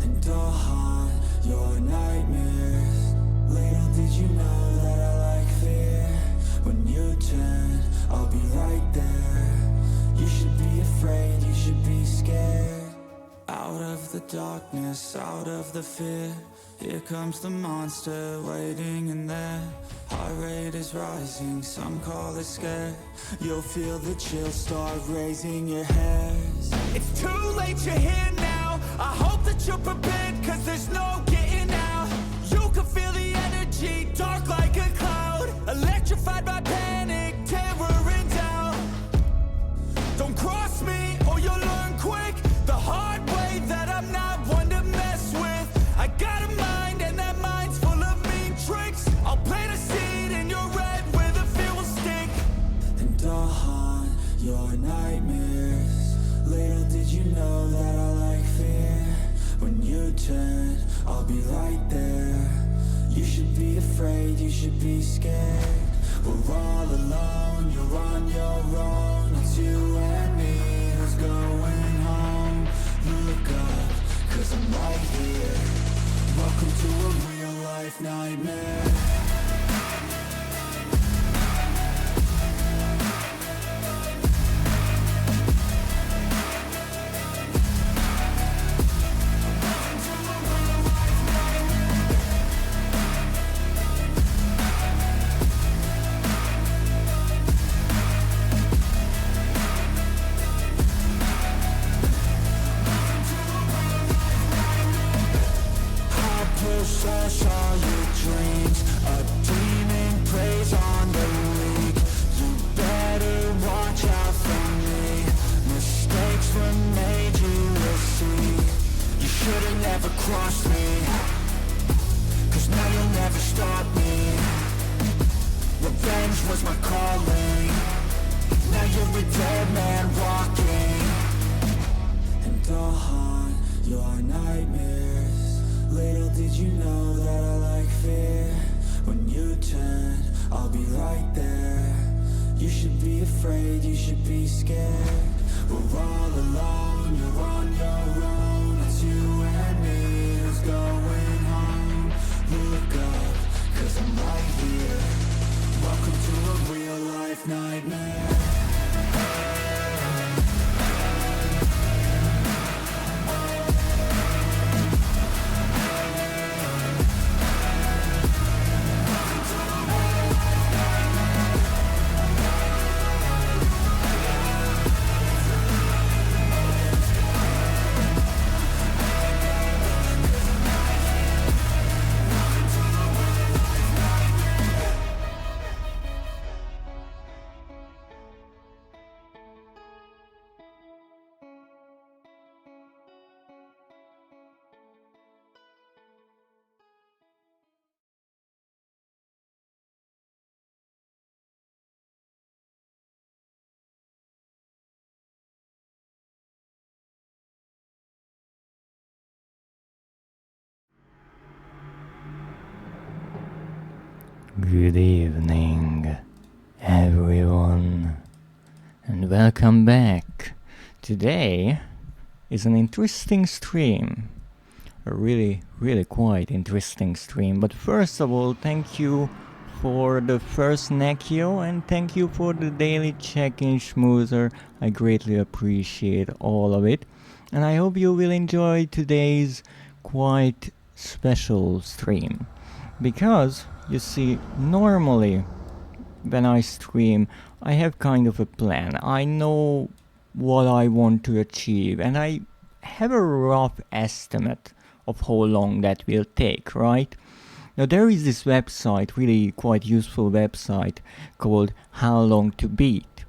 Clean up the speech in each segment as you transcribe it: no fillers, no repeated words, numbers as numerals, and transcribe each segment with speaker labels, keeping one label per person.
Speaker 1: And I'll haunt your nightmares. Little did you know that I like fear. When you turn, I'll be right there. You should be afraid, you should be scared. Out of the darkness, out of the fear, here comes the monster waiting in there. Heart rate is rising, some call it scared. You'll feel the chill start raising your hairs. It's too late, you're here now. I hope that you're prepared, cause there's no getting out. You can feel the energy, dark like a cloud. Electrified by panic, terror and doubt. Don't cross me or you'll learn quick the hard way that I'm not one to mess with. I got a mind and that mind's full of mean tricks. I'll plant a seed in your red where the fear will stick. And I'll haunt your nightmares. Little did you know that I like fear. When you turn, I'll be right there. You should be afraid, you should be scared. We're all alone, you're on your own. It's you and me who's going home. Look up, cause I'm right here. Welcome to a real life nightmare. Push all your dreams. A demon preys on the weak. You better watch out for me. Mistakes were made, you will see. You should've never crossed me, cause now you'll never stop me. Revenge was my calling. Now you're a dead man walking. And I'll haunt your nightmares. Little did you know that I like fear. When you turn, I'll be right there. You should be afraid, you should be scared. We're all alone, you're on your own. It's you and me who's going home. Look up, cause I'm right here. Welcome to a real life nightmare.
Speaker 2: Good evening, everyone, and welcome back. Today is an interesting stream, a really quite interesting stream. But first of all, thank you for the first Nekio, and thank you for the daily check-in schmoozer. I greatly appreciate all of it, and I hope you will enjoy today's quite special stream, because you see, normally when I stream, I have kind of a plan. I know what I want to achieve, and I have a rough estimate of how long that will take, right? Now there is this website, really quite useful website, called How Long to Beat.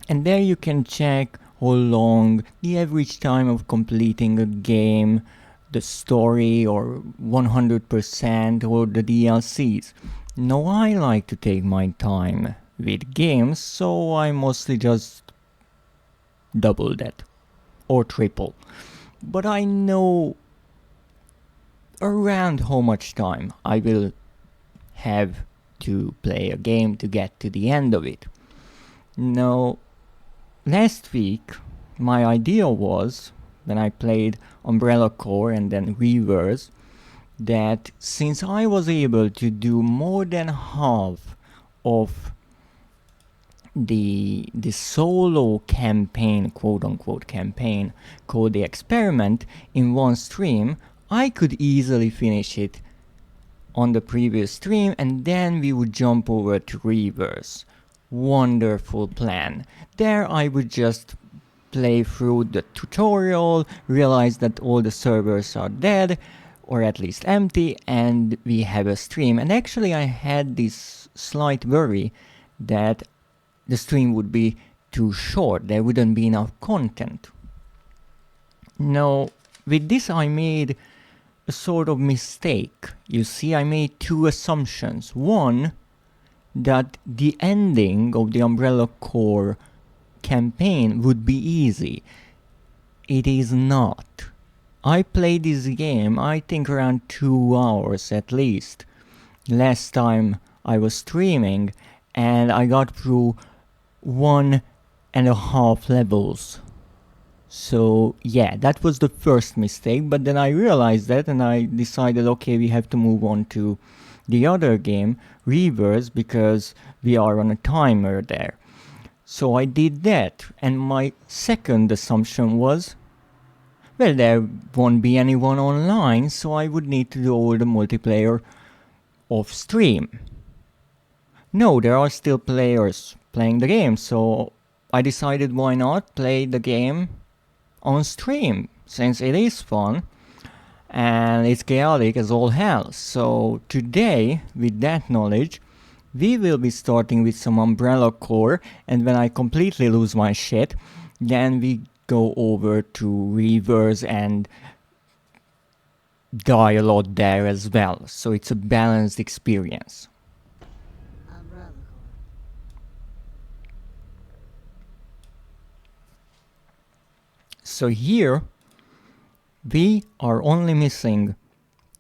Speaker 2: And there you can check how long, the average time of completing a game, the story, or 100%, or the DLCs. Now I like to take my time with games, so I mostly just double that, or triple. But I know around how much time I will have to play a game to get to the end of it. Now, last week my idea was, when I played Umbrella Corps and then Reverse, that since I was able to do more than half of the solo campaign, quote-unquote campaign, called The Experiment, in one stream, I could easily finish it on the previous stream, and then we would jump over to Reverse. Wonderful plan. There I would just play through the tutorial, realize that all the servers are dead, or at least empty, and we have a stream. And actually I had this slight worry that the stream would be too short, there wouldn't be enough content. Now, with this I made a sort of mistake. You see, I made two assumptions. One, that the ending of the Umbrella Corps campaign would be easy. It is not. I played this game, I think around 2 hours at least, last time I was streaming, and I got through 1.5 levels. So yeah, that was the first mistake, but then I realized that and I decided, okay, we have to move on to the other game, Reverse, because we are on a timer there. So I did that, and my second assumption was, well, there won't be anyone online, so I would need to do all the multiplayer off stream. No, there are still players playing the game, so I decided why not play the game on stream, since it is fun and it's chaotic as all hell. So today, with that knowledge, we will be starting with some Umbrella Corps, and when I completely lose my shit, then we go over to Reverse and die a lot there as well. So it's a balanced experience. So here we are only missing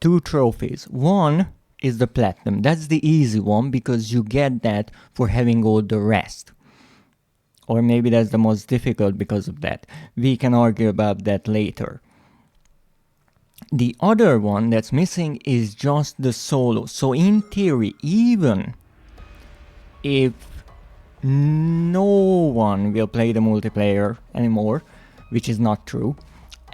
Speaker 2: 2 trophies. One is the platinum. That's the easy one because you get that for having all the rest. Or maybe that's the most difficult because of that. We can argue about that later. The other one that's missing is just the solo. So in theory, even if no one will play the multiplayer anymore, which is not true,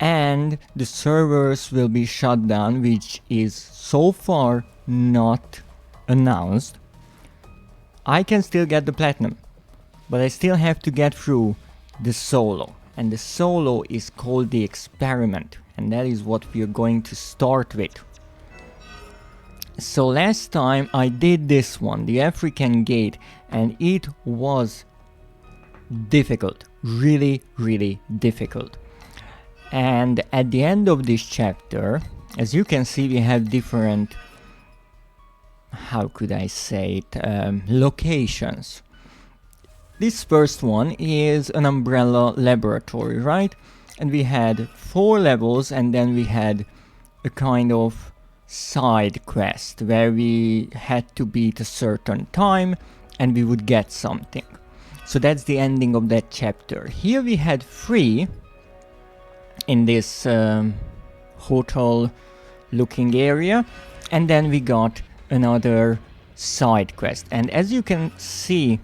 Speaker 2: and the servers will be shut down, which is so far not announced, I can still get the platinum, but I still have to get through the solo, and the solo is called The Experiment, and that is what we are going to start with. So last time I did this one, the African Gate, and it was difficult, really difficult. And at the end of this chapter, as you can see, we have different, how could I say it, locations. This first one is an umbrella laboratory, right? And we had 4 levels, and then we had a kind of side quest where we had to beat a certain time and we would get something. So that's the ending of that chapter. Here we had 3 in this hotel looking area, and then we got another side quest. And as you can see,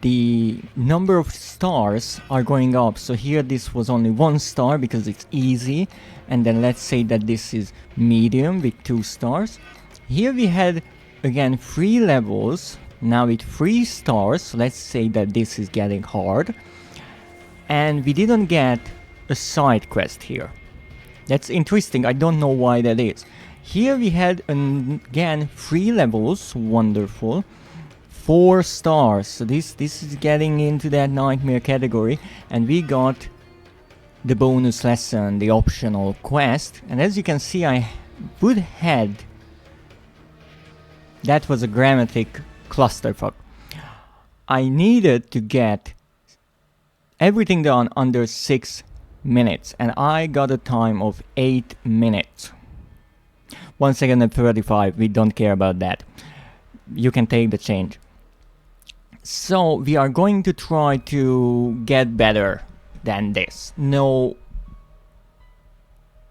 Speaker 2: the number of stars are going up. So here this was only 1 star because it's easy, and then let's say that this is medium with 2 stars. Here we had again 3 levels, now with 3 stars, so let's say that this is getting hard. And we didn't get a side quest here. That's interesting, I don't know why that is. Here we had again 3 levels, wonderful. 4 stars, so this is getting into that nightmare category, and we got the bonus lesson, the optional quest, and as you can see I would had, that was a grammatic clusterfuck. I needed to get everything done under 6 minutes, and I got a time of 8 minutes. 1 second and 35, we don't care about that. You can take the change. So we are going to try to get better than this. No,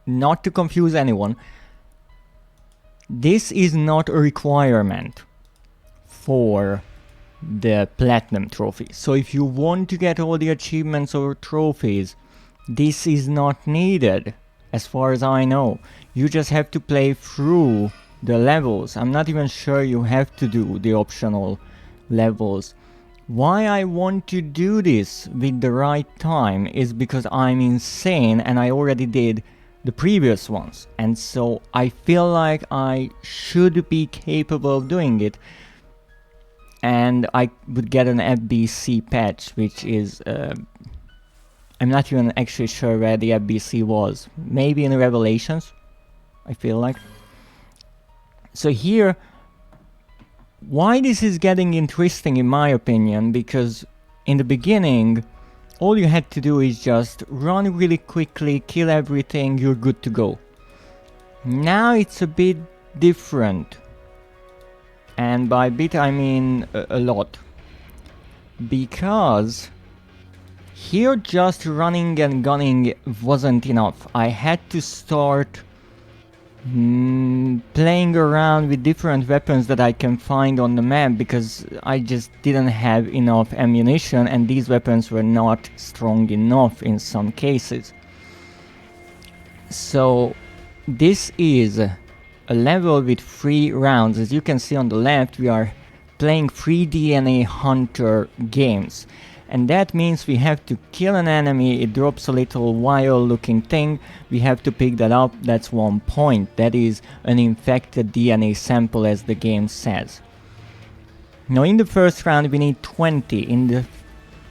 Speaker 2: not to confuse anyone, this is not a requirement for the platinum trophy. So if you want to get all the achievements or trophies, this is not needed, as far as I know. You just have to play through the levels. I'm not even sure you have to do the optional levels. Why I want to do this with the right time is because I'm insane and I already did the previous ones, and so I feel like I should be capable of doing it, and I would get an FBC patch, which is I'm not even actually sure where the FBC was. Maybe in Revelations, I feel like. So here, why this is getting interesting in my opinion, because in the beginning all you had to do is just run really quickly, kill everything, you're good to go. Now it's a bit different, and by bit I mean a lot, because here just running and gunning wasn't enough. I had to start playing around with different weapons that I can find on the map, because I just didn't have enough ammunition and these weapons were not strong enough in some cases. So this is a level with 3 rounds. As you can see on the left, we are playing 3 DNA Hunter games. And that means we have to kill an enemy, it drops a little wild looking thing, we have to pick that up, that's 1 point. That is an infected DNA sample, as the game says. Now in the first round we need 20, in the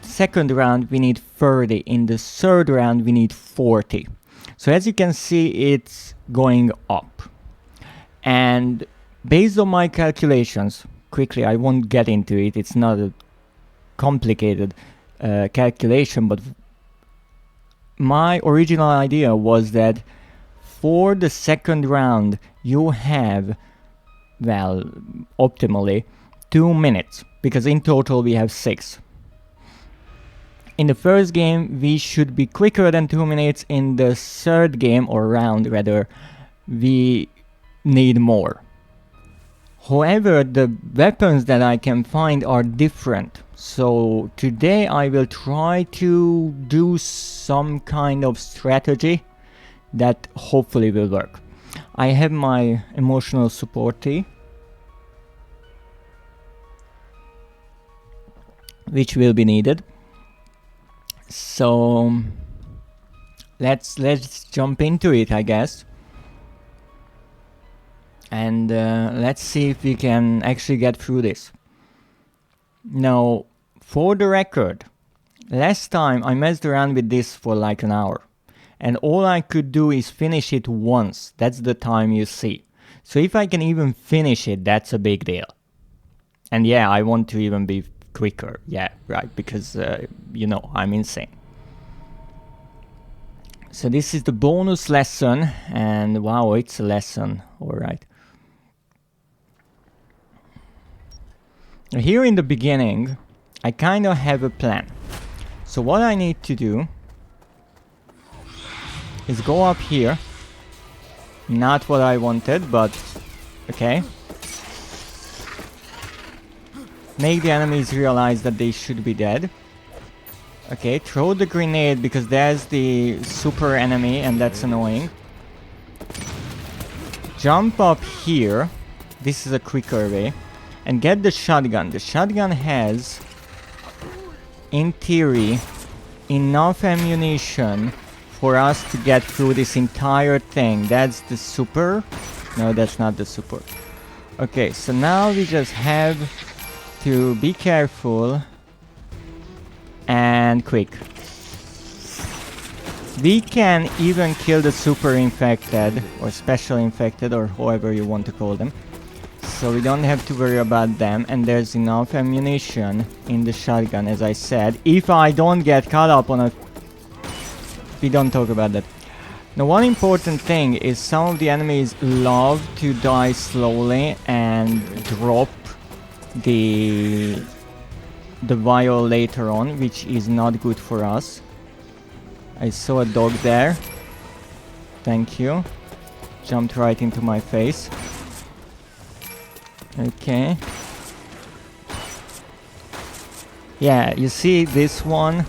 Speaker 2: second round we need 30, in the third round we need 40. So as you can see, it's going up. And based on my calculations, quickly, I won't get into it, it's not a complicated calculation, but my original idea was that for the second round you have, well, optimally 2 minutes, because in total we have 6. In the first game we should be quicker than 2 minutes, in the third game, or round rather, we need more. However, the weapons that I can find are different. So today I will try to do some kind of strategy that hopefully will work. I have my emotional support tea, which will be needed. So let's jump into it, I guess. And let's see if we can actually get through this. Now, for the record, last time I messed around with this for like an hour. And all I could do is finish it once. That's the time you see. So if I can even finish it, that's a big deal. And yeah, I want to even be quicker. Yeah, right, because, you know, I'm insane. So this is the bonus lesson. And wow, it's a lesson. Alright. Here in the beginning, I kind of have a plan. So what I need to do is go up here. Not what I wanted, but okay. Make the enemies realize that they should be dead. Okay, throw the grenade because there's the super enemy and that's annoying. Jump up here. This is a quicker way. And get the shotgun. The shotgun has, in theory, enough ammunition for us to get through this entire thing. That's the super. No, that's not the super. Okay, so now we just have to be careful and quick. We can even kill the super infected, or special infected, or however you want to call them. So we don't have to worry about them, and there's enough ammunition in the shotgun, as I said. If I don't get caught up on a... We don't talk about that. Now one important thing is some of the enemies love to die slowly and drop the vial later on, which is not good for us. I saw a dog there. Thank you. Jumped right into my face. Okay. Yeah, you see this one,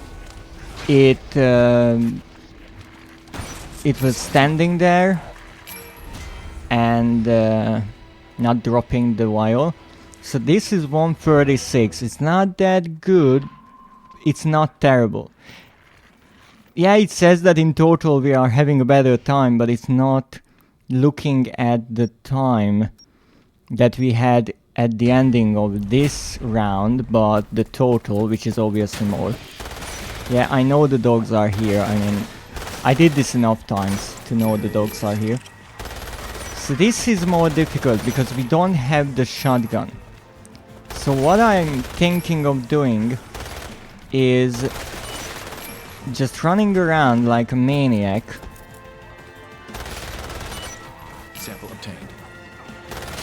Speaker 2: it was standing there and not dropping the vial. So this is 136. It's not that good. It's not terrible. Yeah, it says that in total we are having a better time, but it's not looking at the time that we had at the ending of this round, but the total, which is obviously more. Yeah, I know the dogs are here. I mean, I did this enough times to know the dogs are here. So this is more difficult because we don't have the shotgun. So what I'm thinking of doing is just running around like a maniac.
Speaker 3: Sample obtained.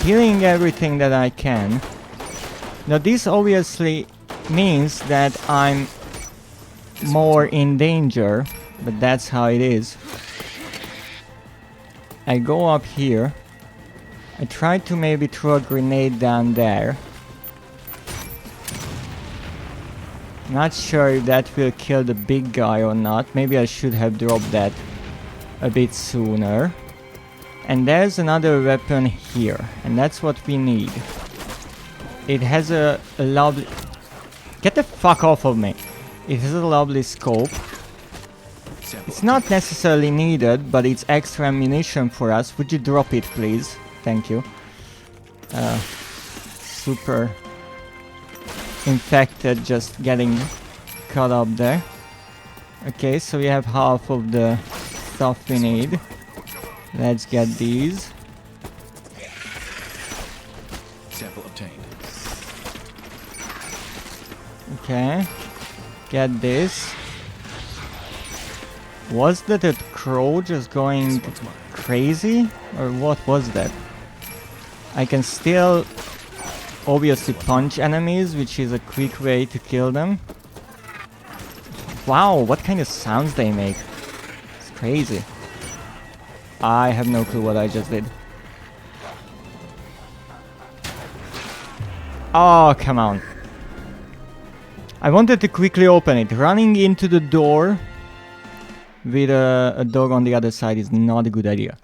Speaker 2: Killing everything that I can. Now this obviously means that I'm more in danger, but that's how it is. I go up here. I try to maybe throw a grenade down there. Not sure if that will kill the big guy or not. Maybe I should have dropped that a bit sooner. And there's another weapon here, and that's what we need. It has a lovely... Get the fuck off of me! It has a lovely scope. It's not necessarily needed, but it's extra ammunition for us. Would you drop it, please? Thank you. Super infected, just getting caught up there. Okay, so we have half of the stuff we need. Let's get these.
Speaker 3: Sample obtained.
Speaker 2: Okay. Get this. Was that a crow just going crazy? Or what was that? I can still obviously punch enemies, which is a quick way to kill them. Wow, what kind of sounds they make. It's crazy. I have no clue what I just did. Oh, come on. I wanted to quickly open it. Running into the door with a dog on the other side is not a good idea.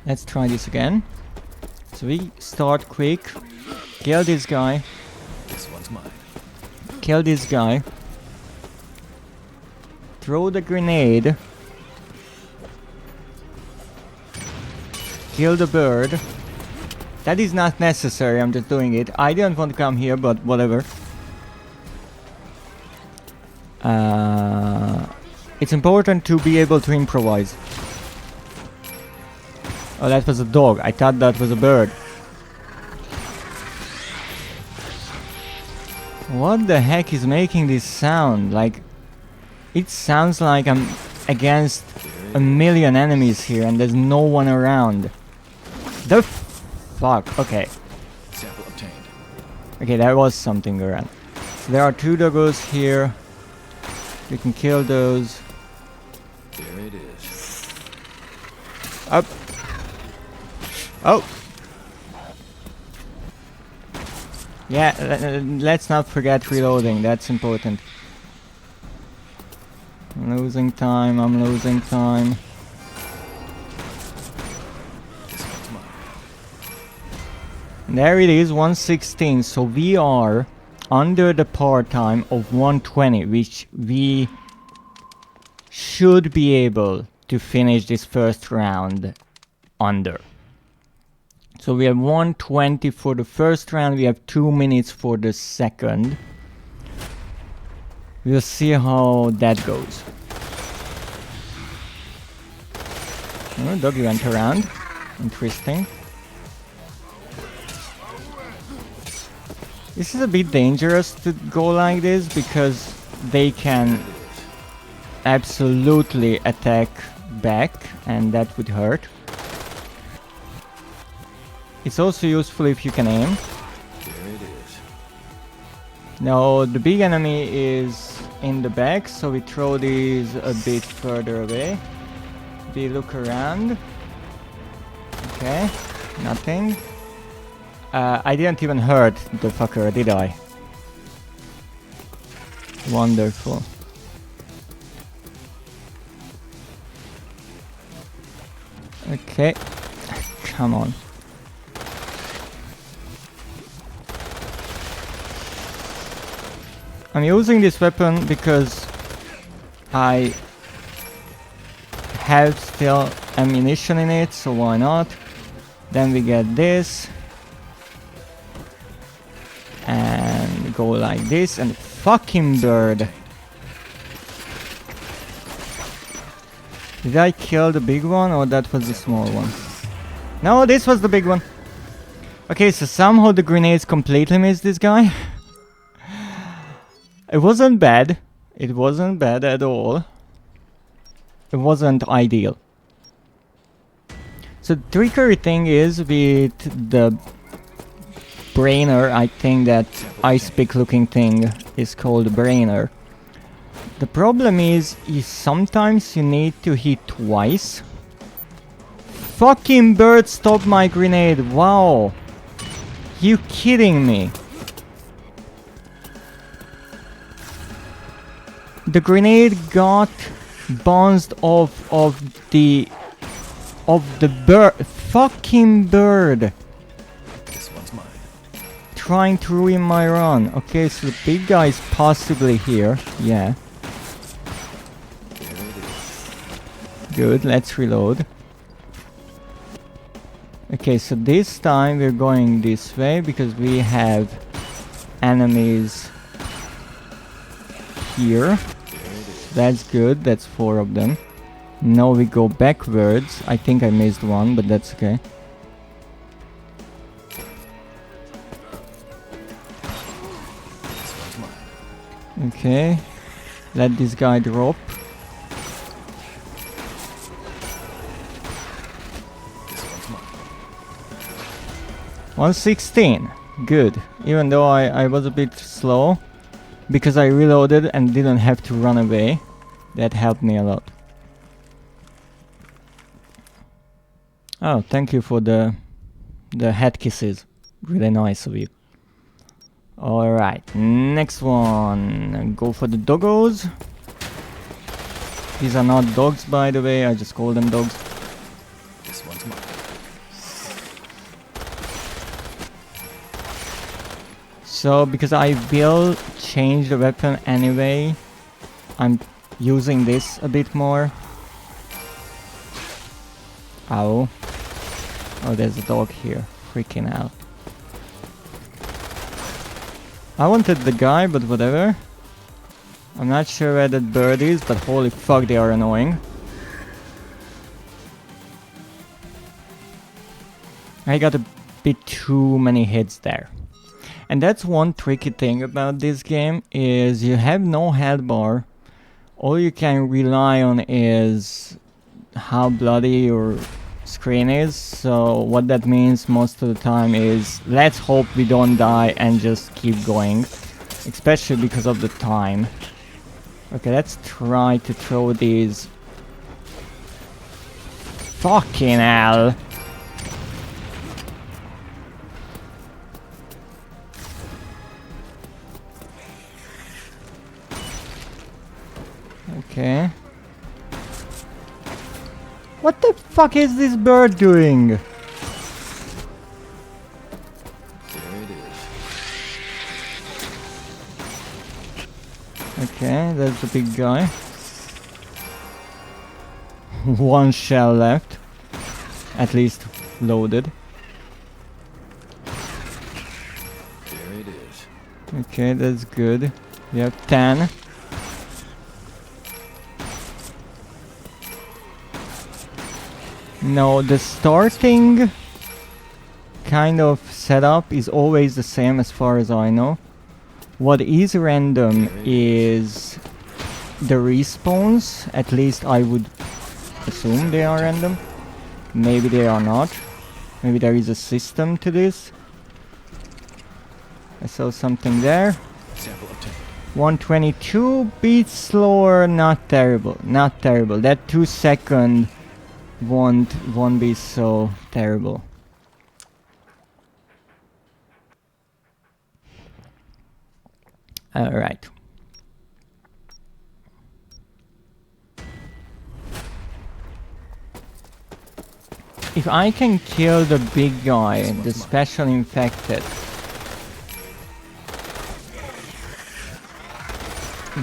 Speaker 2: Let's try this again. So we start quick. Kill this guy.
Speaker 3: This one's mine.
Speaker 2: Kill this guy. Throw the grenade. Kill the bird. That is not necessary, I'm just doing it. I didn't want to come here, but whatever. It's important to be able to improvise. Oh, that was a dog. I thought that was a bird. What the heck is making this sound? Like, it sounds like I'm against a million enemies here and there's no one around. The fuck? Okay.
Speaker 3: Sample obtained.
Speaker 2: Okay, there was something around. So there are two doggos here. We can kill those.
Speaker 3: There it is.
Speaker 2: Up. Oh. Yeah, let's not forget reloading. That's important. I'm losing time. I'm losing time.
Speaker 3: This one's mine.
Speaker 2: There it is, 116. So we are under the par time of 120, which we should be able to finish this first round under. So we have 120 for the first round, we have 2 minutes for the second. We'll see how that goes. Oh, doggy went around. Interesting. This is a bit dangerous to go like this because they can absolutely attack back and that would hurt. It's also useful if you can aim.
Speaker 3: There it is.
Speaker 2: Now the big enemy is in the back, so we throw these a bit further away. We look around. Okay, nothing. I didn't even hurt the fucker, did I? Wonderful. Okay, come on. I'm using this weapon because I have still ammunition in it, so why not? Then we get this and go like this, and fucking bird. Did I kill the big one or that was the small one? No, this was the big one. Okay, so somehow the grenades completely missed this guy. It wasn't bad. It wasn't bad at all. It wasn't ideal. So the trickery thing is with the brainer, I think that ice pick looking thing is called brainer. The problem is sometimes you need to hit twice. Fucking bird, stop my grenade. Wow. You kidding me? The grenade got bounced off of the bird. Fucking bird.
Speaker 3: This one's mine.
Speaker 2: Trying to ruin my run. Okay, so the big guy is possibly here. Yeah.
Speaker 3: There it is.
Speaker 2: Good, let's reload. Okay, so this time we're going this way because we have enemies here. That's good, that's 4 of them. Now we go backwards. I think I missed one, but that's okay.
Speaker 3: This one's mine.
Speaker 2: Okay, let this guy drop.
Speaker 3: This one's mine.
Speaker 2: 116. Good. Even though I was a bit slow, because I reloaded and didn't have to run away. That helped me a lot. Oh, thank you for the head kisses. Really nice of you. Alright, next one. Go for the doggos. These are not dogs, by the way, I just call them dogs.
Speaker 3: This one's mine.
Speaker 2: So, because I will change the weapon anyway, I'm using this a bit more. Ow. Oh, there's a dog here. Freaking out. I wanted the guy, but whatever. I'm not sure where that bird is, but holy fuck, they are annoying. I got a bit too many hits there. And that's one tricky thing about this game, is you have no health bar. All you can rely on is how bloody your screen is. So what that means most of the time is let's hope we don't die and just keep going. Especially because of the time. Okay, let's try to throw these. Fucking hell. Okay. What the fuck is this bird doing?
Speaker 3: There it is.
Speaker 2: Okay, that's the big guy. One shell left. At least loaded.
Speaker 3: There it is.
Speaker 2: Okay, that's good. We have 10. No, the starting kind of setup is always the same as far as I know. What is random is the respawns. At least I would assume they are random. Maybe they are not. Maybe there is a system to this. I saw something there.
Speaker 3: Sample obtained.
Speaker 2: 122 beats slower, not terrible, not terrible. That 2 second won't be so terrible. Alright. If I can kill the big guy, the special infected,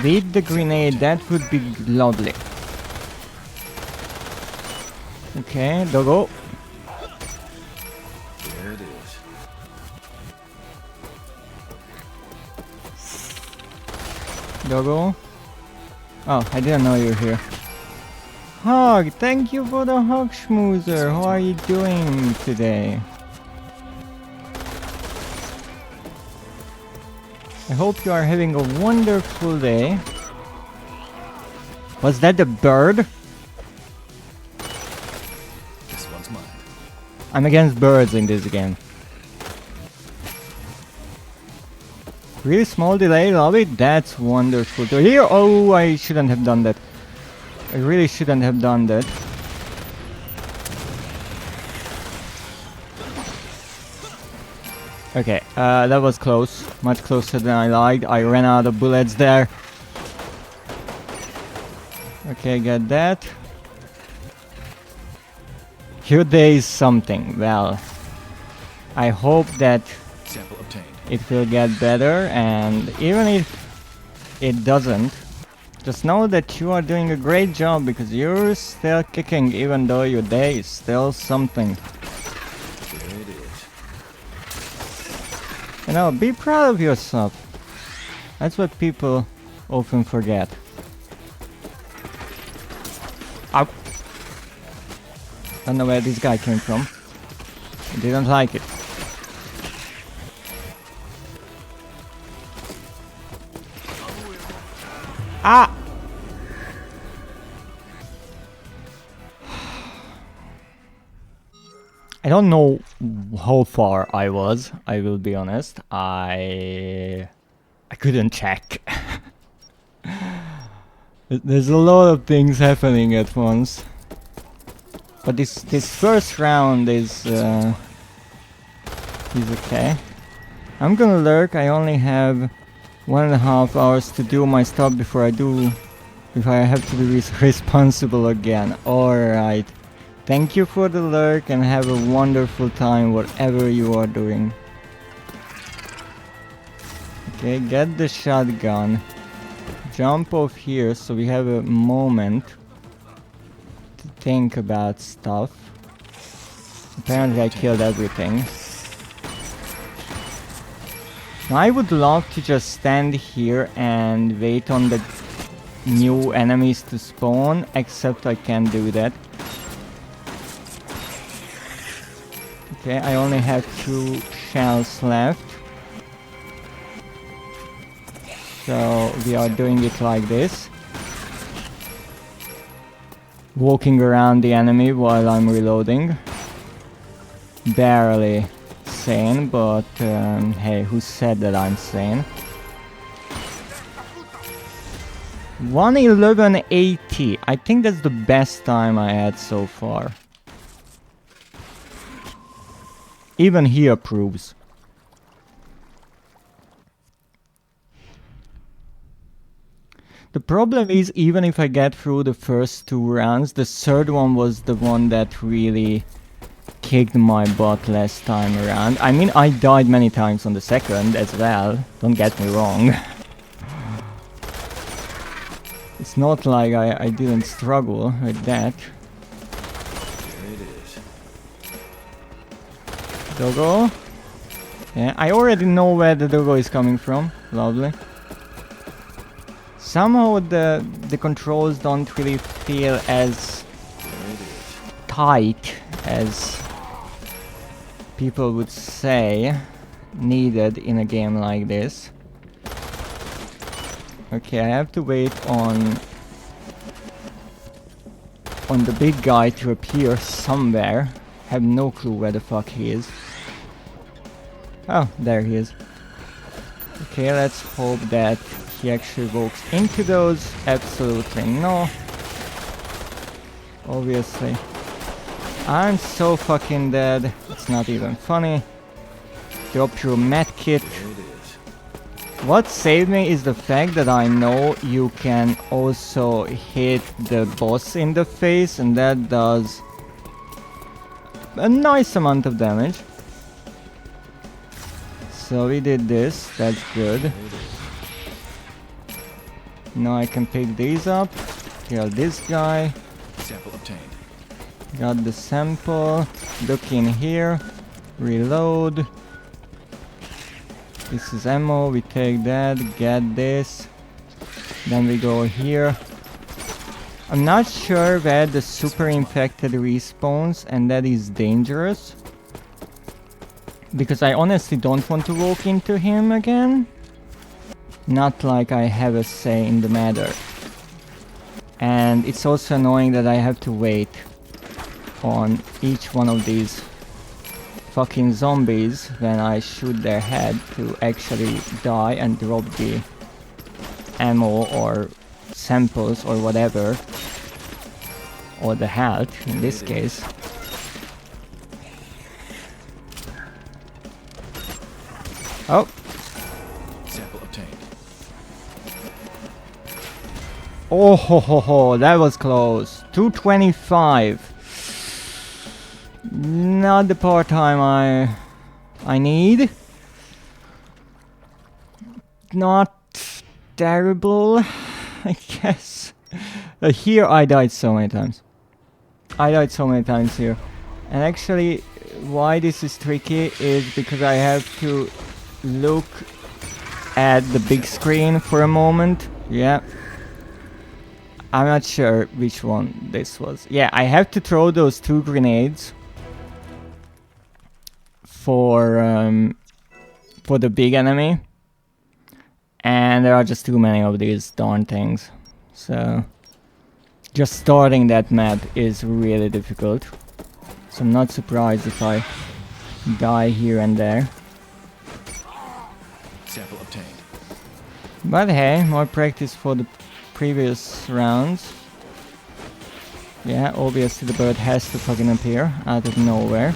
Speaker 2: with the grenade, that would be lovely. Okay, doggo.
Speaker 3: There it is.
Speaker 2: Doggo. Oh, I didn't know you were here. Hog, thank you for the hug, schmoozer. How are you doing today? I hope you are having a wonderful day. Was that the bird?
Speaker 3: This one's mine.
Speaker 2: I'm against birds in this game. Really small delay, love it. That's wonderful to hear. Oh, I shouldn't have done that. I really shouldn't have done that. Okay, that was close. Much closer than I liked. I ran out of bullets there. Okay, get that. Here there is something. Well, I hope that
Speaker 3: Sample obtained.
Speaker 2: it will get better, and even if it doesn't, just know that you are doing a great job because you're still kicking, even though your day is still something.
Speaker 3: There it is.
Speaker 2: You know, be proud of yourself. That's what people often forget. Ow. Don't know where this guy came from. I didn't like it. Ah! I don't know how far I was, I will be honest. I couldn't check. There's a lot of things happening at once. But this first round is okay. I'm gonna lurk. I only have 1.5 hours to do my stuff before I have to be responsible again. Alright. Thank you for the lurk and have a wonderful time whatever you are doing. Okay, get the shotgun. Jump off here so we have a moment to think about stuff. Apparently I killed everything. I would love to just stand here and wait on the new enemies to spawn, except I can't do that. Okay, I only have 2 shells left. So we are doing it like this. Walking around the enemy while I'm reloading. Barely sane, but hey, who said that I'm sane? 1:11:80. I think that's the best time I had so far. Even he approves. The problem is, even if I get through the first 2 rounds, the third one was the one that really kicked my butt last time around. I mean, I died many times on the second as well, don't get me wrong. It's not like I didn't struggle with that.
Speaker 3: There it is.
Speaker 2: Doggo. Yeah, I already know where the doggo is coming from. Lovely. Somehow the controls don't really feel as tight as people would say needed in a game like this. Okay, I have to wait on the big guy to appear somewhere. Have no clue where the fuck he is. Oh, there he is. Okay, let's hope that he actually walks into those. Absolutely no. Obviously. I'm so fucking dead. It's not even funny. Drop your medkit.
Speaker 3: There it is.
Speaker 2: What saved me is the fact that I know you can also hit the boss in the face, and that does a nice amount of damage. So we did this, that's good.
Speaker 3: There it is.
Speaker 2: Now I can pick these up, kill this guy,
Speaker 3: Sample obtained.
Speaker 2: got the sample, look in here, reload. This is ammo, we take that, get this, then we go here. I'm not sure where the super infected respawns, and that is dangerous. Because I honestly don't want to walk into him again. Not like I have a say in the matter. And it's also annoying that I have to wait on each one of these fucking zombies when I shoot their head to actually die and drop the ammo or samples or whatever. Or the health in this case. Oh,
Speaker 3: Sample obtained.
Speaker 2: oh ho ho ho, that was close. 225. Not the part-time I need. Not terrible, I guess. Here I died so many times. I died so many times here. And actually, why this is tricky is because I have to look at the big screen for a moment. Yeah. I'm not sure which one this was. Yeah, I have to throw those 2 grenades for the big enemy. And there are just too many of these darn things. So just starting that map is really difficult. So I'm not surprised if I die here and there.
Speaker 3: Sample obtained.
Speaker 2: But hey, more practice for the previous rounds. Yeah, obviously the bird has to fucking appear out of nowhere.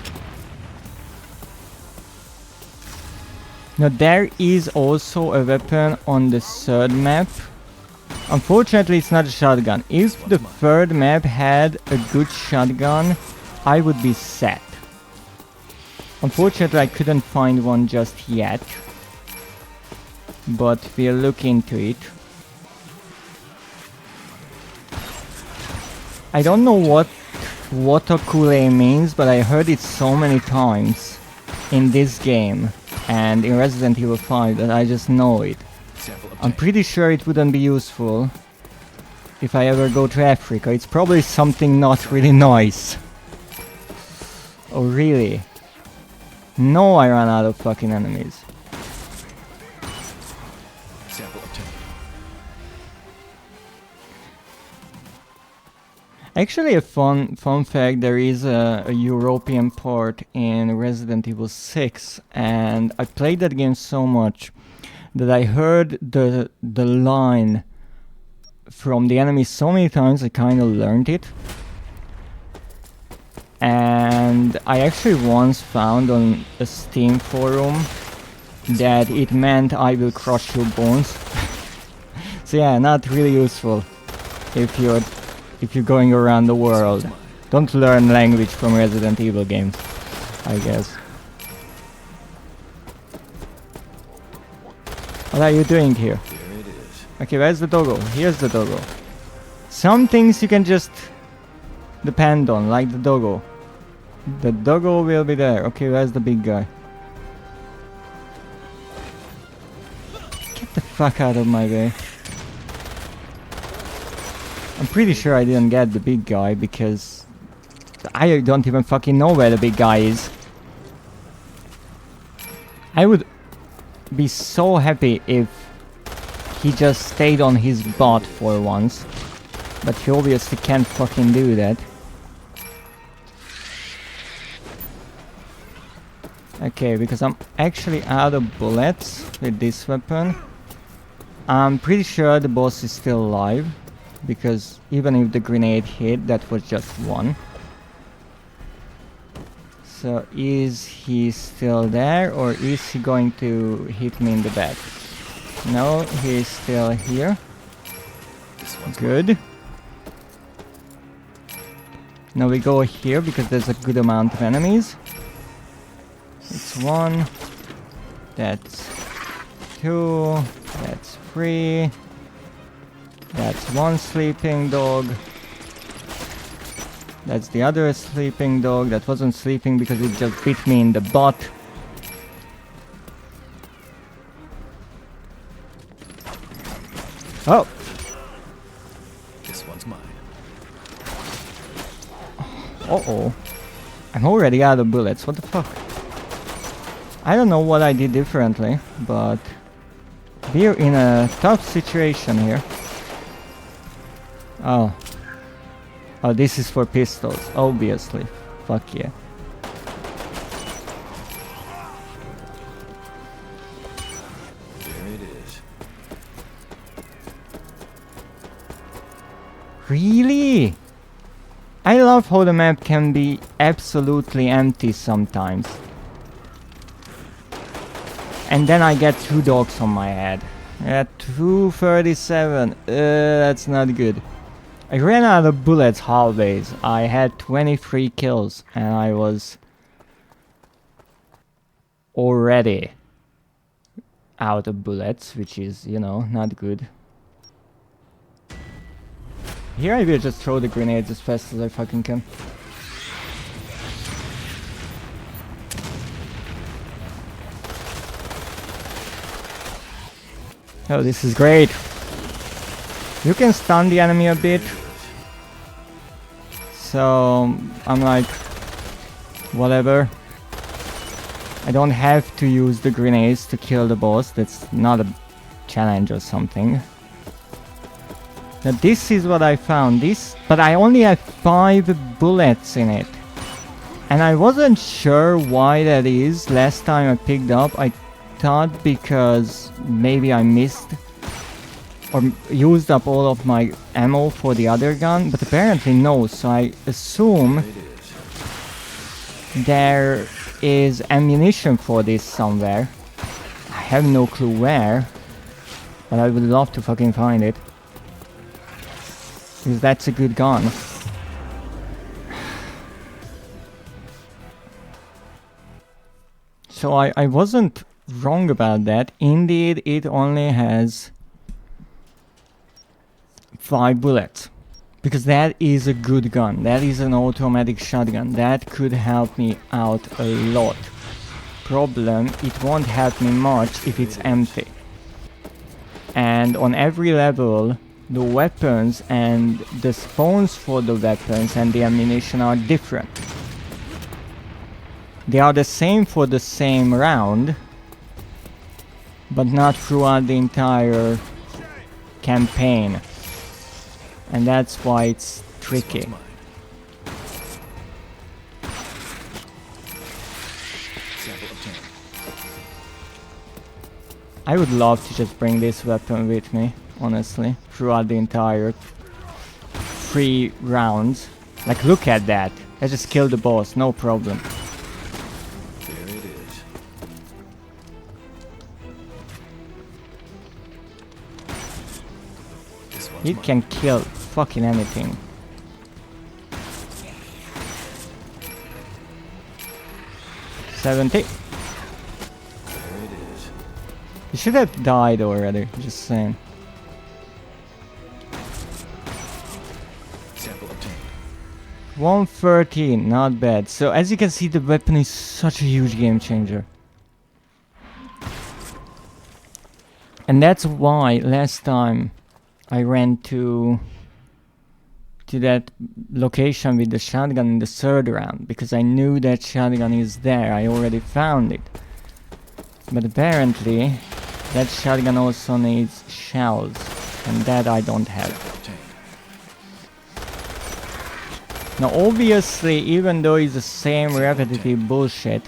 Speaker 2: Now there is also a weapon on the 3rd map. Unfortunately it's not a shotgun. If the 3rd map had a good shotgun, I would be set. Unfortunately I couldn't find one just yet. But we'll look into it. I don't know what water cooler means, but I heard it so many times in this game and in Resident Evil 5 that I just know it.
Speaker 3: Sample
Speaker 2: I'm
Speaker 3: obtained.
Speaker 2: pretty sure it wouldn't be useful if I ever go to Africa. It's probably something not really nice. Oh really? No, I ran out of fucking enemies.
Speaker 3: Sample obtained.
Speaker 2: Actually, a fun fact, there is a European port in Resident Evil 6, and I played that game so much that I heard the line from the enemy so many times I kind of learned it. And I actually once found on a Steam forum that it meant I will crush your bones. So yeah, not really useful if you're going around the world. Don't learn language from Resident Evil games, I guess. What are you doing here?
Speaker 3: There it is.
Speaker 2: Okay, where's the doggo? Here's the doggo. Some things you can just depend on, like the doggo. The doggo will be there. Okay, where's the big guy? Get the fuck out of my way. I'm pretty sure I didn't get the big guy because I don't even fucking know where the big guy is. I would be so happy if he just stayed on his bot for once. But he obviously can't fucking do that. Okay, because I'm actually out of bullets with this weapon. I'm pretty sure the boss is still alive, because even if the grenade hit, that was just one. So is he still there, or is he going to hit me in the back? No, he's still here. Good. Now we go here because there's a good amount of enemies. It's 1, that's 2, that's 3, that's 1 sleeping dog, that's the other sleeping dog that wasn't sleeping because it just bit me in the butt. Oh!
Speaker 3: This one's mine.
Speaker 2: Uh-oh. I'm already out of bullets, what the fuck? I don't know what I did differently, but we're in a tough situation here. Oh. Oh, this is for pistols, obviously. Fuck yeah.
Speaker 3: There it is.
Speaker 2: Really? I love how the map can be absolutely empty sometimes. And then I get 2 dogs on my head. At 237. That's not good. I ran out of bullets halfways. I had 23 kills and I was already out of bullets, which is, you know, not good. Here I will just throw the grenades as fast as I fucking can. Oh, this is great. You can stun the enemy a bit. So, I'm like, whatever. I don't have to use the grenades to kill the boss. That's not a challenge or something. Now this is what I found. But I only have 5 bullets in it. And I wasn't sure why that is. Last time I picked up, I thought because maybe I missed or used up all of my ammo for the other gun, but apparently no, so I assume there is ammunition for this somewhere. I have no clue where, but I would love to fucking find it, because that's a good gun. So I wasn't wrong about that. Indeed, it only has 5 bullets. Because that is a good gun. That is an automatic shotgun. That could help me out a lot. Problem, it won't help me much if it's empty. And on every level, the weapons and the spawns for the weapons and the ammunition are different. They are the same for the same round, but not throughout the entire campaign. And that's why it's tricky. I would love to just bring this weapon with me, honestly, throughout the entire 3 rounds. Like, look at that. I just killed the boss, no problem.
Speaker 3: There it is.
Speaker 2: He can kill fucking anything. $70. He should have died already, just saying.
Speaker 3: Sample obtained.
Speaker 2: 113, not bad. So as you can see, the weapon is such a huge game changer. And that's why last time I ran to that location with the shotgun in the 3rd round, because I knew that shotgun is there. I already found it. But apparently that shotgun also needs shells, and that I don't have.
Speaker 3: Obtained.
Speaker 2: Now obviously, even though it's the same repetitive bullshit,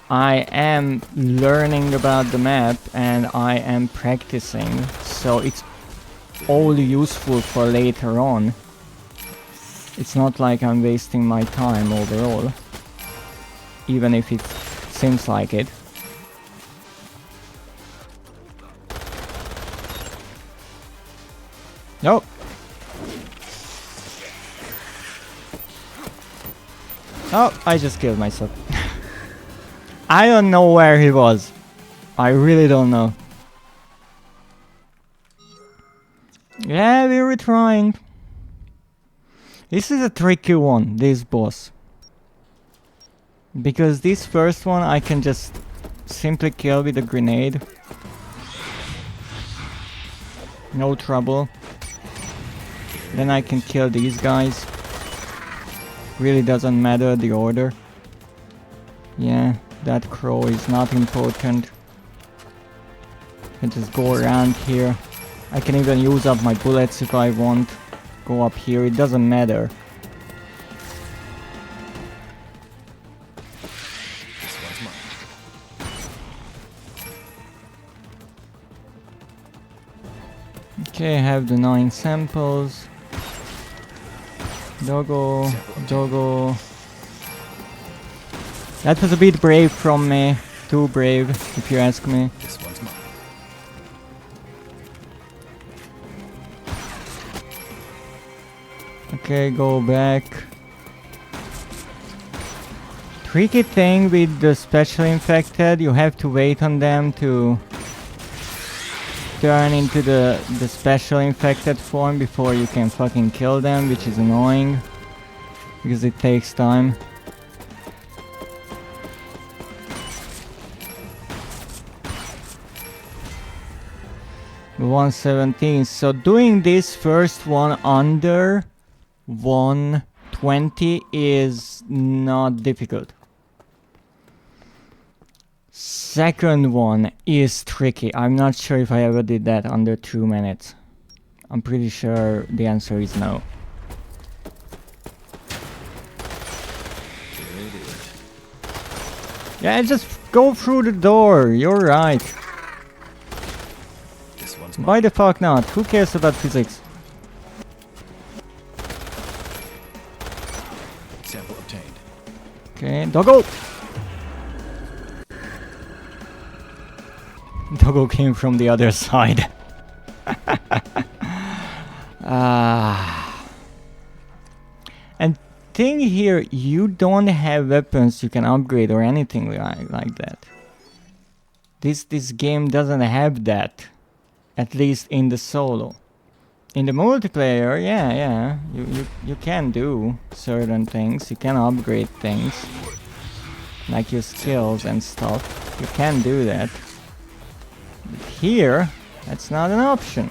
Speaker 2: I am learning about the map and I am practicing, so it's all useful for later on. It's not like I'm wasting my time overall, even if it seems like it. Nope. Oh, I just killed myself. I don't know where he was. I really don't know. Yeah, we were trying. This is a tricky one, this boss. Because this first one I can just simply kill with a grenade. No trouble. Then I can kill these guys. Really doesn't matter the order. Yeah, that crow is not important. I can just go around here. I can even use up my bullets if I want. Go up here, it doesn't matter.
Speaker 3: This one's mine.
Speaker 2: Okay, I have the 9 samples. Doggo, doggo. That was a bit brave from me. Too brave, if you ask me.
Speaker 3: This one's mine.
Speaker 2: Okay, go back. Tricky thing with the special infected, you have to wait on them to turn into the special infected form before you can fucking kill them, which is annoying because it takes time. The 117. So doing this first one under 120 is not difficult. Second one is tricky. I'm not sure if I ever did that under 2 minutes. I'm pretty sure the answer is no.
Speaker 3: Here it is.
Speaker 2: Yeah, just go through the door. You're right.
Speaker 3: This one's mine.
Speaker 2: Why the fuck not? Who cares about physics?
Speaker 3: Sample obtained.
Speaker 2: Okay, doggo! Doggo came from the other side. And thing here, you don't have weapons you can upgrade or anything like that. This game doesn't have that. At least in the solo. In the multiplayer, yeah, you can do certain things. You can upgrade things. Like your skills and stuff. You can do that. But here, that's not an option.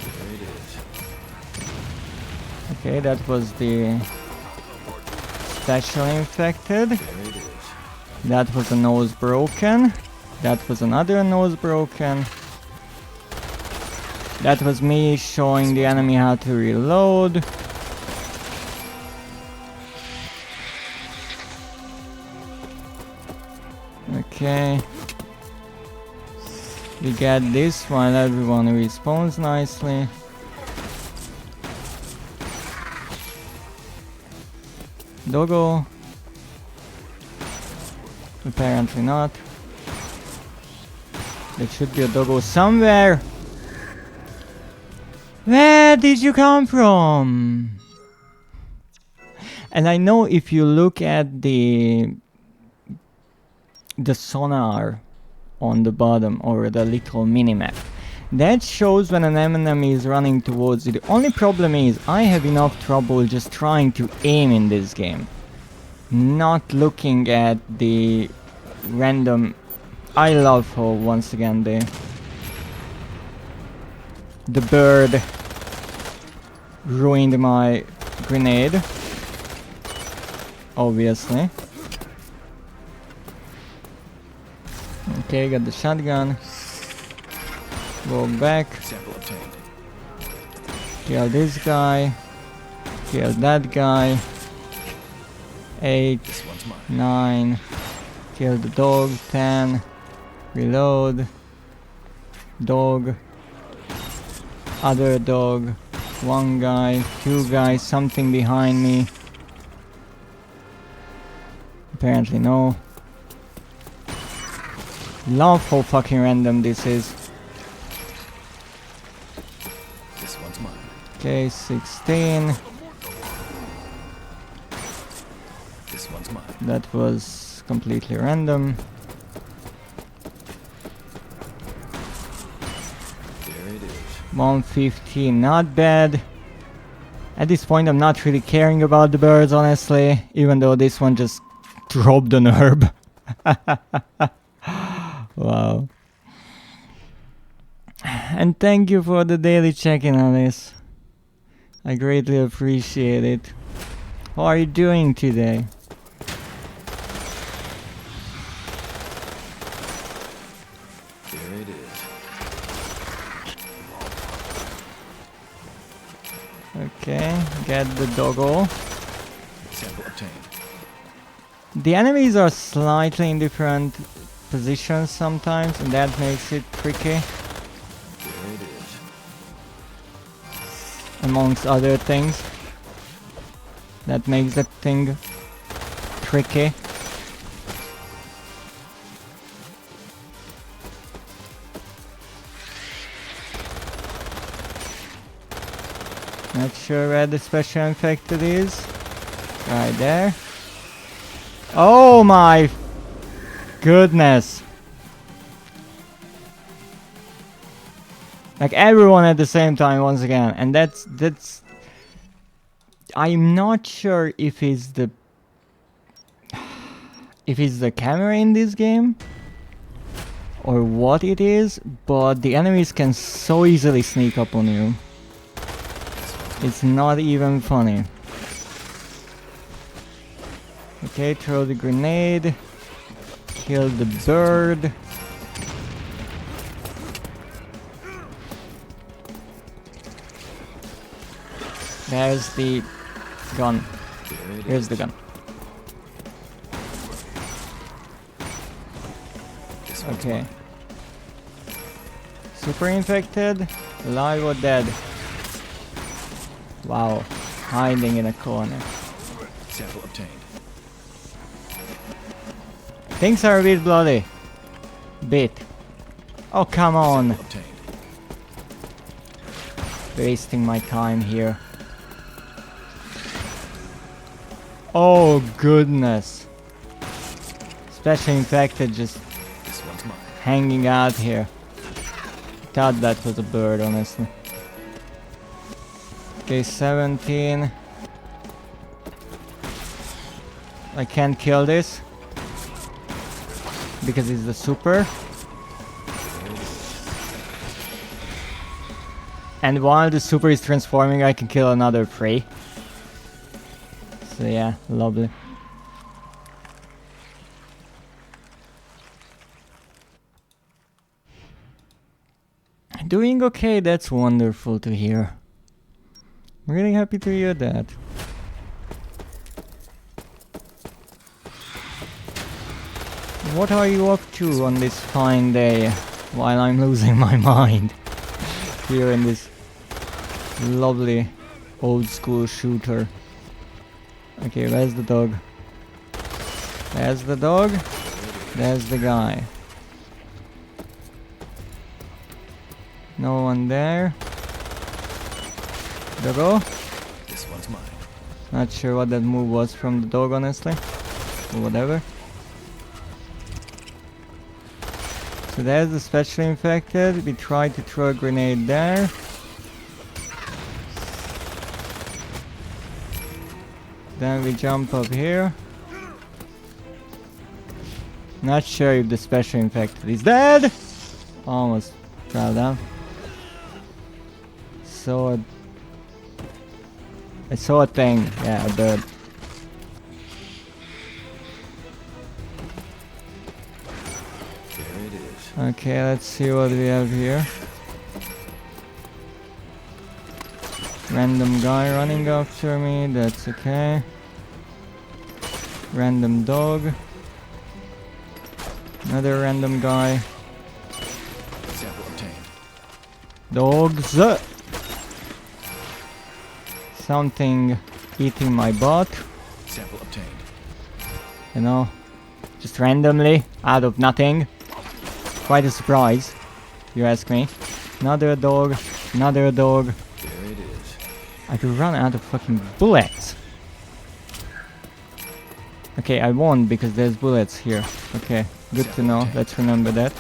Speaker 3: Here it is.
Speaker 2: Okay, that was the special infected.
Speaker 3: Here it is.
Speaker 2: That was a nose broken. That was another nose broken. That was me showing the enemy how to reload. Okay. We get this while everyone respawns nicely. Doggo. Apparently not. There should be a doggo somewhere. Where did you come from? And I know if you look at the sonar on the bottom or the little minimap, that shows when an enemy is running towards you. The only problem is I have enough trouble just trying to aim in this game, not looking at the random. I love how once again the bird ruined my grenade, obviously. Okay, got the shotgun. Go back.
Speaker 3: Sample obtained.
Speaker 2: Kill this guy. Kill that guy. 8,
Speaker 3: This one's mine.
Speaker 2: 9. Kill the dog. 10. Reload. Dog. Other dog. 1 guy. 2 guys. Something behind me. Apparently no. Love how fucking random this is.
Speaker 3: This one's mine.
Speaker 2: Okay, 16.
Speaker 3: This one's mine.
Speaker 2: That was completely random.
Speaker 3: There it is.
Speaker 2: 115, not bad. At this point I'm not really caring about the birds, honestly, even though this one just dropped an herb. Wow. And thank you for the daily check-in on this. I greatly appreciate it. How are you doing today?
Speaker 3: There it is.
Speaker 2: Okay, get the doggo.
Speaker 3: Sample obtained.
Speaker 2: The enemies are slightly in different positions sometimes, and that makes it tricky,
Speaker 3: There it is.
Speaker 2: amongst other things. That makes that thing tricky. Not sure where the special infected is. Right there. Oh my goodness. Like everyone at the same time once again, and that's I'm not sure if it's the camera in this game or what it is, but the enemies can so easily sneak up on you. It's not even funny. Okay, throw the grenade. Kill the bird. There's the gun.
Speaker 3: There it
Speaker 2: Here's
Speaker 3: is.
Speaker 2: the gun.
Speaker 3: This one's
Speaker 2: Okay.
Speaker 3: mine.
Speaker 2: Super infected? Alive or dead? Wow. Hiding in a corner.
Speaker 3: Sample obtained.
Speaker 2: Things are a bit bloody. Bit. Oh, come on.
Speaker 3: Sample obtained.
Speaker 2: Wasting my time here. Oh, goodness. Special infected just
Speaker 3: This one's mine.
Speaker 2: hanging out here. Thought that was a bird, honestly. Okay, 17. I can't kill this because it's the super. And while the super is transforming, I can kill another prey. So yeah, lovely. Doing okay, that's wonderful to hear. Really happy to hear that. What are you up to on this fine day while I'm losing my mind here in this lovely old school shooter? Okay, where's the dog? There's the dog. There's the guy. No one there. Doggo?
Speaker 3: This one's mine.
Speaker 2: Not sure what that move was from the dog, honestly. Or whatever. So there's the special infected. We tried to throw a grenade there. Then we jump up here. Not sure if the special infected is dead. Almost fell down. I saw a thing. Yeah, a bird.
Speaker 3: There it is.
Speaker 2: Okay, let's see what we have here. Random guy running after me, that's okay. Random dog. Another random guy.
Speaker 3: Sample obtained.
Speaker 2: Dogs! Something eating my butt.
Speaker 3: Sample obtained.
Speaker 2: You know, just randomly, out of nothing. Quite a surprise, if you ask me. Another dog, another dog.
Speaker 3: There it is.
Speaker 2: I could run out of fucking bullets. Okay, I won because there's bullets here. Okay, good to know. Let's remember that.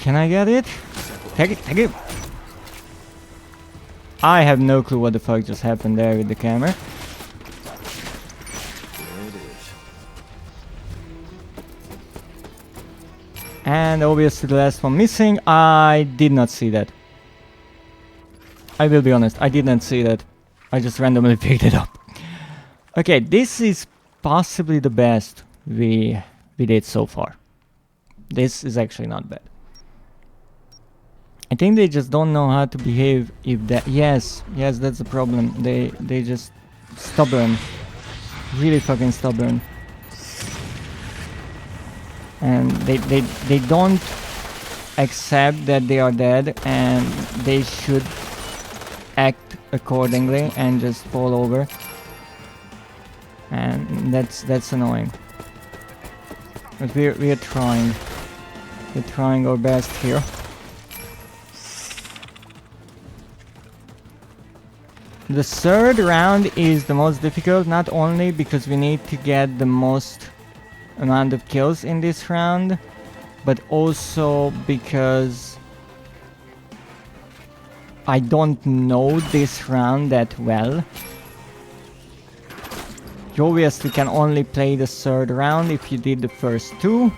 Speaker 2: Can I get it? Take it, take it. I have no clue what the fuck just happened there with the camera.
Speaker 3: There it is.
Speaker 2: And obviously the last one missing. I did not see that. I will be honest, I did not see that. I just randomly picked it up. Okay, this is possibly the best we did so far. This is actually not bad. I think they just don't know how to behave if that... Yes, that's the problem. They just stubborn. Really fucking stubborn. And they don't accept that they are dead and they should act accordingly and just fall over. And that's annoying. But we're trying. We're trying our best here. The third round is the most difficult, not only because we need to get the most amount of kills in this round, but also because I don't know this round that well. You obviously can only play the third round if you did the first two,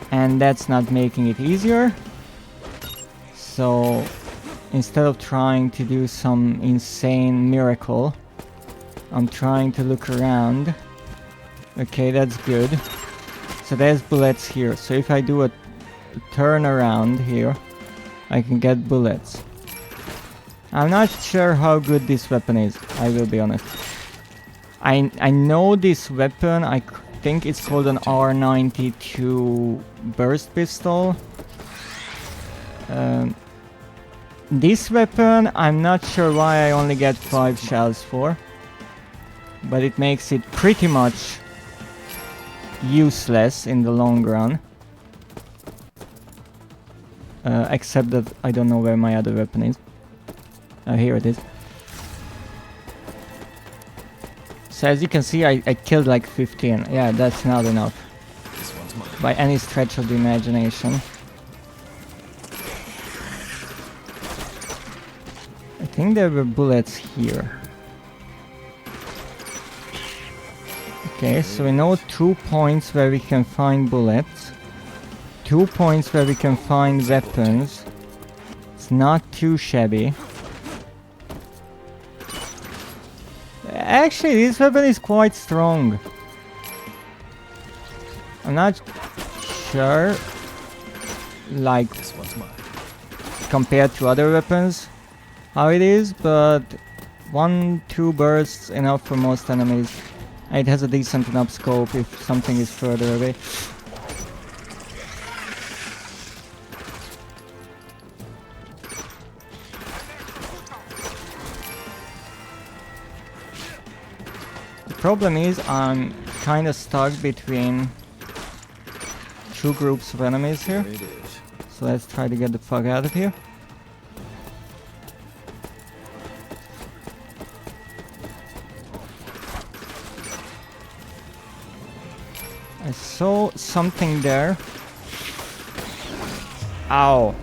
Speaker 2: and that's not making it easier. So instead of trying to do some insane miracle, I'm trying to look around. Okay, that's good. So there's bullets here. So if I do a turn around here, I can get bullets. I'm not sure how good this weapon is, I will be honest. I know this weapon, I think it's called an R92 burst pistol. This weapon, I'm not sure why I only get 5 shells for, but it makes it pretty much useless in the long run. Except that I don't know where my other weapon is. Here it is. So as you can see, I killed like 15. Yeah, that's not enough.
Speaker 3: This one's mine.
Speaker 2: By any stretch of the imagination. I think there were bullets here. Okay, so we know 2 points where we can find bullets. 2 points where we can find weapons. It's not too shabby. Actually, this weapon is quite strong. I'm not sure, like,
Speaker 3: This one's mine.
Speaker 2: compared to other weapons, how it is, but 1-2 bursts enough for most enemies. It has a decent enough scope if something is further away. The problem is I'm kind of stuck between 2 groups of enemies here.
Speaker 3: There it is.
Speaker 2: So let's try to get the fuck out of here. I saw something there. Ow.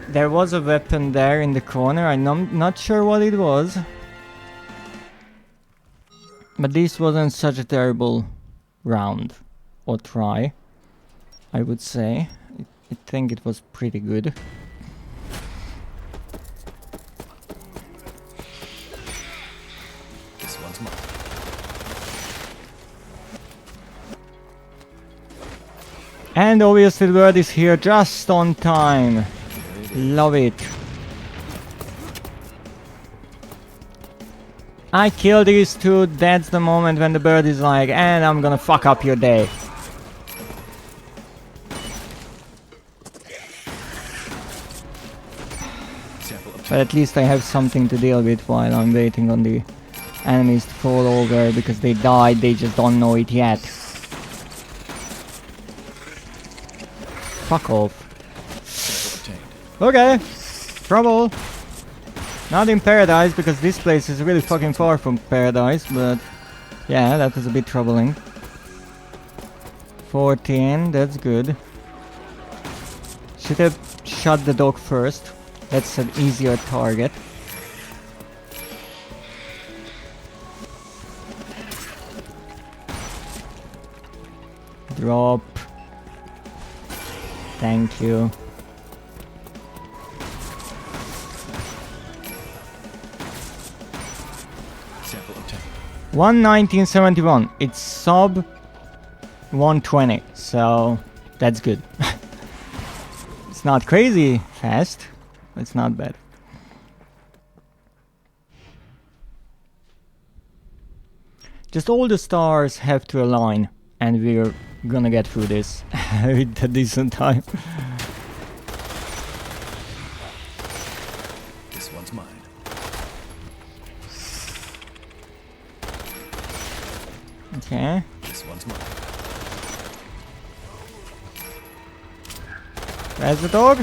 Speaker 2: There was a weapon there in the corner. I'm not sure what it was. But this wasn't such a terrible round or try, I would say. I think it was pretty good.
Speaker 3: This one's mine.
Speaker 2: And obviously the bird is here just on time. Love it. I kill these two, that's the moment when the bird is like, and I'm gonna fuck up your day. But at least I have something to deal with while I'm waiting on the enemies to fall over, because they died, they just don't know it yet. Fuck off. Okay, trouble. Not in paradise, because this place is really fucking far from paradise, but yeah, that was a bit troubling. 14, that's good. Should have shot the dog first. That's an easier target. Drop. Thank you.
Speaker 3: Sample obtained.
Speaker 2: 1971. It's sub 120, so that's good. It's not crazy fast, but it's not bad. Just all the stars have to align, and we're gonna get through this with a decent time.
Speaker 3: This one's mine.
Speaker 2: Okay.
Speaker 3: This one's mine.
Speaker 2: Where's the dog?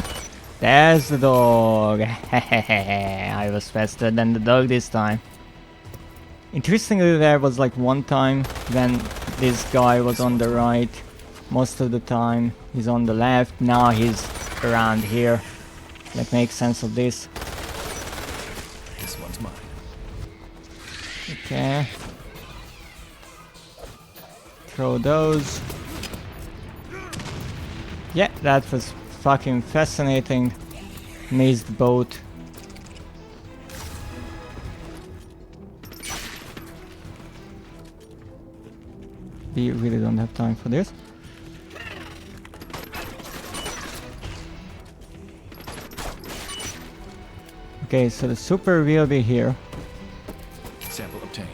Speaker 2: There's the dog. I was faster than the dog this time. Interestingly, there was like one time when this guy was on the right. Most of the time he's on the left. Now he's around here. That makes sense of this.
Speaker 3: This one's mine.
Speaker 2: Okay. Throw those. Yeah, that was fucking fascinating. Missed both. We really don't have time for this. Okay, so the super will be here.
Speaker 3: Sample obtained.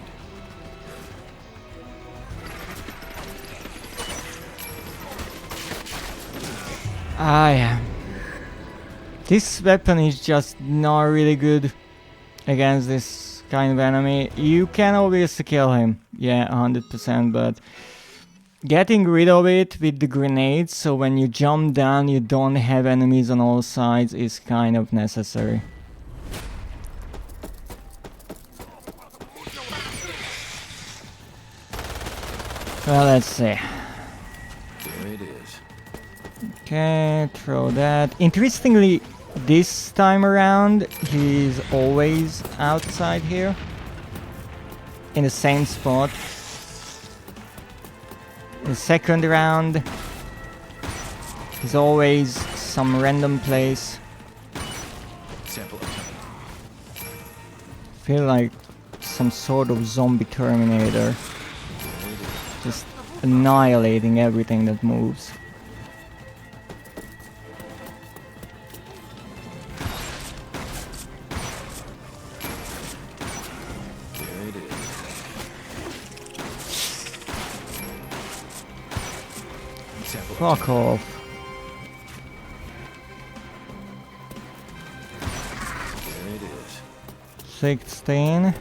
Speaker 2: Ah, yeah. This weapon is just not really good against this kind of enemy. You can obviously kill him, yeah, 100%, but getting rid of it with the grenades, so when you jump down you don't have enemies on all sides, is kind of necessary. Well, let's see.
Speaker 3: There it is.
Speaker 2: Okay, throw that. Interestingly, this time around, he's always outside here. In the same spot. In the second round, he's always some random place.
Speaker 3: Sample obtained.
Speaker 2: Feel like some sort of zombie Terminator. Just annihilating everything that moves.
Speaker 3: There it is. Sample
Speaker 2: Fuck off.
Speaker 3: There it is.
Speaker 2: 16.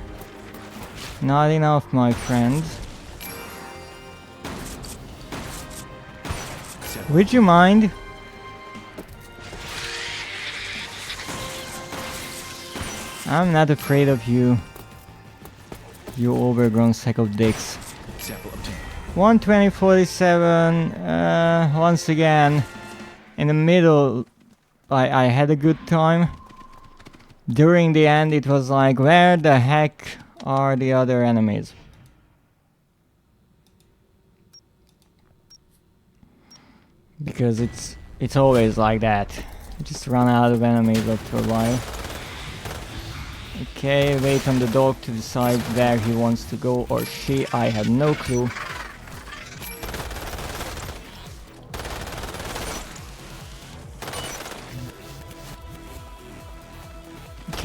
Speaker 2: Not enough, my friends. Would you mind? I'm not afraid of you. You overgrown sack of dicks.
Speaker 3: Sample obtained.
Speaker 2: 120.47. Once again, in the middle, I had a good time. During the end, it was like, where the heck are the other enemies? Because it's always like that. You just run out of enemies after a while. Okay, wait on the dog to decide where he wants to go, or she, I have no clue.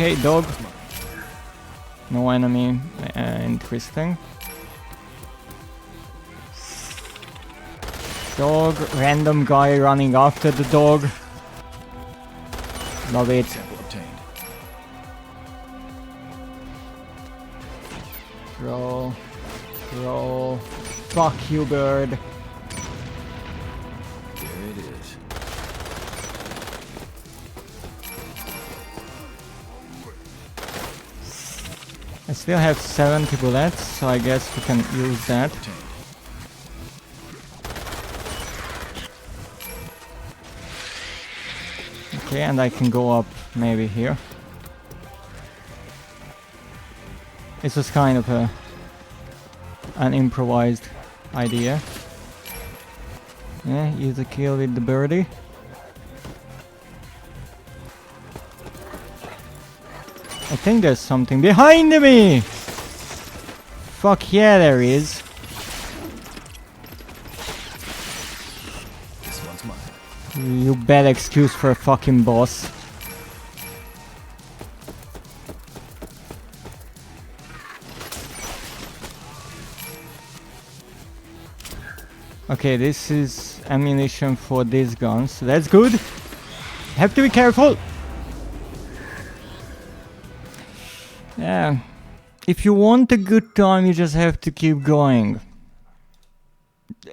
Speaker 2: Okay, dog. No enemy. Interesting. Dog. Random guy running after the dog. Love it.
Speaker 3: Sample obtained.
Speaker 2: Roll. Roll. Fuck you, bird.
Speaker 3: There it is.
Speaker 2: I still have 70 bullets, so I guess we can use that.
Speaker 3: Obtained.
Speaker 2: Okay, and I can go up maybe here. This was kind of an improvised idea. Yeah, use a kill with the birdie. I think there's something behind me! Fuck yeah, there is.
Speaker 3: This one's mine.
Speaker 2: You bad excuse for a fucking boss. Okay, this is ammunition for this gun, so that's good. Have to be careful. Yeah. If you want a good time, you just have to keep going.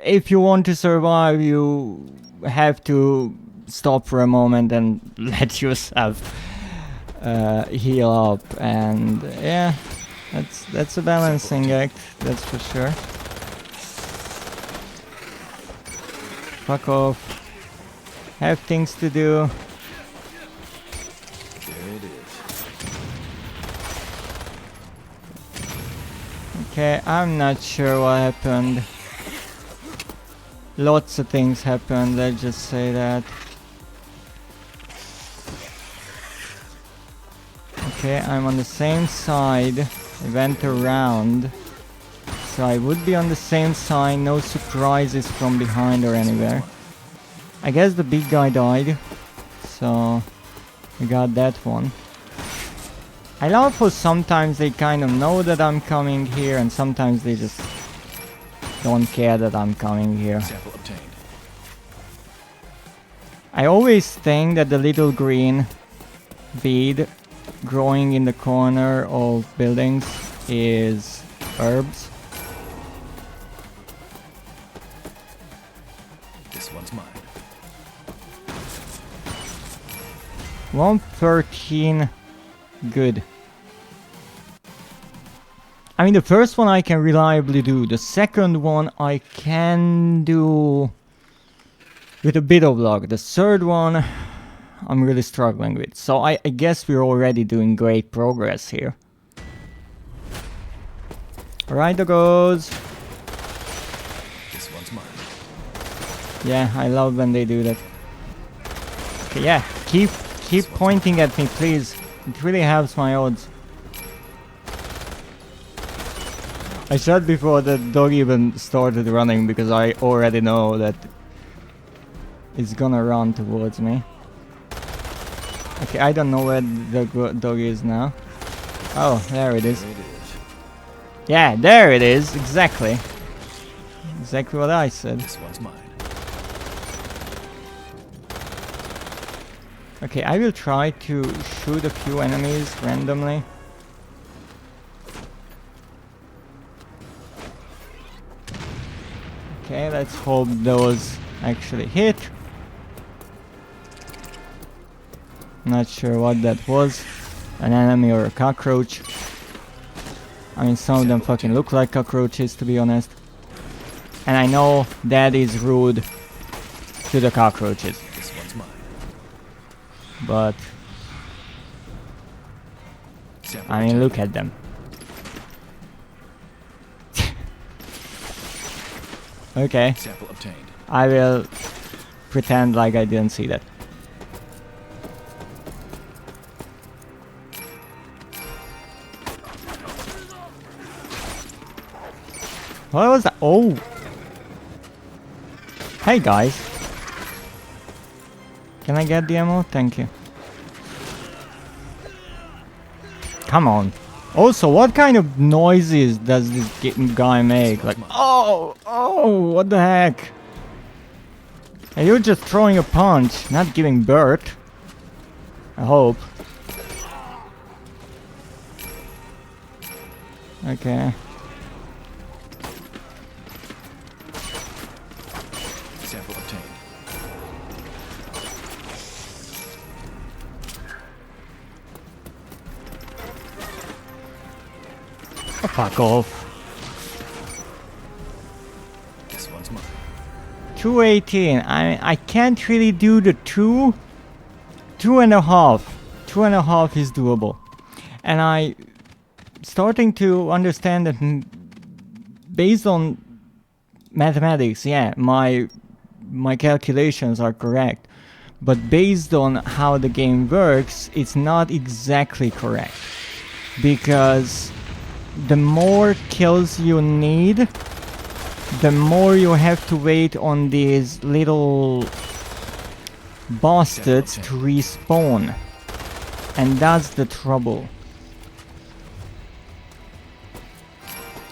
Speaker 2: If you want to survive, you have to stop for a moment and let yourself heal up. And yeah, that's a balancing act, that's for sure. Fuck off. Have things to do.
Speaker 3: There it is.
Speaker 2: Okay, I'm not sure what happened. Lots of things happened, let's just say that. Okay, I'm on the same side. I went around. So I would be on the same side, no surprises from behind or anywhere. I guess the big guy died. So we got that one. I love how sometimes they kind of know that I'm coming here and sometimes they just don't care that I'm coming here.
Speaker 3: Sample obtained.
Speaker 2: I always think that the little green weed growing in the corner of buildings is herbs.
Speaker 3: This one's mine.
Speaker 2: 113. Good. I mean, the first one I can reliably do. The second one I can do with a bit of luck. The third one I'm really struggling with. So I guess we're already doing great progress here. Alright, doggos.
Speaker 3: This one's mine.
Speaker 2: Yeah, I love when they do that. Okay, yeah, keep pointing at me, please. It really helps my odds. I shot before the dog even started running because I already know that it's gonna run towards me. Okay, I don't know where the dog is now. Oh, there it is.
Speaker 3: There it is.
Speaker 2: Yeah, there it is, exactly. Exactly what I said.
Speaker 3: This one's mine.
Speaker 2: Okay, I will try to shoot a few enemies randomly. Okay, let's hope those actually hit. Not sure what that was. An enemy or a cockroach. I mean, some of them fucking look like cockroaches, to be honest. And I know that is rude to the cockroaches.
Speaker 3: This one's mine.
Speaker 2: But
Speaker 3: Sample
Speaker 2: I mean,
Speaker 3: obtained.
Speaker 2: look at them. Okay,
Speaker 3: Sample obtained.
Speaker 2: I will pretend like I didn't see that. What was that? Oh! Hey guys! Can I get the ammo? Thank you. Come on. Also, what kind of noises does this guy make? Like, oh, what the heck? And you're just throwing a punch, not giving birth. I hope. Okay.
Speaker 3: Sample obtained.
Speaker 2: Oh, fuck off.
Speaker 3: This one's mine.
Speaker 2: 218. I can't really do the 2. 2.5. 2.5 is doable. And I starting to understand that based on mathematics, yeah, my calculations are correct. But based on how the game works, it's not exactly correct. Because the more kills you need, the more you have to wait on these little bastards to respawn. And that's the trouble.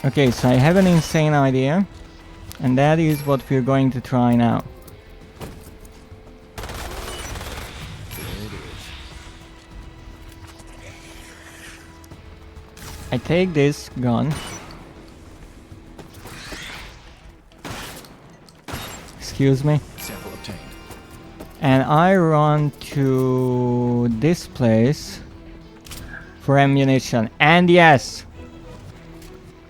Speaker 2: Okay, so I have an insane idea. And that is what we're going to try now. I take this gun. Excuse me.
Speaker 3: Sample obtained.
Speaker 2: And I run to this place for ammunition. And yes!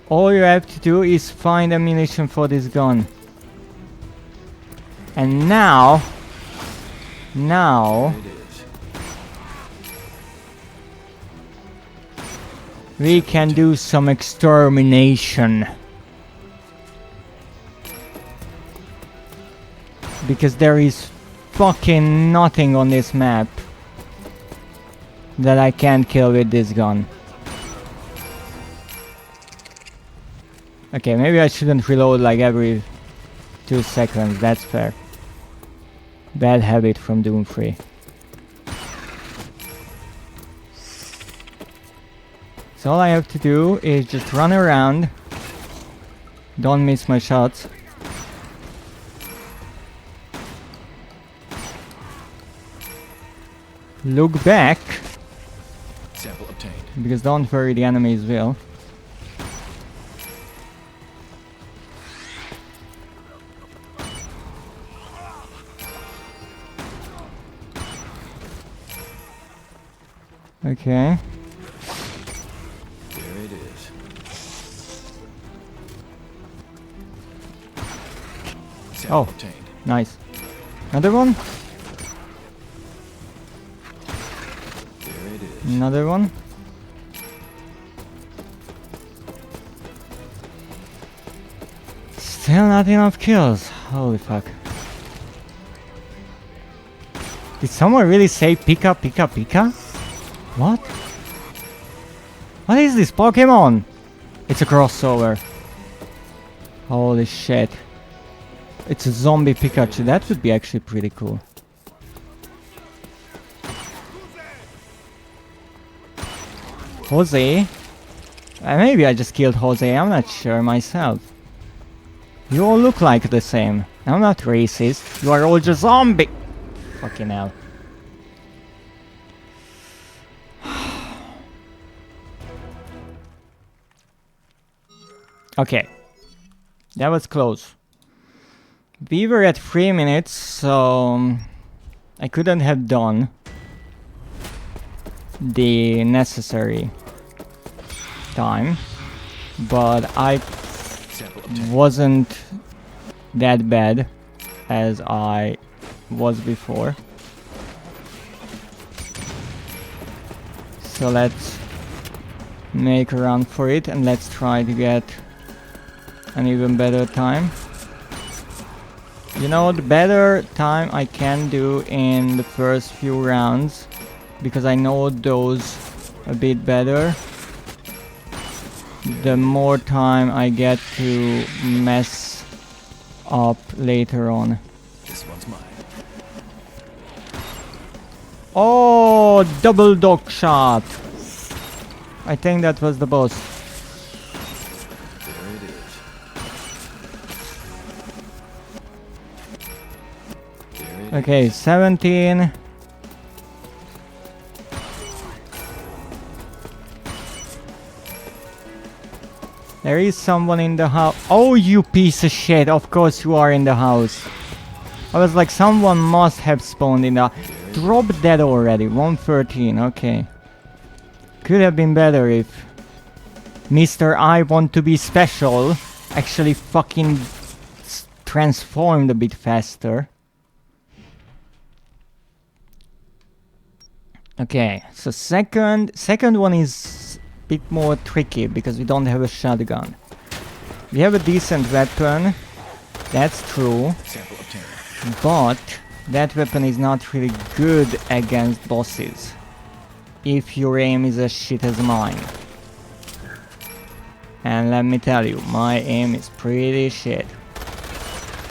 Speaker 2: All you have to do is find ammunition for this gun. And now...
Speaker 3: There it is.
Speaker 2: we can do some extermination. Because there is fucking nothing on this map that I can't kill with this gun. Okay, maybe I shouldn't reload like every 2 seconds, that's fair. Bad habit from Doom 3. So all I have to do is just run around. Don't miss my shots. Look back.
Speaker 3: Sample obtained.
Speaker 2: Because don't worry, the enemies will. Okay.
Speaker 3: There it is. Sample obtained.
Speaker 2: Nice. Another one?
Speaker 3: There it is.
Speaker 2: Another one? Still not enough kills. Holy fuck. Did someone really say Pika Pika Pika? What? What is this Pokemon? It's a crossover. Holy shit. It's a zombie Pikachu. That would be actually pretty cool. Jose? Maybe I just killed Jose. I'm not sure myself. You all look like the same. I'm not racist. You are all just zombie. Fucking hell. Okay. That was close. We were at 3 minutes, so I couldn't have done the necessary time, but I
Speaker 3: Sample obtained.
Speaker 2: wasn't that bad as I was before. So let's make a run for it and let's try to get an even better time. You know, the better time I can do in the first few rounds, because I know those a bit better, the more time I get to mess up later on.
Speaker 3: This one's mine.
Speaker 2: Oh, double dog shot. I think that was the boss.
Speaker 3: There it is. There it
Speaker 2: Okay, 17. There is someone in the house. Oh, you piece of shit. Of course you are in the house. I was like, someone must have spawned in the... Drop that already. 113. Okay. Could have been better if Mr. I Want to Be Special actually fucking transformed a bit faster. Okay, so second one is a bit more tricky because we don't have a shotgun. We have a decent weapon, that's true,
Speaker 3: Sample obtained.
Speaker 2: but that weapon is not really good against bosses if your aim is as shit as mine. And let me tell you, my aim is pretty shit.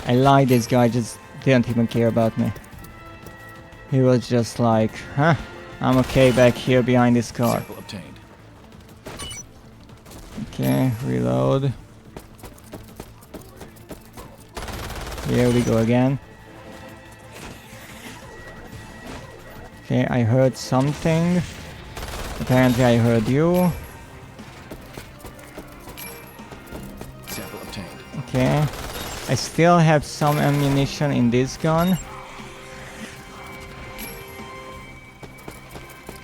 Speaker 2: I like this guy, just didn't even care about me. He was just like, huh, I'm okay back here behind this car.
Speaker 3: Sample obtained.
Speaker 2: Okay, reload. Here we go again. Okay, I heard something. Apparently I heard you.
Speaker 3: Sample obtained.
Speaker 2: Okay. I still have some ammunition in this gun.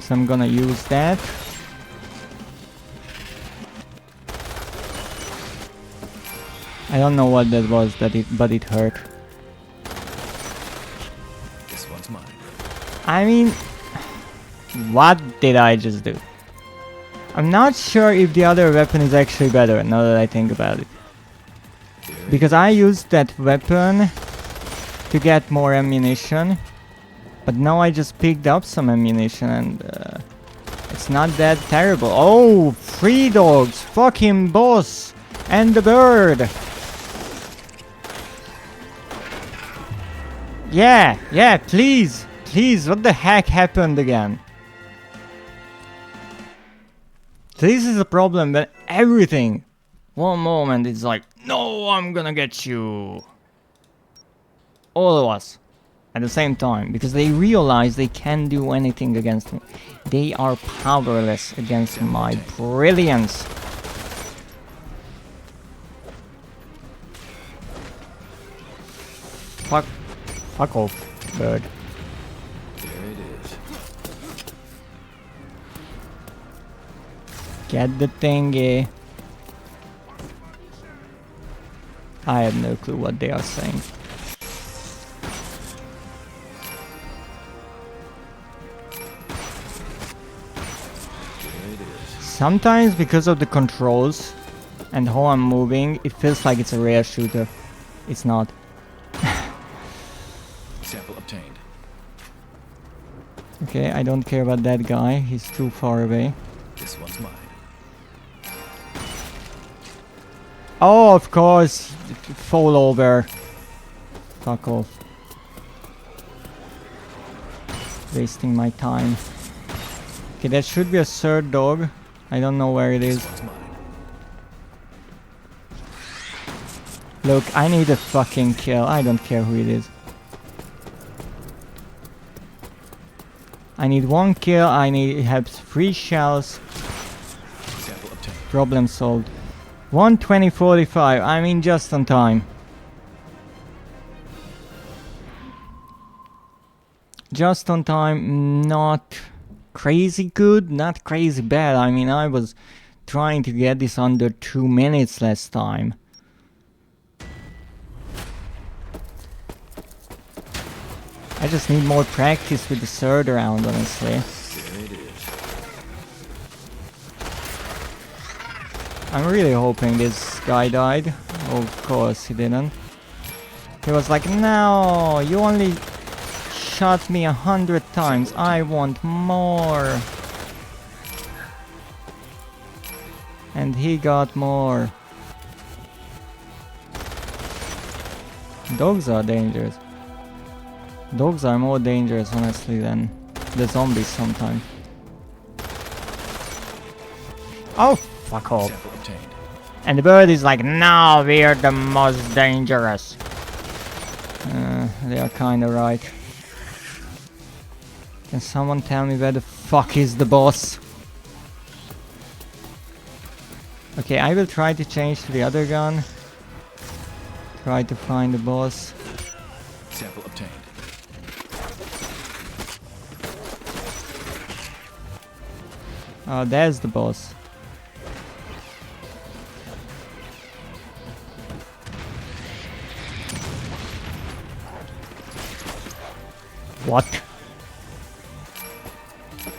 Speaker 2: So I'm gonna use that. I don't know what that was, but it hurt.
Speaker 3: This one's mine.
Speaker 2: I mean, what did I just do? I'm not sure if the other weapon is actually better, now that I think about it. Because I used that weapon to get more ammunition, but now I just picked up some ammunition and it's not that terrible. Oh, 3 dogs, fucking boss, and the bird. Yeah, please, what the heck happened again? This is a problem when everything, one moment it's like, no, I'm gonna get you. All of us, at the same time, because they realize they can't do anything against me. They are powerless against my brilliance. Fuck off, bird.
Speaker 3: There it is.
Speaker 2: Get the thingy. I have no clue what they are saying.
Speaker 3: There it is.
Speaker 2: Sometimes because of the controls and how I'm moving, it feels like it's a real shooter. It's not.
Speaker 3: Sample obtained.
Speaker 2: Okay, I don't care about that guy. He's too far away.
Speaker 3: This one's mine.
Speaker 2: Oh, of course. Fall over. Fuck off. Wasting my time. Okay, that should be a third dog. I don't know where it is.
Speaker 3: This one's mine.
Speaker 2: Look, I need a fucking kill. I don't care who it is. I need 1 kill. I need have 3 shells.
Speaker 3: Sample obtained.
Speaker 2: Problem solved. 120.45. I mean, just on time. Just on time. Not crazy good. Not crazy bad. I mean, I was trying to get this under 2 minutes last time. I just need more practice with the third round, honestly.
Speaker 3: There it is.
Speaker 2: I'm really hoping this guy died. Of course he didn't. He was like, no, you only shot me 100 times. I want more. And he got more. Dogs are dangerous. Dogs are more dangerous, honestly, than the zombies sometimes. Oh, fuck off.
Speaker 3: Sample obtained.
Speaker 2: And the bird is like, no, we're the most dangerous. They are kinda right. Can someone tell me where the fuck is the boss? Okay, I will try to change to the other gun. Try to find the boss.
Speaker 3: Sample obtained.
Speaker 2: Oh, there's the boss. What?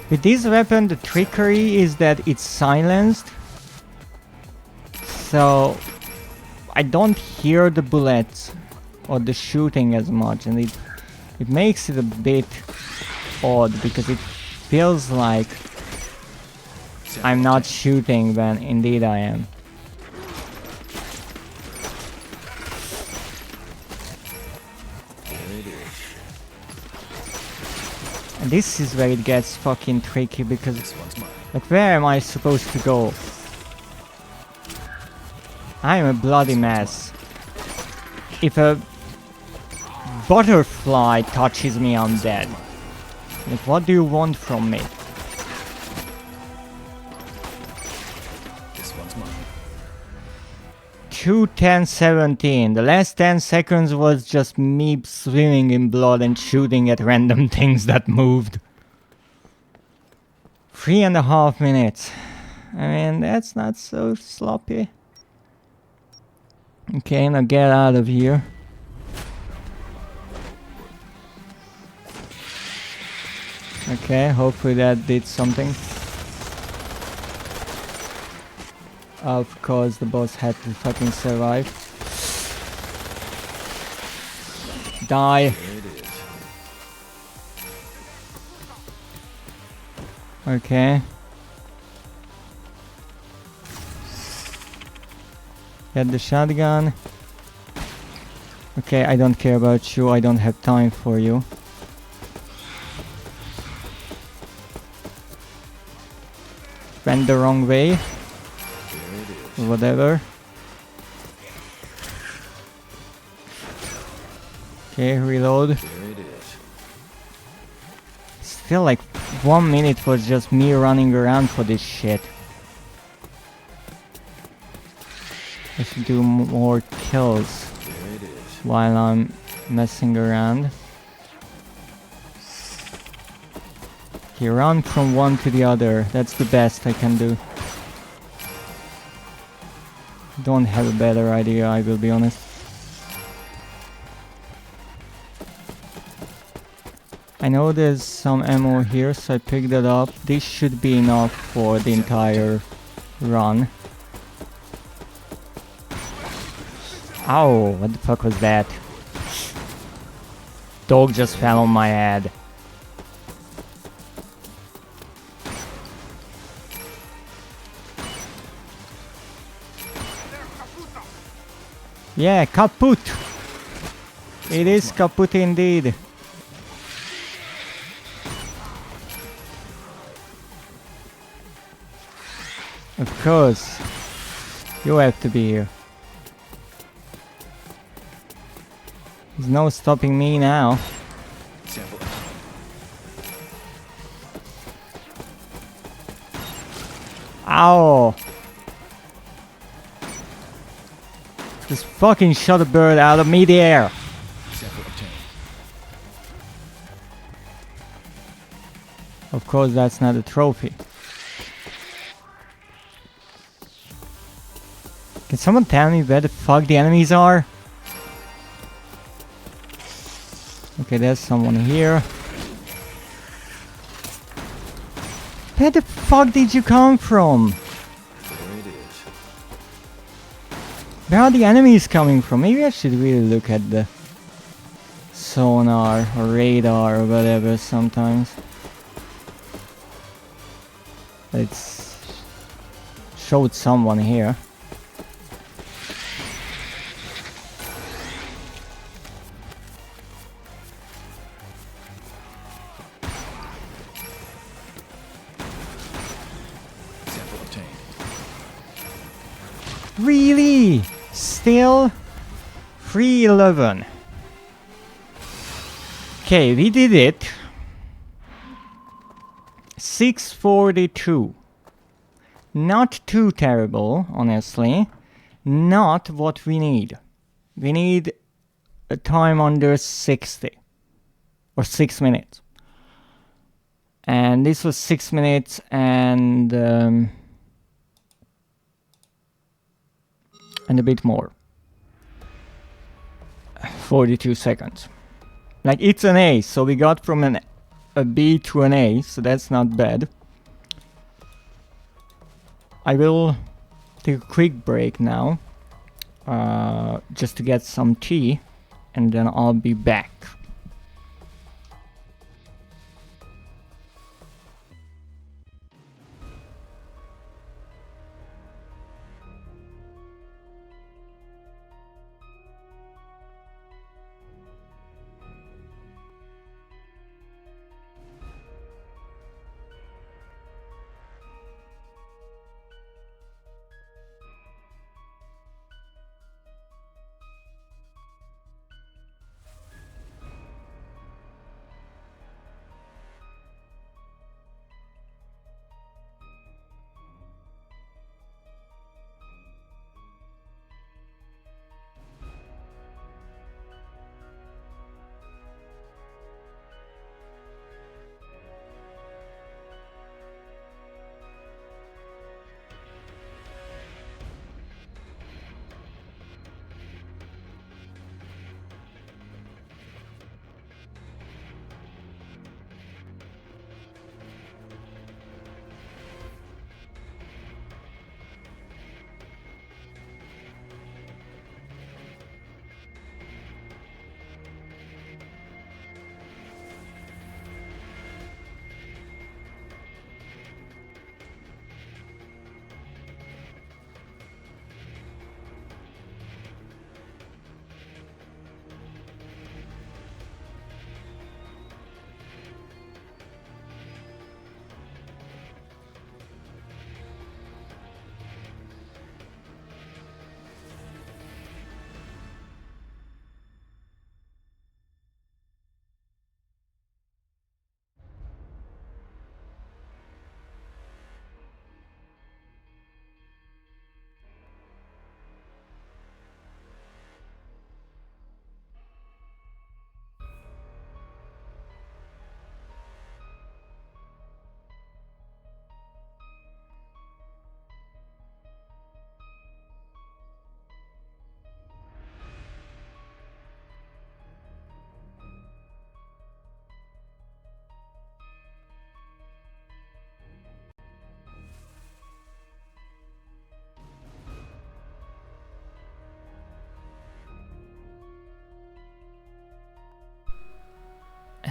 Speaker 2: With this weapon, the trickery is that it's silenced. So I don't hear the bullets or the shooting as much, and it makes it a bit odd because it feels like I'm not shooting when indeed I am.
Speaker 3: There it is.
Speaker 2: And this is where it gets fucking tricky because
Speaker 3: This one's mine.
Speaker 2: like where am I supposed to go? I am a bloody mess. If a butterfly touches me, I'm dead. Like, what do you want from me?
Speaker 3: This one's mine.
Speaker 2: 2:10:17. The last 10 seconds was just me swimming in blood and shooting at random things that moved. 3.5 minutes. I mean, that's not so sloppy. Okay, now get out of here. Okay, hopefully that did something. Of course, the boss had to fucking survive. Die.
Speaker 3: There it is.
Speaker 2: Okay. Get the shotgun. Okay, I don't care about you. I don't have time for you. Went the wrong way.
Speaker 3: There it is.
Speaker 2: Whatever. Okay, reload.
Speaker 3: There it is.
Speaker 2: Still like 1 minute was just me running around for this shit. I should do more kills
Speaker 3: There it is.
Speaker 2: while I'm messing around. Okay, run from one to the other. That's the best I can do. Don't have a better idea, I will be honest. I know there's some ammo here, so I picked it up. This should be enough for the entire run. Ow, what the fuck was that? Dog just fell on my head. Yeah, kaput! It is kaput indeed. Of course. You have to be here. There's no stopping me now.
Speaker 3: Sample.
Speaker 2: Ow! Just fucking shot a bird out of midair.
Speaker 3: Sample obtained.
Speaker 2: Of course, that's not a trophy. Can someone tell me where the fuck the enemies are? Okay, there's someone here. Where the fuck did you come from?
Speaker 3: There it is.
Speaker 2: Where are the enemies coming from? Maybe I should really look at the sonar or radar or whatever sometimes. It's showed someone here.
Speaker 3: Sample obtained.
Speaker 2: Really? Still 311. Okay, we did it. 642. Not too terrible, honestly. Not what we need. We need a time under 60. Or 6 minutes. And this was 6 minutes and a bit more. 42 seconds. Like, it's an A, so we got from a B to an A, so that's not bad. I will take a quick break now, just to get some tea, and then I'll be back.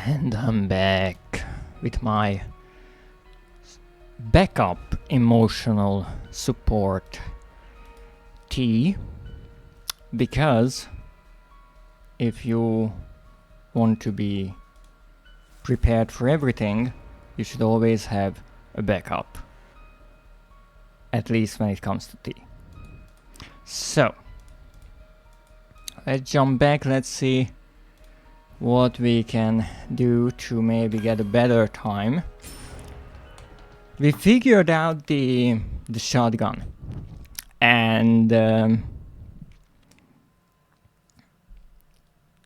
Speaker 2: And I'm back with my backup emotional support tea, because if you want to be prepared for everything, you should always have a backup, at least when it comes to tea. So let's jump back, let's see what we can do to maybe get a better time. We figured out the shotgun, and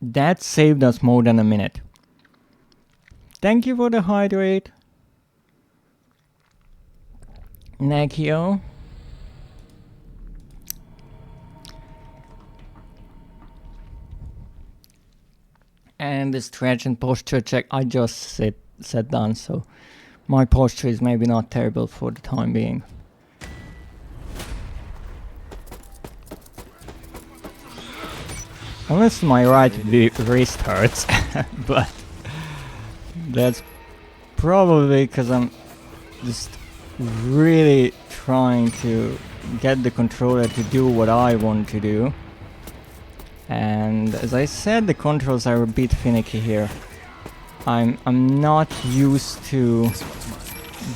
Speaker 2: that saved us more than a minute. Thank you for the hydrate, Nakio. And the stretch and posture check, I just sat down, so my posture is maybe not terrible for the time being. Unless my right wrist hurts, but that's probably because I'm just really trying to get the controller to do what I want to do. And as I said, the controls are a bit finicky here. I'm not used to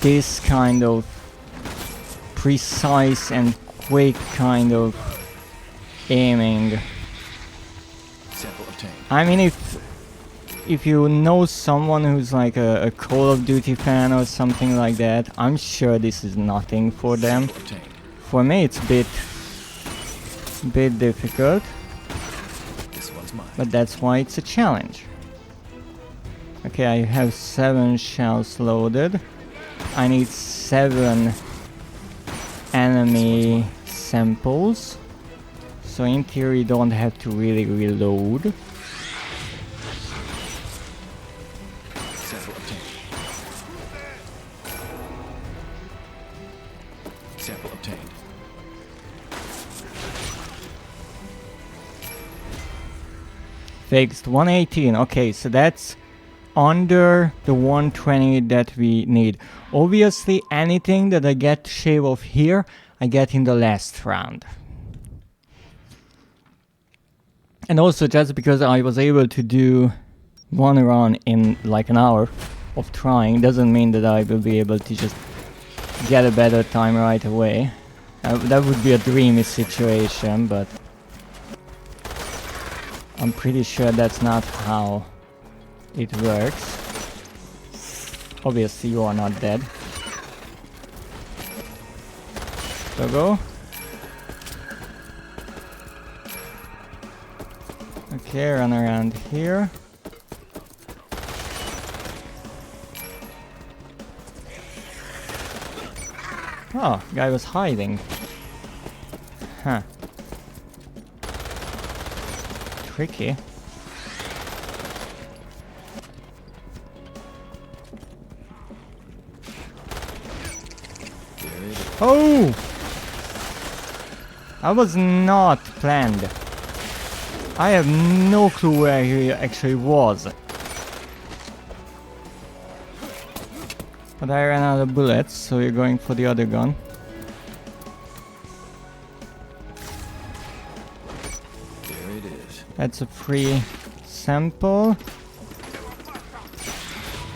Speaker 2: this kind of precise and quick kind of aiming.
Speaker 3: Sample obtained.
Speaker 2: I mean, if you know someone who's like a Call of Duty fan or something like that, I'm sure this is nothing for them.
Speaker 3: Sample obtained.
Speaker 2: For me, it's a bit difficult,
Speaker 3: This one's mine.
Speaker 2: but that's why it's a challenge. Okay, I have 7 shells loaded. I need 7 enemy samples. So in theory, don't have to really reload.
Speaker 3: Sample obtained. Sample obtained.
Speaker 2: Fixed 118. Okay, so that's under the 120 that we need. Obviously, anything that I get to shave off here, I get in the last round. And also, just because I was able to do one run in like an hour of trying, doesn't mean that I will be able to just get a better time right away. That would be a dreamy situation, but I'm pretty sure that's not how it works. Obviously, you are not dead. So go. Okay, run around here. Oh, guy was hiding. Huh. Tricky.
Speaker 3: There it is.
Speaker 2: Oh! That was not planned. I have no clue where he actually was. But I ran out of bullets, so you're going for the other gun.
Speaker 3: There it is.
Speaker 2: That's a free sample.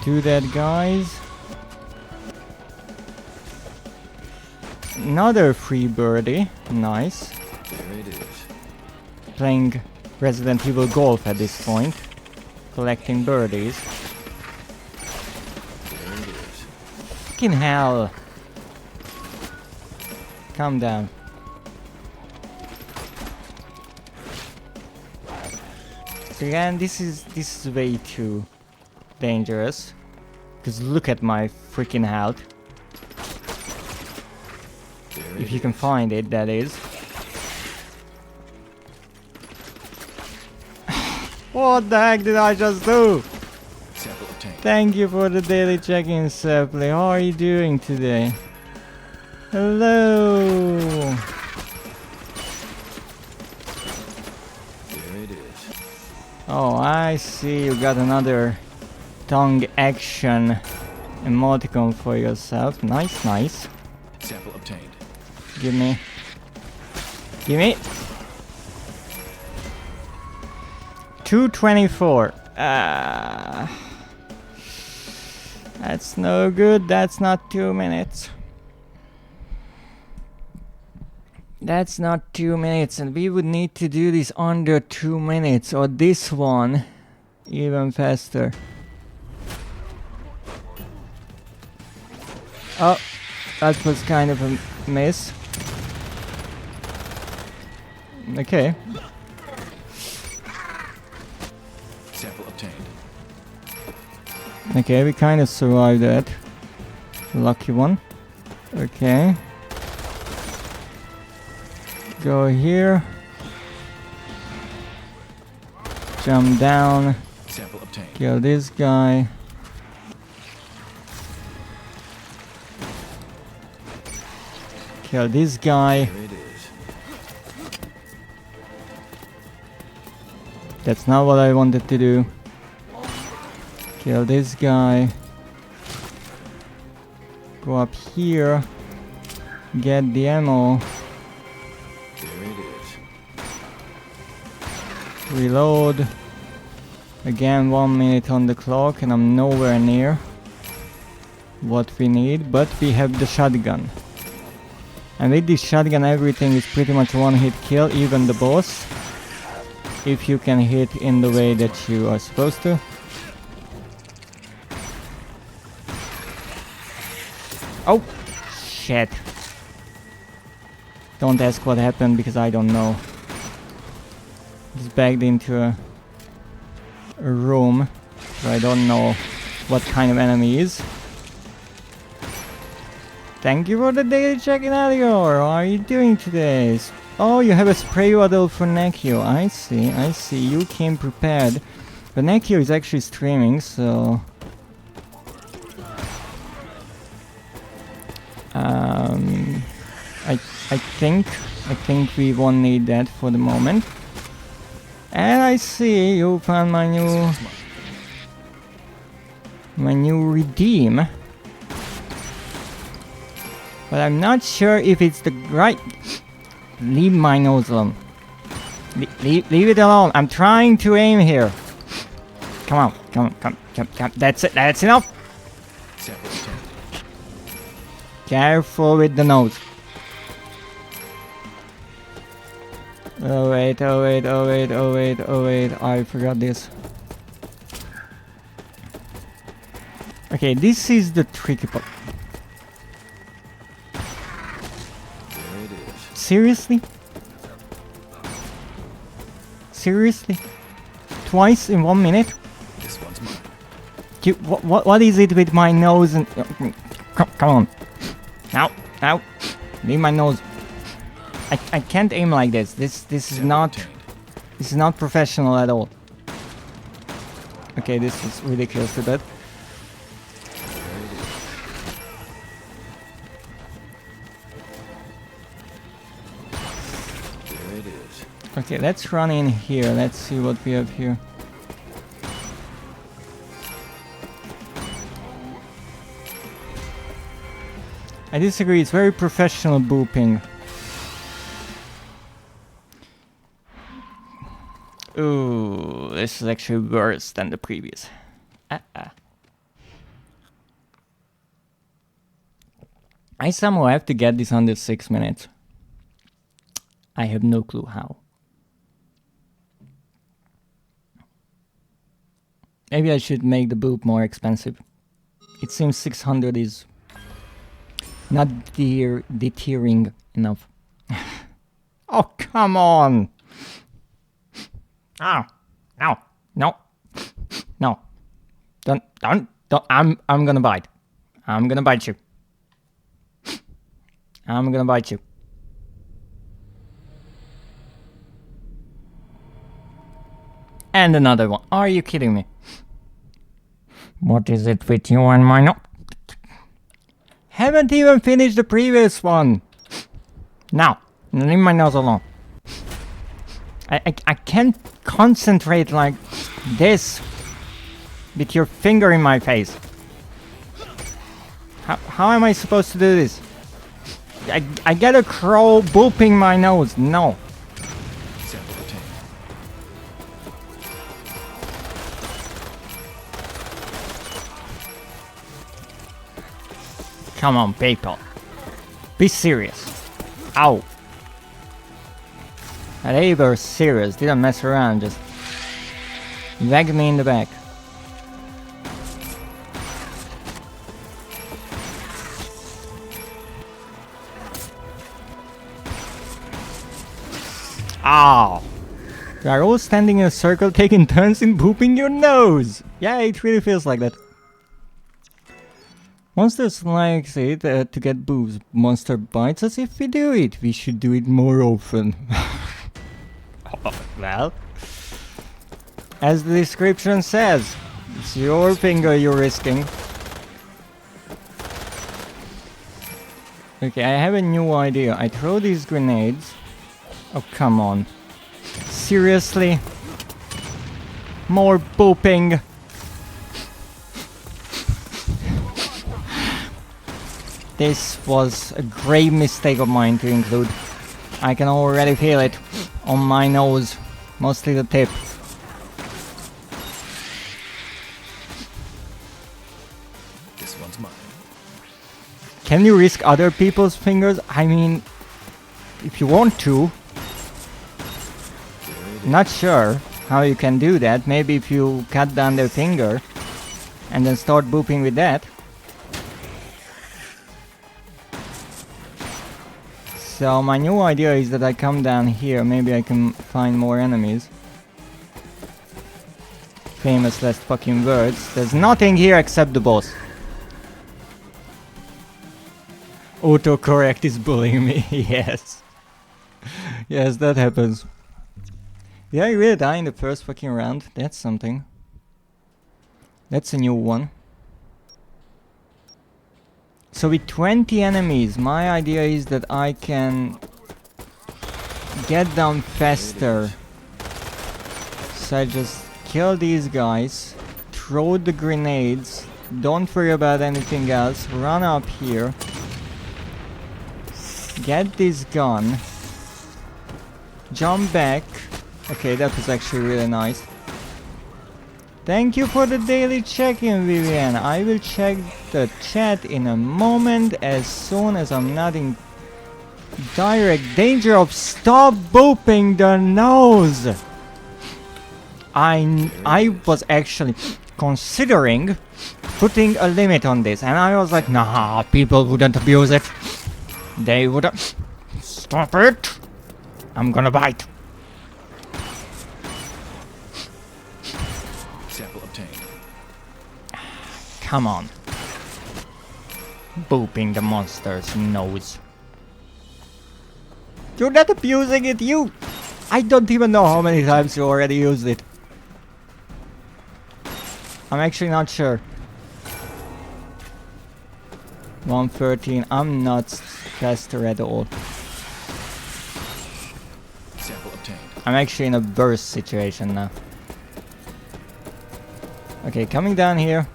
Speaker 2: Do that, guys. Another free birdie. Nice.
Speaker 3: There it is.
Speaker 2: Playing Resident Evil Golf at this point. Collecting birdies.
Speaker 3: There it is.
Speaker 2: Fucking hell. Calm down. So again, this is way too dangerous. Because look at my freaking health.
Speaker 3: There
Speaker 2: If
Speaker 3: it
Speaker 2: you can
Speaker 3: is.
Speaker 2: find it, that is. What the heck did I just do?
Speaker 3: Sample obtained.
Speaker 2: Thank you for the daily check-in, Sepley. How are you doing today? Hello.
Speaker 3: There it is.
Speaker 2: Oh, I see. You got another tongue action emoticon for yourself. Nice, nice.
Speaker 3: Sample obtained.
Speaker 2: Give me. Give me. 224. That's no good. That's not 2 minutes. That's not 2 minutes, and we would need to do this under 2 minutes, or this one even faster. Oh, that was kind of a miss. Okay.
Speaker 3: Sample obtained.
Speaker 2: Okay, we kind of survived that. Lucky one. Okay. Go here. Jump down.
Speaker 3: Sample obtained.
Speaker 2: Kill this guy. Kill this guy.
Speaker 3: There it is.
Speaker 2: That's not what I wanted to do. Kill this guy. Go up here. Get the ammo.
Speaker 3: There it is.
Speaker 2: Reload. Again, 1 minute on the clock, and I'm nowhere near what we need, but we have the shotgun. And with this shotgun, everything is pretty much one-hit kill, even the boss. If you can hit in the way that you are supposed to. Oh! Shit. Don't ask what happened because I don't know. Just backed into a room, so I don't know what kind of enemy is. Thank you for the daily check-in, Alior. How are you doing today? Oh, you have a spray bottle for Nekio. I see, I see. You came prepared. But Nekio is actually streaming, so... I think we won't need that for the moment. And I see you found my new redeem. But I'm not sure if it's the right... Leave my nose alone. Leave it alone. I'm trying to aim here. Come on, come. That's it, that's enough.
Speaker 3: Sample obtained.
Speaker 2: Careful with the nose. Oh wait, I forgot this. Okay, this is the tricky part.
Speaker 3: There it is.
Speaker 2: Seriously? Seriously? Twice in 1 minute?
Speaker 3: This one's mine.
Speaker 2: What is it with my nose and... come on. Now. Leave my nose. I can't aim like this. This is
Speaker 3: Sample
Speaker 2: not...
Speaker 3: obtained.
Speaker 2: This is not professional at all. Okay, this is ridiculous to that.
Speaker 3: There it is.
Speaker 2: Okay, let's run in here. Let's see what we have here. I disagree. It's very professional booping. Ooh, this is actually worse than the previous. I somehow have to get this under 6 minutes. I have no clue how. Maybe I should make the boop more expensive. It seems 600 is not deterring enough. Oh, come on! Oh, no. Don't, I'm gonna bite. I'm gonna bite you. I'm gonna bite you. And another one. Are you kidding me? What is it with you and my no? Haven't even finished the previous one. Now, leave my nose alone. I can't concentrate like this with your finger in my face. How am I supposed to do this? I get a crow booping my nose. No.
Speaker 3: Sample obtained.
Speaker 2: Come on, people. Be serious. Ow. They were serious, didn't mess around, just whacked me in the back. Ow! You are all standing in a circle taking turns in pooping your nose! Yeah, it really feels like that. Monsters likes it to get boobs. Monster bites us if we do it. We should do it more often. Well, as the description says, it's your finger you're risking. Okay, I have a new idea. I throw these grenades. Oh, come on. Seriously? More booping. This was a grave mistake of mine to include. I can already feel it on my nose, mostly the tip. Can you risk other people's fingers? I mean, if you want to. Not sure how you can do that. Maybe if you cut down their finger and then start booping with that. So my new idea is that I come down here. Maybe I can find more enemies. Famous last fucking words. There's nothing here except the boss. Autocorrect is bullying me. Yes. Yes, that happens. Did I really die in the first fucking round? That's something. That's a new one. So with 20 enemies, my idea is that I can get down faster. So I just kill these guys, throw the grenades, don't worry about anything else, run up here, get this gun, jump back. Okay, that was actually really nice. Thank you for the daily check-in, Vivian. I will check the chat in a moment as soon as I'm not in direct danger of stop booping the nose. I was actually considering putting a limit on this, and I was like, nah, people wouldn't abuse it. They wouldn't. Stop it. I'm gonna bite.
Speaker 3: Sample obtained.
Speaker 2: Come on. Booping the monster's nose. You're not abusing it, you! I don't even know how many times you already used it. I'm actually not sure. 113, I'm not faster at all.
Speaker 3: Sample obtained.
Speaker 2: I'm actually in a burst situation now. Okay, coming down here.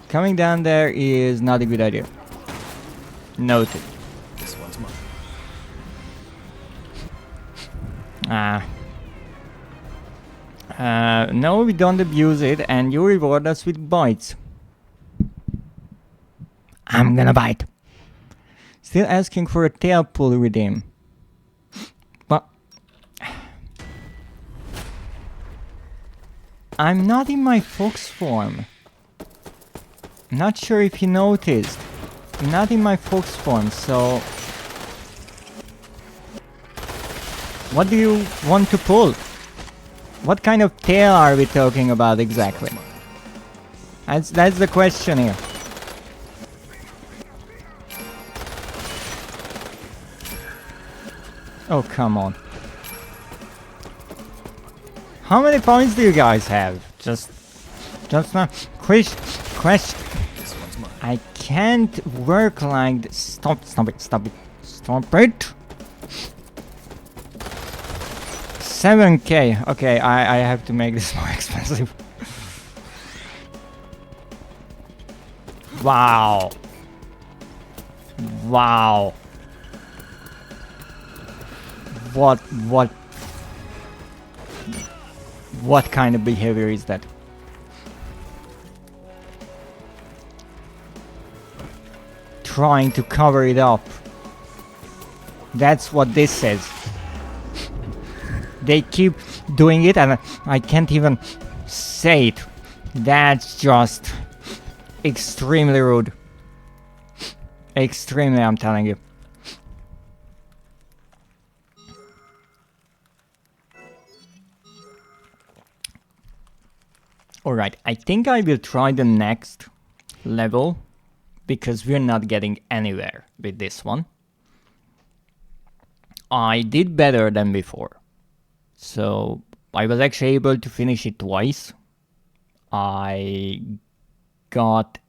Speaker 2: Coming down there is not a good idea. Noted.
Speaker 3: This one's mine.
Speaker 2: No, we don't abuse it, and you reward us with bites. I'm gonna bite. Still asking for a tail pull redeem. But I'm not in my fox form. Not sure if you noticed. I'm not in my fox form, so what do you want to pull? What kind of tail are we talking about exactly? That's the question here. Oh, come on. How many points do you guys have? Just not question.
Speaker 3: This one's mine.
Speaker 2: I can't work like this. Stop it. 7k. Okay, I have to make this more expensive. Wow. What kind of behavior is that? Trying to cover it up. That's what this says. They keep doing it and I can't even say it. That's just extremely rude. Extremely, I'm telling you. Alright, I think I will try the next level because we're not getting anywhere with this one. I did better than before. So I was actually able to finish it twice. I got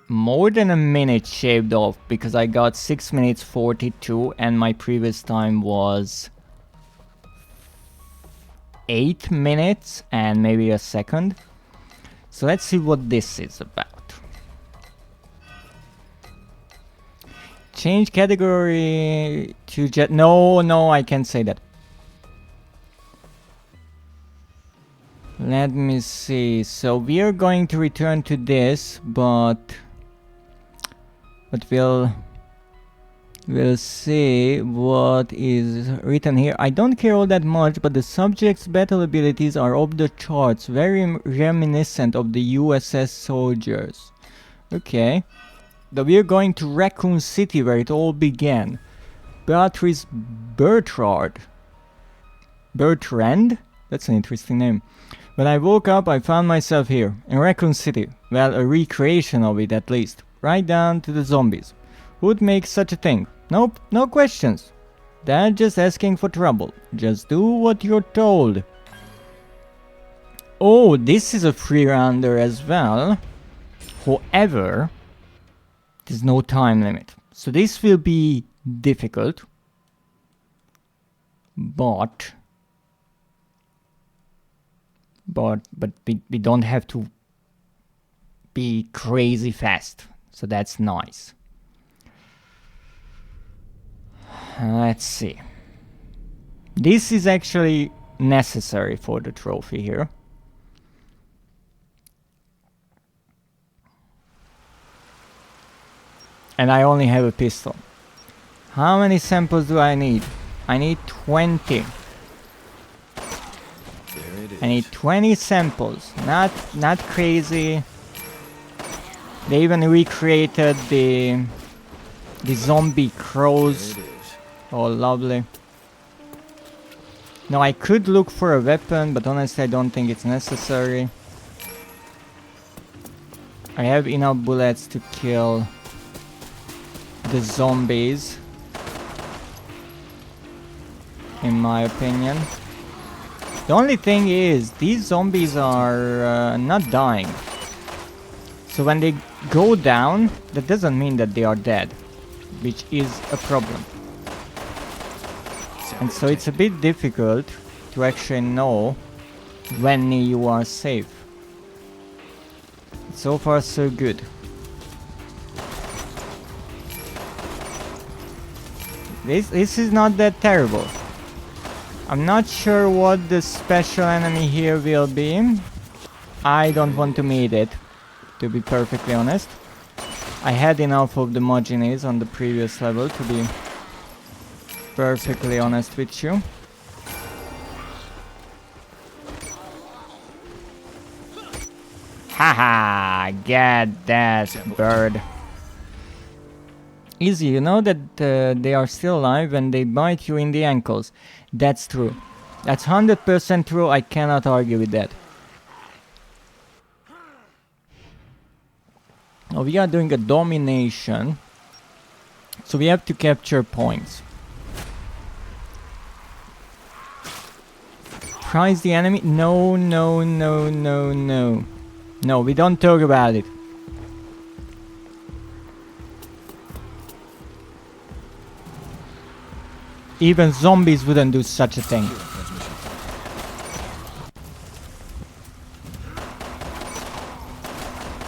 Speaker 2: more than a minute shaved off because I got 6 minutes 42 and my previous time was 8 minutes and maybe a second. So let's see what this is about. Change category to jet. No, I can't say that. Let me see. So we are going to return to this, but we'll see what is written here. I don't care all that much, but the subject's battle abilities are off the charts, very reminiscent of the USS soldiers. Okay. So we are going to Raccoon City, where it all began. Beatrice Bertrand? That's an interesting name. When I woke up, I found myself here, in Raccoon City. Well, a recreation of it at least. Right down to the zombies. Who'd make such a thing? Nope, no questions. They're just asking for trouble. Just do what you're told. Oh, this is a free rounder as well. However, there's no time limit. So this will be difficult. But we don't have to be crazy fast. So that's nice. Let's see. This is actually necessary for the trophy here. And I only have a pistol. How many samples do I need? I need 20. I need 20 samples. Not crazy. They even recreated the zombie crows. Oh, lovely. Now I could look for a weapon, but honestly I don't think it's necessary. I have enough bullets to kill the zombies, in my opinion. The only thing is, these zombies are not dying. So when they go down, that doesn't mean that they are dead, which is a problem. And so it's a bit difficult to actually know when you are safe. So far so good. This is not that terrible. I'm not sure what the special enemy here will be. I don't want to meet it, to be perfectly honest. I had enough of the Moginis on the previous level, to be perfectly honest with you. Haha, get that bird. Easy, you know that they are still alive when they bite you in the ankles. That's true. That's 100% true, I cannot argue with that. Now we are doing a domination. So we have to capture points. Prize the enemy? No, no, no, no, no. No, we don't talk about it. Even zombies wouldn't do such a thing.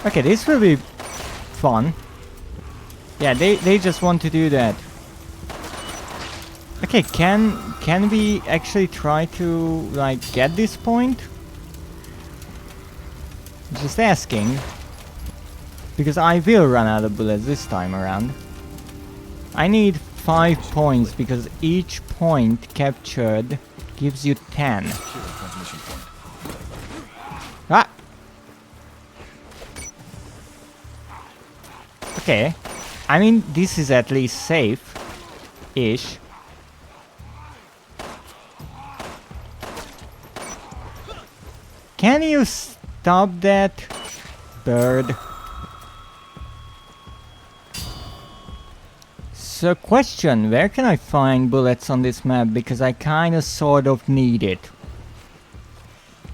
Speaker 2: Okay, this will be fun. Yeah, they just want to do that. Okay, can we actually try to like get this point? Just asking. Because I will run out of bullets this time around. I need 5 points because each point captured gives you 10. Ah! Okay. I mean, this is at least safe-ish. Can you stop that, bird? So question, where can I find bullets on this map? Because I kinda sort of need it.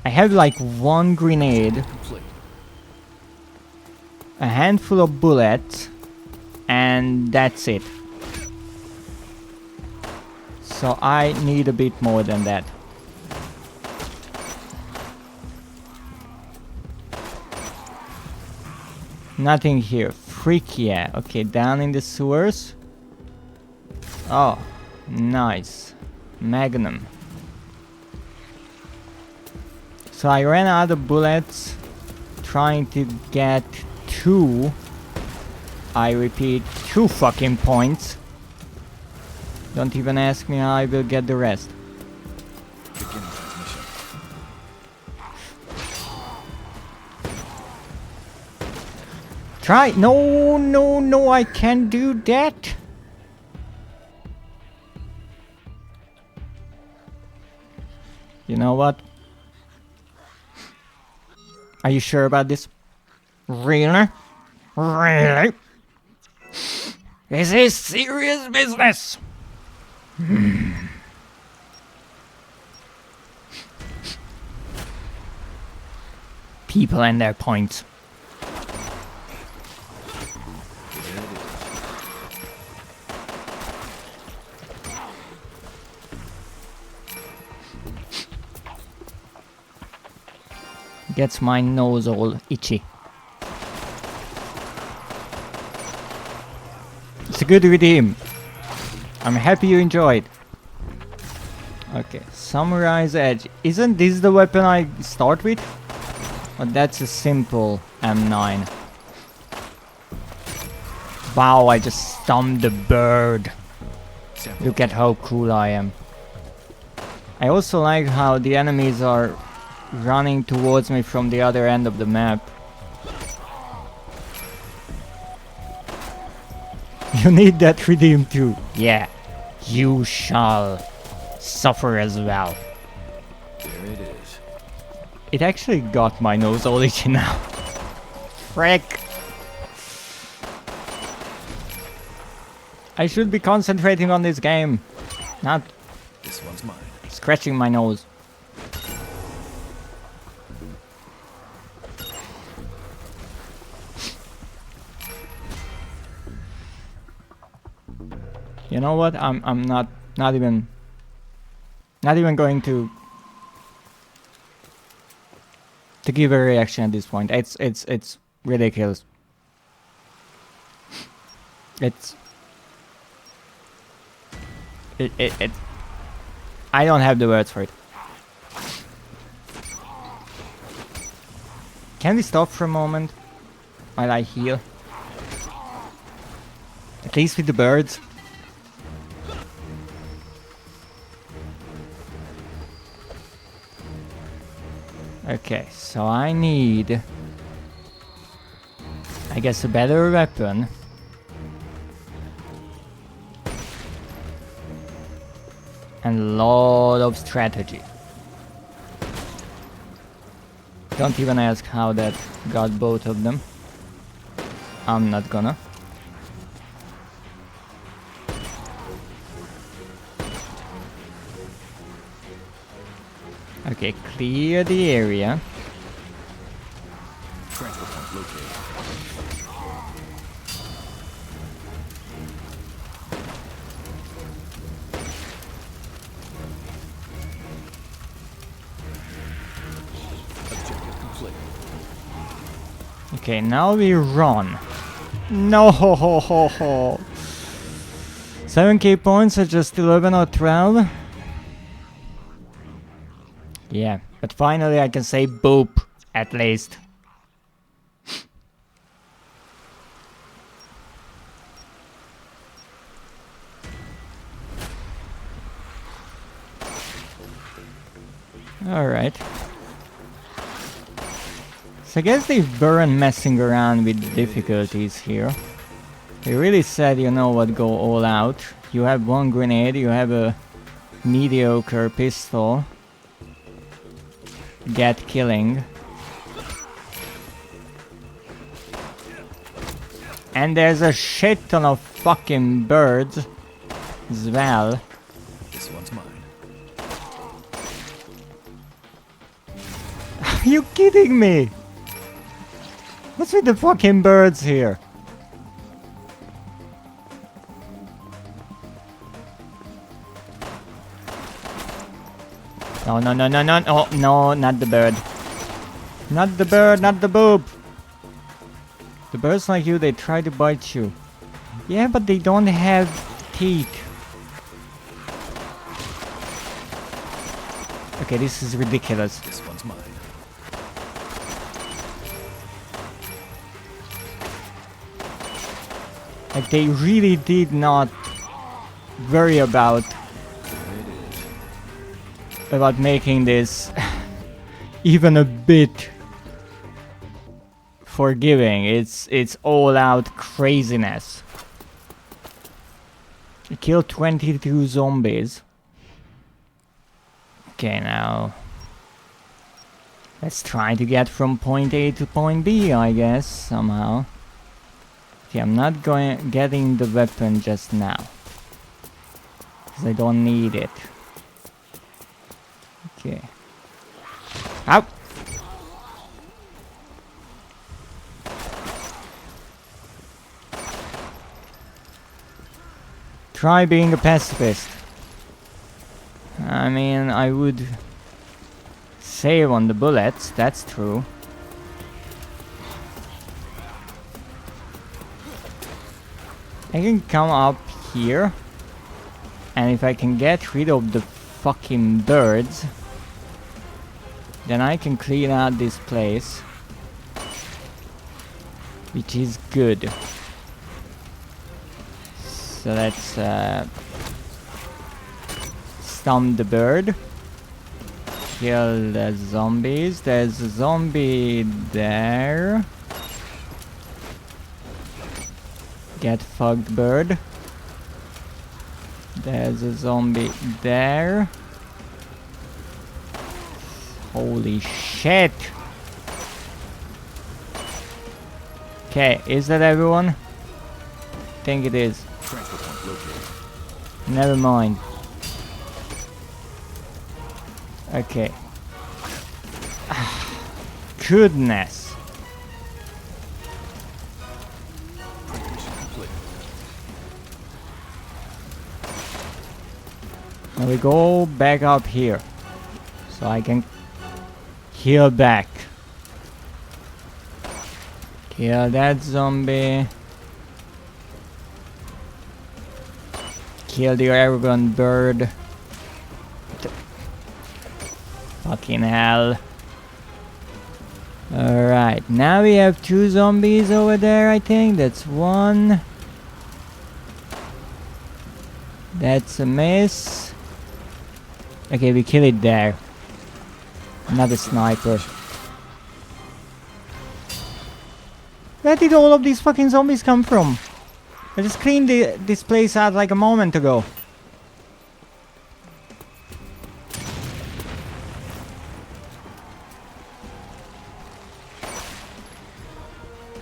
Speaker 2: I have like 1 grenade, a handful of bullets, and that's it. So I need a bit more than that. Nothing here. Freak, yeah. Okay, down in the sewers. Oh, nice. Magnum. So I ran out of bullets trying to get 2. I repeat, 2 fucking points. Don't even ask me how I will get the rest.
Speaker 3: Begin transmission.
Speaker 2: Try. No, no, no, I can't do that. You know what? Are you sure about this? Really? Really? This is serious business. People and their points. Gets my nose all itchy. It's a good redeem. I'm happy you enjoyed. Okay, Samurai's Edge. Isn't this the weapon I start with? Or that's a simple M9. Wow, I just stumped the bird.
Speaker 3: Sample
Speaker 2: Look at how cool I am. I also like how the enemies are running towards me from the other end of the map. You need that redeem too. Yeah, you shall suffer as well.
Speaker 3: There it is.
Speaker 2: It actually got my nose all itchy now. Frick. I should be concentrating on this game, not
Speaker 3: This one's mine.
Speaker 2: scratching my nose. You know what? I'm not even going to give a reaction at this point. It's ridiculous. It I don't have the words for it. Can we stop for a moment while I heal? At least with the birds. Okay, so I need, I guess, a better weapon. And a lot of strategy. Don't even ask how that got both of them. I'm not gonna. Okay, clear the area.
Speaker 3: Transfer point located. Objective complete.
Speaker 2: Okay, now we run. No, ho, ho, ho, ho. 7k points are just 11 or 12. Yeah, but finally I can say boop, at least. Alright. So I guess they weren't messing around with the difficulties here. They really said, you know what, go all out. You have one grenade, you have a mediocre pistol. Get killing. And there's a shit ton of fucking birds as well.
Speaker 3: This one's mine.
Speaker 2: Are you kidding me? What's with the fucking birds here? No, no, no, no, no, oh, no, not the bird. Not the bird, not the boob. The birds like you, they try to bite you. Yeah, but they don't have teeth. Okay, this is ridiculous.
Speaker 3: This one's mine.
Speaker 2: Like, they really did not worry about making this even a bit forgiving. It's all out craziness. You killed 22 zombies. Okay, now let's try to get from point A to point B, I guess, somehow. Okay, I'm not getting the weapon just now, because I don't need it. Okay. Ow! Try being a pacifist. I mean, I would save on the bullets, that's true. I can come up here, and if I can get rid of the fucking birds, then I can clean out this place, which is good. So let's stomp the bird, kill the zombies. There's a zombie there. Get fucked, bird. There's a zombie there. Holy shit! Okay, is that everyone? I think it is.
Speaker 3: Transfer point located.
Speaker 2: Never mind. Okay. Goodness.
Speaker 3: Mission complete.
Speaker 2: Now we go back up here, so I can heal back. Kill that zombie. Kill the arrogant bird. Fucking hell. Alright, now we have 2 zombies over there, I think. That's 1. That's a miss. Okay, we kill it there. Another sniper. Where did all of these fucking zombies come from? I just cleaned this place out like a moment ago.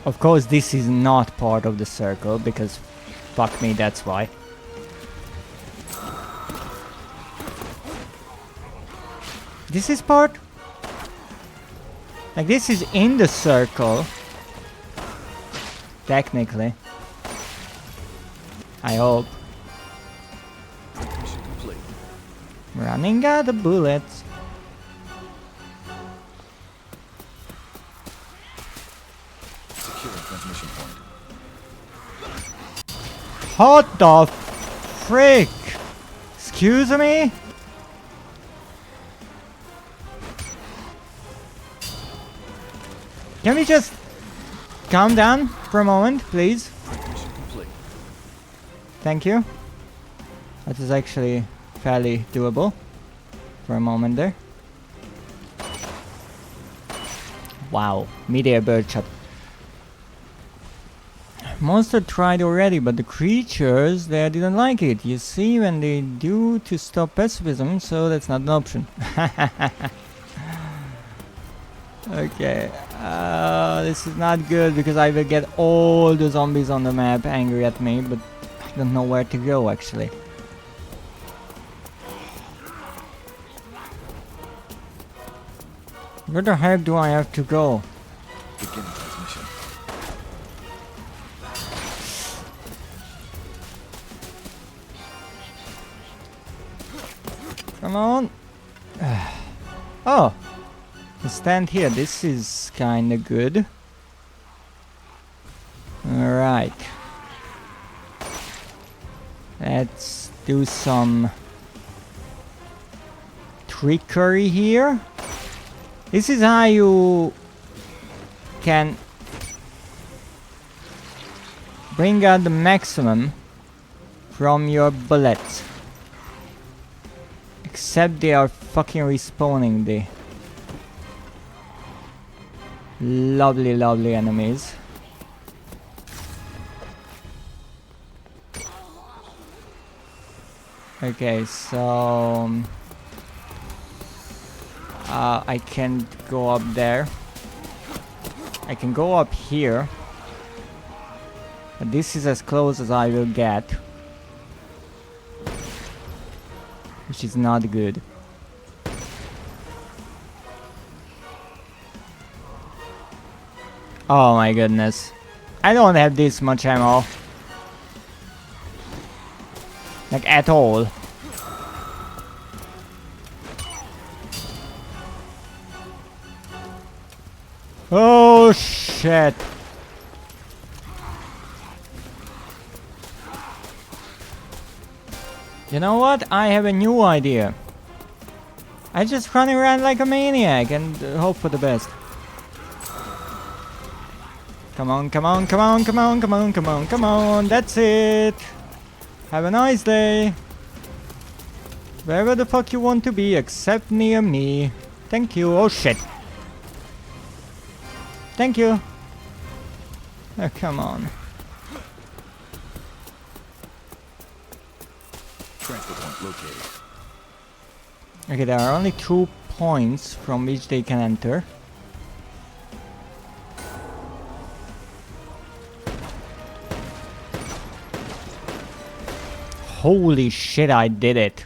Speaker 2: Of course, this is not part of the circle, because fuck me, that's why. This is part? Like, this is in the circle. Technically. I hope.
Speaker 3: Mission complete.
Speaker 2: Running out of bullets.
Speaker 3: Securing transmission point.
Speaker 2: What the frick? Excuse me? Can we just calm down for a moment, please?
Speaker 3: Mission complete.
Speaker 2: Thank you. That is actually fairly doable for a moment there. Wow, mid-air bird shot. Monster tried already, but the creatures there didn't like it. You see, when they do to stop pacifism, so that's not an option. Okay, this is not good because I will get all the zombies on the map angry at me, but I don't know where to go actually. Where the heck do I have to go?
Speaker 3: Beginning transmission.
Speaker 2: Come on. Oh, stand here. This is kinda good. Alright. Let's do some trickery here. This is how you can bring out the maximum from your bullets. Except they are fucking respawning the lovely, lovely enemies. Okay, so I can go up there. I can go up here. But this is as close as I will get. Which is not good. Oh my goodness. I don't have this much ammo. Like at all. Oh shit. You know what? I have a new idea. I just run around like a maniac and hope for the best. Come on, come on, come on, come on, come on, come on, come on. That's it. Have a nice day. Wherever the fuck you want to be, except near me. Thank you. Oh shit. Thank you. Oh, come on.
Speaker 3: Transfer point located.
Speaker 2: Okay, there are only 2 points from which they can enter. Holy shit, I did it.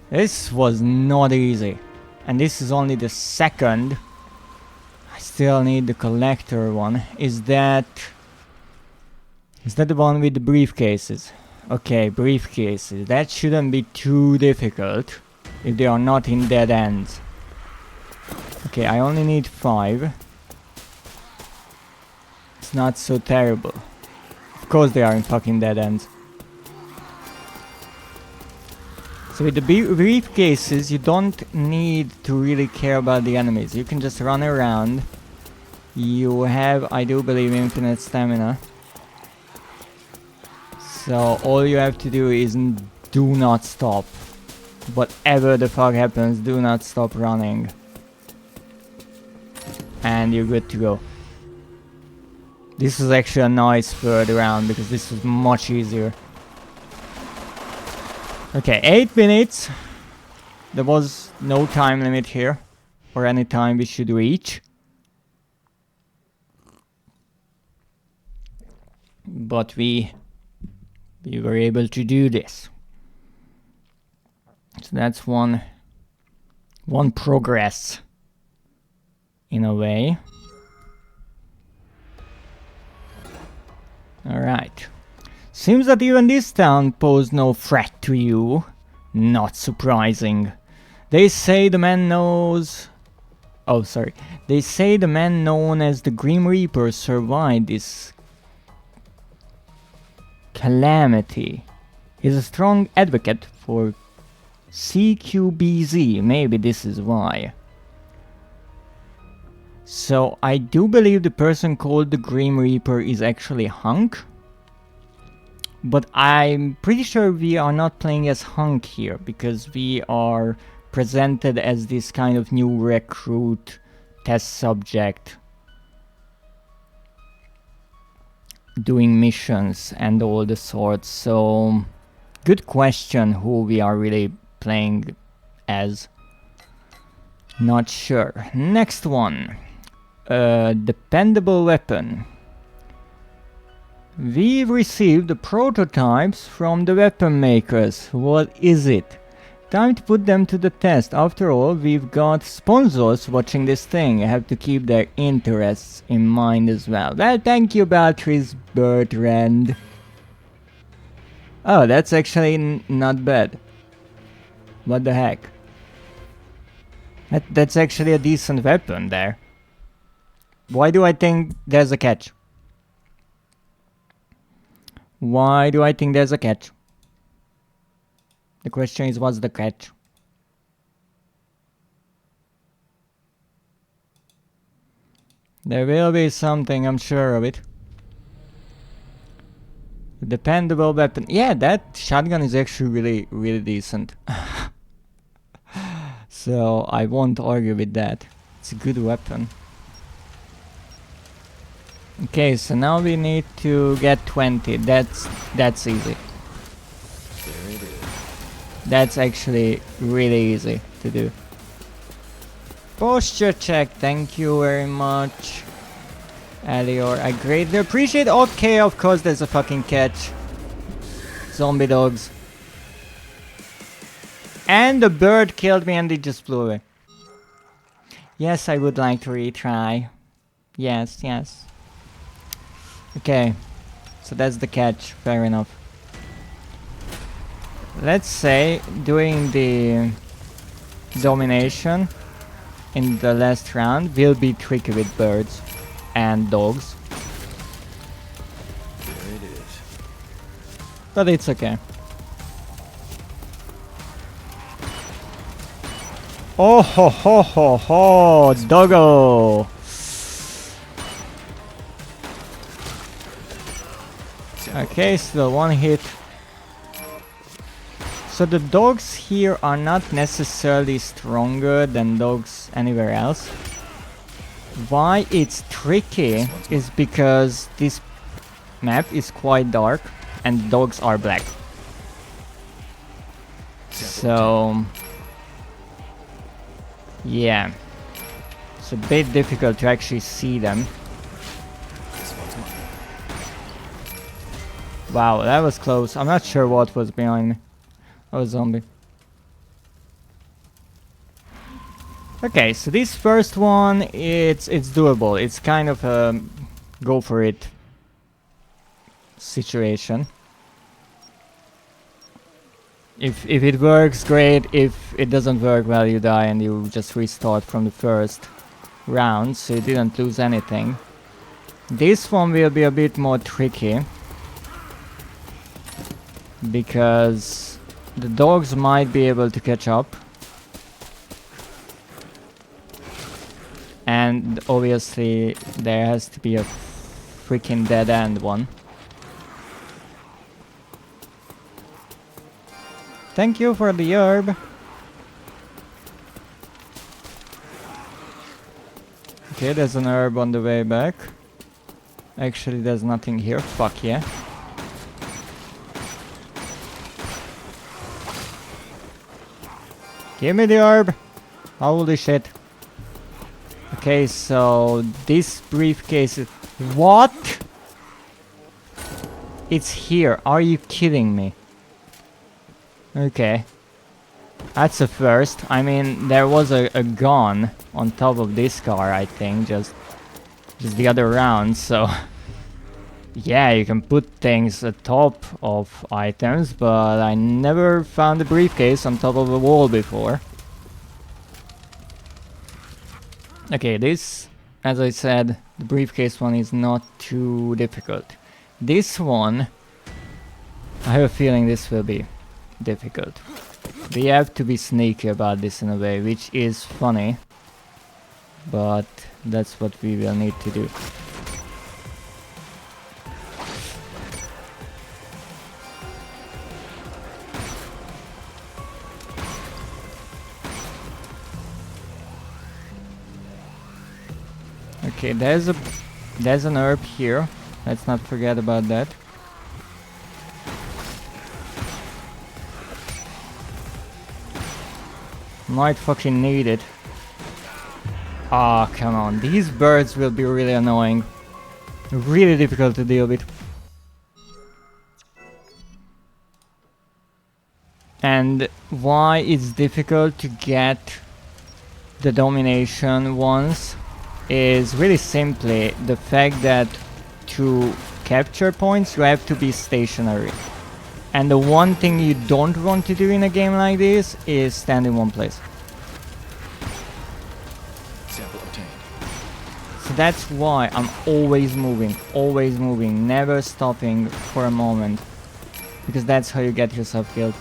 Speaker 2: This was not easy. And this is only the second. I still need the collector one. Is that the one with the briefcases? Okay, briefcases. That shouldn't be too difficult if they are not in dead ends. Okay, I only need 5. It's not so terrible. Of course they are in fucking dead ends. So with the briefcases, you don't need to really care about the enemies. You can just run around. You have, I do believe, infinite stamina. So all you have to do is do not stop. Whatever the fuck happens, do not stop running. And you're good to go. This is actually a nice third round because this was much easier. Okay, 8 minutes. There was no time limit here. Or any time we should reach. But we were able to do this. So that's one progress. In a way. Alright. Seems that even this town posed no threat to you. Not surprising. They say the man knows... Oh, sorry. They say the man known as the Grim Reaper survived this calamity. He's a strong advocate for CQBZ. Maybe this is why. So I do believe the person called the Grim Reaper is actually Hunk. But I'm pretty sure we are not playing as Hunk here, because we are presented as this kind of new recruit test subject doing missions and all the sorts. So good question who we are really playing as. Not sure. Next one. Dependable weapon. We've received the prototypes from the weapon makers. What is it? Time to put them to the test. After all, we've got sponsors watching this thing. I have to keep their interests in mind as well. Well, thank you, Beatrice Bertrand. Oh, that's actually not bad. What the heck? That's actually a decent weapon there. Why do I think there's a catch? Why do I think there's a catch? The question is, what's the catch? There will be something, I'm sure of it. Dependable weapon. Yeah, that shotgun is actually really decent. So I won't argue with that. It's a good weapon. Okay, so now we need to get 20. That's easy.
Speaker 3: There it is.
Speaker 2: That's actually really easy to do. Posture check, thank you very much. Alior, I greatly appreciate. Okay, of course there's a fucking catch. Zombie dogs. And the bird killed me and it just flew away. Yes, I would like to retry. Yes, yes. Okay, so that's the catch, fair enough. Let's say doing the domination in the last round will be tricky with birds and dogs.
Speaker 3: There it is.
Speaker 2: But it's okay. Oh ho ho ho ho, doggo! Okay, so one hit. So the dogs here are not necessarily stronger than dogs anywhere else. Why it's tricky is because this map is quite dark and dogs are black. So yeah, it's a bit difficult to actually see them.
Speaker 3: This one's mine.
Speaker 2: Wow, that was close. I'm not sure what was behind me. Oh, zombie. Okay, so this first one, it's doable. It's kind of a go for it situation. If it works, great. If it doesn't work, well, you die and you just restart from the first round, so you didn't lose anything. This one will be a bit more tricky because the dogs might be able to catch up. And obviously there has to be a freaking dead end one. Thank you for the herb. Okay, there's an herb on the way back. Actually, there's nothing here. Fuck yeah. Give me the herb. Holy shit. Okay, so this briefcase is... What? It's here. Are you kidding me? Okay. That's a first. I mean, there was a gun on top of this car, I think, just the other round, so... Yeah, you can put things atop of items, but I never found a briefcase on top of a wall before. Okay, this, as I said, the briefcase one is not too difficult. This one, I have a feeling this will be difficult. We have to be sneaky about this in a way, which is funny, but that's what we will need to do. Okay, there's an herb here. Let's not forget about that. Might fucking need it. Ah, come on. These birds will be really annoying. Really difficult to deal with. And why it's difficult to get the domination ones is really simply the fact that to capture points you have to be stationary. And the one thing you don't want to do in a game like this is stand in one place.
Speaker 3: Sample obtained.
Speaker 2: So that's why I'm always moving, never stopping for a moment. Because that's how you get yourself killed.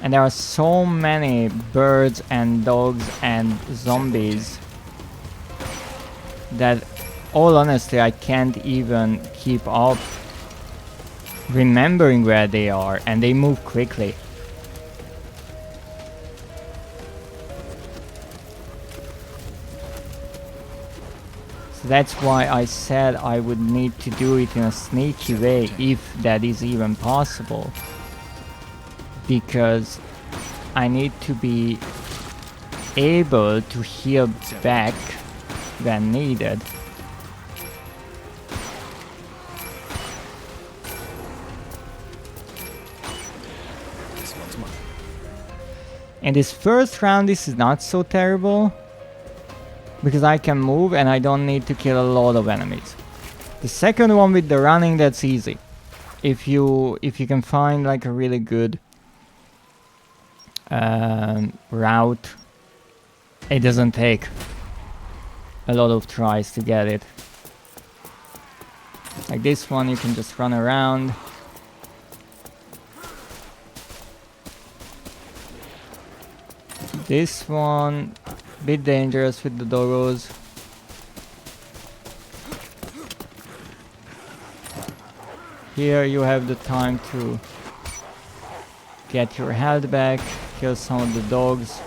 Speaker 2: And there are so many birds and dogs and zombies that all honesty, I can't even keep up remembering where they are, and they move quickly. So that's why I said I would need to do it in a sneaky way, if that is even possible. Because I need to be able to heal back when needed.
Speaker 3: This one's mine.
Speaker 2: In this first round, this is not so terrible, because I can move and I don't need to kill a lot of enemies. The second one with the running, that's easy. If you can find like a really good route, it doesn't take a lot of tries to get it. Like this one, you can just run around. This one, bit dangerous with the doggos. Here you have the time to get your health back, kill some of the dogs.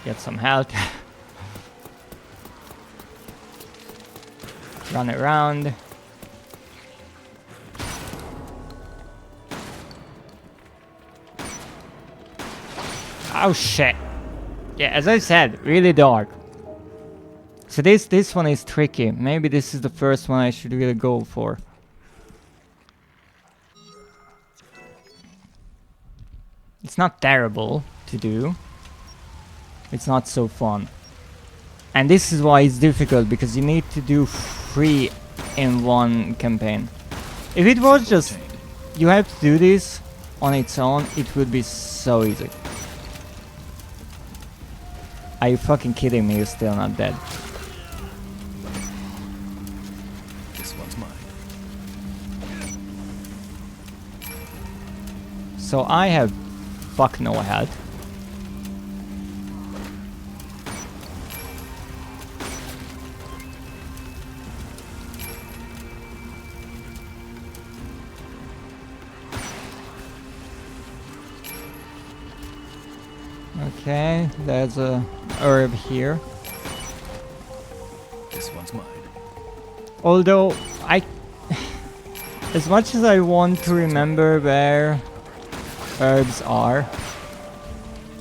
Speaker 2: Get some health. Run around. Oh shit. Yeah, as I said, really dark. So this one is tricky. Maybe this is the first one I should really go for. It's not terrible to do. It's not so fun. And this is why it's difficult, because you need to do 3 in one campaign. If it was just you have to do this on its own, it would be so easy. Are you fucking kidding me? You're still not dead.
Speaker 3: This one's mine.
Speaker 2: So I have fuck no health. Okay, there's a herb here.
Speaker 3: This one's mine.
Speaker 2: Although as much as I want to remember where herbs are,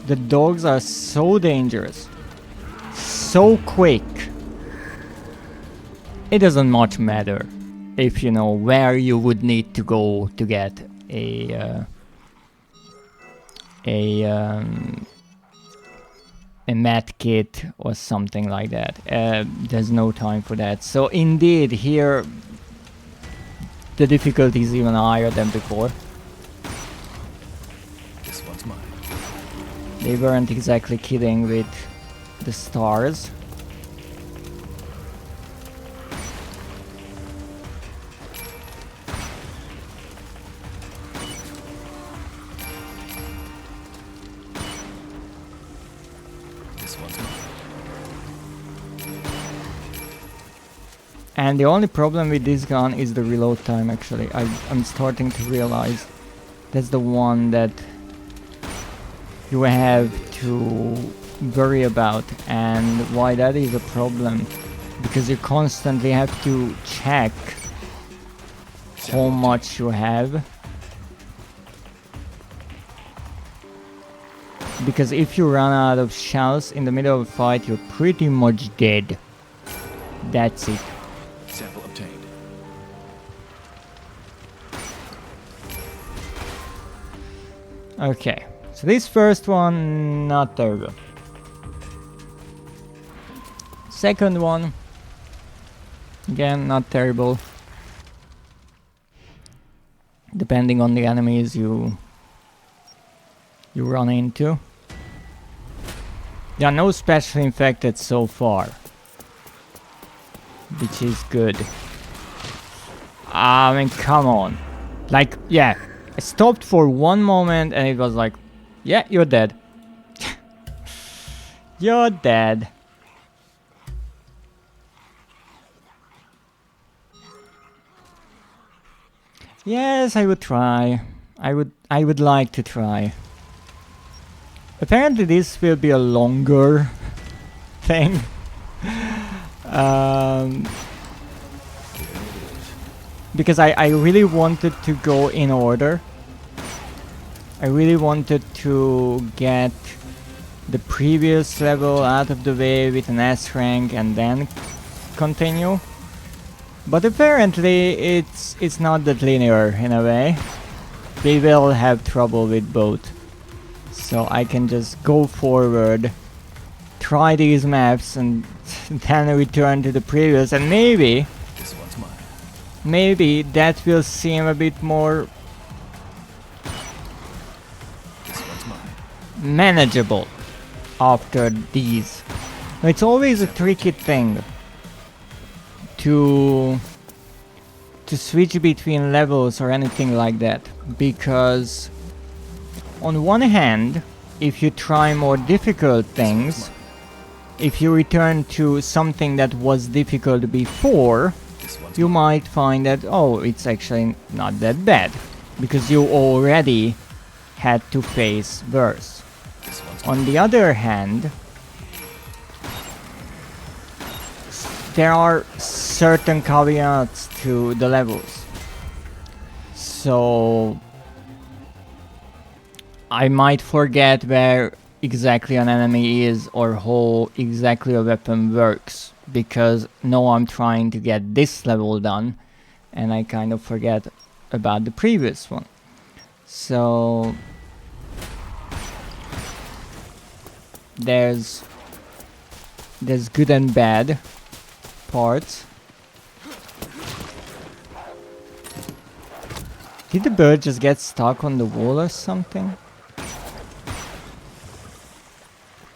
Speaker 2: the dogs are so dangerous, so quick. It doesn't much matter if you know where you would need to go to get a med kit or something like that. There's no time for that. So indeed, here the difficulty is even higher than before.
Speaker 3: This one's mine.
Speaker 2: They weren't exactly kidding with the stars. And the only problem with this gun is the reload time, actually. I'm starting to realize that's the one that you have to worry about, and why that is a problem. Because you constantly have to check how much you have. Because if you run out of shells in the middle of a fight, you're pretty much dead. That's it.
Speaker 3: Sample obtained.
Speaker 2: Okay, so this first one, not terrible. Second one, again, not terrible. Depending on the enemies you run into. There are no special infected so far, which is good. I mean, come on. Like, yeah, I stopped for one moment and it was like, yeah, you're dead. You're dead. Yes, I would try. I would like to try. Apparently this will be a longer thing. Because I really wanted to go in order. I really wanted to get the previous level out of the way with an S rank and then continue. But apparently it's not that linear in a way. We will have trouble with both. So I can just go forward, try these maps and then return to the previous, and maybe
Speaker 3: This one's mine.
Speaker 2: maybe that will seem a bit more
Speaker 3: This one's mine.
Speaker 2: manageable after these. It's always a tricky thing to switch between levels or anything like that, because on one hand, if you try more difficult things, if you return to something that was difficult before, you might find that, oh, it's actually not that bad, because you already had to face worse. On the other hand, there are certain caveats to the levels. So I might forget where exactly an enemy is or how exactly a weapon works, because now I'm trying to get this level done and I kind of forget about the previous one. So there's good and bad parts. Did the bird just get stuck on the wall or something?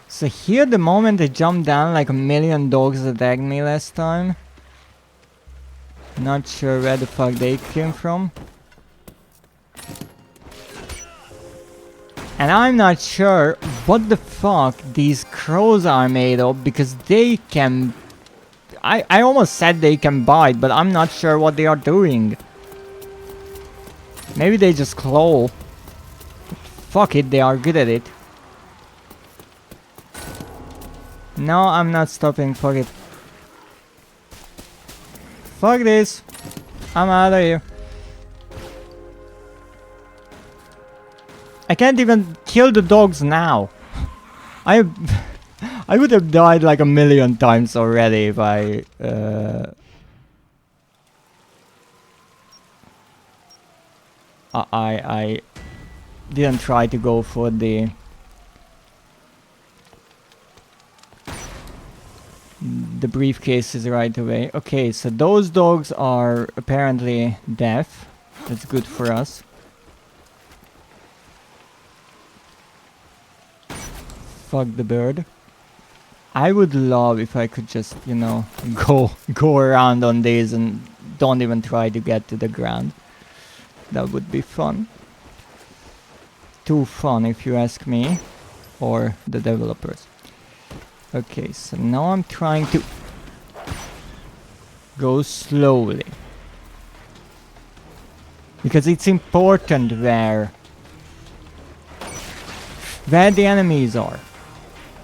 Speaker 2: So here, the moment I jumped down, like a million dogs attacked me last time. Not sure where the fuck they came from. And I'm not sure what the fuck these crows are made of, because they can... I almost said they can bite, but I'm not sure what they are doing. Maybe they just claw. Fuck it, they are good at it. No, I'm not stopping, fuck it. Fuck this. I'm out of here. I can't even kill the dogs now. I would have died like a million times already if I didn't try to go for the briefcases right away. Okay, so those dogs are apparently deaf. That's good for us. Fuck the bird. I would love if I could just, you know, go around on these and don't even try to get to the ground. That would be fun. Too fun if you ask me, or the developers. Okay, so now I'm trying to go slowly, because it's important where the enemies are.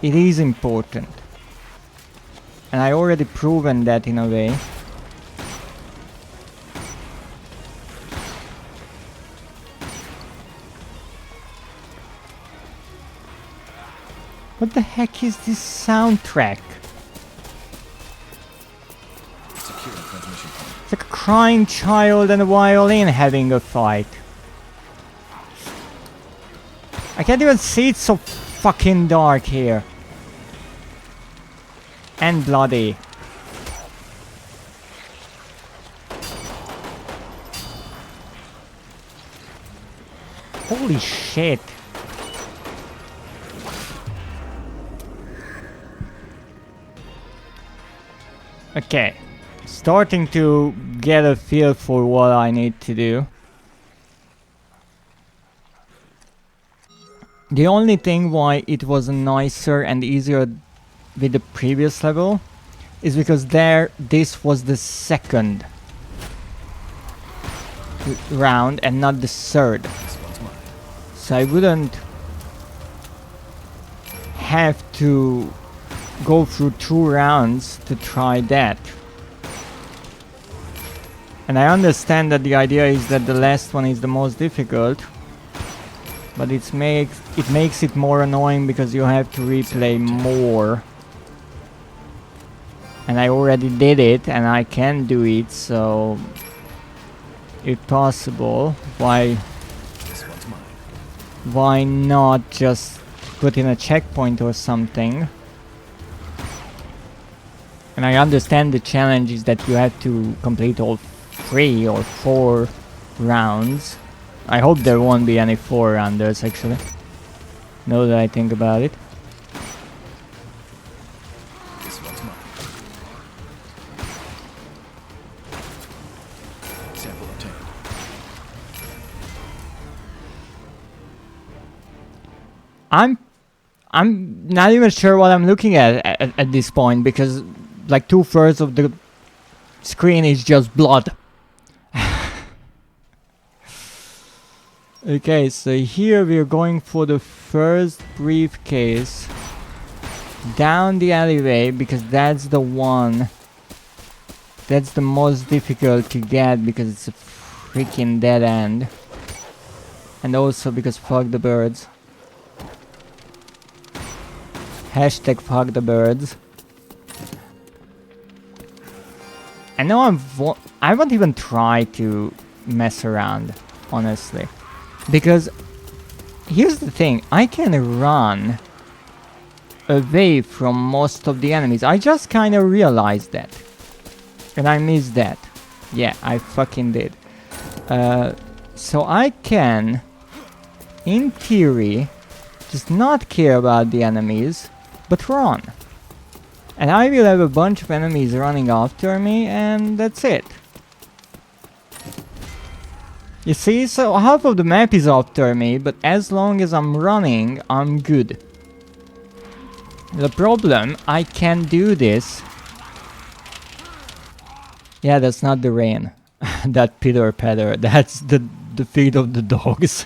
Speaker 2: It is important, and I already proven that in a way. What the heck is this soundtrack?
Speaker 3: Secure transmission point.
Speaker 2: It's like a crying child and a violin having a fight. I can't even see, it's so fucking dark here. And bloody. Holy shit. Okay, starting to get a feel for what I need to do. The only thing why it was nicer and easier with the previous level is because there this was the second round and not the third.
Speaker 3: This one's mine.
Speaker 2: So I wouldn't have to go through 2 rounds to try that. And I understand that the idea is that the last one is the most difficult, but it makes it more annoying because you have to replay more. And I already did it and I can do it, so if possible,
Speaker 3: This one's mine.
Speaker 2: why not just put in a checkpoint or something? And I understand the challenge is that you have to complete all 3 or 4 rounds. I hope there won't be any 4-rounders actually, now that I think about it.
Speaker 3: This one's mine. Sample obtained.
Speaker 2: I'm not even sure what I'm looking at this point, because like 2/3 of the screen is just blood. Okay, so here we're going for the first briefcase down the alleyway, because that's the one that's the most difficult to get, because it's a freaking dead end, and also because fuck the birds. Hashtag fuck the birds. I know I won't even try to mess around, honestly. Because here's the thing, I can run away from most of the enemies. I just kind of realized that. And I missed that. Yeah, I fucking did. So I can, in theory, just not care about the enemies, but run. And I will have a bunch of enemies running after me, and that's it. You see, so half of the map is after me, but as long as I'm running, I'm good. The problem, I can do this. Yeah, that's not the rain. That pitter patter, that's the feet of the dogs.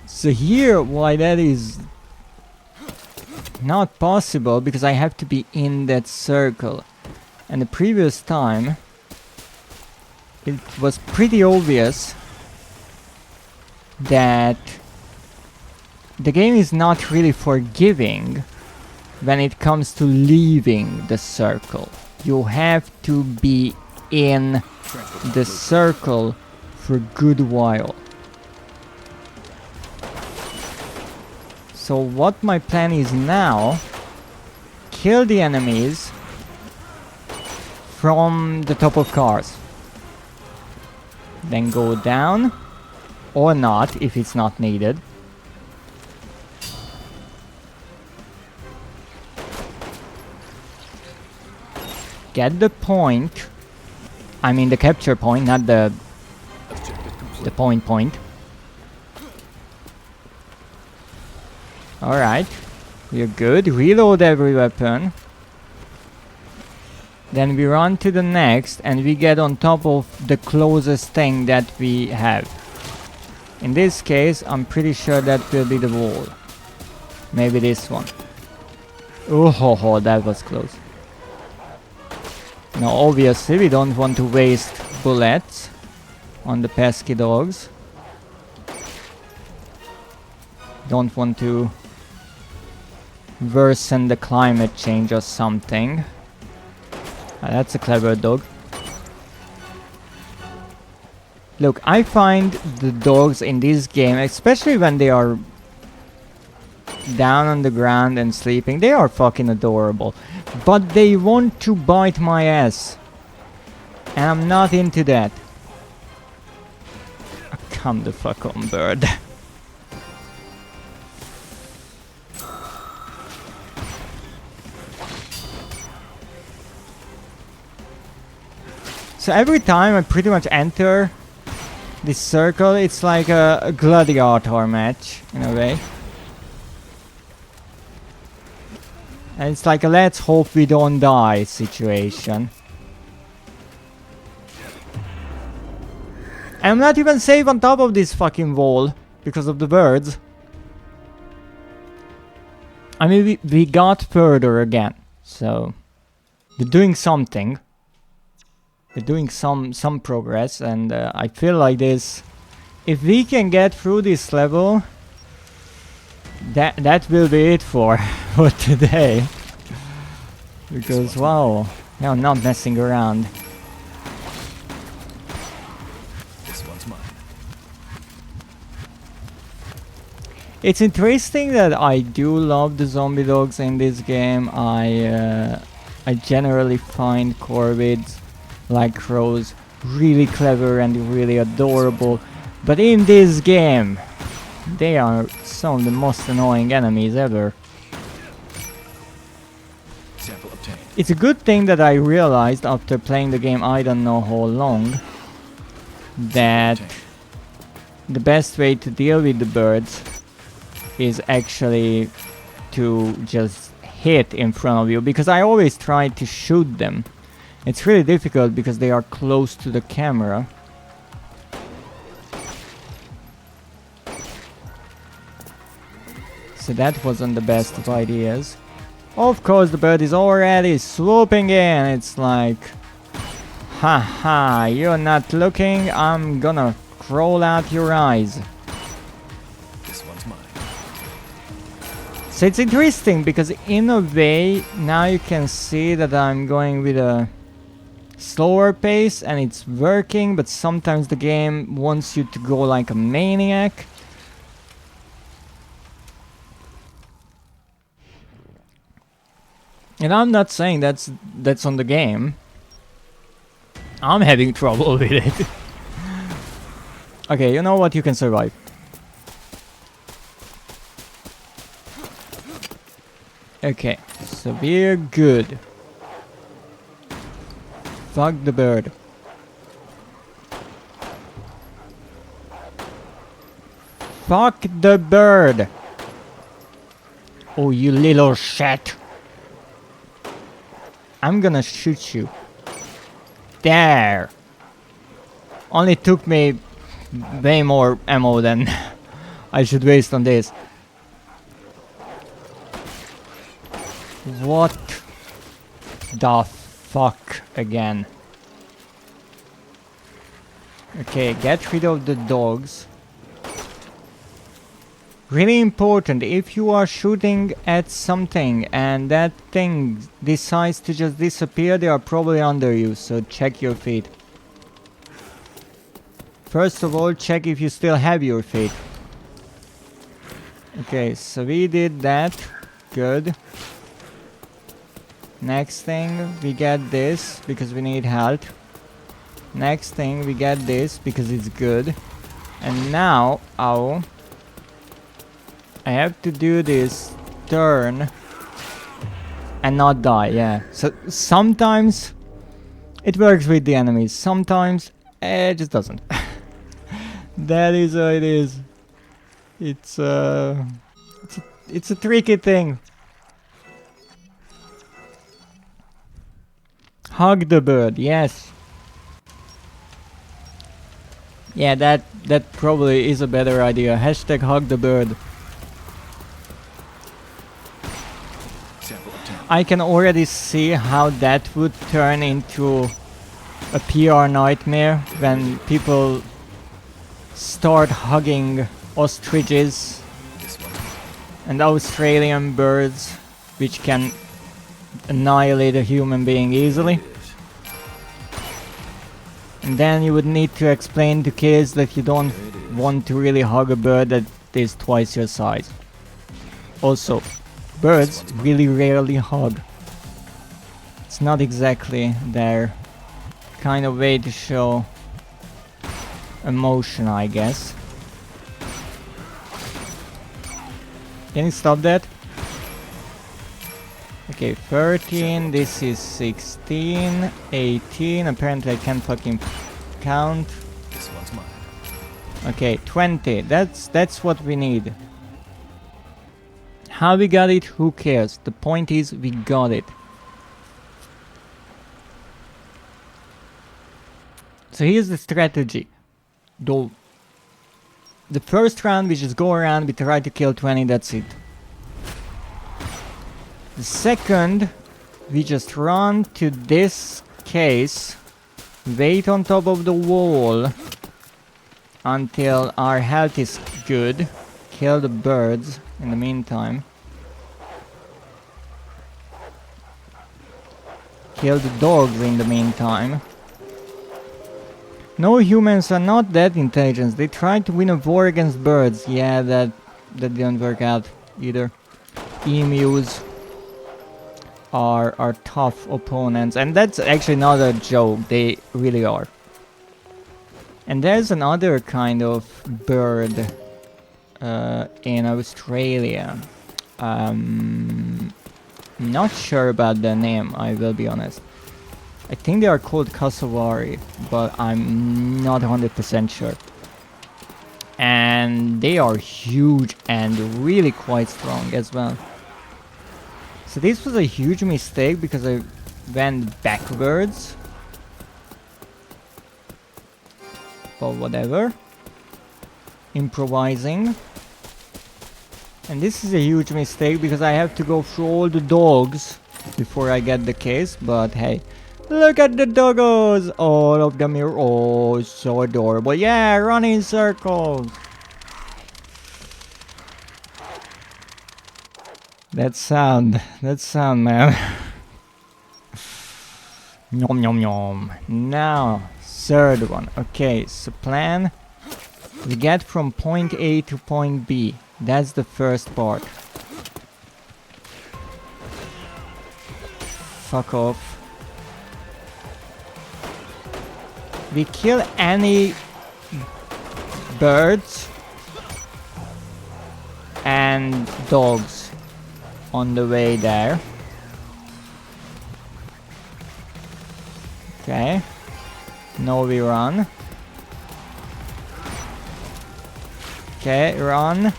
Speaker 2: So here, why that is not possible, because I have to be in that circle. And the previous time, it was pretty obvious that the game is not really forgiving when it comes to leaving the circle. You have to be in the circle for a good while. So what my plan is now, kill the enemies from the top of cars. Then go down, or not if it's not needed. Get the point, I mean the capture point, not the point. Alright, we're good. Reload every weapon. Then we run to the next and we get on top of the closest thing that we have. In this case, I'm pretty sure that will be the wall. Maybe this one. Oh ho ho, that was close. Now obviously we don't want to waste bullets on the pesky dogs. Don't want to worsen the climate change or something. That's a clever dog. Look, I find the dogs in this game, especially when they are down on the ground and sleeping, they are fucking adorable. But they want to bite my ass. And I'm not into that. Oh, come the fuck on, bird. So every time I pretty much enter this circle, it's like a gladiator match, in a way. And it's like a let's hope we don't die situation. I'm not even safe on top of this fucking wall because of the birds. I mean, we got further again, so they're doing something. They're doing some progress, and I feel like this. If we can get through this level, that will be it for for today. Because wow, yeah, I'm not messing around.
Speaker 3: This one's mine.
Speaker 2: It's interesting that I do love the zombie dogs in this game. I generally find corvids like crows really clever and really adorable, but in this game they are some of the most annoying enemies ever.
Speaker 3: Sample obtained.
Speaker 2: It's a good thing that I realized after playing the game I don't know how long that the best way to deal with the birds is actually to just hit in front of you, because I always try to shoot them. It's really difficult because they are close to the camera. So that wasn't the best of ideas. Of course the bird is already swooping in. It's like, haha, you're not looking, I'm gonna crawl out your eyes.
Speaker 3: This one's mine.
Speaker 2: So it's interesting because in a way now you can see that I'm going with a slower pace and it's working, but sometimes the game wants you to go like a maniac. And I'm not saying that's on the game. I'm having trouble with it. Okay, you know what? You can survive. Okay, so we're good. Fuck the bird. Fuck the bird. Oh, you little shit. I'm gonna shoot you. There. Only took me way more ammo than I should waste on this. What the fuck again? Okay, get rid of the dogs. Really important, if you are shooting at something and that thing decides to just disappear, they are probably under you, so check your feet. First of all, check if you still have your feet. Okay, so we did that. Good. Next thing, we get this because we need health. Next thing, we get this because it's good. And now, ow. I have to do this turn and not die, yeah. So sometimes it works with the enemies, sometimes it just doesn't. That is how it is. It's a tricky thing. Hug the bird, yes. Yeah, that probably is a better idea. Hashtag hug the bird. I can already see how that would turn into a PR nightmare when people start hugging ostriches and Australian birds, which can annihilate a human being easily. And then you would need to explain to kids that you don't want to really hug a bird that is twice your size. Also, birds really rarely hug. It's not exactly their kind of way to show emotion, I guess. Can you stop that? Okay, 13, this is 16, 18, apparently I can't fucking count.
Speaker 3: This one's mine.
Speaker 2: Okay, 20, that's what we need. How we got it, who cares? The point is, we got it. So here's the strategy. The first round we just go around, we try to kill 20, that's it. The second, we just run to this case, wait on top of the wall until our health is good, kill the birds in the meantime. Kill the dogs in the meantime. No, humans are not that intelligent. They tried to win a war against birds. Yeah, that didn't work out either. Emus are tough opponents, and that's actually not a joke. They really are. And there's another kind of bird in Australia. Not sure about the name, I will be honest. I think they are called cassowary, but I'm not 100% sure. And they are huge and really quite strong as well. So this was a huge mistake because I went backwards. But whatever. Improvising. And this is a huge mistake because I have to go through all the dogs before I get the case, but hey. Look at the doggos! All of them are oh so adorable. Yeah, run in circles! That sound, man. Nom nom nom. Now, third one. Okay, so plan. We get from point A to point B. That's the first part. Fuck off. We kill any birds and dogs on the way there. Okay. Now we run. Okay, run.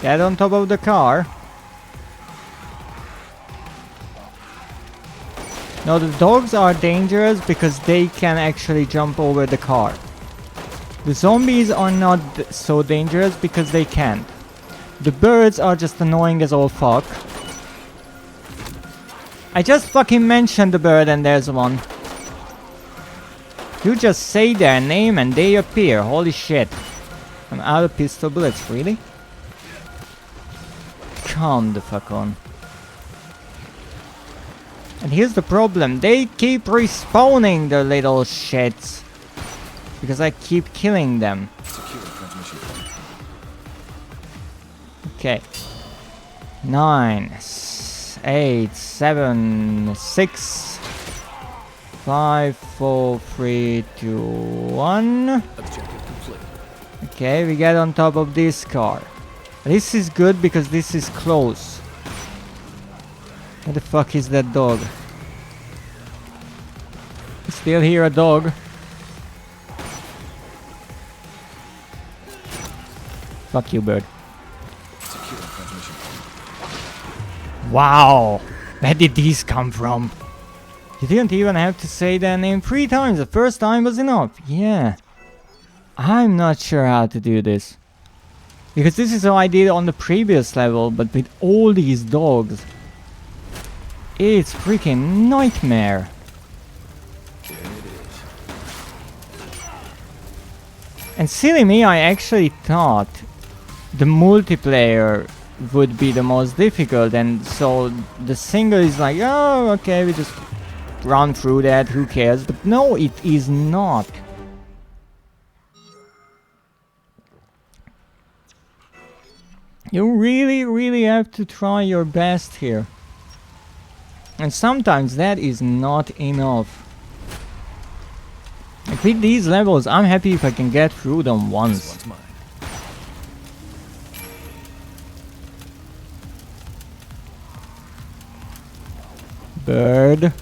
Speaker 2: Get on top of the car. Now the dogs are dangerous because they can actually jump over the car. The zombies are not so dangerous because they can't. The birds are just annoying as all fuck. I just fucking mentioned the bird and there's one. You just say their name and they appear. Holy shit. I'm out of pistol bullets, really? Calm the fuck on. And here's the problem, they keep respawning, the little shits. Because I keep killing them. Okay. 9, 8, 7, 6, 5, 4, 3, 2, 1.
Speaker 3: Objective complete.
Speaker 2: Okay, we get on top of this car. This is good because this is close. Where the fuck is that dog? I still hear a dog. Fuck you, bird.
Speaker 3: Secure transmission.
Speaker 2: Wow! Where did these come from? You didn't even have to say their name 3 times. The first time was enough. Yeah. I'm not sure how to do this. Because this is how I did on the previous level, but with all these dogs. It's freaking nightmare.
Speaker 3: There it is.
Speaker 2: And silly me, I actually thought the multiplayer would be the most difficult, and so the single is like, oh, okay, we just run through that, who cares? But no, it is not. You really, really have to try your best here. And sometimes that is not enough. Like with these levels, I'm happy if I can get through them
Speaker 3: This
Speaker 2: once.
Speaker 3: one's mine.
Speaker 2: Bird.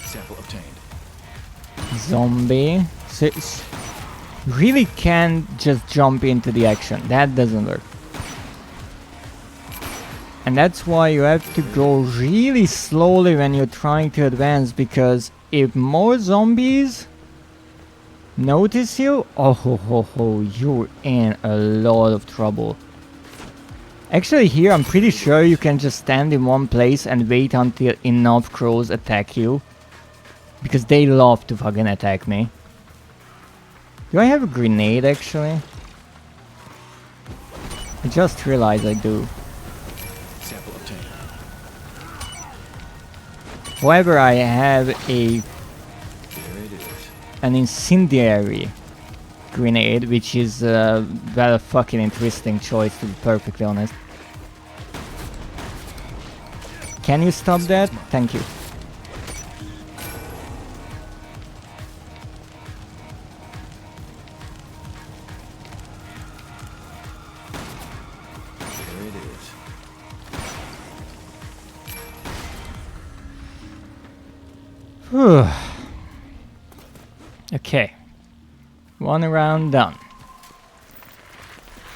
Speaker 3: Sample obtained.
Speaker 2: Zombie. really can't just jump into the action. That doesn't work. And that's why you have to go really slowly when you're trying to advance, because if more zombies notice you, oh ho ho ho, you're in a lot of trouble. Actually here I'm pretty sure you can just stand in one place and wait until enough crows attack you, because they love to fucking attack me. Do I have a grenade actually? I just realized I do.
Speaker 3: Sample obtained.
Speaker 2: However, I have
Speaker 3: There it is.
Speaker 2: an incendiary grenade, which is a very fucking interesting choice, to be perfectly honest. Can you stop that? Thank you.
Speaker 3: There it is.
Speaker 2: Whew. Okay. One round done.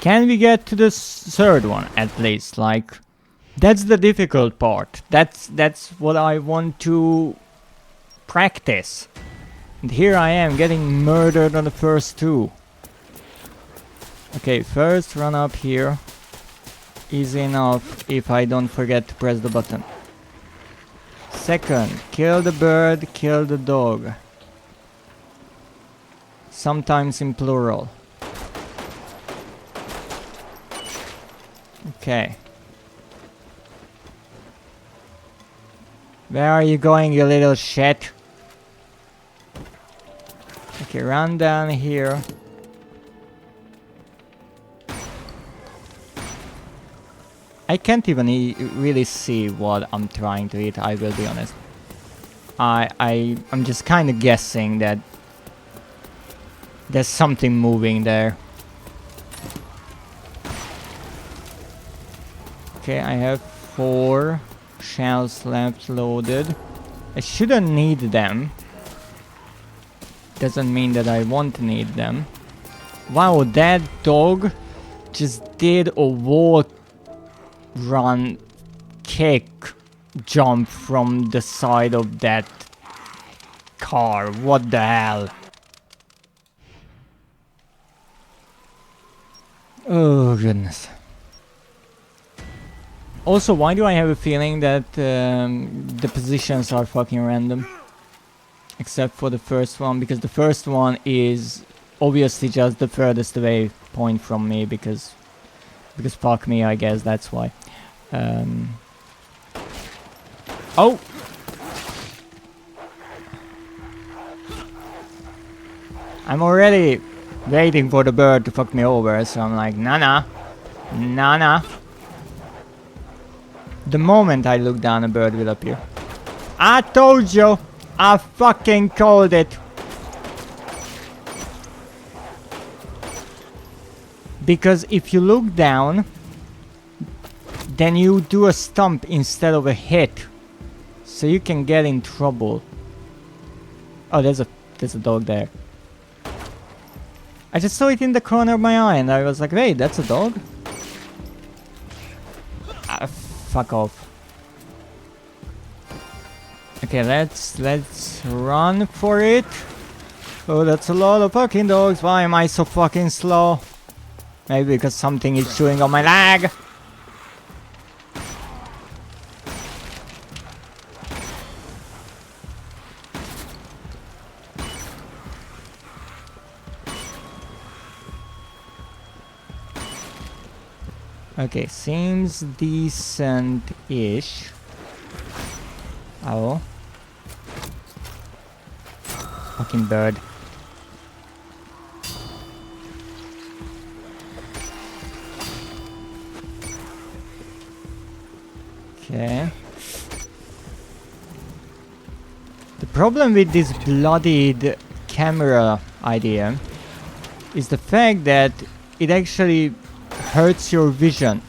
Speaker 2: Can we get to the third one at least? Like, that's the difficult part. That's what I want to practice. And here I am getting murdered on the first two. Okay, first run up here. Easy enough if I don't forget to press the button. Second, kill the bird, kill the dog. Sometimes in plural. Okay. Where are you going, you little shit? Okay, run down here. I can't even really see what I'm trying to eat, I will be honest. I'm just kind of guessing that there's something moving there. Okay, I have 4 shells left loaded. I shouldn't need them. Doesn't mean that I won't need them. Wow, that dog just did a wall run, kick, jump from the side of that car. What the hell? Oh goodness. Also, why do I have a feeling that the positions are fucking random? Except for the first one, because the first one is obviously just the furthest away point from me, because fuck me, I guess that's why. Oh! I'm already waiting for the bird to fuck me over, so I'm like, nah. The moment I look down, a bird will appear. I told you! I fucking called it! Because if you look down, then you do a stomp instead of a hit. So you can get in trouble. Oh, there's a dog there. I just saw it in the corner of my eye and I was like, wait, that's a dog? Ah, fuck off. Okay, let's run for it. Oh, that's a lot of fucking dogs. Why am I so fucking slow? Maybe because something is chewing on my leg. Okay, seems decent-ish. Oh. Fucking bird. Okay. The problem with this bloodied camera idea is the fact that it actually hurts your vision.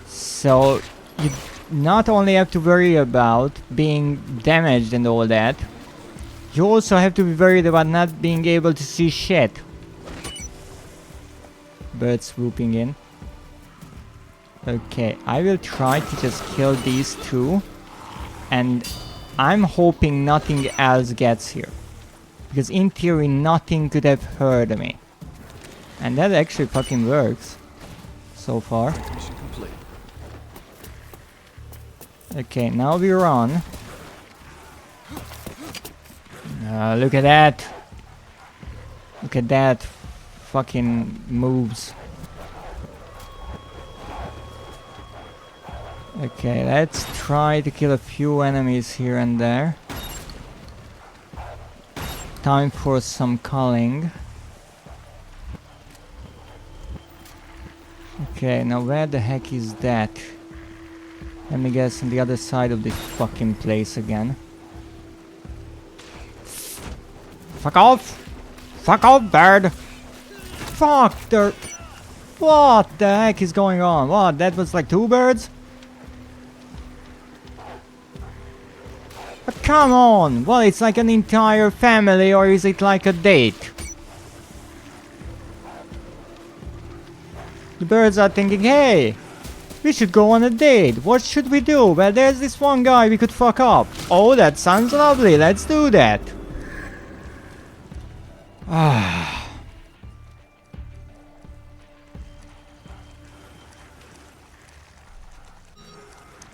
Speaker 2: So you not only have to worry about being damaged and all that, You also have to be worried about not being able to see shit. Birds swooping in. Okay, I will try to just kill these two. And I'm hoping nothing else gets here. Because in theory, nothing could have hurt me. And that actually fucking works. So far.
Speaker 3: Mission complete.
Speaker 2: Okay, now we run. Look at that. Look at that. Fucking moves. Okay, let's try to kill a few enemies here and there. Time for some culling. Okay, now where the heck is that? Let me guess, on the other side of this fucking place again. Fuck off! Fuck off, bird! Fuck the... What the heck is going on? What, that was like 2 birds? But come on! Well, it's like an entire family, or is it like a date? The birds are thinking, hey, we should go on a date. What should we do? Well, there's this one guy we could fuck up. Oh, that sounds lovely. Let's do that. Ah.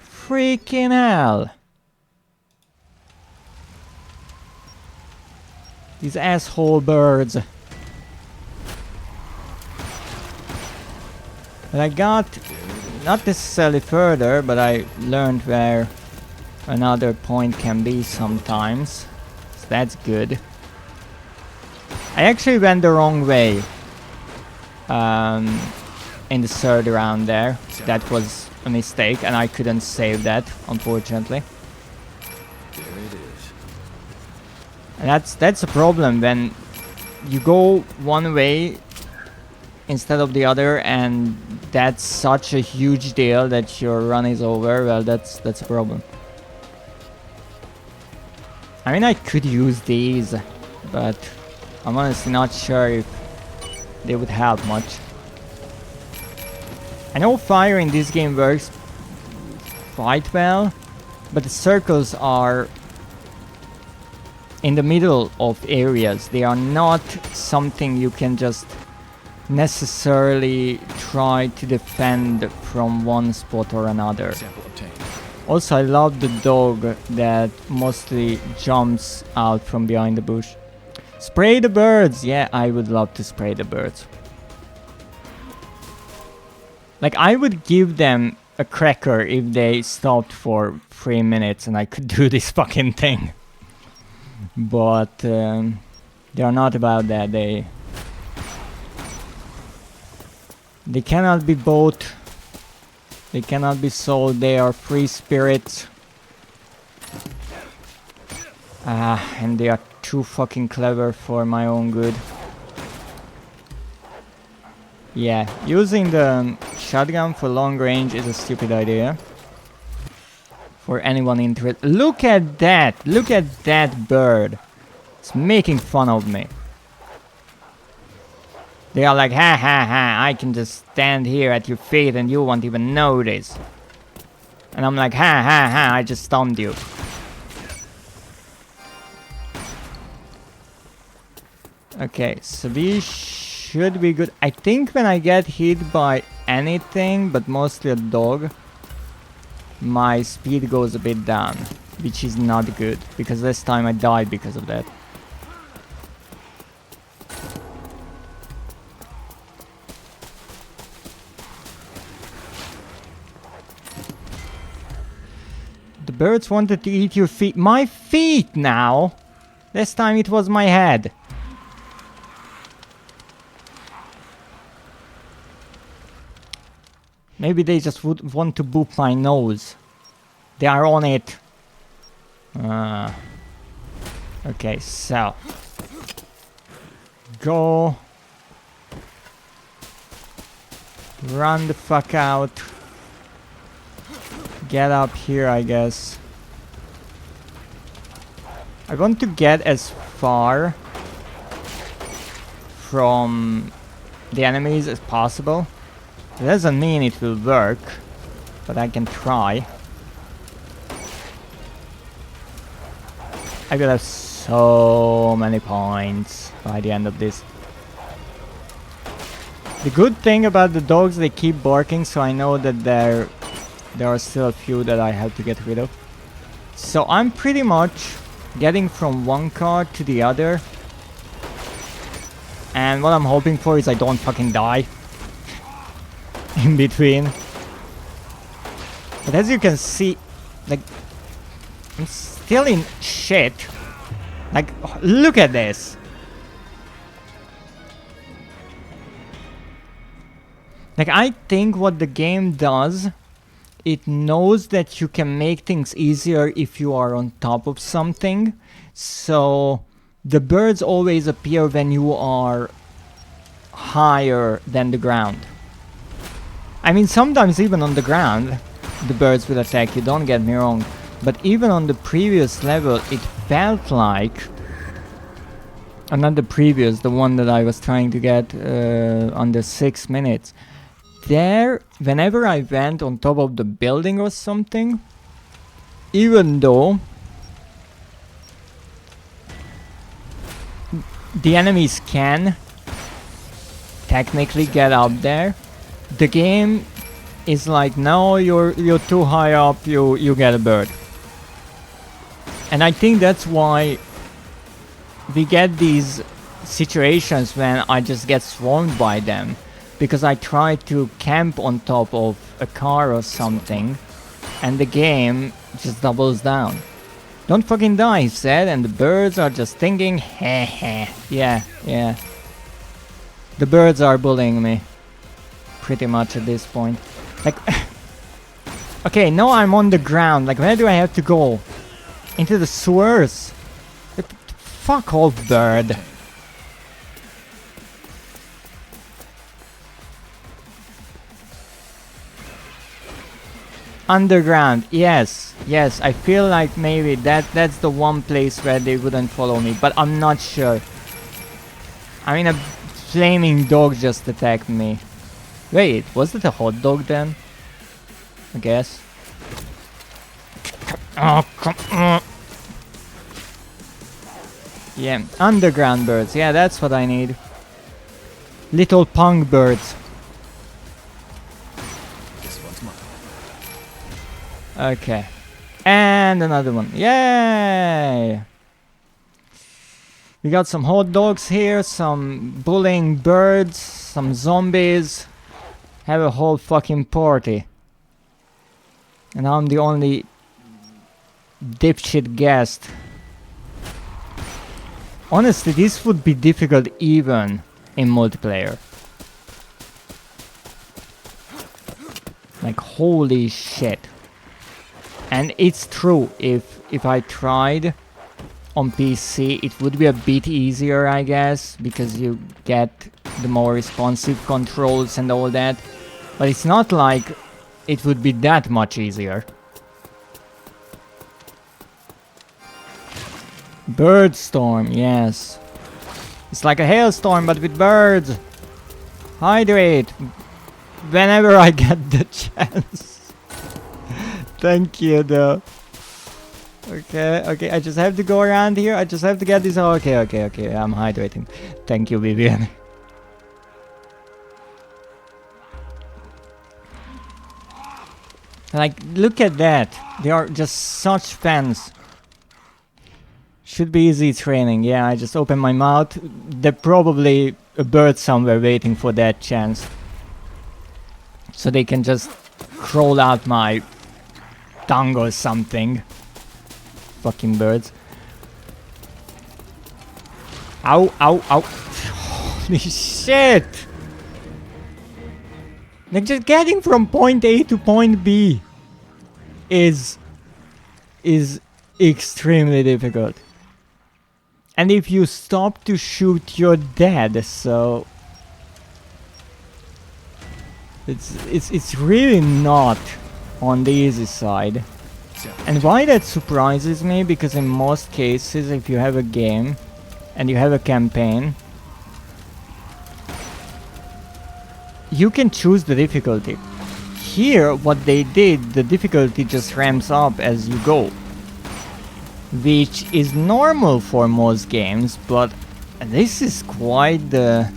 Speaker 2: Freaking hell. These asshole birds. But I got, not necessarily further, but I learned where another point can be sometimes. So that's good. I actually went the wrong way in the third round there. That was a mistake and I couldn't save that, unfortunately.
Speaker 3: There it is.
Speaker 2: And that's a problem when you go one way instead of the other, and that's such a huge deal that your run is over. Well, that's a problem. I mean, I could use these, but I'm honestly not sure if they would help much. I know fire in this game works quite well, but the circles are in the middle of areas. They are not something you can just necessarily try to defend from one spot or another.
Speaker 3: Sample obtained.
Speaker 2: Also, I love the dog that mostly jumps out from behind the bush. Spray the birds! Yeah, I would love to spray the birds. Like, I would give them a cracker if they stopped for 3 minutes and I could do this fucking thing. But they are not about that. They cannot be bought. They cannot be sold. They are free spirits. And they are too fucking clever for my own good. Yeah, using the shotgun for long range is a stupid idea. For anyone interested. Look at that! Look at that bird! It's making fun of me. They are like, ha ha ha, I can just stand here at your feet and you won't even notice. And I'm like, ha ha ha, I just stunned you. Okay, so we should be good. I think when I get hit by anything, but mostly a dog, my speed goes a bit down, which is not good, because this time I died because of that. The birds wanted to eat your feet. My feet now! This time it was my head. Maybe they just would want to boop my nose. They are on it. Okay, so. Go. Run the fuck out. Get up here, I guess. I want to get as far from the enemies as possible. It doesn't mean it will work, but I can try. I will have so many points by the end of this. The good thing about the dogs, they keep barking, so I know that there are still a few that I have to get rid of. So I'm pretty much getting from one car to the other. And what I'm hoping for is I don't fucking die in between. But as you can see, like, I'm still in shit. Like, look at this. Like, I think what the game does, it knows that you can make things easier if you are on top of something. So the birds always appear when you are higher than the ground. I mean, sometimes even on the ground, the birds will attack you, don't get me wrong. But even on the previous level, it felt like... not the previous, the one that I was trying to get under 6 minutes. There, whenever I went on top of the building or something, even though the enemies can technically get up there, the game is like, no, you're too high up, you get a bird. And I think that's why we get these situations when I just get swarmed by them. Because I try to camp on top of a car or something, and the game just doubles down. Don't fucking die, he said, and the birds are just thinking, heh heh. Yeah. The birds are bullying me. Pretty much at this point. Like, okay, now I'm on the ground. Like, where do I have to go? Into the sewers? Fuck off, bird. Underground, yes, I feel like maybe that's the one place where they wouldn't follow me, but I'm not sure. I mean, a flaming dog just attacked me. Wait, was it a hot dog then? I guess. Oh, come on. Yeah, underground birds, yeah, that's what I need. Little punk birds. Okay. And another one. Yay! We got some hot dogs here, some bullying birds, some zombies. Have a whole fucking party. And I'm the only dipshit guest. Honestly, this would be difficult even in multiplayer. Like, holy shit. And it's true, if I tried on PC, it would be a bit easier, I guess, because you get the more responsive controls and all that. But it's not like it would be that much easier. Birdstorm, yes. It's like a hailstorm, but with birds. Hydrate. Whenever I get the chance. Thank you, though. Okay, I just have to go around here. I just have to get this. Oh, okay, I'm hydrating. Thank you, Vivian. Like, look at that. They are just such fans. Should be easy training. Yeah, I just open my mouth. There's probably a bird somewhere waiting for that chance. So they can just crawl out my tongue or something. Fucking birds. Ow. Holy shit! Like, just getting from point A to point B is extremely difficult. And if you stop to shoot, you're dead, so it's really not on the easy side. And why that surprises me, because in most cases if you have a game and you have a campaign, you can choose the difficulty. Here what they did, the difficulty just ramps up as you go, which is normal for most games, but this is quite the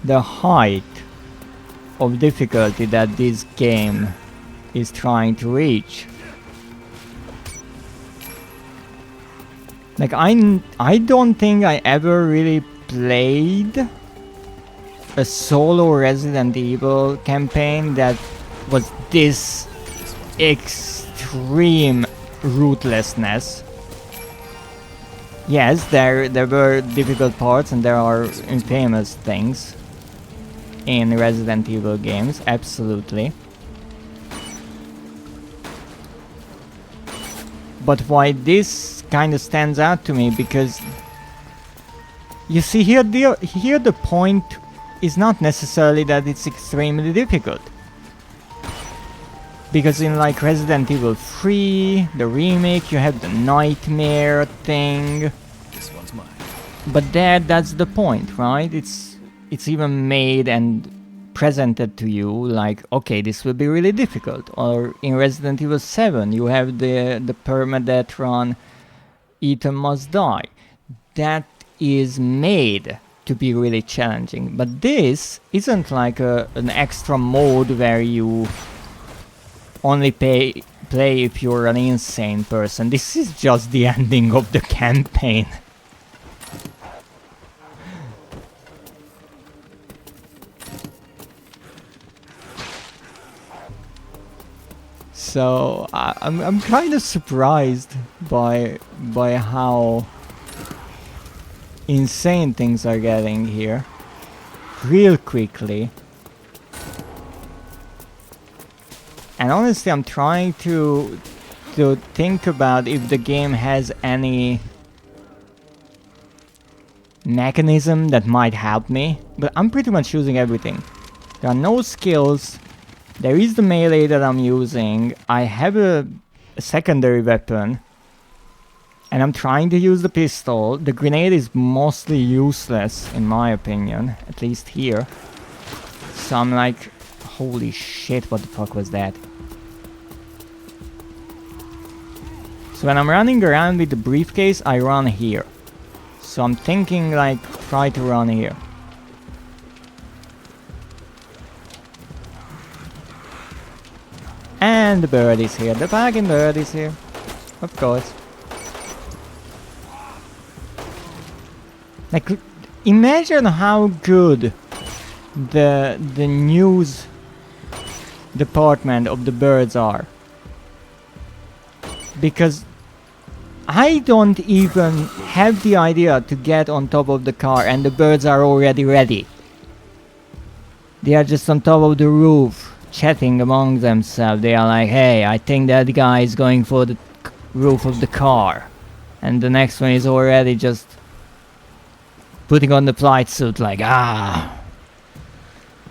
Speaker 2: height of difficulty that this game is trying to reach. Like I don't think I ever really played a solo Resident Evil campaign that was this extreme ruthlessness. Yes, there were difficult parts and there are infamous things in Resident Evil games, absolutely. But why this kind of stands out to me, because you see here the point is not necessarily that it's extremely difficult. Because in like Resident Evil 3, the remake, you have the nightmare thing.
Speaker 3: This one's mine.
Speaker 2: But that's the point, right? It's even made and presented to you like, okay, this will be really difficult. Or in Resident Evil 7, you have the permadeath run, Ethan must die. That is made to be really challenging. But this isn't like an extra mode where you only play if you're an insane person. This is just the ending of the campaign. So I'm kind of surprised by how insane things are getting here real quickly. And honestly, I'm trying to think about if the game has any mechanism that might help me, but I'm pretty much using everything. There are no skills. There is the melee that I'm using. I have a secondary weapon, and I'm trying to use the pistol. The grenade is mostly useless, in my opinion, at least here. So I'm like, holy shit, what the fuck was that? So when I'm running around with the briefcase, I run here. So I'm thinking like, try to run here. And the bird is here, the fucking bird is here. Of course. Like, imagine how good the news department of the birds are. Because I don't even have the idea to get on top of the car and the birds are already ready. They are just on top of the roof, chatting among themselves. They are like, hey, I think that guy is going for the roof of the car. And the next one is already just putting on the flight suit like,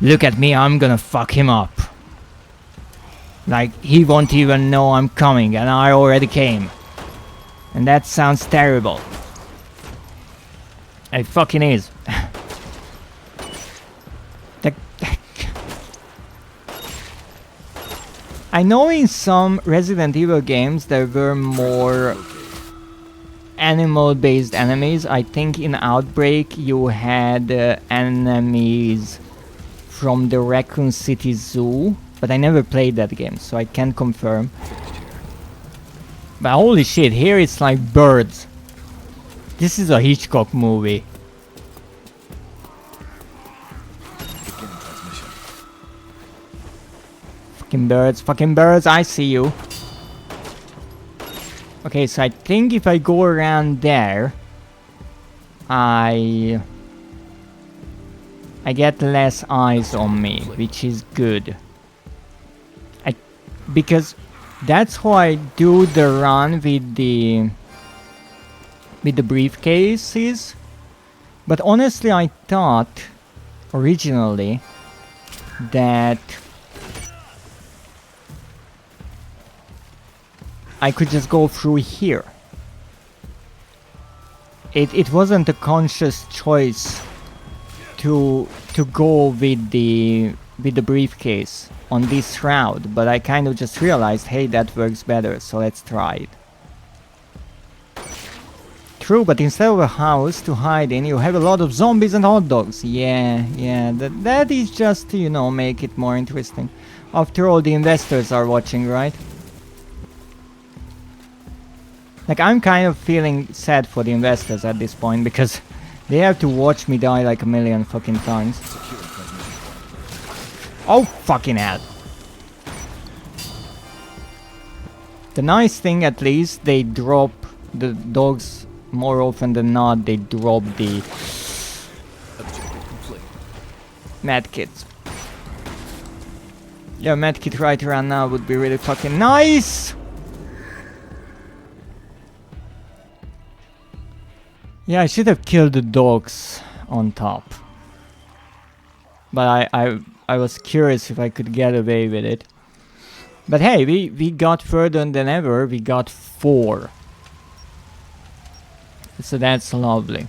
Speaker 2: look at me, I'm gonna fuck him up. Like, he won't even know I'm coming and I already came. And that sounds terrible. It fucking is. I know in some Resident Evil games there were more animal-based enemies. I think in Outbreak you had enemies from the Raccoon City Zoo, but I never played that game, so I can't confirm. But holy shit, here it's like birds. This is a Hitchcock movie. Fucking birds, I see you. Okay, so I think if I go around there, I get less eyes on me, which is good. Because that's how I do the run with the briefcases. But honestly, I thought originally that I could just go through here. It wasn't a conscious choice to go with the briefcase on this route, but I kind of just realized, hey, that works better, so let's try it. True, but instead of a house to hide in, you have a lot of zombies and hot dogs. Yeah, that is just to, you know, make it more interesting. After all, the investors are watching, right? Like, I'm kind of feeling sad for the investors at this point, because they have to watch me die like a million fucking times. Oh, fucking hell. The nice thing, at least, they drop the dogs more often than not. They drop the medkits. Yeah, medkit right around now would be really fucking nice. Yeah, I should have killed the dogs on top. But I was curious if I could get away with it. But hey, we got further than ever. We got 4. So that's lovely.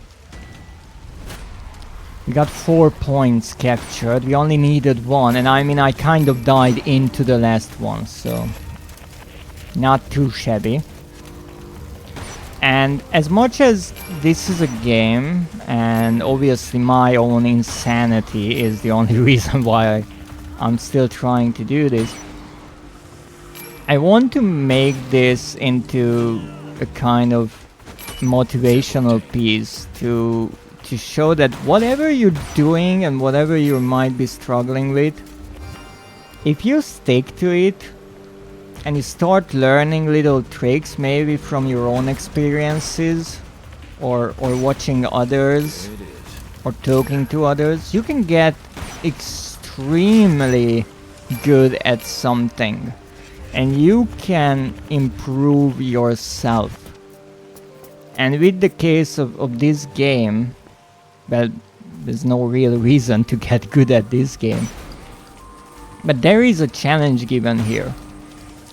Speaker 2: We got 4 points captured. We only needed 1. And I mean, I kind of died into the last one. So not too shabby. And as much as this is a game, and obviously my own insanity is the only reason why I'm still trying to do this, I want to make this into a kind of motivational piece to show that whatever you're doing and whatever you might be struggling with, if you stick to it, and you start learning little tricks maybe from your own experiences or watching others or talking to others, you can get extremely good at something and you can improve yourself. And with the case of this game, well, there's no real reason to get good at this game, but there is a challenge given here.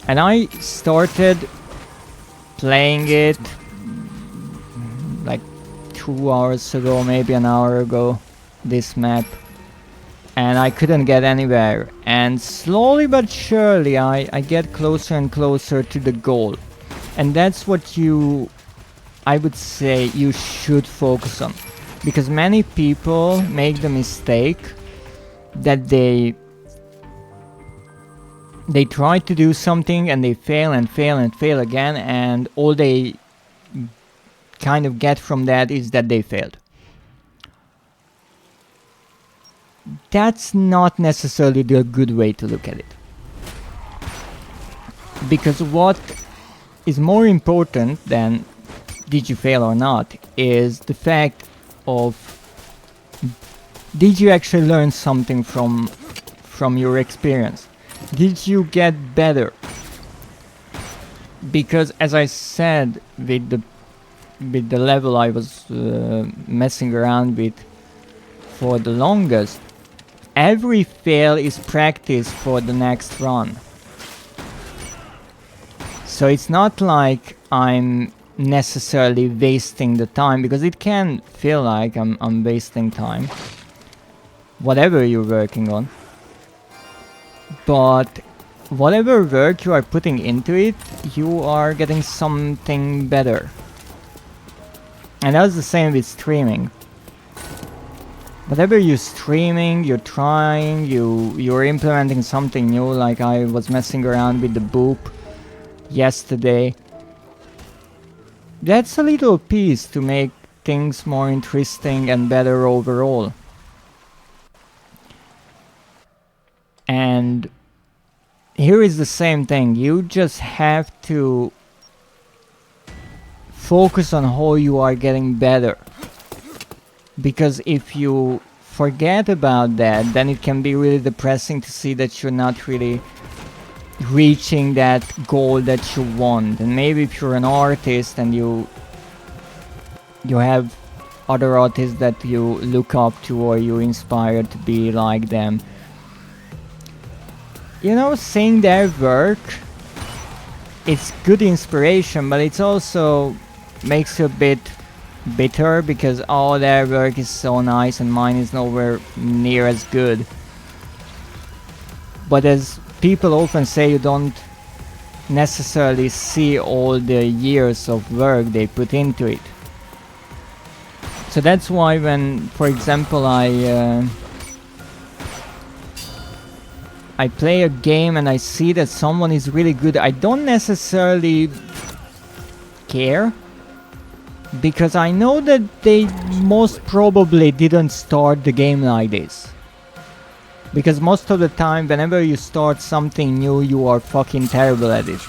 Speaker 2: And I started playing it like 2 hours ago, maybe an hour ago, this map. And I couldn't get anywhere. And slowly but surely I get closer and closer to the goal. And that's what I would say you should focus on. Because many people make the mistake that they try to do something and they fail and fail and fail again, and all they kind of get from that is that they failed. That's not necessarily the good way to look at it. Because what is more important than did you fail or not is the fact of did you actually learn something from your experience? Did you get better? Because as I said, with the level I was messing around with for the longest, every fail is practice for the next run. So it's not like I'm necessarily wasting the time, because it can feel like I'm wasting time, whatever you're working on. But whatever work you are putting into it, you are getting something better. And that's the same with streaming. Whatever you're streaming, you're trying, you're implementing something new, like I was messing around with the boop yesterday. That's a little piece to make things more interesting and better overall. And here is the same thing. You just have to focus on how you are getting better. Because if you forget about that, then it can be really depressing to see that you're not really reaching that goal that you want. And maybe if you're an artist and you have other artists that you look up to or you inspire to be like them, you know, seeing their work, it's good inspiration, but it's also makes you a bit bitter because all their work is so nice and mine is nowhere near as good. But as people often say, you don't necessarily see all the years of work they put into it. So that's why when, for example, I play a game and I see that someone is really good, I don't necessarily care, because I know that they most probably didn't start the game like this. Because most of the time, whenever you start something new, you are fucking terrible at it.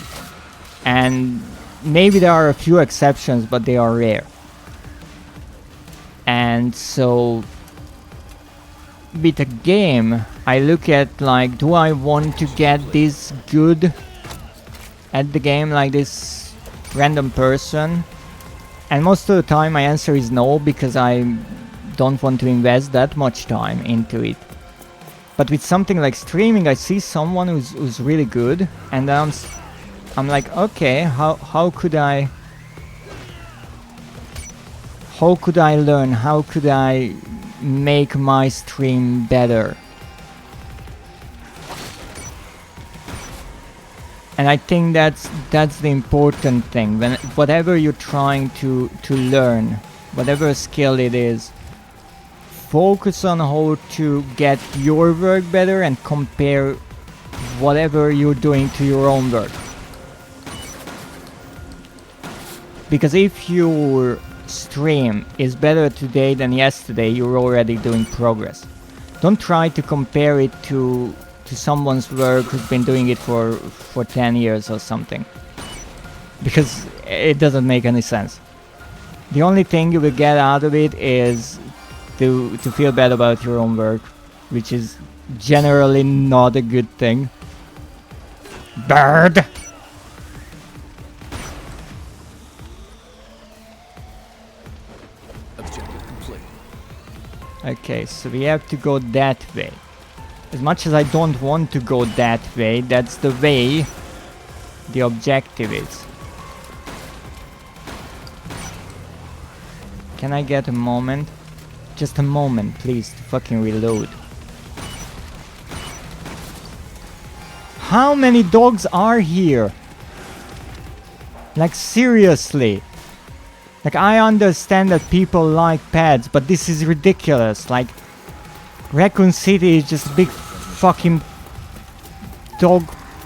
Speaker 2: And maybe there are a few exceptions, but they are rare. And so with a game, I look at like, do I want to get this good at the game like this random person? And most of the time my answer is no, because I don't want to invest that much time into it. But with something like streaming, I see someone who's really good, and I'm like, okay, how could I learn? How could I make my stream better? And I think that's the important thing. When whatever you're trying to learn, whatever skill it is, focus on how to get your work better and compare whatever you're doing to your own work. Because if your stream is better today than yesterday, you're already doing progress. Don't try to compare it to someone's work who's been doing it for 10 years or something, because it doesn't make any sense. The only thing you will get out of it is to feel bad about your own work, which is generally not a good thing. Bird!
Speaker 3: Objective complete.
Speaker 2: Okay, so we have to go that way. As much as I don't want to go that way, that's the way the objective is. Can I get a moment? Just a moment, please, to fucking reload. How many dogs are here? Like, seriously. Like, I understand that people like pets, but this is ridiculous. Like, Raccoon City is just a big fucking dog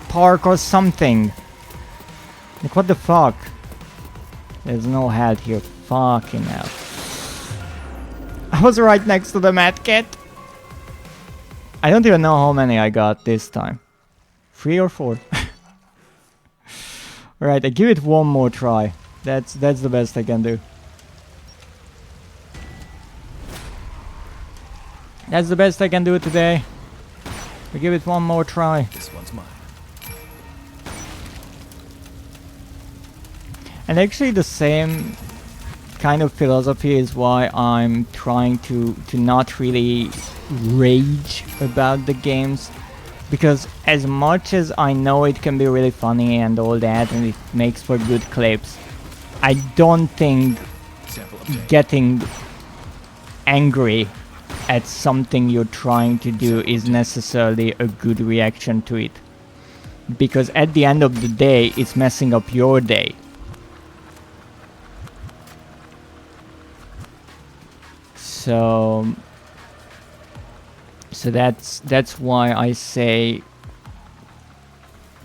Speaker 2: park or something. Like, what the fuck? There's no head here. Fucking hell. I was right next to the medkit. I don't even know how many I got this time. 3 or 4. Alright, I give it one more try. That's the best I can do. That's the best I can do today. We give it one more try.
Speaker 3: This one's mine.
Speaker 2: And actually the same kind of philosophy is why I'm trying to not really rage about the games. Because as much as I know it can be really funny and all that, and it makes for good clips, I don't think getting angry at something you're trying to do is necessarily a good reaction to it. Because at the end of the day, it's messing up your day. So that's why I say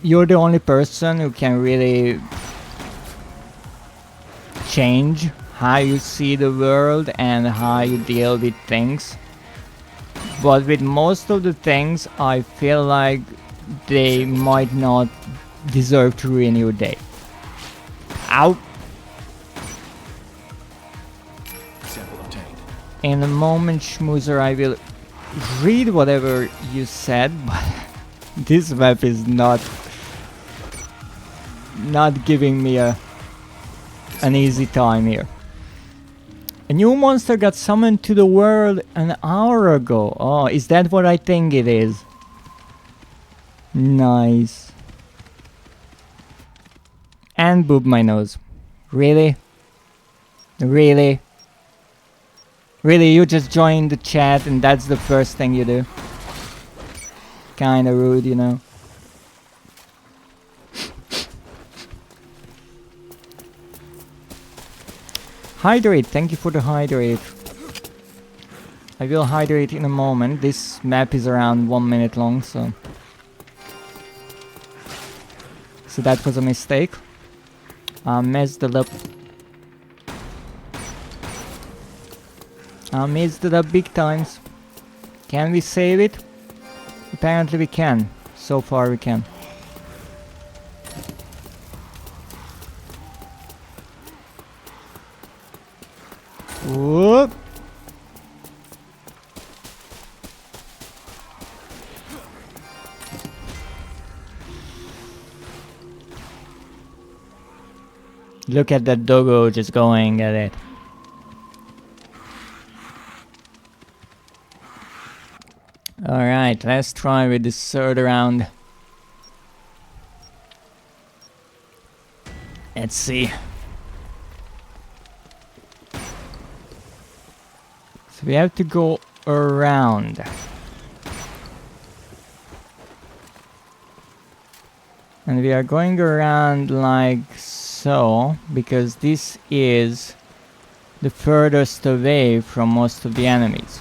Speaker 2: you're the only person who can really change how you see the world and how you deal with things. But with most of the things, I feel like they might not deserve to ruin your day. Ow!
Speaker 3: Sample obtained.
Speaker 2: In a moment, Schmoozer, I will read whatever you said, but this map is not giving me an easy time here. A new monster got summoned to the world an hour ago. Oh, is that what I think it is? Nice. and boop my nose. Really? Really? Really, you just joined the chat and that's the first thing you do? Kinda rude, you know. Hydrate, thank you for the hydrate. I will hydrate in a moment. This map is around 1 minute long, so... So that was a mistake. I messed it up. I messed it up big times. Can we save it? Apparently we can. So far we can. Whoop! Look at that doggo just going at it. Alright, let's try with this third round. Let's see. So we have to go around. And we are going around like so, because this is the furthest away from most of the enemies.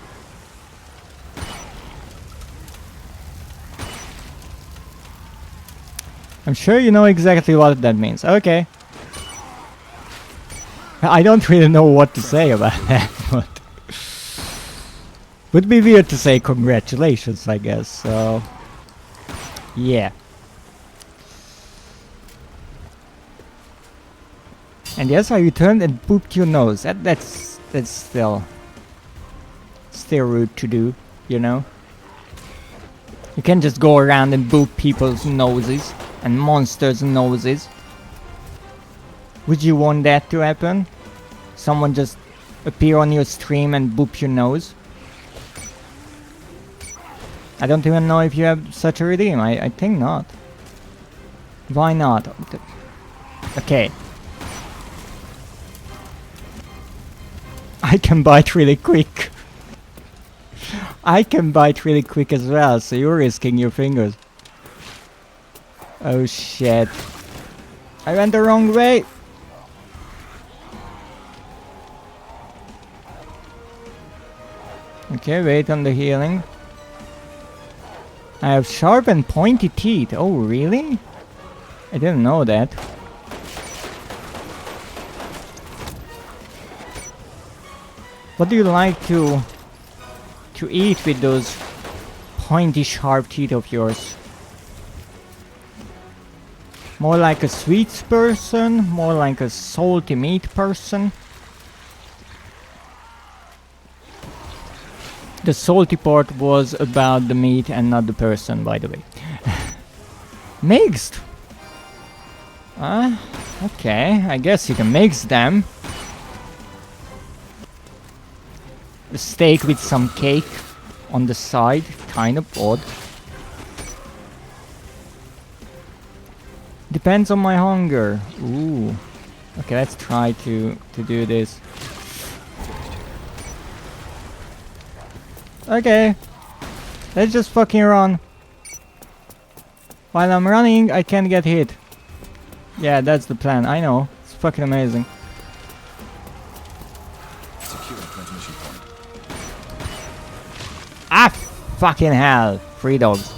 Speaker 2: I'm sure you know exactly what that means. Okay. I don't really know what to say about that, but... Would be weird to say congratulations, I guess, so... Yeah. And yes, I returned and booped your nose. That's still rude to do, you know? You can't just go around and boop people's noses and monsters' noses. Would you want that to happen? Someone just appear on your stream and boop your nose? I don't even know if you have such a redeem. I think not. Why not? Okay. I can bite really quick. I can bite really quick as well, so you're risking your fingers. Oh shit. I went the wrong way. Okay, wait on the healing. I have sharp and pointy teeth. Oh, really? I didn't know that. What do you like to eat with those pointy sharp teeth of yours? More like a sweets person? More like a salty meat person? The salty part was about the meat and not the person, by the way. Mixed! Okay, I guess you can mix them. A steak with some cake on the side, kind of odd. Depends on my hunger. Ooh. Okay, let's try to do this. Okay. Let's just fucking run. While I'm running, I can't get hit. Yeah, that's the plan. I know. It's fucking amazing.
Speaker 3: Secure transmission point.
Speaker 2: Ah, fucking hell. 3 dogs.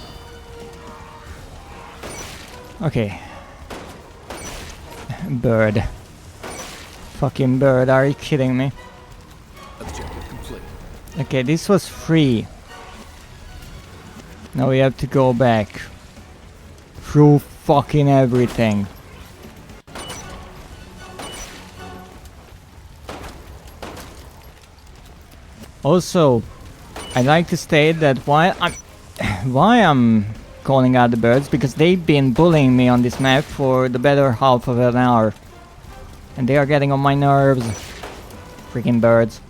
Speaker 2: Okay. Bird. Fucking bird, are you kidding me?
Speaker 3: Objective complete.
Speaker 2: Okay, this was free. Now we have to go back. Through fucking everything. Also, I'd like to state that why I'm calling out the birds, because they've been bullying me on this map for the better half of an hour. And they are getting on my nerves. Freaking birds.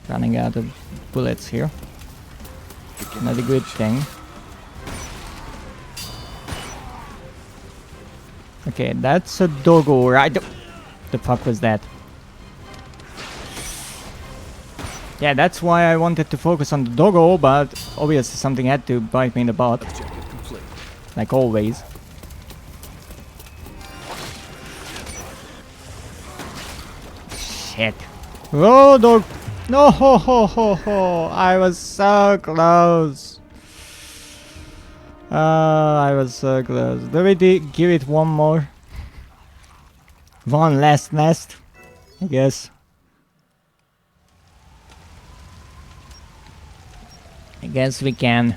Speaker 2: Running out of bullets here. Not a good thing. Okay, that's a doggo, right? The fuck was that? Yeah, that's why I wanted to focus on the doggo, but obviously something had to bite me in the butt.
Speaker 3: Objective complete.
Speaker 2: Like always. Shit. Oh, dog! No, ho, ho, ho, ho. I was so close. I was so close. Let me give it one more. One last nest, I guess. I guess we can.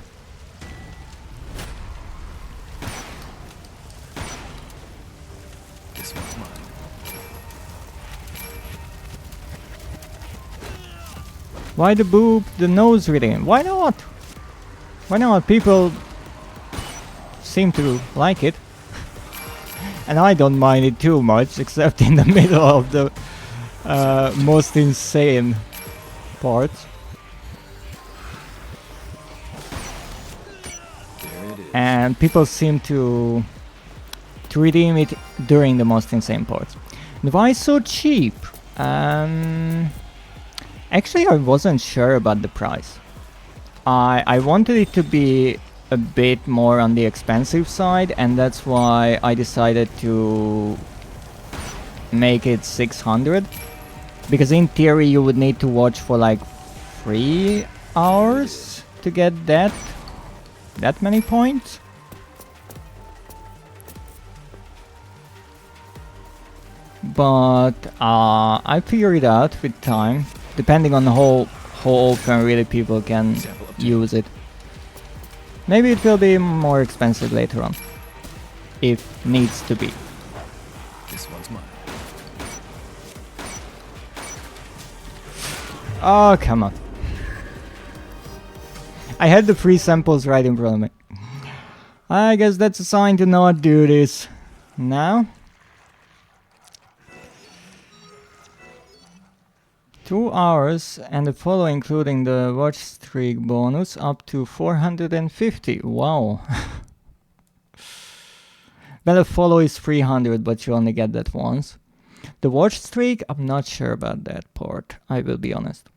Speaker 3: This one's mine.
Speaker 2: Why the boob, the nose reading? Why not? Why not? People seem to like it. And I don't mind it too much, except in the middle of the most insane parts.
Speaker 3: There it is.
Speaker 2: And people seem to redeem it during the most insane parts. And why so cheap? Actually, I wasn't sure about the price. I wanted it to be a bit more on the expensive side, and that's why I decided to make it 600. Because in theory you would need to watch for like 3 hours to get that many points. But I figured it out with time, depending on how often really people can use it. Maybe it will be more expensive later on, if needs to be.
Speaker 3: This one's mine.
Speaker 2: Oh, come on. I had the free samples right in front of me. I guess that's a sign to not do this now. 2 hours and the follow including the watch streak bonus up to 450. Wow. Well, the follow is 300, but you only get that once. The watch streak, I'm not sure about that part, I will be honest.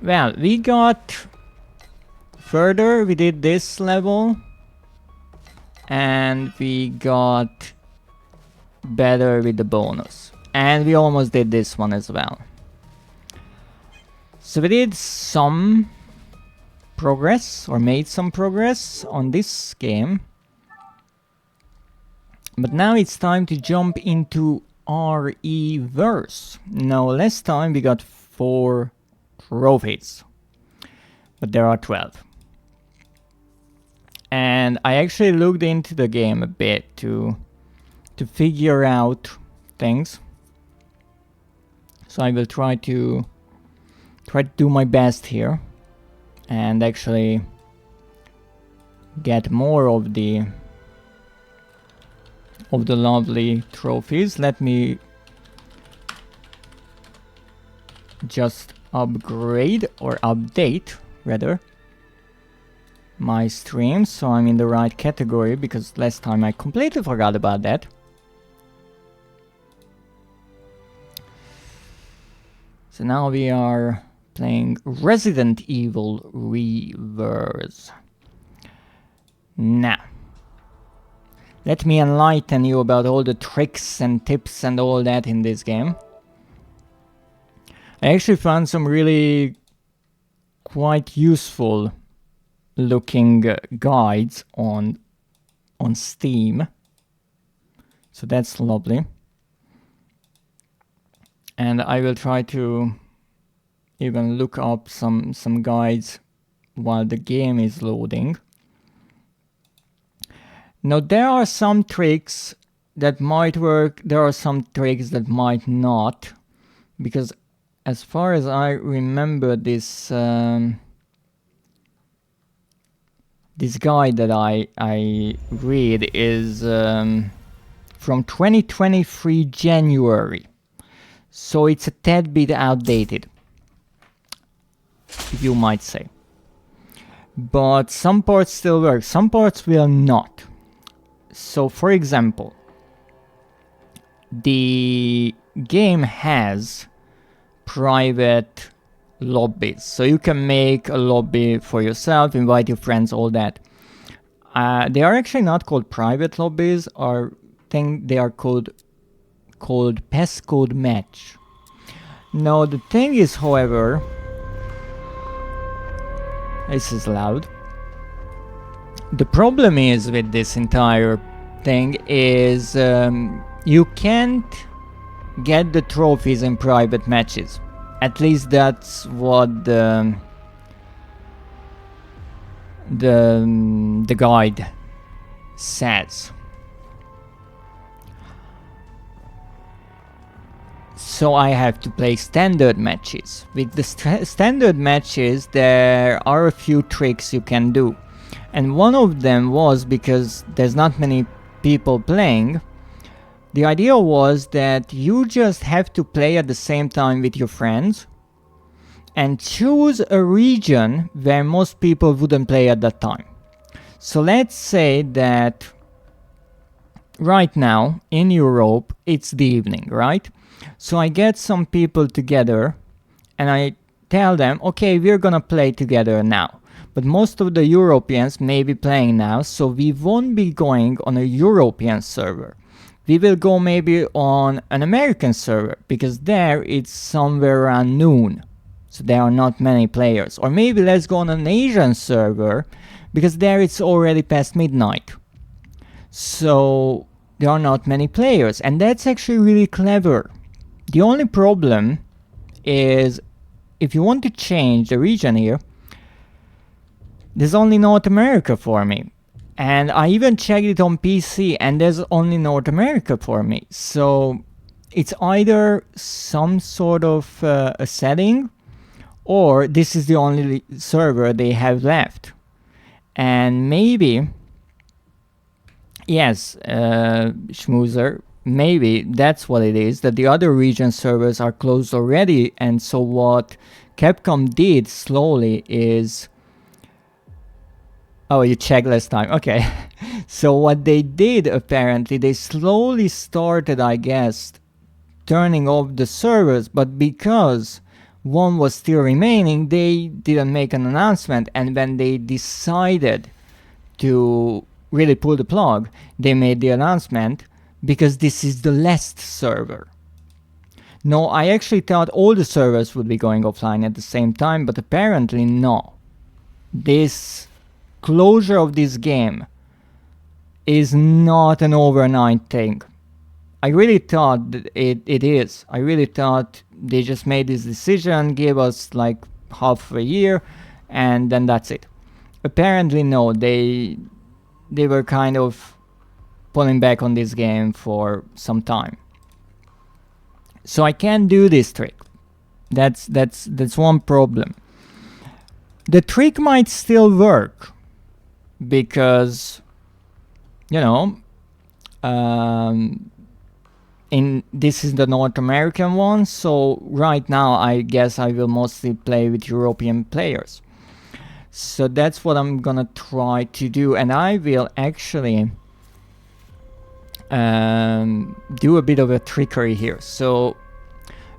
Speaker 2: Well, we got further, we did this level, and we got better with the bonus. And we almost did this one as well. So we did some progress, or made some progress on this game. But now it's time to jump into RE-verse. Now last time we got 4 trophies, but there are 12. And I actually looked into the game a bit to figure out things. So I will try to do my best here and actually get more of the lovely trophies. Let me just upgrade, or update rather, my stream so I'm in the right category, because last time I completely forgot about that. So now we are playing Resident Evil RE-verse. Now, let me enlighten you about all the tricks and tips and all that in this game. I actually found some really quite useful looking guides on Steam. So that's lovely. And I will try to even look up some guides while the game is loading. Now there are some tricks that might work, there are some tricks that might not, because as far as I remember, this this guide that I read is from 2023 January. So it's a tad bit outdated, you might say. but some ports still work, some ports will not. So for example, the game has private lobbies, so you can make a lobby for yourself, invite your friends, all that. They are actually not called private lobbies, or think they are called passcode match. Now the thing is, however, this is loud. The problem is with this entire thing is you can't get the trophies in private matches. At least that's what the guide says. So I have to play standard matches. With the standard matches, there are a few tricks you can do. And one of them was, because there's not many people playing, the idea was that you just have to play at the same time with your friends and choose a region where most people wouldn't play at that time. So let's say that right now in Europe it's the evening, right? So I get some people together and I tell them, okay, we're gonna play together now. But most of the Europeans may be playing now, so we won't be going on a European server. We will go maybe on an American server, because there it's somewhere around noon. So there are not many players. Or maybe let's go on an Asian server, because there it's already past midnight. So there are not many players, and that's actually really clever. The only problem is, if you want to change the region here, there's only North America for me. And I even checked it on PC and there's only North America for me. So it's either some sort of a setting, or this is the only server they have left. And maybe, yes, Schmoozer, maybe that's what it is, that the other region servers are closed already. And so what Capcom did slowly is... Oh, you checked last time, okay. So what they did, apparently, they slowly started, I guess, turning off the servers, but because one was still remaining, they didn't make an announcement, and when they decided to really pull the plug, they made the announcement, because this is the last server. No, I actually thought all the servers would be going offline at the same time, but apparently no. This closure of this game is not an overnight thing. I really thought that it is. I really thought they just made this decision, gave us like half a year, and then that's it. Apparently no, they were kind of pulling back on this game for some time. So I can't do this trick. That's one problem. The trick might still work, because, you know, this is the North American one, so right now I guess I will mostly play with European players. So that's what I'm gonna try to do, and I will actually do a bit of a trickery here. So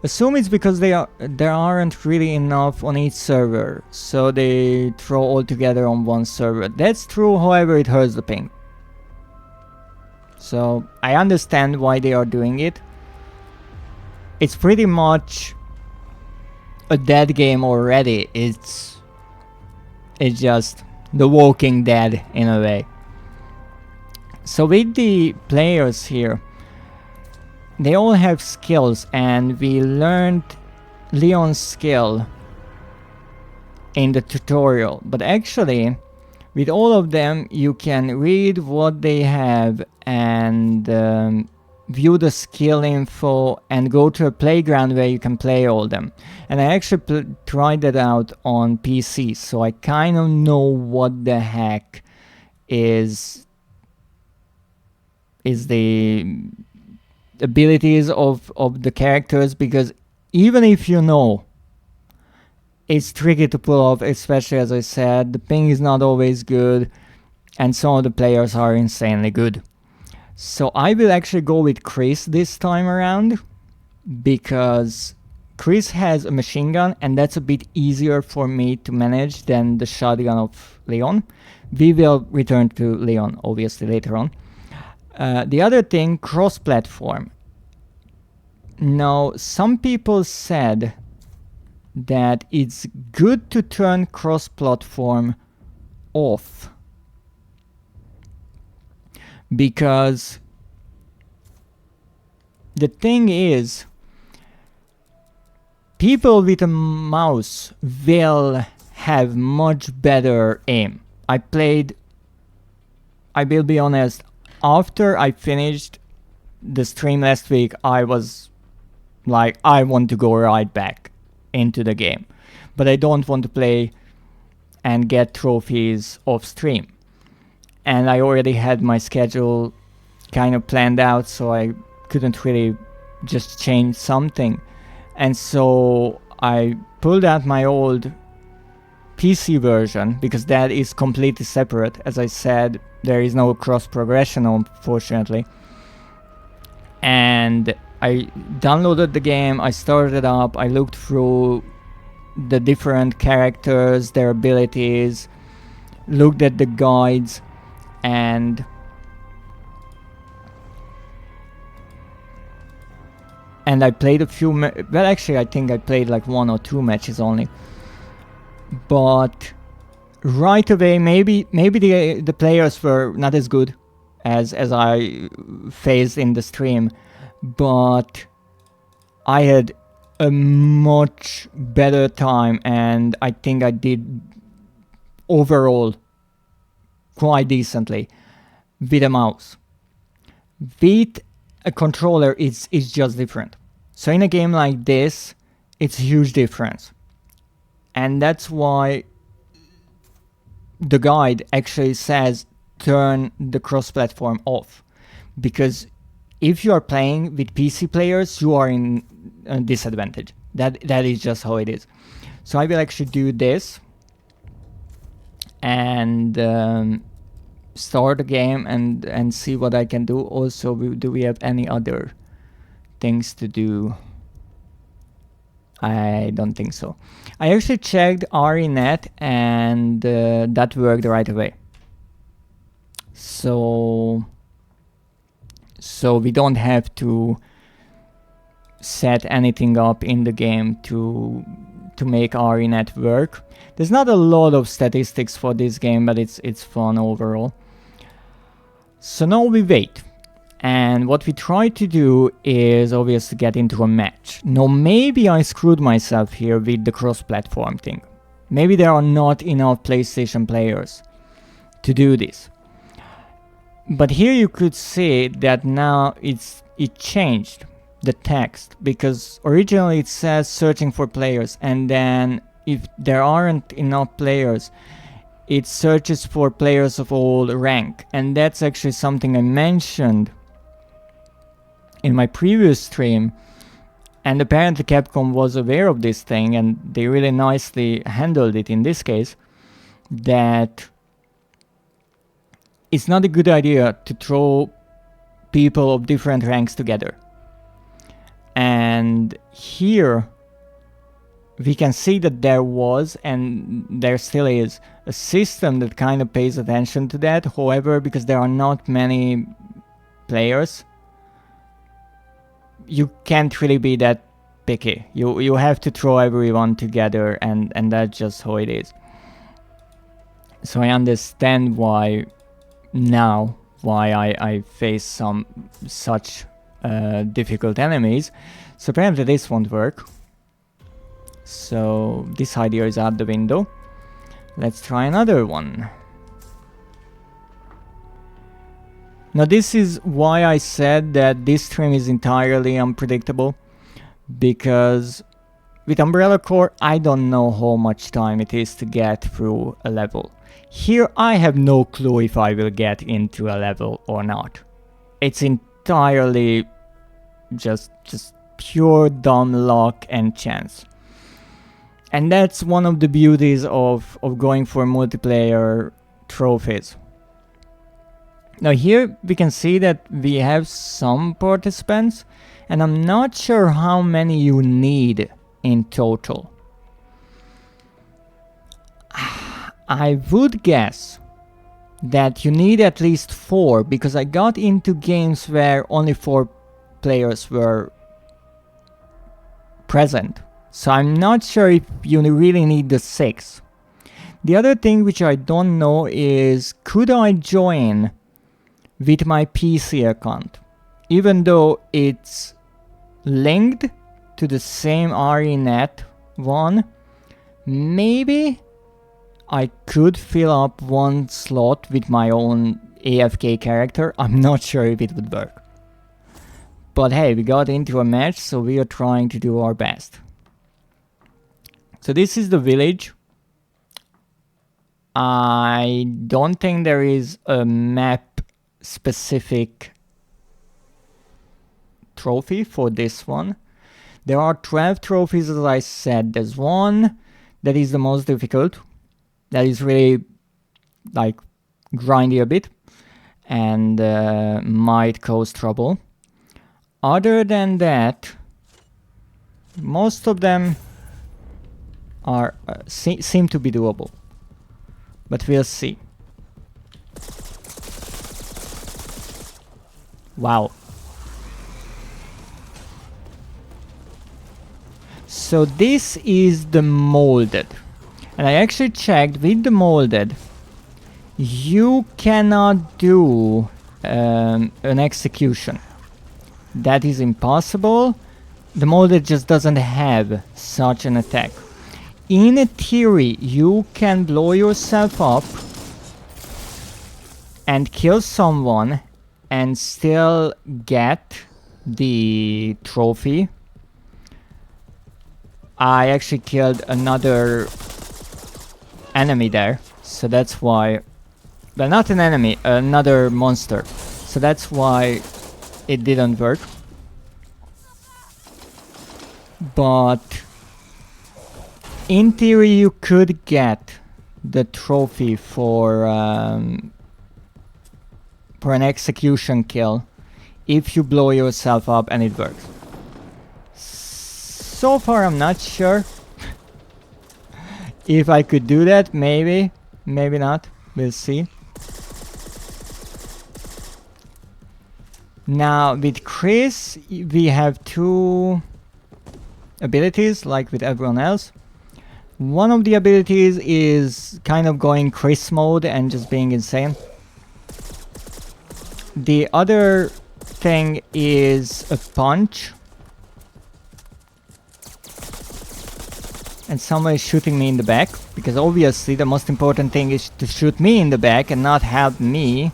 Speaker 2: assume it's because there aren't really enough on each server, so they throw all together on one server. That's true, however, it hurts the ping. So I understand why they are doing it. It's pretty much a dead game already. It's just The Walking Dead in a way. So with the players here, they all have skills, and we learned Leon's skill in the tutorial. But actually, with all of them, you can read what they have and view the skill info and go to a playground where you can play all them. And I actually tried that out on PC, so I kind of know what the heck is the abilities of the characters, because even if you know it's tricky to pull off, especially as I said, the ping is not always good, and some of the players are insanely good. So I will actually go with Chris this time around, because Chris has a machine gun, and that's a bit easier for me to manage than the shotgun of Leon. We will return to Leon, obviously, later on. The other thing, cross-platform. Now, some people said that it's good to turn cross-platform off, because the thing is, people with a mouse will have much better aim. I will be honest, after I finished the stream last week, I was like, I want to go right back into the game. But I don't want to play and get trophies off stream. And I already had my schedule kind of planned out, so I couldn't really just change something. And so I pulled out my old PC version, because that is completely separate. As I said, there is no cross progression, unfortunately. And I downloaded the game, I started it up, I looked through the different characters, their abilities, looked at the guides, and I played a few well, actually I think I played like 1 or 2 matches only. But right away, maybe the players were not as good as I faced in the stream, but I had a much better time, and I think I did overall quite decently with a mouse. With a controller, it's just different. So in a game like this, it's a huge difference. And that's why the guide actually says turn the cross-platform off. Because if you are playing with PC players, you are in a disadvantage. That is just how it is. So I will actually do this and start the game and see what I can do. Also, do we have any other things to do? I don't think so. I actually checked RENet, and that worked right away. So we don't have to set anything up in the game to make RENet work. There's not a lot of statistics for this game, but it's fun overall. So now we wait. And what we try to do is obviously get into a match. Now maybe I screwed myself here with the cross-platform thing. Maybe there are not enough PlayStation players to do this. But here you could see that now it changed the text, because originally it says searching for players, and then if there aren't enough players, it searches for players of all rank. And that's actually something I mentioned in my previous stream, and apparently Capcom was aware of this thing, and they really nicely handled it in this case, that it's not a good idea to throw people of different ranks together. And here we can see that there was, and there still is, a system that kind of pays attention to that. However, because there are not many players, you can't really be that picky. You have to throw everyone together, and that's just how it is. So I understand why I face some such difficult enemies. So apparently this won't work. So this idea is out the window. Let's try another one. Now this is why I said that this stream is entirely unpredictable, because with Umbrella Corps I don't know how much time it is to get through a level. Here I have no clue if I will get into a level or not. It's entirely just pure dumb luck and chance. And that's one of the beauties of going for multiplayer trophies. Now here we can see that we have some participants, and I'm not sure how many you need in total. I would guess that you need at least 4, because I got into games where only 4 players were present. So I'm not sure if you really need the 6. The other thing which I don't know is, could I join with my PC account? Even though it's linked to the same RENet one, maybe I could fill up one slot with my own AFK character. I'm not sure if it would work. But hey, we got into a match, so we are trying to do our best. So this is the village. I don't think there is a map specific trophy for this one. There are 12 trophies, as I said. There's one that is the most difficult. That is really like grindy a bit and might cause trouble. Other than that, most of them are seem to be doable, but we'll see. Wow. So this is the molded, and I actually checked with the molded. You cannot do an execution. That is impossible. The molded just doesn't have such an attack. In theory, you can blow yourself up and kill someone and still get the trophy. I actually killed another enemy there, so that's why... Well, not an enemy, another monster. So that's why it didn't work. But in theory you could get the trophy for an execution kill if you blow yourself up and it works. So far I'm not sure if I could do that. Maybe, maybe not, we'll see. Now with Chris we have 2 abilities like with everyone else. One of the abilities is kind of going Chris mode and just being insane. The other thing is a punch. And someone is shooting me in the back, because obviously the most important thing is to shoot me in the back and not help me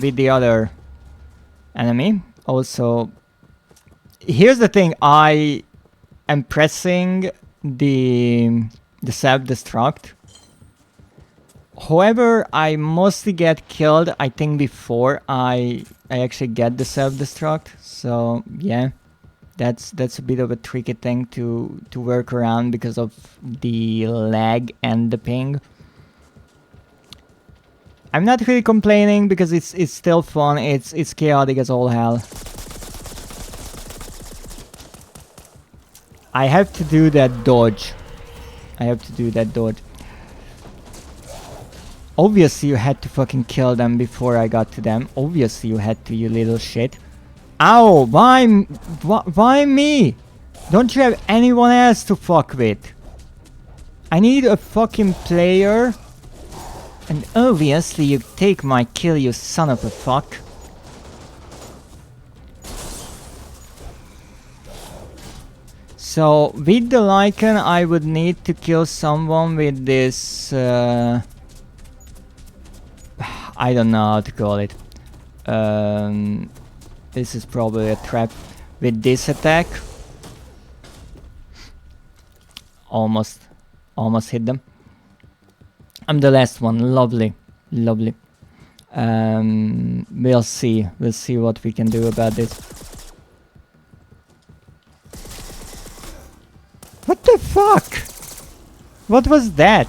Speaker 2: with the other enemy. Also, here's the thing, I am pressing the self-destruct. However, I mostly get killed, I think, before I actually get the self-destruct. So yeah, that's a bit of a tricky thing to work around because of the lag and the ping. I'm not really complaining because it's still fun. It's chaotic as all hell. I have to do that dodge. Obviously you had to fucking kill them before I got to them. Obviously you had to, you little shit. Ow! Why me? Don't you have anyone else to fuck with? I need a fucking player. And obviously you take my kill, you son of a fuck. So with the Lycan I would need to kill someone with this... I don't know how to call it. This is probably a trap. With this attack. Almost hit them. I'm the last one. Lovely. We'll see what we can do about this. What the fuck? What was that?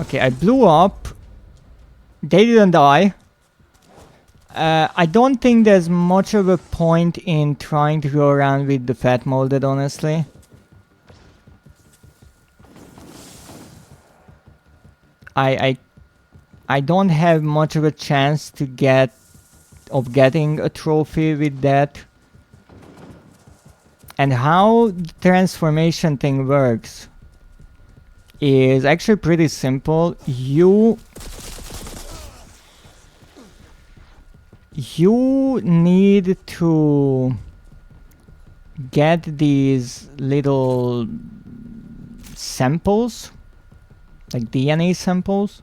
Speaker 2: Okay, I blew up. They didn't die. I don't think there's much of a point in trying to go around with the fat molded, honestly. I don't have much of a chance to getting a trophy with that. And how the transformation thing works is actually pretty simple. You need to get these little samples, like DNA samples,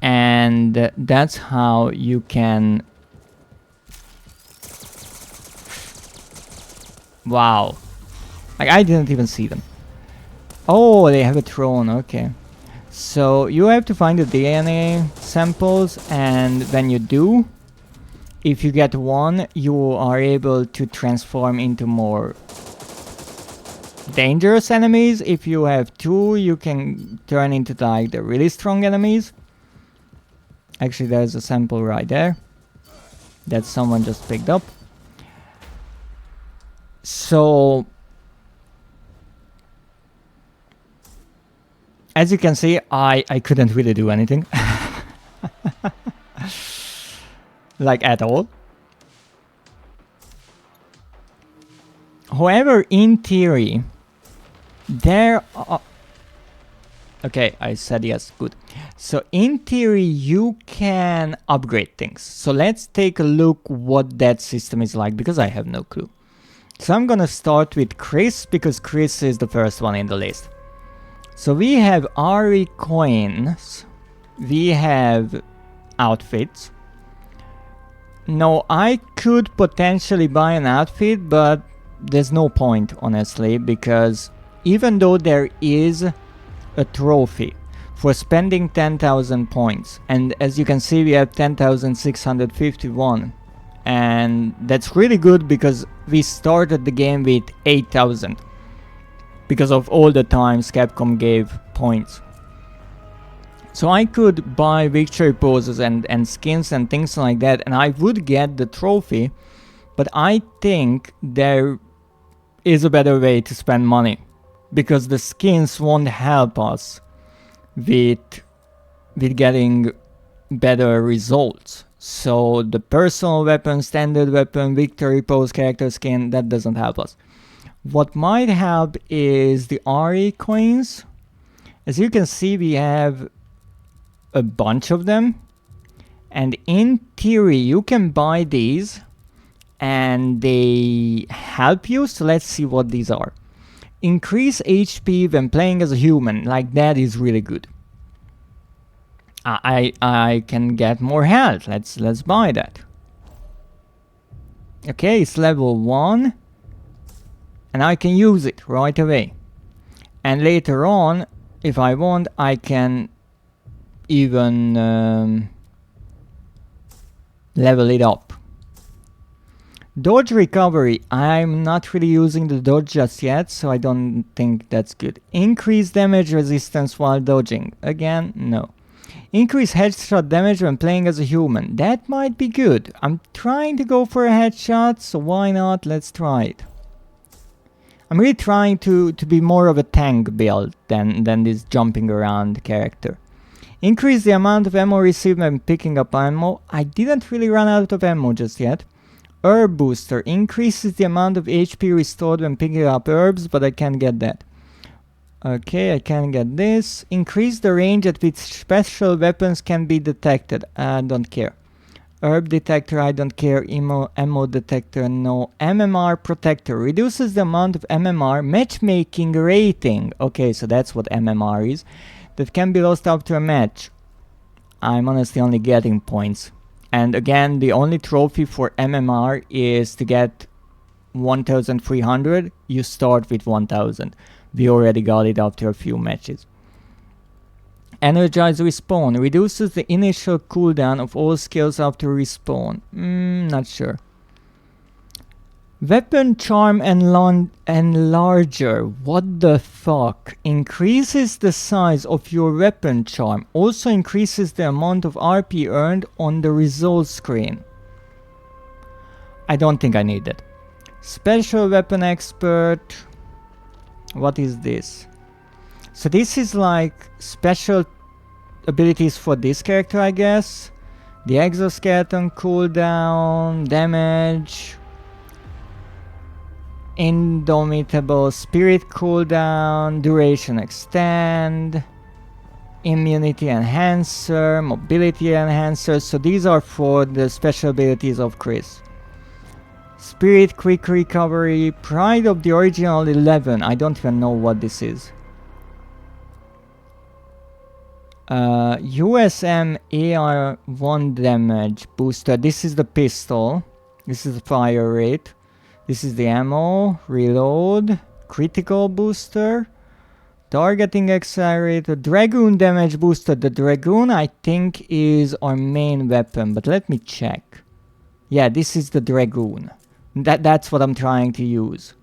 Speaker 2: and that's how you can... Wow. Like, I didn't even see them. Oh, they have a throne, okay. So you have to find the DNA samples, and when you do, if you get one, you are able to transform into more dangerous enemies. If you have two, you can turn into like the really strong enemies. Actually, there's a sample right there that someone just picked up. So as you can see, I couldn't really do anything. Like at all. However, in theory, there are... Okay, I said yes, good. So in theory, you can upgrade things. So let's take a look what that system is like, because I have no clue. So I'm gonna start with Chris, because Chris is the first one in the list. So we have RE coins, we have outfits. Now I could potentially buy an outfit, but there's no point, honestly, because even though there is a trophy for spending 10,000 points, and as you can see we have 10,651, and that's really good because we started the game with 8,000 because of all the times Capcom gave points. So I could buy victory poses and skins and things like that, and I would get the trophy, but I think there is a better way to spend money, because the skins won't help us with getting better results. So the personal weapon, standard weapon, victory pose, character skin, that doesn't help us. What might help is the RE coins. As you can see, we have a bunch of them, and in theory you can buy these and they help you. So let's see what these are. Increase HP when playing as a human, like that is really good. I can get more health. Let's buy that. Okay, it's level 1 and I can use it right away. And later on, if I want, I can even level it up. Dodge recovery. I'm not really using the dodge just yet, so I don't think that's good. Increase damage resistance while dodging. Again, no. Increase headshot damage when playing as a human. That might be good. I'm trying to go for a headshot, so why not? Let's try it. I'm really trying to be more of a tank build than this jumping around character. Increase the amount of ammo received when picking up ammo. I didn't really run out of ammo just yet. Herb booster increases the amount of HP restored when picking up herbs, but I can't get that. Okay, I can get this. Increase the range at which special weapons can be detected. I don't care. Herb detector, I don't care. Ammo detector, no. MMR protector reduces the amount of MMR matchmaking rating. Okay, so that's what MMR is. That can be lost after a match. I'm honestly only getting points. And again, the only trophy for MMR is to get 1,300. You start with 1,000. We already got it after a few matches. Energize respawn reduces the initial cooldown of all skills after respawn. Not sure. Weapon charm enlarger. What the fuck? Increases the size of your weapon charm. Also increases the amount of RP earned on the results screen. I don't think I need it. Special weapon expert. What is this? So this is like special abilities for this character, I guess. The exoskeleton cooldown, damage, indomitable spirit cooldown, duration extend, immunity enhancer, mobility enhancer. So these are for the special abilities of Chris. Spirit quick recovery, pride of the original 11. I don't even know what this is. USM AR1 damage booster. This is the pistol. This is the fire rate. This is the ammo, reload, critical booster, targeting accelerator, dragoon damage booster. The dragoon I think is our main weapon, but let me check. Yeah, this is the dragoon. That's what I'm trying to use.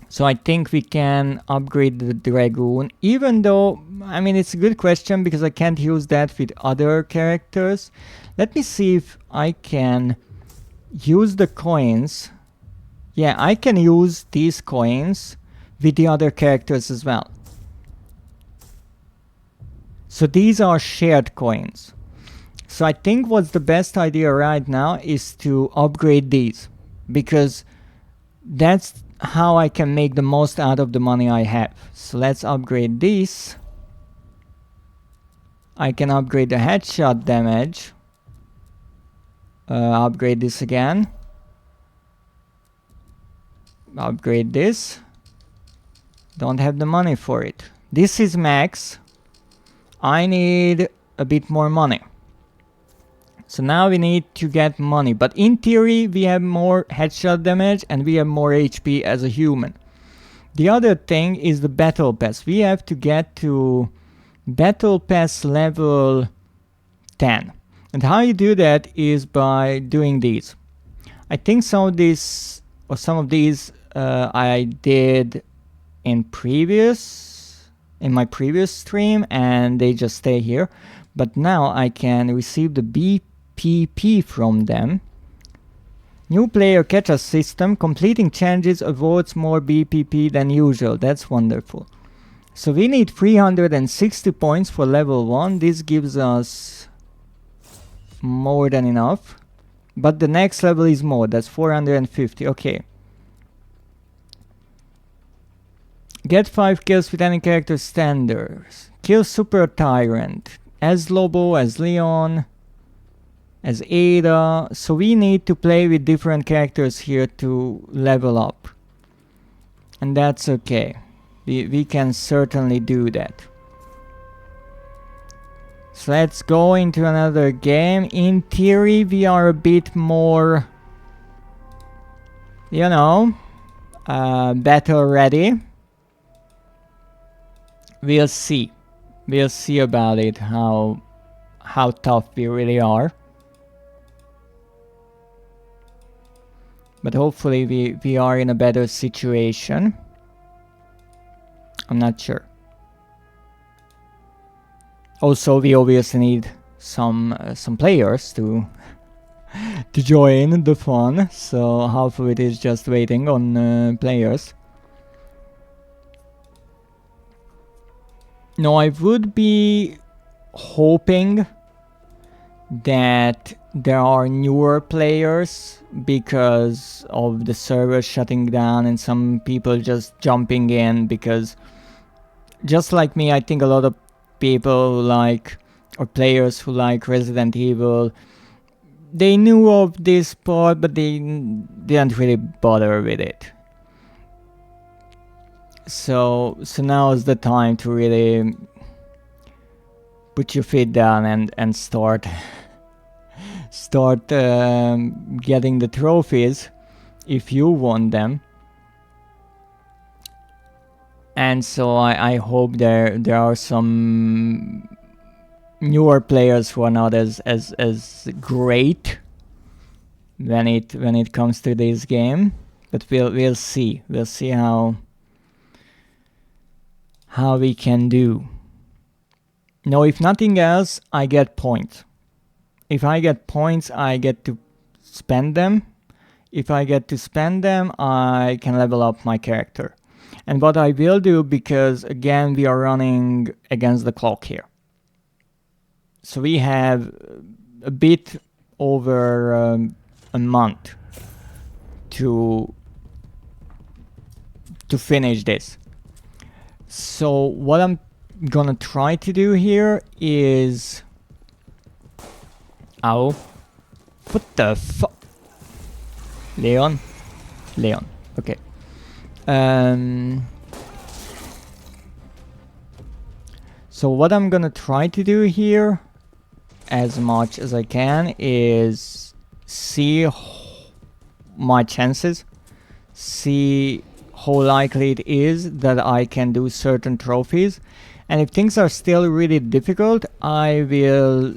Speaker 2: So I think we can upgrade the dragoon, even though, I mean, it's a good question because I can't use that with other characters. Let me see if I can use the coins. Yeah, I can use these coins with the other characters as well. So these are shared coins. So I think what's the best idea right now is to upgrade these, because that's how I can make the most out of the money I have. So let's upgrade these. I can upgrade the headshot damage. Upgrade this again. Upgrade this. Don't have the money for it. This is max. I need a bit more money. So now we need to get money. But in theory, we have more headshot damage and we have more HP as a human. The other thing is the battle pass. We have to get to battle pass level 10. And how you do that is by doing these. I think some of these I did in my previous stream, and they just stay here. But now I can receive the BPP from them. New player catch-up system. Completing challenges awards more BPP than usual. That's wonderful. So we need 360 points for level 1. This gives us more than enough. But the next level is more. That's 450. Okay. Get 5 kills with any character standards. Kill Super Tyrant. As Lobo, as Leon, as Ada. So we need to play with different characters here to level up. And that's okay. We can certainly do that. So let's go into another game. In theory, we are a bit more, you know, battle ready. We'll see. We'll see about it, how tough we really are. But hopefully we are in a better situation. I'm not sure. Also, we obviously need some players to join the fun. So half of it is just waiting on players. No, I would be hoping that there are newer players because of the server shutting down and some people just jumping in, because just like me, I think a lot of people who like, or players who like Resident Evil, they knew of this part but they didn't really bother with it. So now is the time to really put your feet down and start getting the trophies if you want them. And so I hope there are some newer players who are not as great when it comes to this game, but we'll see. We'll see how we can do. No, if nothing else, I get points. If I get points, I get to spend them. If I get to spend them, I can level up my character. And what I will do, because again we are running against the clock here. So we have a bit over a month to finish this. So what I'm gonna try to do here is... Ow. What the fuck? Leon? Leon. Okay. So what I'm gonna try to do here, as much as I can, is see my chances. See how likely it is that I can do certain trophies. And if things are still really difficult, I will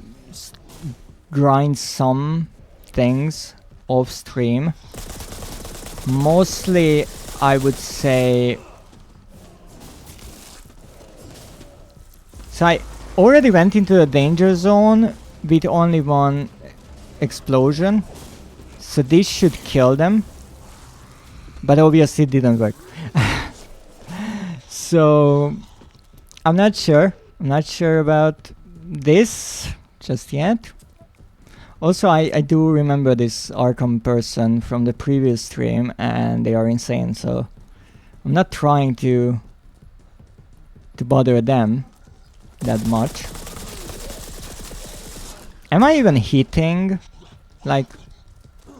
Speaker 2: grind some things off stream. Mostly, I would say... So I already went into the danger zone with only one explosion. So this should kill them. But obviously it didn't work. So... I'm not sure. I'm not sure about this just yet. Also, I do remember this Arkham person from the previous stream, and they are insane, so I'm not trying to bother them that much. Am I even hitting? Like,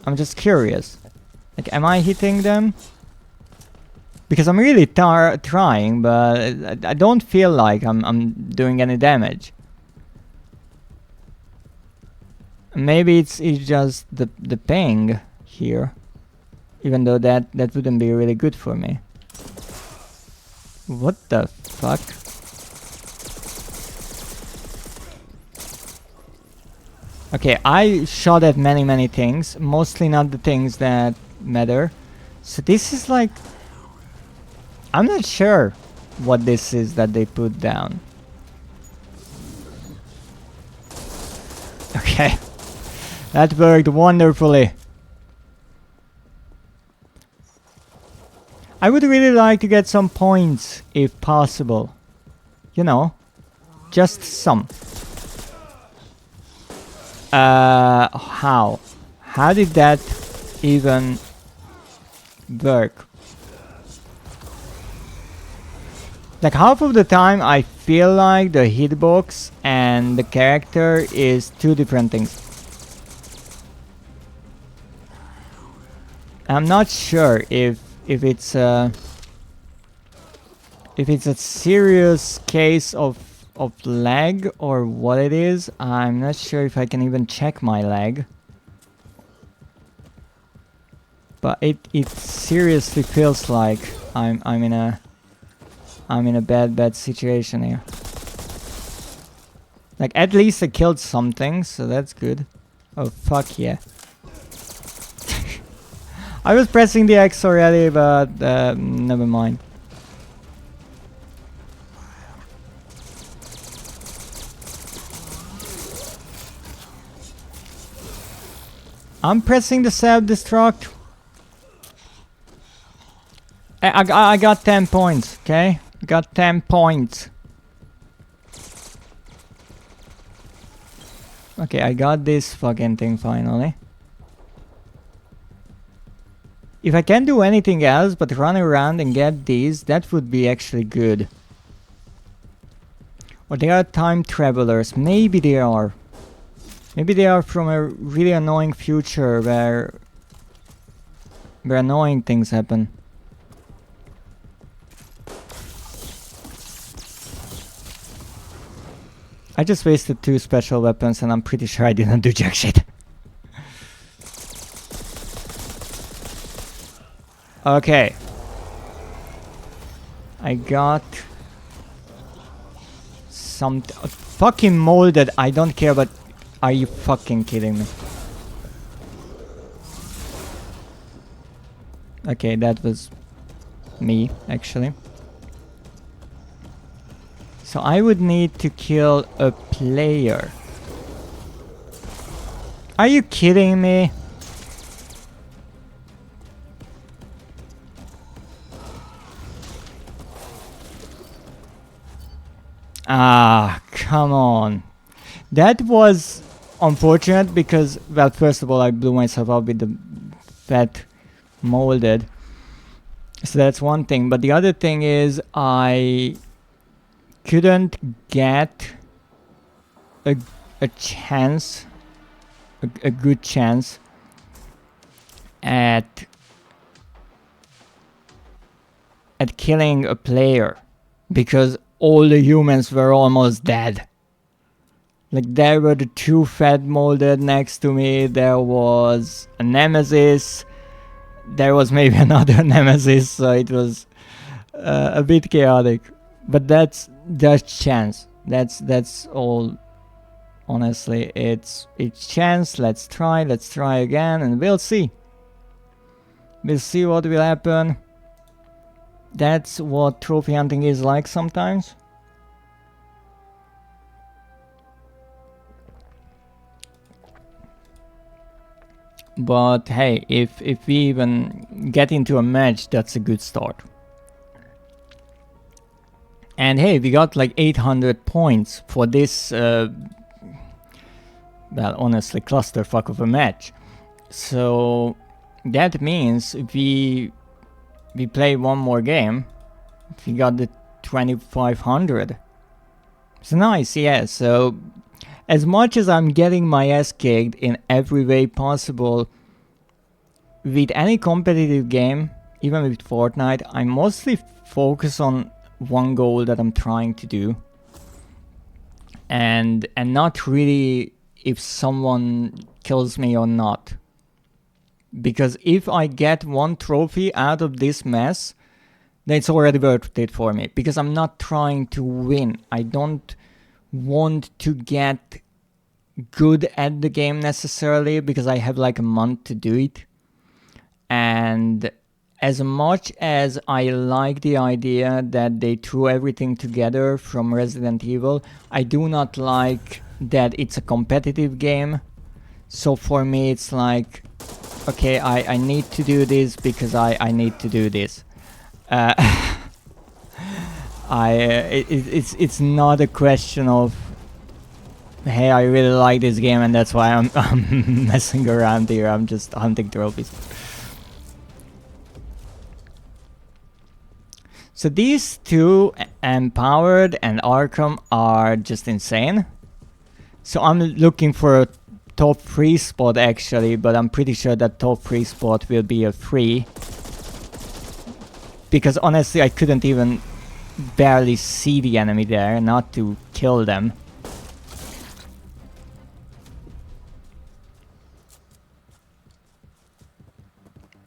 Speaker 2: I'm just curious. Like, am I hitting them? Because I'm really trying, but I don't feel like I'm doing any damage. Maybe it's just the ping here, even though that wouldn't be really good for me. What the fuck? Okay, I shot at many things, mostly not the things that matter. So this is like... I'm not sure what this is that they put down. Okay. That worked wonderfully. I would really like to get some points if possible. You know, just some. How? How did that even work? Like, half of the time I feel like the hitbox and the character is two different things. I'm not sure if it's a serious case of lag or what it is. I'm not sure if I can even check my lag. But it seriously feels like I'm in a bad situation here. Like, at least I killed something, so that's good. Oh, fuck yeah. I was pressing the X already, but never mind. I'm pressing the self-destruct. I got 10 points, okay? Got 10 points. Okay, I got this fucking thing finally. If I can't do anything else but run around and get these, that would be actually good. Or they are time travelers. Maybe they are. Maybe they are from a really annoying future where annoying things happen. I just wasted 2 special weapons and I'm pretty sure I didn't do jack shit. Okay. I got some fucking molded. I don't care, but are you fucking kidding me? Okay, that was me, actually. So I would need to kill a player. Are you kidding me? Ah, come on. That was unfortunate because, well, first of all, I blew myself up with the fat molded. So that's one thing. But the other thing is I couldn't get a chance, a good chance at killing a player because all the humans were almost dead. Like, there were the two fat molded next to me, there was a nemesis, there was maybe another nemesis, so it was a bit chaotic. But that's chance. That's all. Honestly, it's chance. Let's try again, and we'll see. We'll see what will happen. That's what trophy hunting is like sometimes. But hey, if we even get into a match, that's a good start. And hey, we got like 800 points for this, well, honestly, clusterfuck of a match. So that means we play one more game, we got the 2500. It's nice, yeah. So as much as I'm getting my ass kicked in every way possible with any competitive game, even with Fortnite, I mostly focus on one goal that I'm trying to do, and not really if someone kills me or not. Because if I get one trophy out of this mess, then it's already worth it for me. Because I'm not trying to win. I don't want to get good at the game necessarily, because I have like a month to do it. And as much as I like the idea that they threw everything together from Resident Evil, I do not like that it's a competitive game. So for me it's like, okay, I need to do this because I need to do this. It's not a question of, hey, I really like this game and that's why I'm messing around here. I'm just hunting trophies. So these two, Empowered and Arkham, are just insane. So I'm looking for a top 3 spot actually, but I'm pretty sure that top 3 spot will be a free. Because honestly I couldn't even barely see the enemy there, not to kill them.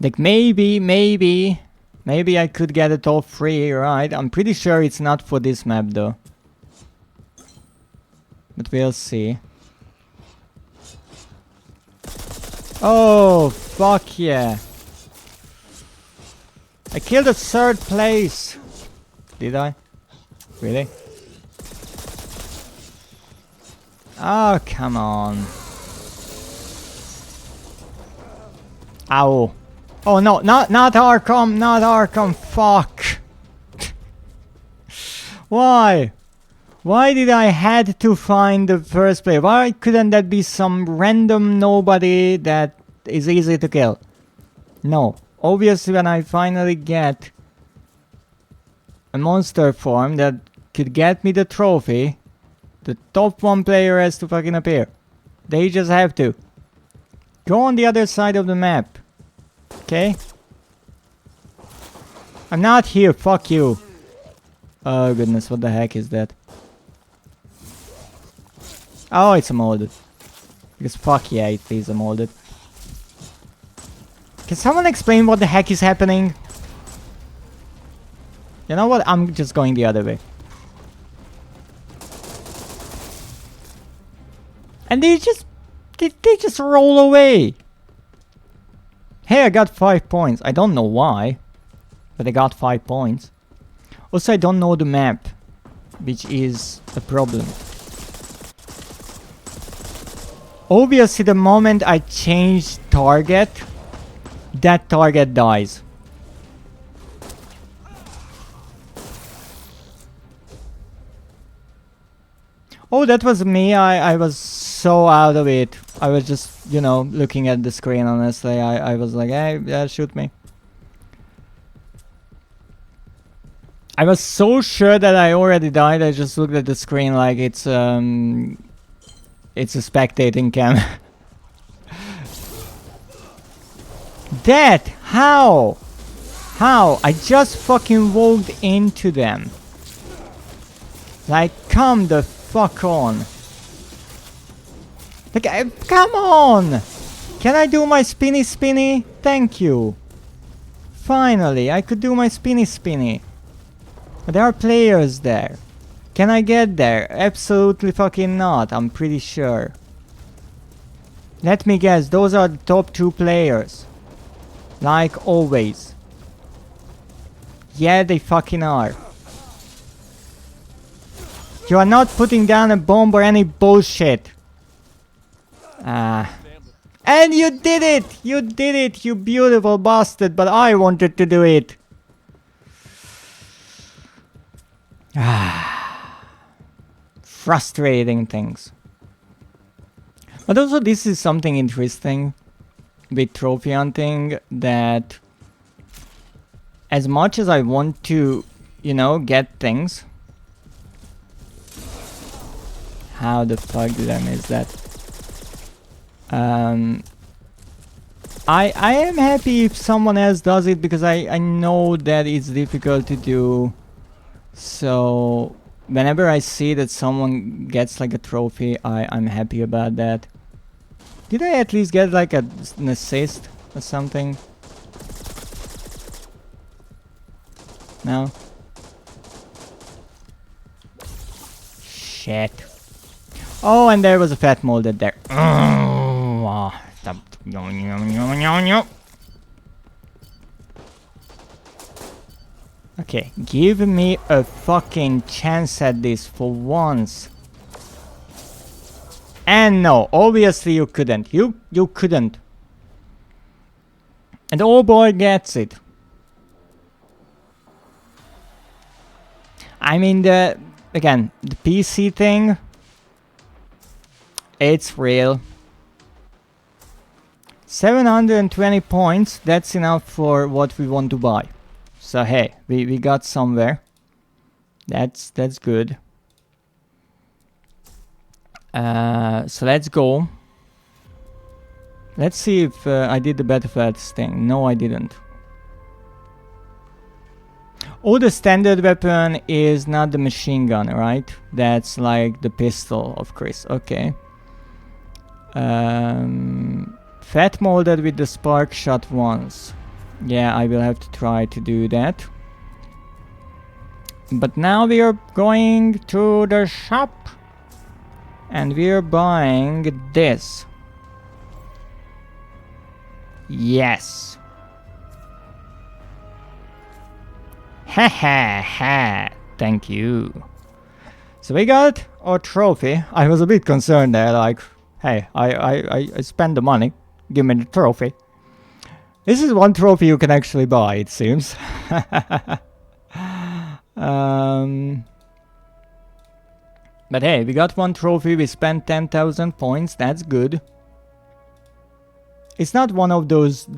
Speaker 2: Like maybe I could get a top 3, right? I'm pretty sure it's not for this map though. But we'll see. Oh, fuck yeah. I killed a 3rd place. Did I? Really? Oh, come on. Ow. Oh no, not Arkham, not Arkham, fuck. Why? Why did I had to find the first player? Why couldn't that be some random nobody that is easy to kill? No. Obviously when I finally get a monster form that could get me the trophy, the top 1 player has to fucking appear. They just have to. Go on the other side of the map. Okay? I'm not here, fuck you. Oh goodness, what the heck is that? Oh, it's a molded. Because fuck yeah, it is a molded. Can someone explain what the heck is happening? You know what? I'm just going the other way. And they just roll away. Hey, I got 5 points. I don't know why, but I got 5 points. Also, I don't know the map, which is a problem. Obviously, the moment I change target, that target dies. Oh, that was me. I was so out of it. I was just, you know, looking at the screen, honestly. I was like, hey, yeah, shoot me. I was so sure that I already died. I just looked at the screen like it's a spectating cam. That? How? How? I just fucking walked into them. Like, come the fuck on. Like, come on! Can I do my spinny spinny? Thank you. Finally, I could do my spinny spinny. But there are players there. Can I get there? Absolutely fucking not, I'm pretty sure. Let me guess, those are the top 2 players. Like always. Yeah, they fucking are. You are not putting down a bomb or any bullshit. And you did it! You did it, you beautiful bastard, but I wanted to do it. Frustrating things. But also this is something interesting with trophy hunting, that as much as I want to, you know, get things. How the fuck did I miss that? I am happy if someone else does it, because I know that it's difficult to do. So whenever I see that someone gets like a trophy, I'm happy about that. Did I at least get like an assist or something? No? Shit. Oh, and there was a fat molded there. Okay, give me a fucking chance at this for once. And no, obviously you couldn't. You couldn't. And old boy gets it. I mean, again, the PC thing, it's real. 720 points, that's enough for what we want to buy. So hey, we got somewhere. That's good. So let's go. Let's see if I did the Battlefield thing. No, I didn't. Oh, the standard weapon is not the machine gun, right? That's like the pistol of Chris. Okay. Fat molded with the spark shot once. Yeah, I will have to try to do that. But now we are going to the shop. And we are buying this. Yes. Ha ha ha. Thank you. So we got our trophy. I was a bit concerned there, like, hey, I spent the money. Give me the trophy. This is one trophy you can actually buy, it seems. But hey, we got one trophy, we spent 10,000 points, that's good. It's not one of those,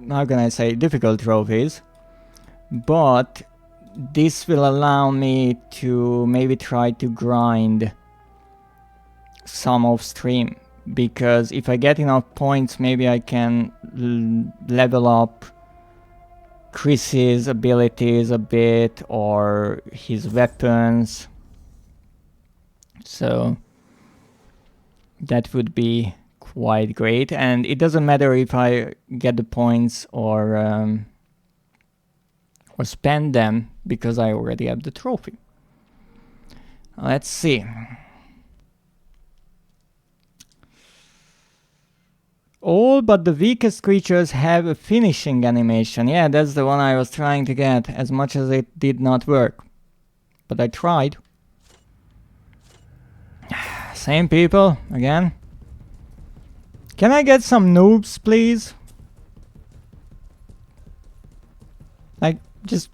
Speaker 2: how can I say, difficult trophies. But this will allow me to maybe try to grind some off stream. Because if I get enough points, maybe I can level up Chris's abilities a bit, or his weapons. So that would be quite great. And it doesn't matter if I get the points or spend them, because I already have the trophy. Let's see. All but the weakest creatures have a finishing animation. Yeah, that's the one I was trying to get, as much as it did not work. But I tried. Same people, again. Can I get some noobs, please? Like, just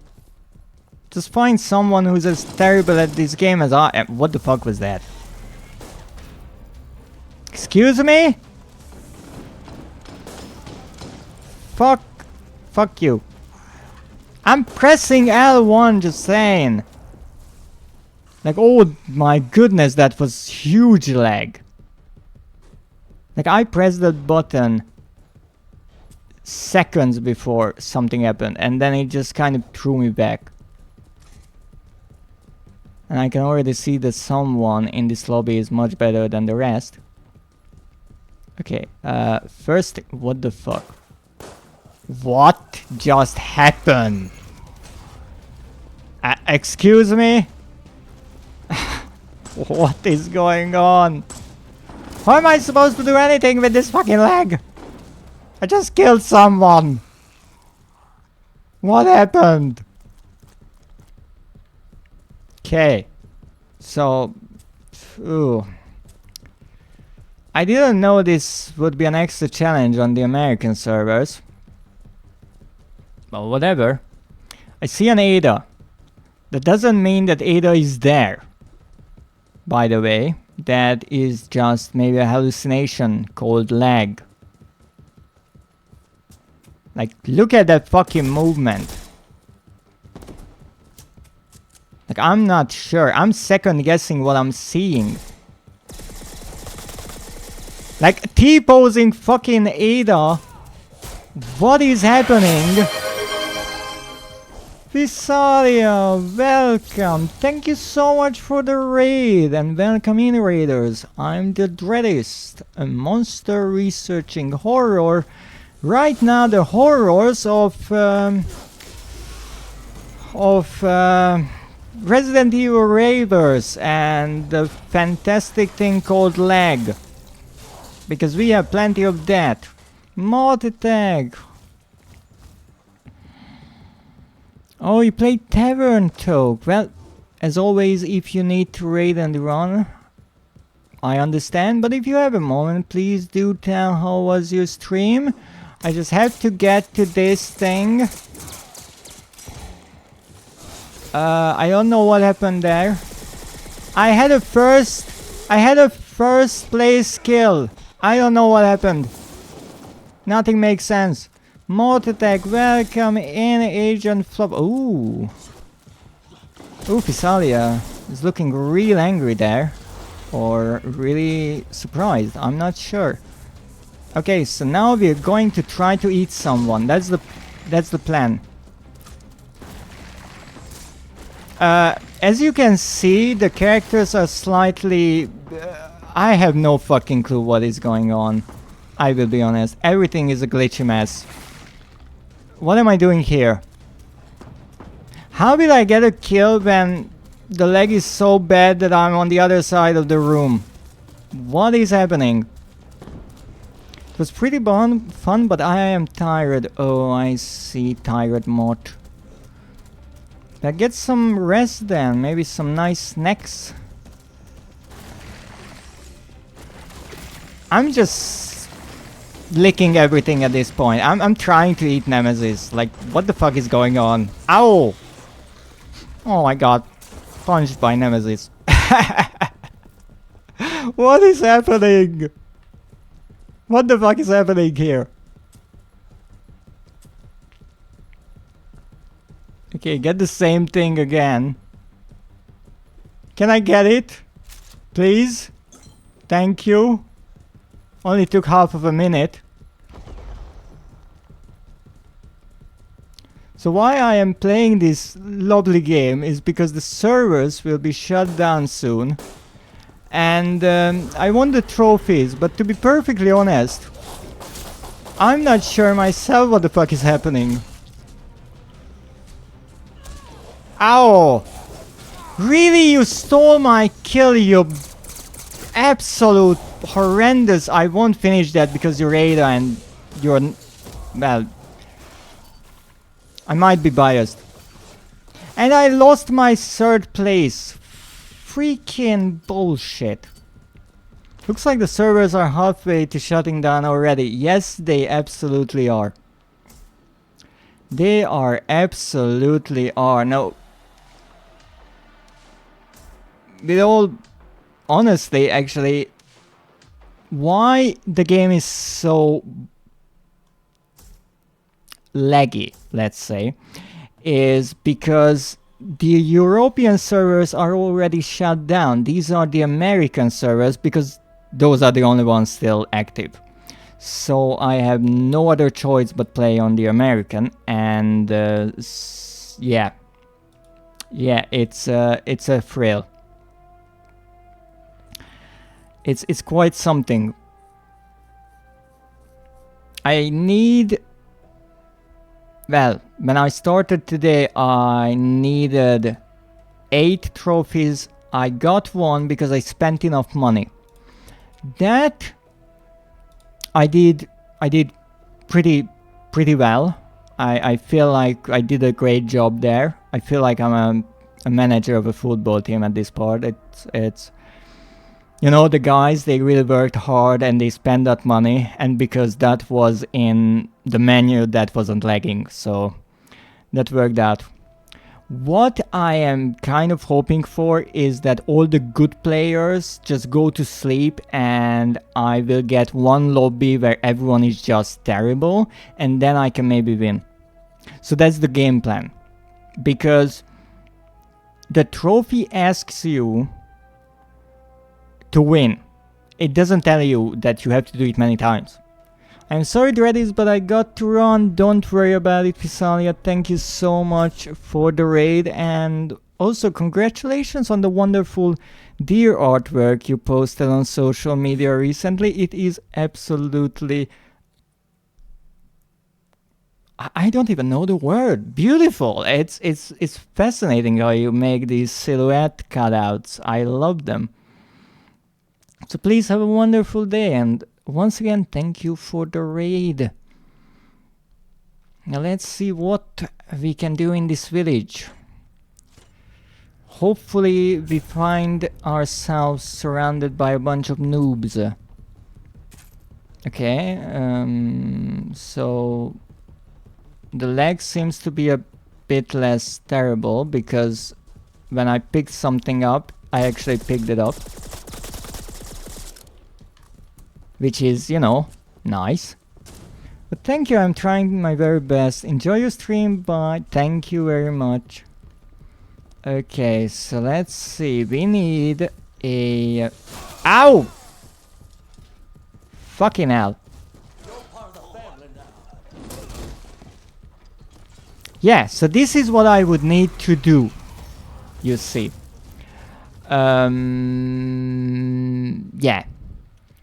Speaker 2: find someone who's as terrible at this game as I am. What the fuck was that? Excuse me? Fuck you. I'm pressing L1, just saying. Like, oh my goodness, that was huge lag. Like, I pressed that button seconds before something happened, and then it just kind of threw me back. And I can already see that someone in this lobby is much better than the rest. Okay, first, what the fuck? What just happened? Excuse me? What is going on? How am I supposed to do anything with this fucking lag? I just killed someone. What happened? Okay. So, ooh. I didn't know this would be an extra challenge on the American servers. Well, whatever. I see an Ada. That doesn't mean that Ada is there. By the way, that is just maybe a hallucination called lag. Like, look at that fucking movement. Like, I'm not sure. I'm second guessing what I'm seeing. Like, T-posing fucking Ada. What is happening? Visalia, welcome. Thank you so much for the raid, and welcome in, raiders. I'm the Dreadist, a monster researching horror. Right now, the horrors of Resident Evil Ravers and the fantastic thing called lag. Because we have plenty of that. Mod attack. Oh, you played Tavern Talk. Well, as always, if you need to raid and run, I understand. But if you have a moment, please do tell how was your stream. I just have to get to this thing. I don't know what happened there. I had a first place kill. I don't know what happened. Nothing makes sense. Mod attack, welcome in, Agent Flop. Ooh. Ooh, Visalia is looking real angry there. Or really surprised, I'm not sure. Okay, so now we're going to try to eat someone. That's the plan. As you can see, the characters are slightly... I have no fucking clue what is going on. I will be honest. Everything is a glitchy mess. What am I doing here? How will I get a kill when the lag is so bad that I'm on the other side of the room? What is happening? It was pretty fun, but I am tired. Oh, I see, tired mod. Let's get some rest then. Maybe some nice snacks. I'm just licking everything at this point. I'm trying to eat Nemesis. Like, what the fuck is going on? Ow! Oh my god. Punched by Nemesis. What is happening? What the fuck is happening here? Okay, get the same thing again. Can I get it? Please? Thank you. Only took half of a minute. So why I am playing this lovely game is because the servers will be shut down soon. And I won the trophies, but to be perfectly honest, I'm not sure myself what the fuck is happening. Ow! Really, you stole my kill, you absolute horrendous. I won't finish that because you're Ada and you're... Well... I might be biased. And I lost my 3rd place. Freaking bullshit. Looks like the servers are halfway to shutting down already. Yes, they absolutely are. They are absolutely are. No. With all honestly, actually, why the game is so laggy, let's say, is because the European servers are already shut down. These are the American servers because those are the only ones still active. So I have no other choice but play on the American, and yeah, it's a thrill. It's quite something. I need... Well, when I started today, I needed 8 trophies. I got 1 because I spent enough money. That I did pretty well. I feel like I did a great job there. I feel like I'm a manager of a football team at this part. It's you know, the guys, they really worked hard and they spent that money, and because that was in the menu, that wasn't lagging, so that worked out. What I am kind of hoping for is that all the good players just go to sleep and I will get one lobby where everyone is just terrible, and then I can maybe win. So that's the game plan. Because the trophy asks you to win. It doesn't tell you that you have to do it many times. I'm sorry, Dreadist, but I got to run. Don't worry about it, Visalia. Thank you so much for the raid, and also congratulations on the wonderful deer artwork you posted on social media recently. It is absolutely... I don't even know the word. Beautiful. It's fascinating how you make these silhouette cutouts. I love them. So please have a wonderful day, and once again, thank you for the raid. Now let's see what we can do in this village. Hopefully we find ourselves surrounded by a bunch of noobs. Okay, so the lag seems to be a bit less terrible because when I picked something up, I actually picked it up. Which is, you know, nice. But thank you, I'm trying my very best. Enjoy your stream, bye. Thank you very much. Okay, so let's see. We need a... Ow! Fucking hell. Yeah, so this is what I would need to do. You see. Yeah.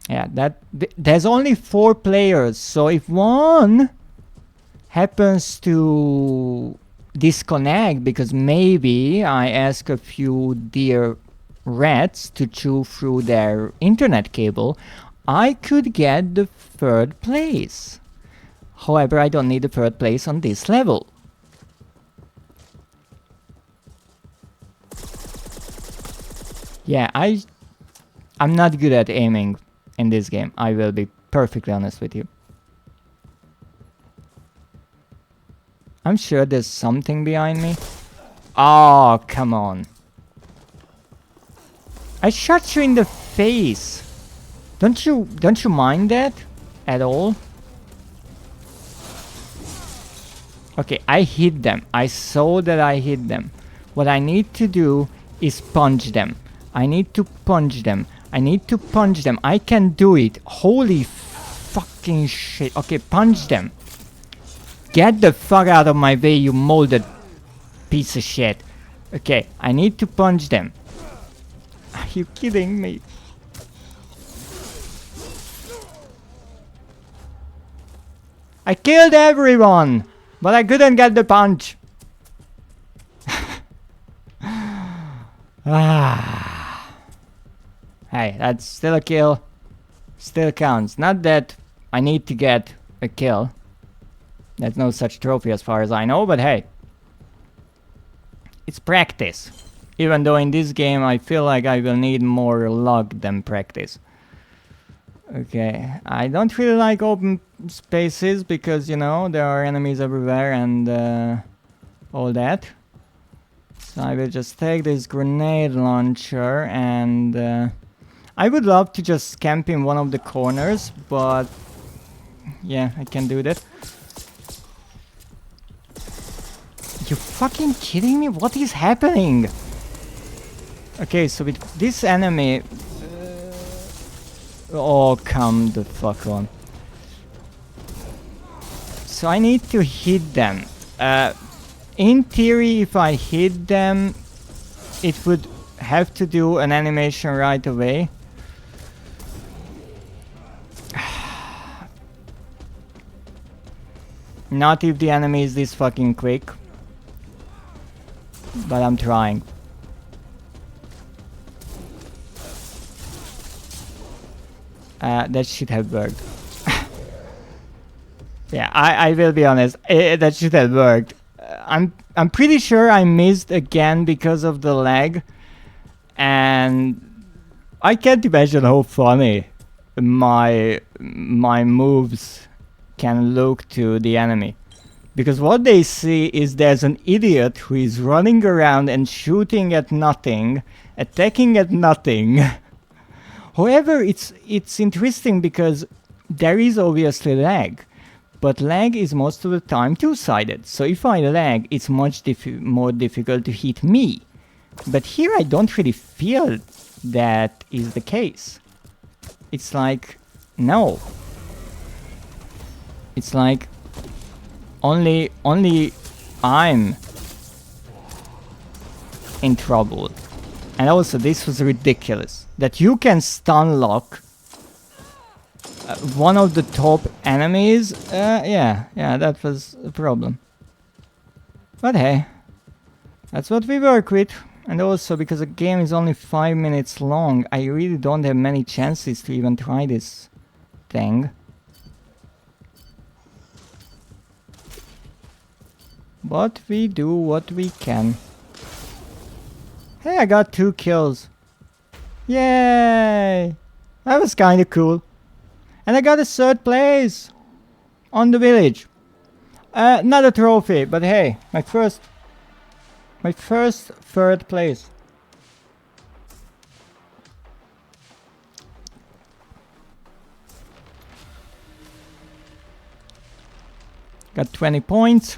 Speaker 2: Yeah, there's only 4 players, so if one happens to disconnect because maybe I ask a few dear rats to chew through their internet cable, I could get the 3rd place. However, I don't need the 3rd place on this level. Yeah, I'm not good at aiming in this game. I will be perfectly honest with you. I'm sure there's something behind me. Oh, come on. I shot you in the face. Don't you mind that at all? Okay, I hit them. I saw that I hit them. What I need to do is punch them. I need to punch them. I need to punch them. I can do it. Holy fucking shit. Okay, punch them. Get the fuck out of my way, you molded piece of shit. Okay, I need to punch them. Are you kidding me? I killed everyone, but I couldn't get the punch. Ah. Hey, that's still a kill. Still counts. Not that I need to get a kill. There's no such trophy as far as I know, but hey. It's practice. Even though in this game I feel like I will need more luck than practice. Okay, I don't really like open spaces because, you know, there are enemies everywhere and all that. So I will just take this grenade launcher and I would love to just camp in one of the corners, but yeah, I can do that. You fucking kidding me? What is happening? Okay, so with this enemy... oh, come the fuck on. So I need to hit them. In theory, if I hit them, it would have to do an animation right away. Not if the enemy is this fucking quick. But I'm trying. That should have worked. Yeah, I will be honest. That should have worked. I'm pretty sure I missed again because of the lag. And I can't imagine how funny my moves can look to the enemy. Because what they see is there's an idiot who is running around and shooting at nothing, attacking at nothing. However, it's interesting because there is obviously lag. But lag is most of the time two-sided. So if I lag, it's much more difficult to hit me. But here I don't really feel that is the case. It's like, no. It's like only I'm in trouble. And also this was ridiculous. That you can stun lock one of the top enemies. Yeah, that was a problem. But hey, that's what we work with. And also because the game is only 5 minutes long, I really don't have many chances to even try this thing. But we do what we can. Hey, I got 2 kills. Yay! That was kinda cool. And I got a 3rd place on the village. Not a trophy, but hey, my first 3rd place. Got 20 points.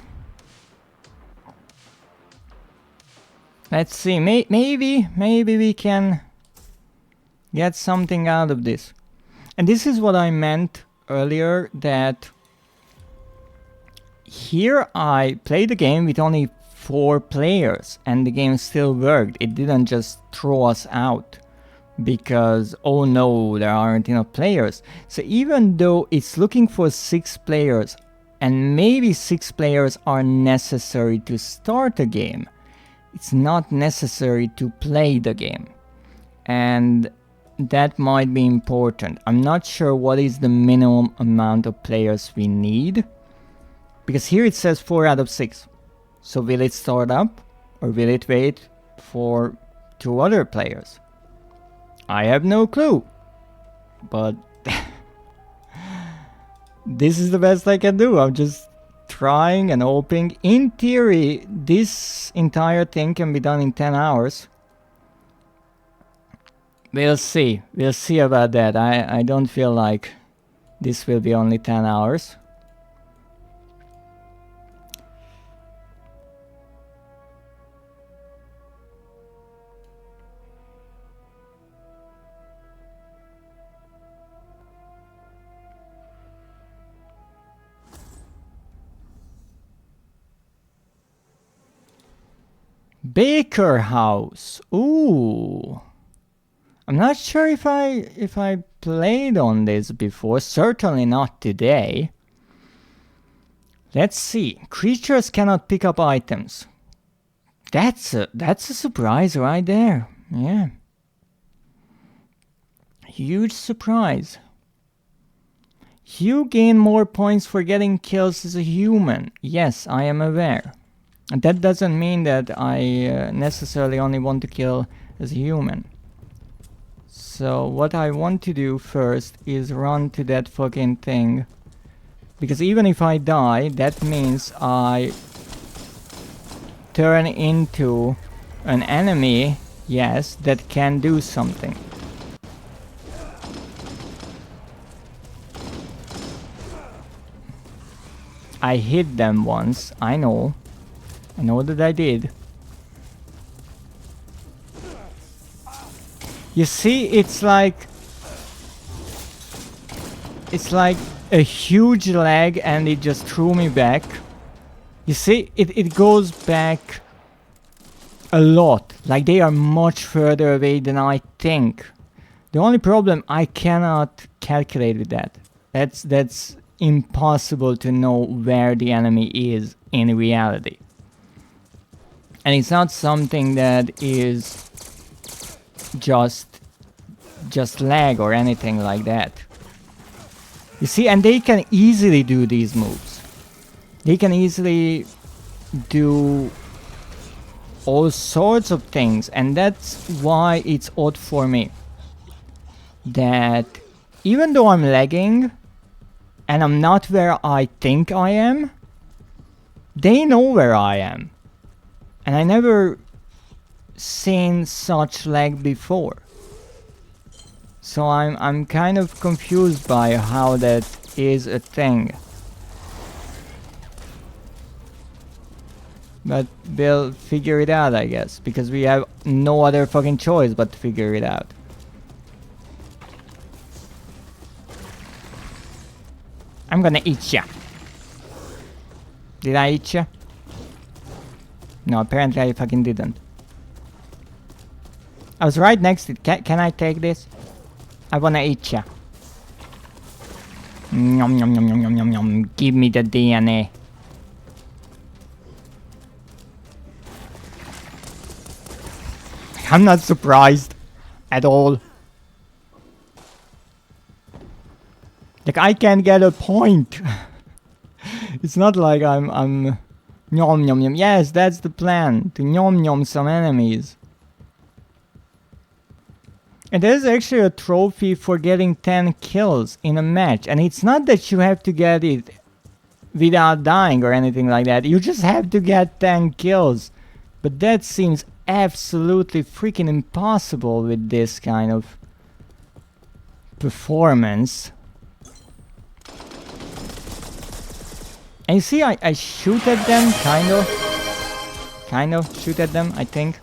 Speaker 2: Let's see, maybe we can get something out of this. And this is what I meant earlier, that here I played the game with only 4 players and the game still worked. It didn't just throw us out because, oh no, there aren't enough players. So even though it's looking for 6 players and maybe 6 players are necessary to start a game, it's not necessary to play the game. And that might be important. I'm not sure what is the minimum amount of players we need. Because here it says 4 out of 6. So will it start up? Or will it wait for 2 other players? I have no clue. But this is the best I can do. I'm just trying and hoping. In theory, this entire thing can be done in 10 hours. We'll see. We'll see about that. I don't feel like this will be only 10 hours. Baker House. Ooh. I'm not sure if I played on this before. Certainly not today. Let's see. Creatures cannot pick up items. That's a surprise right there. Yeah. Huge surprise. You gain more points for getting kills as a human. Yes, I am aware. And that doesn't mean that I necessarily only want to kill as a human. So what I want to do first is run to that fucking thing. Because even if I die, that means I turn into an enemy, yes, that can do something. I hit them once, I know. I know that I did. You see, it's like a huge lag and it just threw me back. You see, it goes back a lot. Like they are much further away than I think. The only problem, I cannot calculate with that. That's impossible to know where the enemy is in reality. And it's not something that is just lag or anything like that. You see, and they can easily do these moves. They can easily do all sorts of things, and that's why it's odd for me that even though I'm lagging and I'm not where I think I am, they know where I am. And I never seen such lag before. So I'm kind of confused by how that is a thing. But we'll figure it out, I guess, because we have no other fucking choice but to figure it out. I'm gonna eat ya. Did I eat ya? No, apparently I fucking didn't. I was right next to it. Can I take this? I wanna eat ya. Nom nom nom nom nom nom nom. Give me the DNA. I'm not surprised at all. Like, I can't get a point. It's not like I'm nom nom nom. Yes, that's the plan, to nom nom some enemies. And there's actually a trophy for getting 10 kills in a match. And it's not that you have to get it without dying or anything like that. You just have to get 10 kills. But that seems absolutely freaking impossible with this kind of performance. And you see, I shoot at them, kind of shoot at them, I think.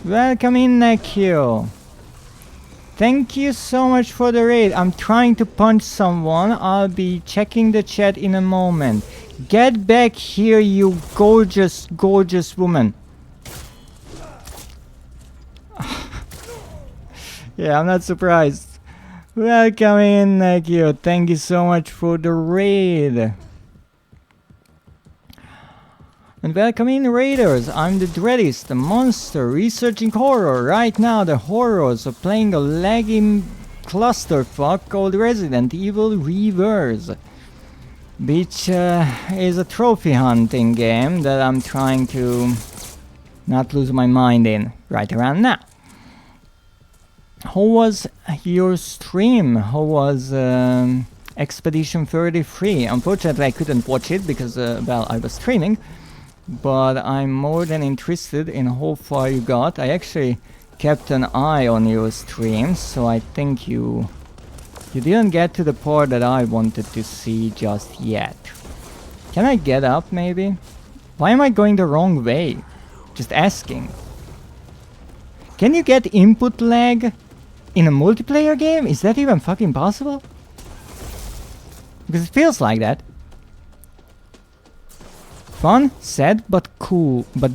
Speaker 2: Welcome in, Nekio. Thank you so much for the raid. I'm trying to punch someone. I'll be checking the chat in a moment. Get back here, you gorgeous, gorgeous woman. Yeah, I'm not surprised. Welcome in, Nekio. Thank you so much for the raid. And welcome in, raiders. I'm the Dreadist, the monster researching horror. Right now the horrors are playing a laggy clusterfuck called Resident Evil Reverse, which is a trophy hunting game that I'm trying to not lose my mind in right around now. How was your stream? How was Expedition 33? Unfortunately I couldn't watch it because well, I was streaming. But I'm more than interested in how far you got. I actually kept an eye on your streams, so I think you didn't get to the part that I wanted to see just yet. Can I get up, maybe? Why am I going the wrong way? Just asking. Can you get input lag in a multiplayer game? Is that even fucking possible? Because it feels like that. Fun, sad, but cool. But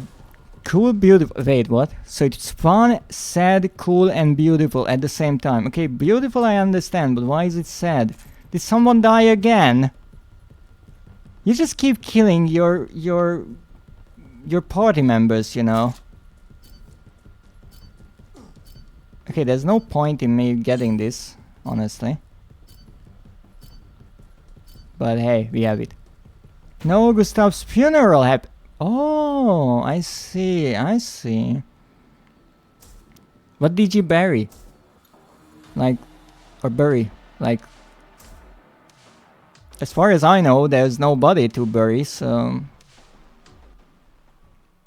Speaker 2: cool, beautiful. Wait, what? So it's fun, sad, cool, and beautiful at the same time. Okay, beautiful I understand, but why is it sad? Did someone die again? You just keep killing your party members, you know. Okay, there's no point in me getting this, honestly. But hey, we have it. No, Gustav's funeral happened. Oh, I see, I see. What did you bury? Like, or bury? Like, as far as I know, there's no body to bury, so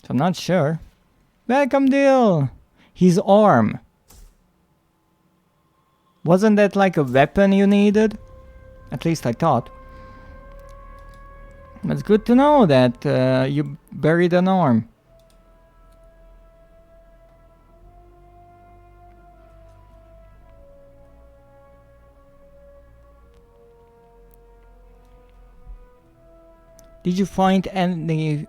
Speaker 2: I'm not sure. Welcome, Dill! His arm. Wasn't that like a weapon you needed? At least I thought. It's good to know that you buried an arm. Did you find any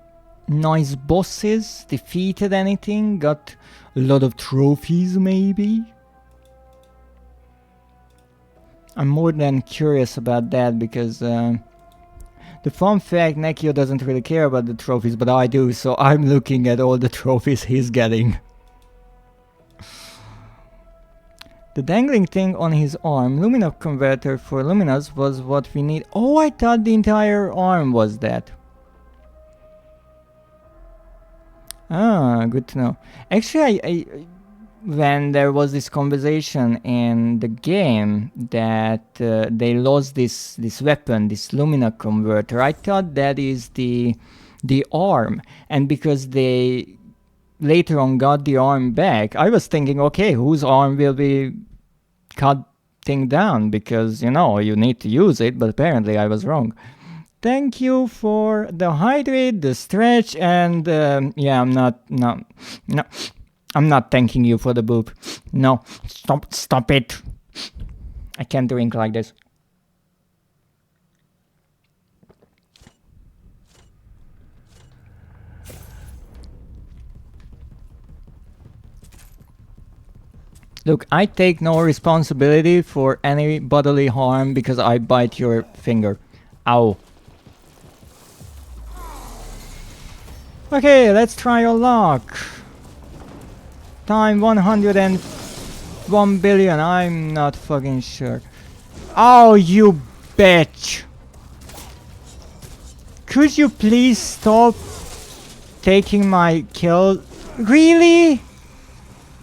Speaker 2: nice bosses? Defeated anything? Got a lot of trophies maybe? I'm more than curious about that because the fun fact, Nekio doesn't really care about the trophies, but I do, so I'm looking at all the trophies he's getting. The dangling thing on his arm, Lumina converter for Luminas, was what we need. Oh, I thought the entire arm was that. Ah, good to know. Actually, when there was this conversation in the game that they lost this weapon, this Lumina converter, I thought that is the arm, and because they later on got the arm back, I was thinking, okay, whose arm will be cutting down, because you know you need to use it, but apparently I was wrong. Thank you for the hydrate, the stretch, and yeah, I'm not thanking you for the boob. No, stop it. I can't drink like this. Look, I take no responsibility for any bodily harm because I bite your finger. Ow. Okay, let's try your luck. Time 101 billion, I'm not fucking sure. Oh, you bitch! Could you please stop taking my kill? Really?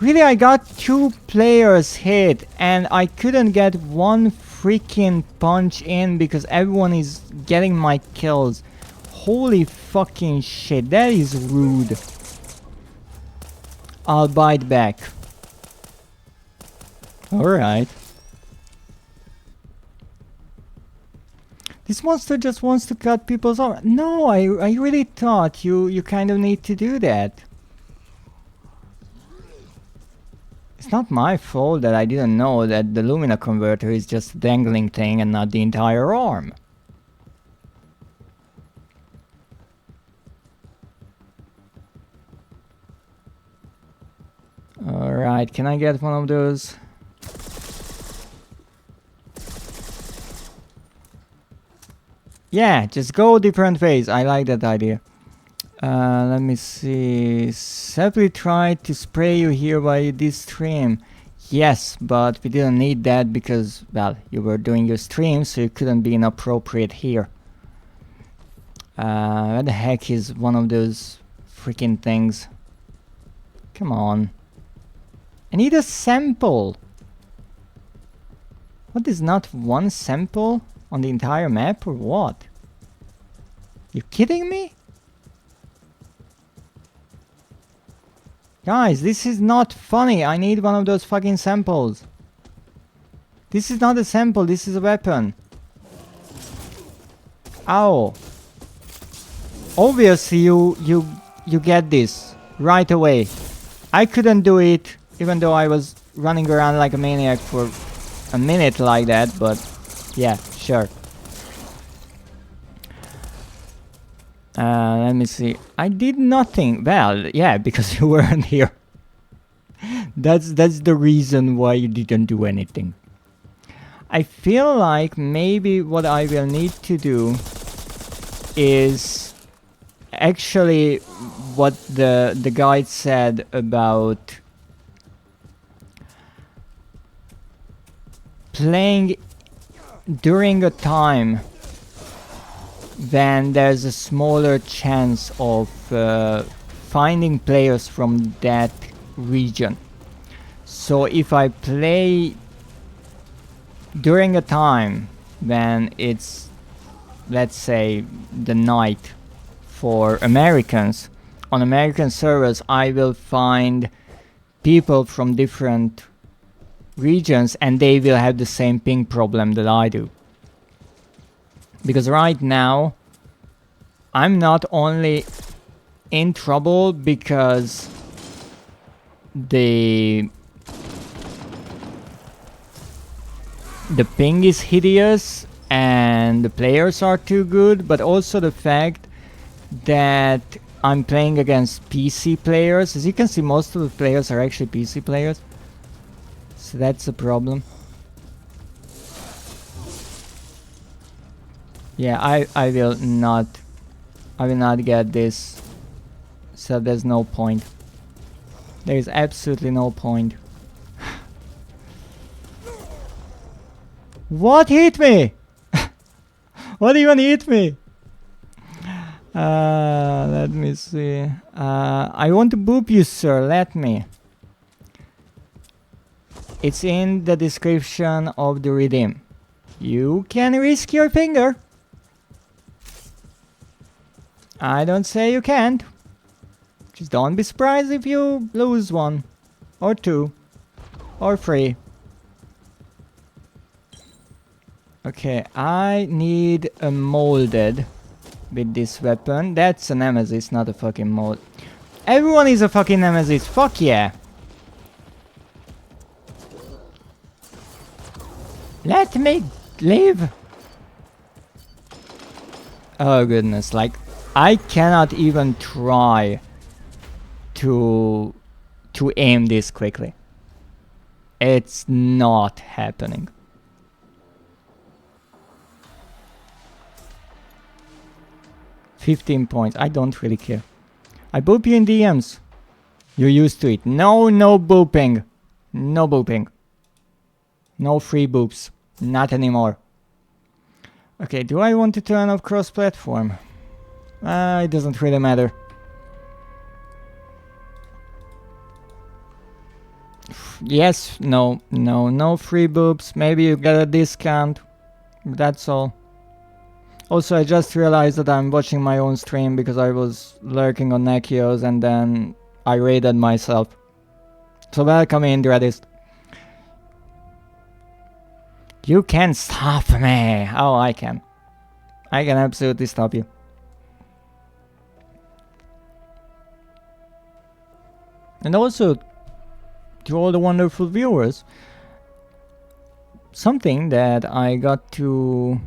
Speaker 2: Really, I got 2 players hit and I couldn't get one freaking punch in because everyone is getting my kills. Holy fucking shit, that is rude. I'll bite back. Alright. This monster just wants to cut people's arm. No, I really thought you kind of need to do that. It's not my fault that I didn't know that the Lumina converter is just a dangling thing and not the entire arm. Alright, can I get one of those? Yeah, just go different ways. I like that idea. Let me see. Simply tried to spray you here by this stream. Yes, but we didn't need that because, well, you were doing your stream, so you couldn't be inappropriate here. What the heck is one of those freaking things? Come on. I need a sample. What is not one sample on the entire map or what? You kidding me? Guys, this is not funny. I need one of those fucking samples. This is not a sample, this is a weapon. Ow. Obviously you get this right away. I couldn't do it even though I was running around like a maniac for a minute like that, but yeah, sure. Let me see. I did nothing. Well, yeah, because you weren't here. That's the reason why you didn't do anything. I feel like maybe what I will need to do is actually what the guide said about playing during a time when there's a smaller chance of finding players from that region. So if I play during a time when it's, let's say, the night for Americans, on American servers I will find people from different regions and they will have the same ping problem that I do. Because right now I'm not only in trouble because the ping is hideous and the players are too good, but also the fact that I'm playing against PC players. As you can see, most of the players are actually PC players, so that's a problem. Yeah, I will not get this, so there's no point. There is absolutely no point. What hit me? What even hit me? Let me see. I want to boop you, sir. Let me. It's in the description of the redeem. You can risk your finger. I don't say you can't. Just don't be surprised if you lose one, or two, or three. Okay, I need a molded with this weapon. That's a nemesis, not a fucking mold. Everyone is a fucking nemesis. Fuck yeah. Let me live. Oh goodness, like I cannot even try to aim this quickly. It's not happening. $15 points. I don't really care. I boop you in DMs. You're used to it. No booping. No booping. No free boops. Not anymore. Okay, do I want to turn off cross-platform? It doesn't really matter. Yes, no free boops. Maybe you get a discount. That's all. Also, I just realized that I'm watching my own stream because I was lurking on Nekios and then I raided myself. So welcome in, Dreadist. You can stop me! Oh, I can. I can absolutely stop you. And also, to all the wonderful viewers, something that I got to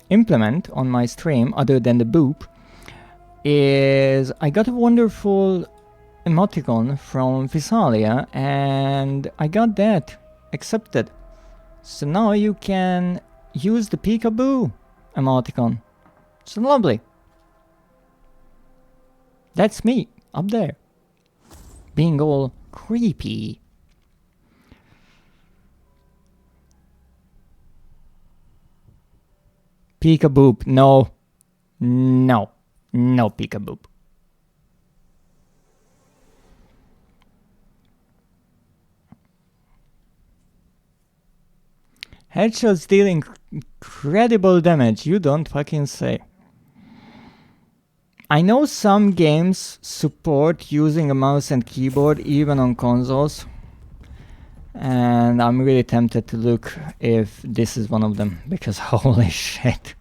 Speaker 2: implement on my stream, other than the boop, is I got a wonderful emoticon from Visalia, and I got that accepted. So now you can use the peekaboo emoticon. It's lovely. That's me, up there, being all creepy. Peekaboop, no. No. No peekaboop. Headshots deal incredible damage, you don't fucking say. I know some games support using a mouse and keyboard even on consoles, and I'm really tempted to look if this is one of them, because holy shit.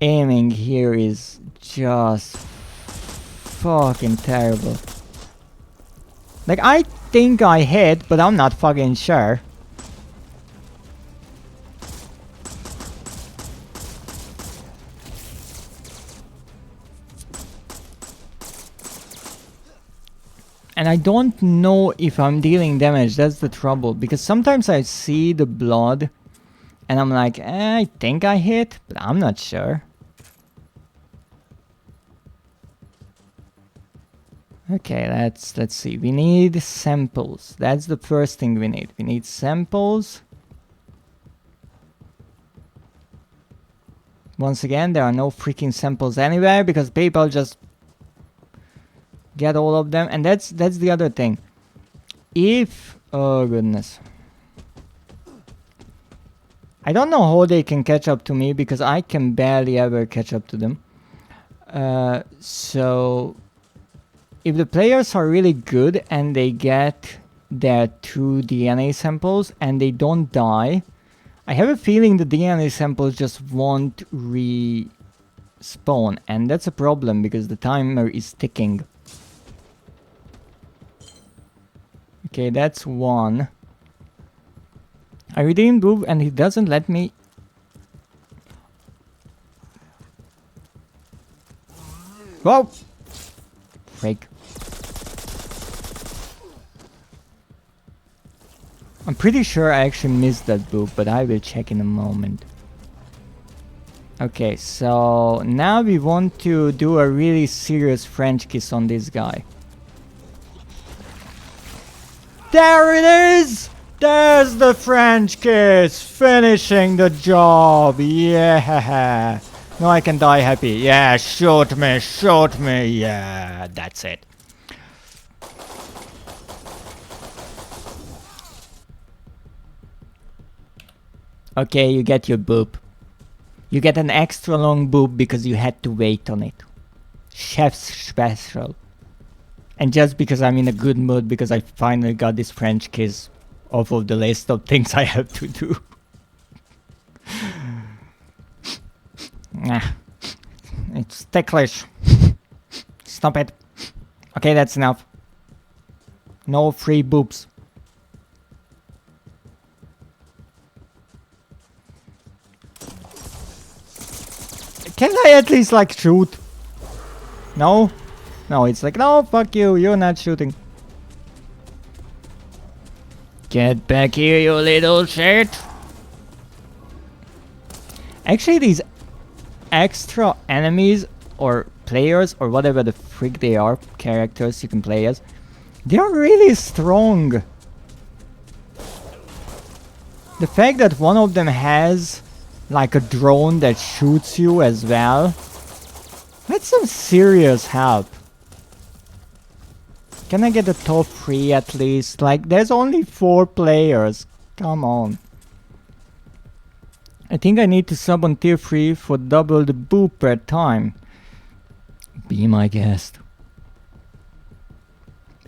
Speaker 2: Aiming here is just fucking terrible. Like, I think I hit, but I'm not fucking sure. And I don't know if I'm dealing damage, that's the trouble. Because sometimes I see the blood and I'm like, I think I hit, but I'm not sure. Okay, let's see. We need samples. That's the first thing we need. We need samples. Once again, there are no freaking samples anywhere because people just get all of them. And that's the other thing. If... oh goodness. I don't know how they can catch up to me because I can barely ever catch up to them. So if the players are really good and they get their 2 DNA samples and they don't die, I have a feeling the DNA samples just won't respawn, and that's a problem because the timer is ticking. Okay, that's 1. I redeemed Boob and he doesn't let me... Whoa! Freak. I'm pretty sure I actually missed that Boob, but I will check in a moment. Okay, so now we want to do a really serious French kiss on this guy. There it is! There's the French kiss! Finishing the job! Yeah! Now I can die happy. Yeah, shoot me, shoot me! Yeah, that's it. Okay, you get your boob. You get an extra long boob because you had to wait on it. Chef's special. And just because I'm in a good mood because I finally got this French kiss off of the list of things I have to do. It's ticklish. Stop it. Okay, that's enough. No free boobs. Can I at least like shoot? No? No, it's like, no, fuck you, you're not shooting. Get back here, you little shit. Actually, these extra enemies or players or whatever the frick they are, characters you can play as, they are really strong. The fact that one of them has like a drone that shoots you as well, that's some serious help. Can I get the top 3 at least? Like, there's only 4 players. Come on. I think I need to sub on tier 3 for double the boop per time. Be my guest.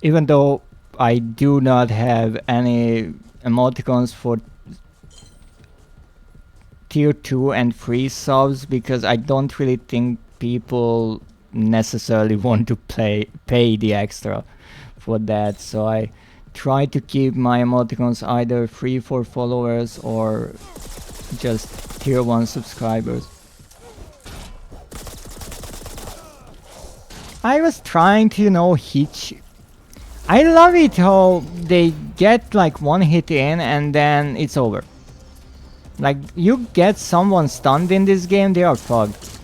Speaker 2: Even though I do not have any emoticons for tier 2 and 3 subs because I don't really think people necessarily want to pay the extra for that, so I try to keep my emoticons either free for followers or just tier 1 subscribers. I was trying to, you know, hit you. I love it how they get like 1 hit in and then it's over. Like, you get someone stunned in this game, they are fucked.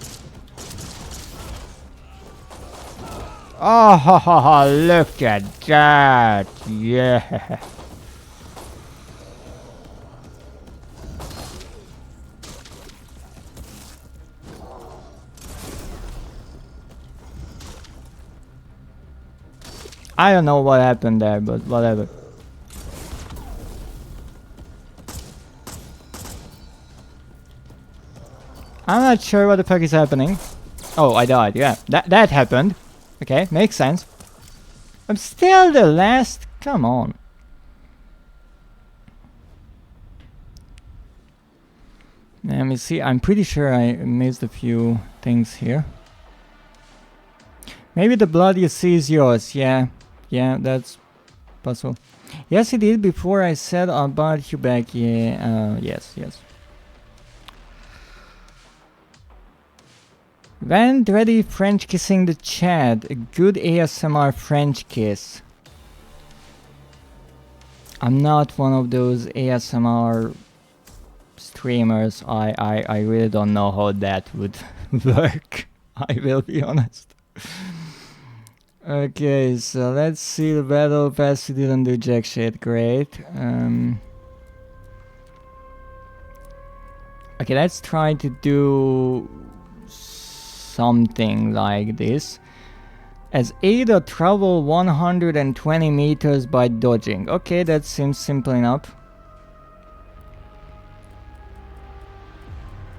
Speaker 2: Oh, ha, ha, ha, look at that! Yeah! I don't know what happened there, but whatever. I'm not sure what the fuck is happening. Oh, I died, yeah. That happened. Okay, makes sense. I'm still the last. Come on. Let me see. I'm pretty sure I missed a few things here. Maybe the blood you see is yours. Yeah, that's possible. Yes, it did before I said about you back. Yeah, yes. When ready, French kissing the chat. A good ASMR French kiss. I'm not one of those ASMR streamers. I really don't know how that would work. I will be honest. Okay, so let's see the battle pass. You didn't do jack shit. Great. Okay, let's try to do something like this. As Ada, travel 120 meters by dodging. Okay, that seems simple enough.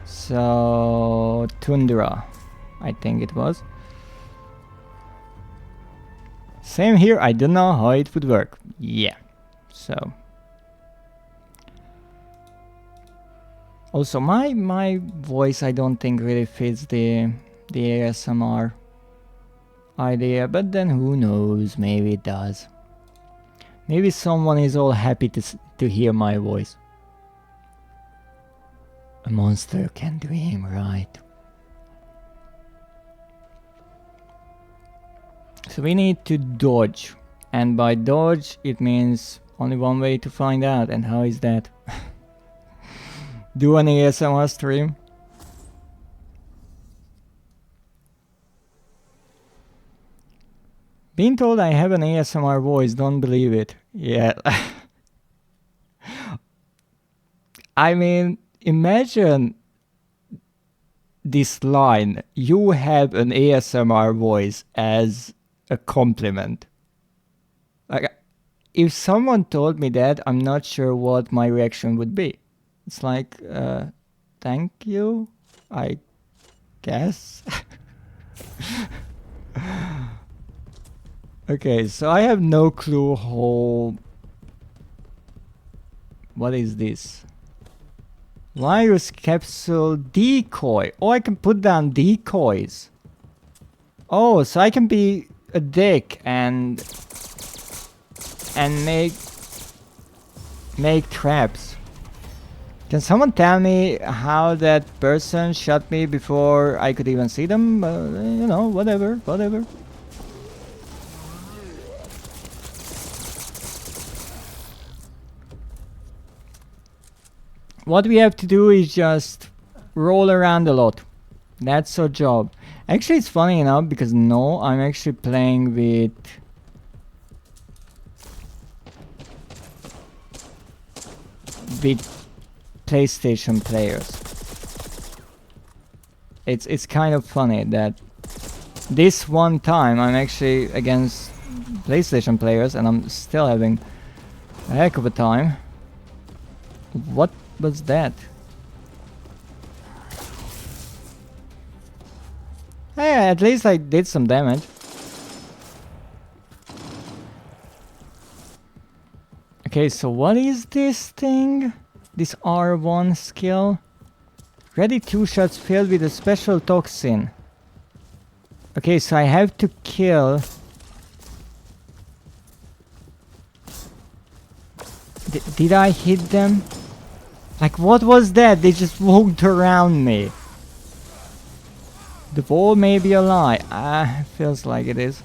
Speaker 2: So, Tundra, I think it was. Same here, I don't know how it would work. Yeah, so. Also, my voice I don't think really fits the ASMR idea, but then who knows, maybe it does. Maybe someone is all happy to hear my voice. A monster can dream, right? So we need to dodge, and by dodge it means only one way to find out, and how is that? Do an ASMR stream? Being told I have an ASMR voice, don't believe it. Yeah. I mean, imagine this line, you have an ASMR voice, as a compliment. Like, if someone told me that, I'm not sure what my reaction would be. It's like, thank you, I guess. Okay, so I have no clue how... What is this? Virus capsule decoy. Oh, I can put down decoys. Oh, so I can be a dick and make traps. Can someone tell me how that person shot me before I could even see them? You know, whatever. What we have to do is just roll around a lot. That's our job. Actually, it's funny enough because no, I'm actually playing with PlayStation players. It's kind of funny that this one time I'm actually against PlayStation players and I'm still having a heck of a time. What was that? Hey, at least I did some damage. Okay, so what is this thing? This R1 skill? Ready 2 shots filled with a special toxin. Okay, so I have to kill... Did I hit them? Like, what was that? They just walked around me. The wall may be a lie. Feels like it is.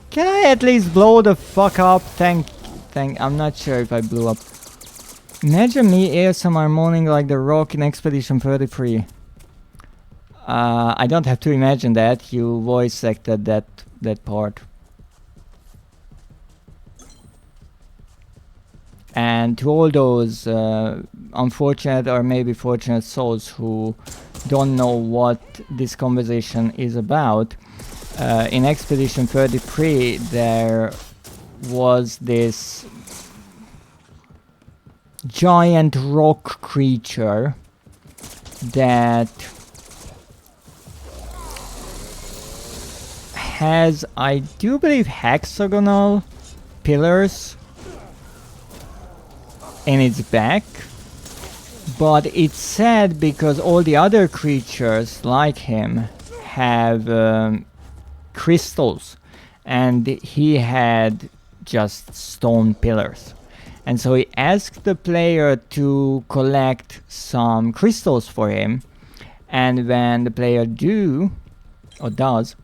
Speaker 2: Can I at least blow the fuck up? I'm not sure if I blew up. Imagine me ASMR moaning like the Rock in Expedition 33. I don't have to imagine that. You voice acted that part. And to all those unfortunate or maybe fortunate souls who don't know what this conversation is about, in Expedition 33 there was this giant rock creature that has, I do believe, hexagonal pillars in its back, but it's sad because all the other creatures like him have crystals and he had just stone pillars. And so he asked the player to collect some crystals for him, and when the player does,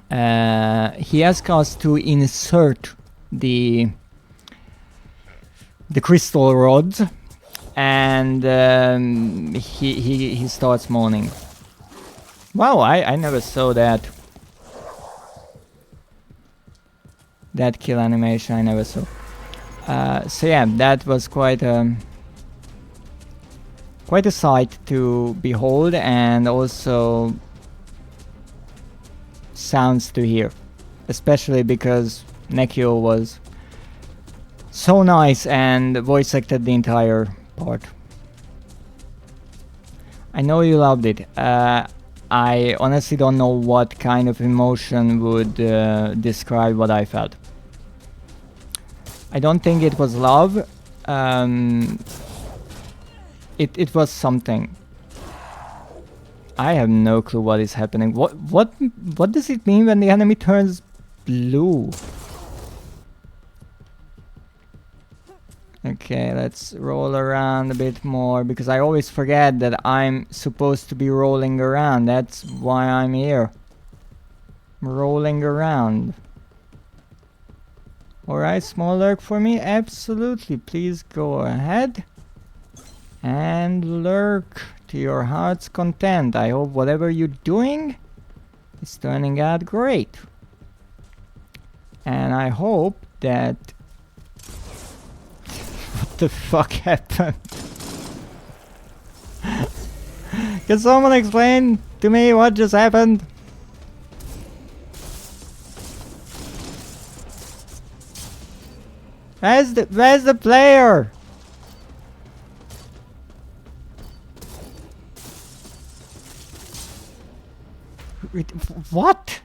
Speaker 2: he asked us to insert the crystal rods, and he starts moaning. Wow, I never saw that kill animation. I never saw. So yeah, that was quite quite a sight to behold, and also sounds to hear, especially because Nekio was so nice and voice acted the entire part. I know you loved it. I honestly don't know what kind of emotion would describe what I felt. I don't think it was love. It was something. I have no clue what is happening. What does it mean when the enemy turns blue? Okay, let's roll around a bit more, because I always forget that I'm supposed to be rolling around. That's why I'm here. Rolling around. Alright, small lurk for me? Absolutely, please go ahead. And lurk to your heart's content. I hope whatever you're doing is turning out great. And I hope that... What the fuck happened? Can someone explain to me what just happened? Where's the player? What?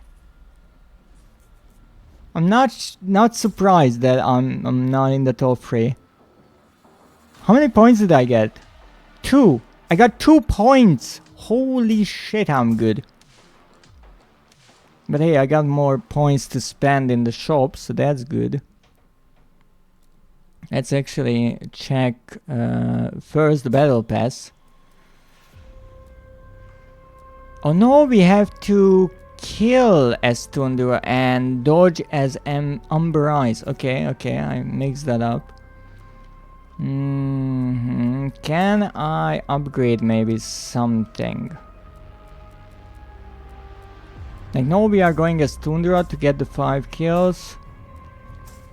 Speaker 2: I'm not surprised that I'm not in the top 3. How many points did I get? 2. I got 2 points. Holy shit, I'm good. But hey, I got more points to spend in the shop, so that's good. Let's actually check first the battle pass. Oh no, we have to kill as Tundra and dodge as Umber Eyes. Okay, I mixed that up. Can I upgrade maybe something? Like, no, we are going as Tundra to get the 5 kills.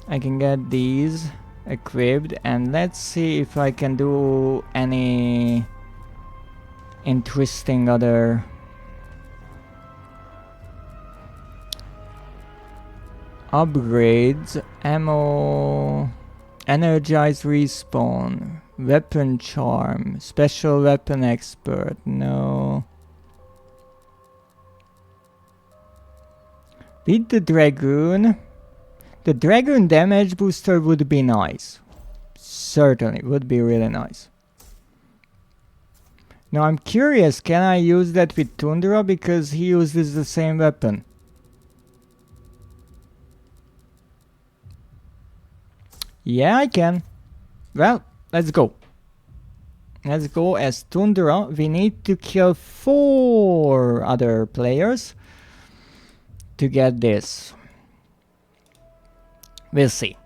Speaker 2: I can get these equipped, and let's see if I can do any interesting other upgrades. Ammo, energized respawn, weapon charm, special weapon expert. No. Beat the dragoon. The dragoon damage booster would be nice. Certainly would be really nice. Now I'm curious, can I use that with Tundra, because he uses the same weapon? Yeah, I can. Well, let's go. Let's go as Tundra. We need to kill 4 other players to get this. We'll see.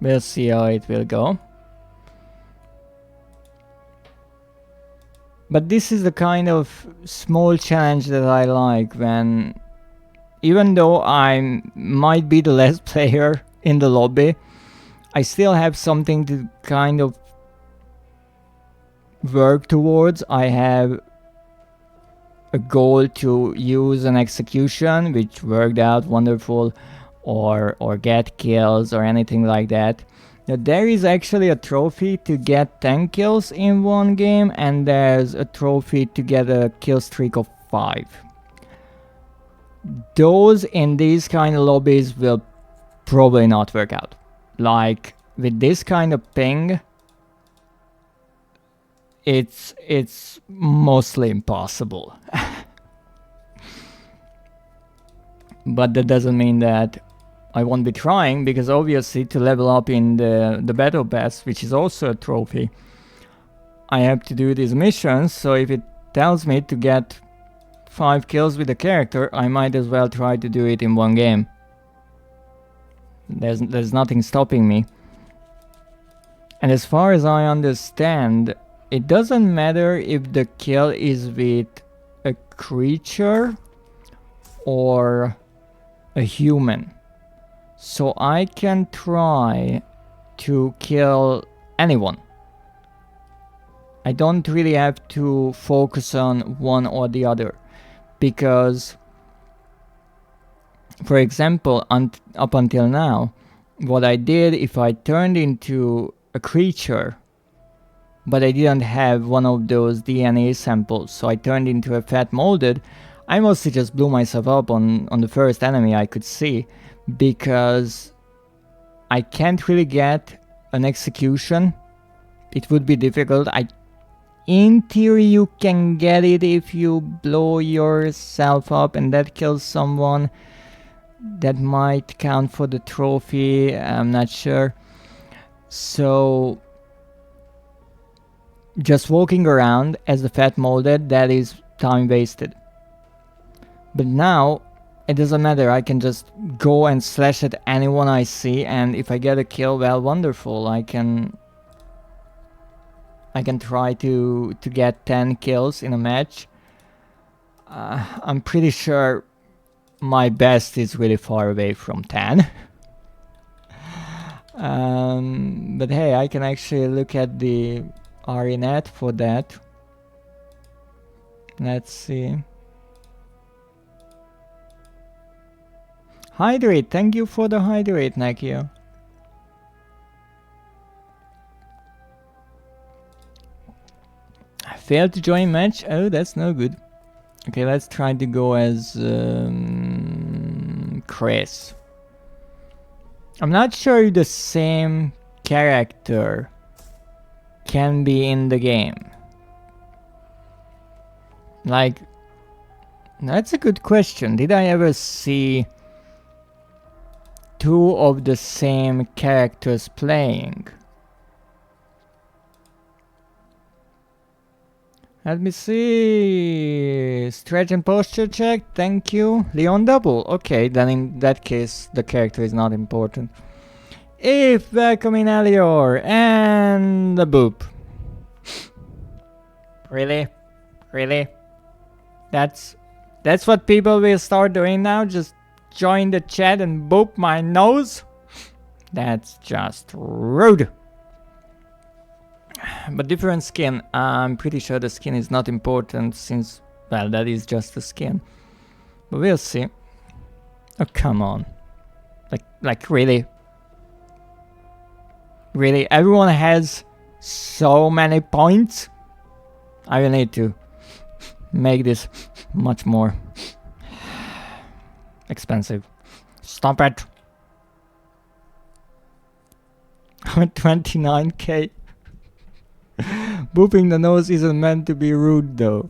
Speaker 2: We'll see how it will go. But this is the kind of small challenge that I like, when even though I might be the last player in the lobby, I still have something to kind of work towards. I have a goal to use an execution, which worked out wonderful, or get kills or anything like that. Now, there is actually a trophy to get 10 kills in one game, and there's a trophy to get a kill streak of 5. Those in these kind of lobbies will probably not work out. Like, with this kind of ping, it's mostly impossible. But that doesn't mean that I won't be trying, because obviously to level up in the battle pass, which is also a trophy, I have to do these missions. So if it tells me to get 5 kills with a character, I might as well try to do it in one game. There's nothing stopping me. And as far as I understand, it doesn't matter if the kill is with a creature or a human. So I can try to kill anyone. I don't really have to focus on one or the other, because for example, up until now, what I did, if I turned into a creature but I didn't have one of those DNA samples, so I turned into a fat molded, I mostly just blew myself up on the first enemy I could see, because I can't really get an execution. It would be difficult. In theory you can get it if you blow yourself up and that kills someone. That might count for the trophy, I'm not sure. So just walking around as the fat molded, that is time wasted. But now it doesn't matter, I can just go and slash at anyone I see, and if I get a kill, well, wonderful. I can try to get 10 kills in a match. I'm pretty sure my best is really far away from 10. But hey, I can actually look at the RENet for that. Let's see. Hydrate, thank you for the hydrate, Nakio. I failed to join match. Oh, that's no good. Okay, let's try to go as Chris. I'm not sure if the same character can be in the game. Like, that's a good question. Did I ever see two of the same characters playing? Let me see. Stretch and posture check, thank you. Leon double. Okay, then in that case the character is not important. If welcome in Elior and the boop. Really? Really? That's what people will start doing now? Just join the chat and boop my nose? That's just rude. But different skin. I'm pretty sure the skin is not important since, well, that is just the skin. But we'll see. Oh, come on. Like really? Really? Everyone has so many points? I will need to make this much more expensive. Stop it. I'm at 29k. Booping the nose isn't meant to be rude though.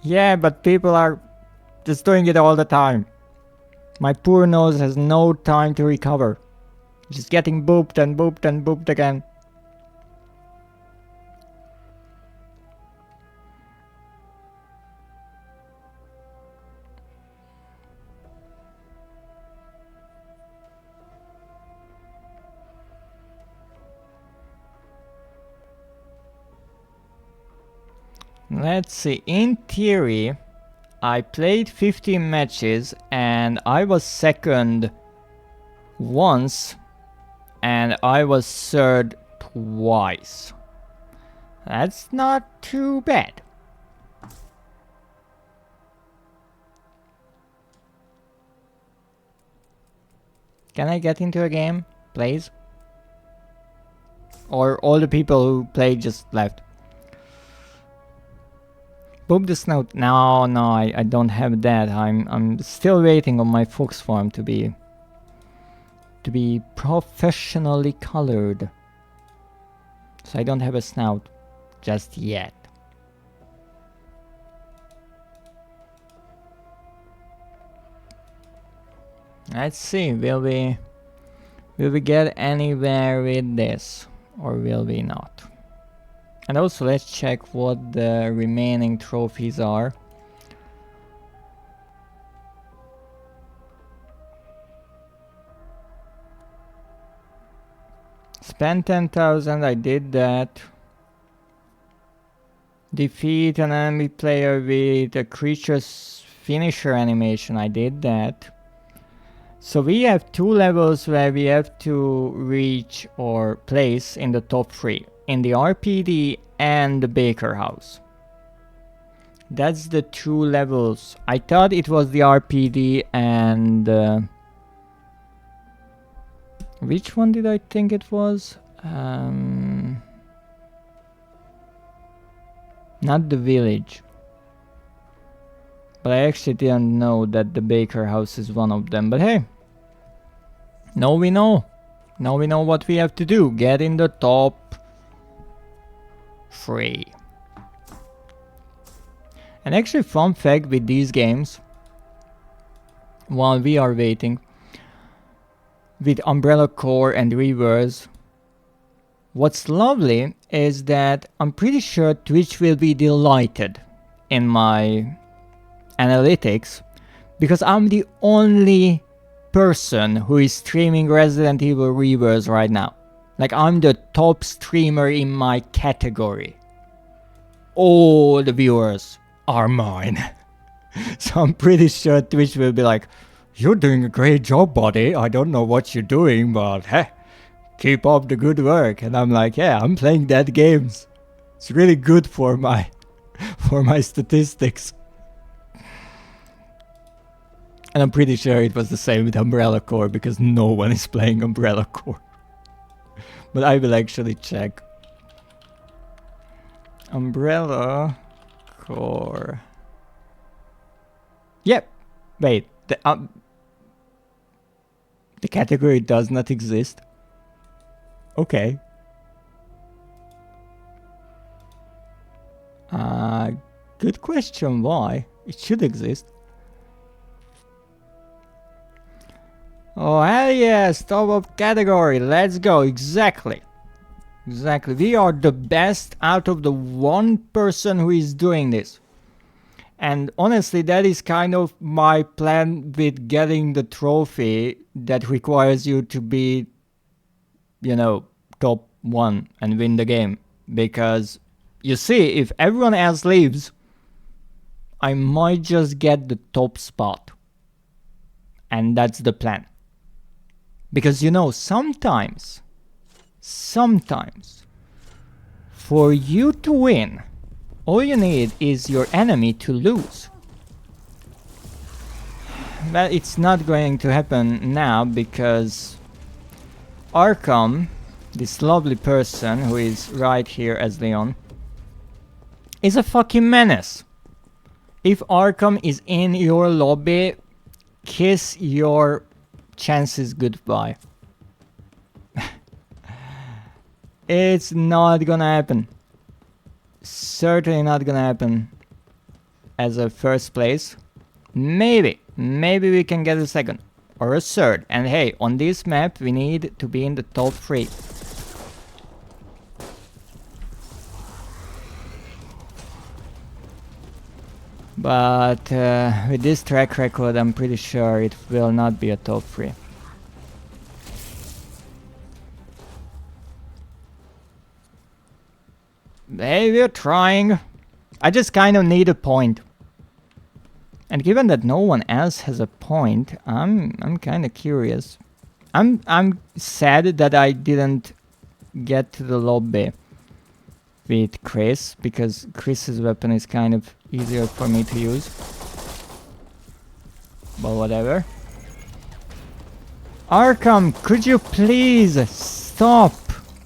Speaker 2: Yeah, but people are just doing it all the time. My poor nose has no time to recover. Just getting booped and booped and booped again. Let's see, in theory, I played 15 matches and I was second once and I was third twice. That's not too bad. Can I get into a game, please? Or all the people who played just left? Boop the snout. No, I don't have that. I'm still waiting on my fox farm to be professionally colored. So I don't have a snout just yet. Let's see, will we get anywhere with this or will we not? And also let's check what the remaining trophies are. Spend 10,000, I did that. Defeat an enemy player with a creature's finisher animation, I did that. So we have 2 levels where we have to reach or place in the top 3. in the RPD and the Baker House. That's the two levels. I thought it was the RPD and... which one did I think it was? Not the village. But I actually didn't know that the Baker House is one of them. But hey, now we know. Now we know what we have to do. Get in the top 3. And actually, fun fact with these games, while we are waiting, with Umbrella Corps and Reverse, what's lovely is that I'm pretty sure Twitch will be delighted in my analytics, because I'm the only person who is streaming Resident Evil Reverse right now. Like, I'm the top streamer in my category. All the viewers are mine. So I'm pretty sure Twitch will be like, "You're doing a great job, buddy. I don't know what you're doing, but hey, keep up the good work." And I'm like, yeah, I'm playing dead games. It's really good for my statistics. And I'm pretty sure it was the same with Umbrella Corps, because no one is playing Umbrella Corps. But I will actually check. Umbrella Corps. Yep. Wait. The category does not exist. Okay. Good question. Why? It should exist. Oh, hell yes, top of category, let's go, exactly. Exactly, we are the best out of the one person who is doing this. And honestly, that is kind of my plan with getting the trophy that requires you to be, you know, top 1 and win the game. Because, you see, if everyone else leaves, I might just get the top spot. And that's the plan. Because, you know, sometimes, for you to win, all you need is your enemy to lose. But it's not going to happen now, because Arkham, this lovely person who is right here as Leon, is a fucking menace. If Arkham is in your lobby, kiss your chances goodbye. It's not gonna happen. Certainly not gonna happen as a first place. Maybe we can get a second or a third. And hey, on this map we need to be in the top 3. But with this track record, I'm pretty sure it will not be a top 3. Hey, we're trying. I just kind of need a point. And given that no one else has a point, I'm kind of curious. I'm sad that I didn't get to the lobby with Chris, because Chris's weapon is kind of easier for me to use. But whatever. Arkham, could you please stop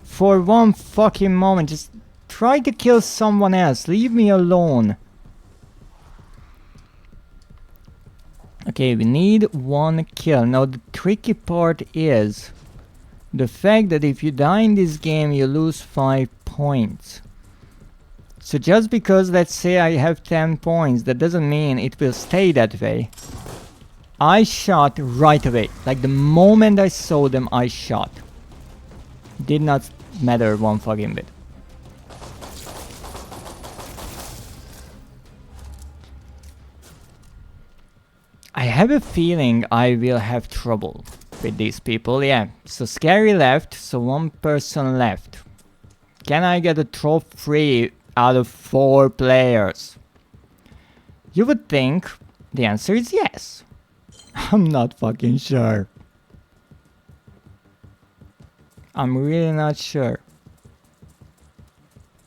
Speaker 2: for one fucking moment? Just try to kill someone else. Leave me alone. Okay, we need 1 kill. Now the tricky part is the fact that if you die in this game, you lose 5 points. So just because, let's say, I have 10 points, that doesn't mean it will stay that way. I shot right away. Like, the moment I saw them, I shot. Did not matter one fucking bit. I have a feeling I will have trouble with these people. Yeah, so Scary left, so 1 person left. Can I get a trophy out of 4 players? You would think the answer is yes. I'm not fucking sure. I'm really not sure.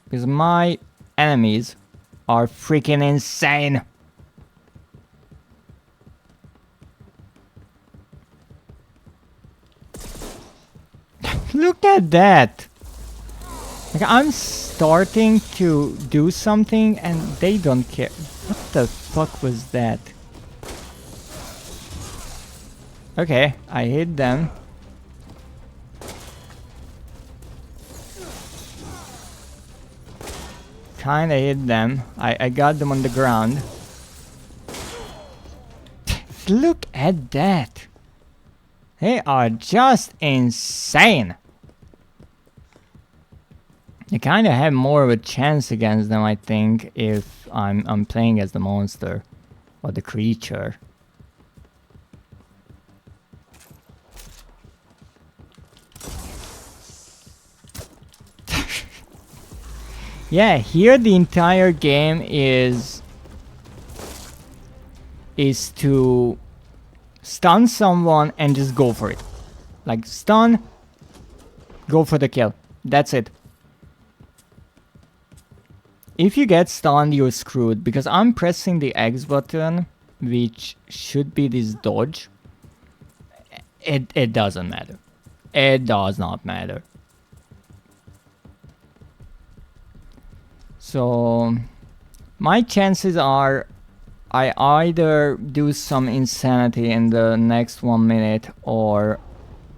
Speaker 2: Because my enemies are freaking insane. Look at that! Like, I'm starting to do something and they don't care. What the fuck was that? Okay, I hit them. Kinda hit them. I got them on the ground. Look at that! They are just insane! You kinda have more of a chance against them, I think, if I'm playing as the monster or the creature. Yeah, here the entire game is to stun someone and just go for it. Like, stun, go for the kill. That's it. If you get stunned, you're screwed, because I'm pressing the X button, which should be this dodge. It doesn't matter. It does not matter. So, my chances are I either do some insanity in the next 1 minute, or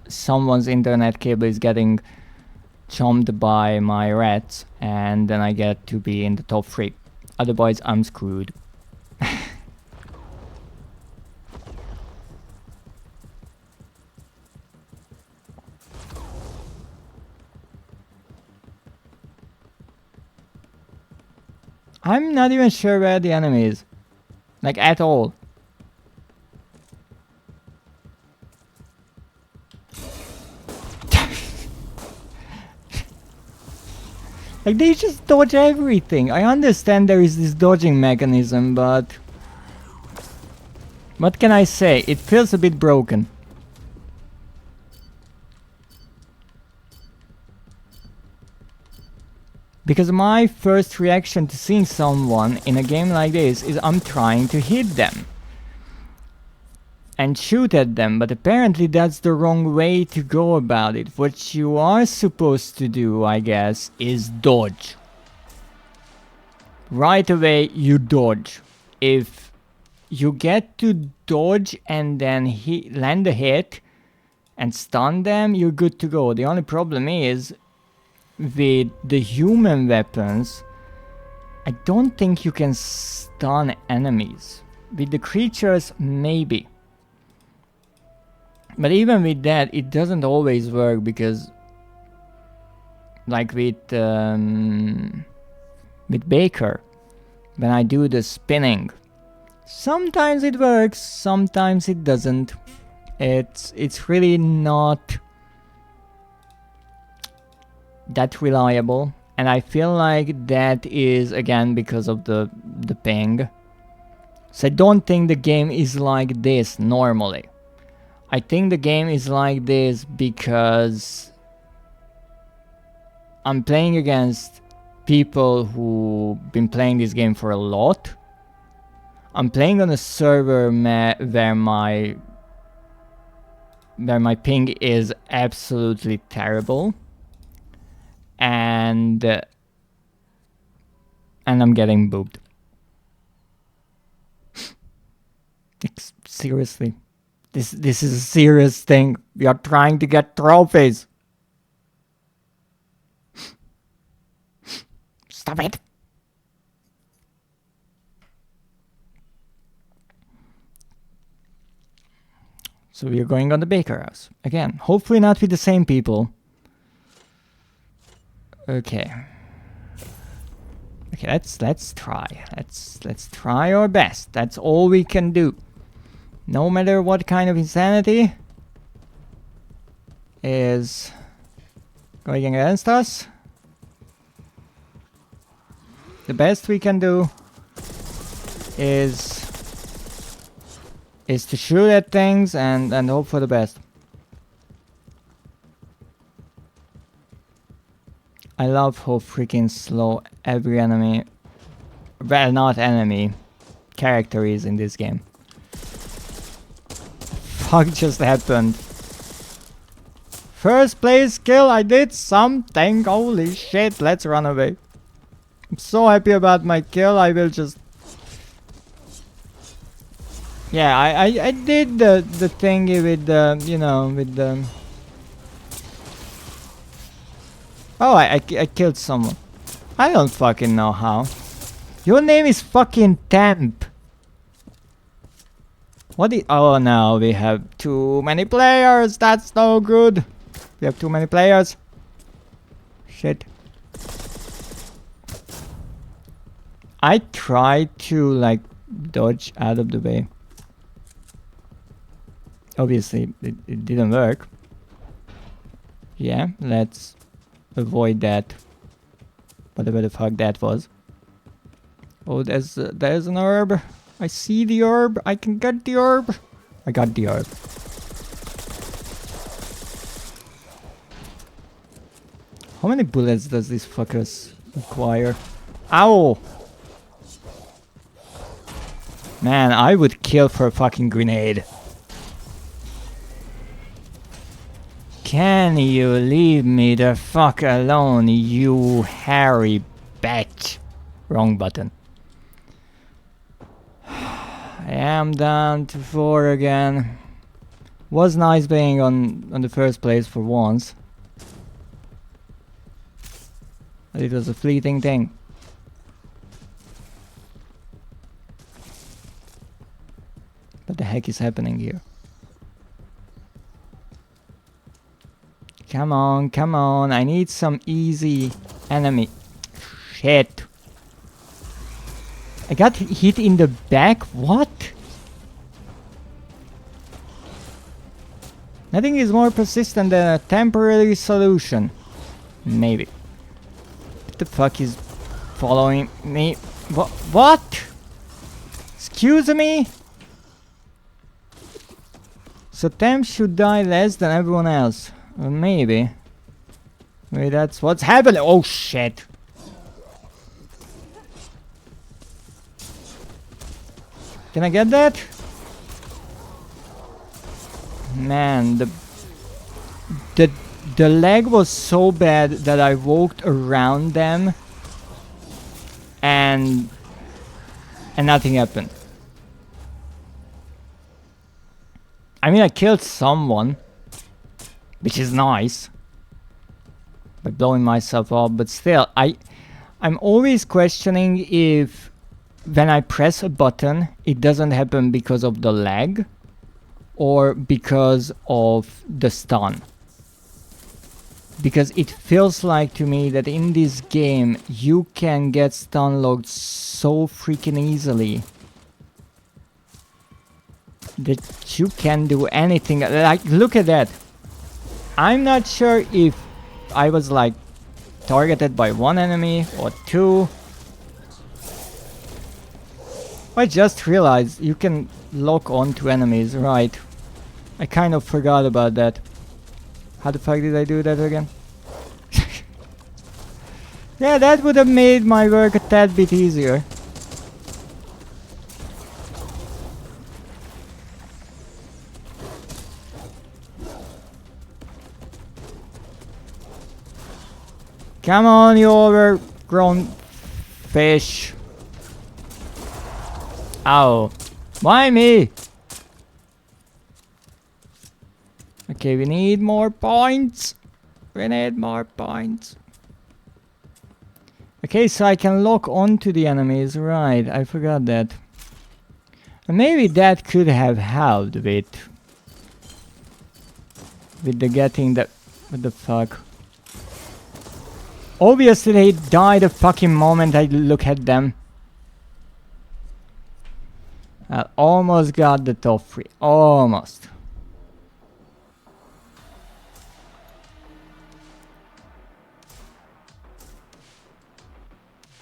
Speaker 2: someone's internet cable is getting chomped by my rats, and then I get to be in the top 3. Otherwise, I'm screwed. I'm not even sure where the enemy is. Like, at all. Like, they just dodge everything. I understand there is this dodging mechanism, but what can I say? It feels a bit broken. Because my first reaction to seeing someone in a game like this is I'm trying to hit them and shoot at them, but apparently that's the wrong way to go about it. What you are supposed to do, I guess, is dodge. Right away you dodge. If you get to dodge and then land a hit and stun them, you're good to go. The only problem is, with the human weapons, I don't think you can stun enemies. With the creatures, maybe. But even with that, it doesn't always work, because like with Baker, when I do the spinning, sometimes it works, sometimes it doesn't. It's really not that reliable, and I feel like that is again because of the ping. So I don't think the game is like this normally. I think the game is like this because I'm playing against people who've been playing this game for a lot. I'm playing on a server where my ping is absolutely terrible. And I'm getting booped. Seriously, this is a serious thing. We are trying to get trophies. Stop it. So we are going on the Baker House again. Hopefully not with the same people. Okay. Okay, let's try. Let's try our best. That's all we can do. No matter what kind of insanity is going against us, the best we can do is to shoot at things and hope for the best. I love how freaking slow every enemy, well, not enemy, character is in this game. Fuck just happened? First place kill, I did something, holy shit, let's run away. I'm so happy about my kill, I will just... Yeah, I did the thingy with the, you know, with the... Oh, I killed someone. I don't fucking know how. Your name is fucking Temp. What is... Oh no, we have too many players, that's no good. We have too many players. Shit. I tried to like dodge out of the way. Obviously it didn't work. Yeah, let's avoid that. Whatever the fuck that was. Oh, there's an herb. I see the herb. I can get the herb. I got the herb. How many bullets does this fuckers require? Ow! Man, I would kill for a fucking grenade. Can you leave me the fuck alone, you hairy bitch? Wrong button. I am down to 4 again. Was nice being on the first place for once. But it was a fleeting thing. What the heck is happening here? Come on, come on. I need some easy enemy. Shit. I got hit in the back? What? Nothing is more persistent than a temporary solution. Maybe. What the fuck is following me? What? Excuse me? So Temp should die less than everyone else. Well, maybe. Maybe that's what's happening. Oh shit. Can I get that? Man, the lag was so bad that I walked around them and nothing happened. I mean, I killed someone, which is nice, by blowing myself up, but still, I'm always questioning if when I press a button, it doesn't happen because of the lag or because of the stun. Because it feels like to me that in this game, you can get stun locked so freaking easily that you can do anything. Like, look at that. I'm not sure if I was like targeted by one enemy or two. I just realized you can lock on to enemies, right? I kind of forgot about that. How the fuck did I do that again? Yeah, that would have made my work a tad bit easier. Come on, you overgrown fish. Ow. Why me? Okay, we need more points. We need more points. Okay, so I can lock onto the enemies. Right, I forgot that. And maybe that could have helped with the getting the... What the fuck? Obviously they die the fucking moment I look at them. I almost got the top 3. Almost.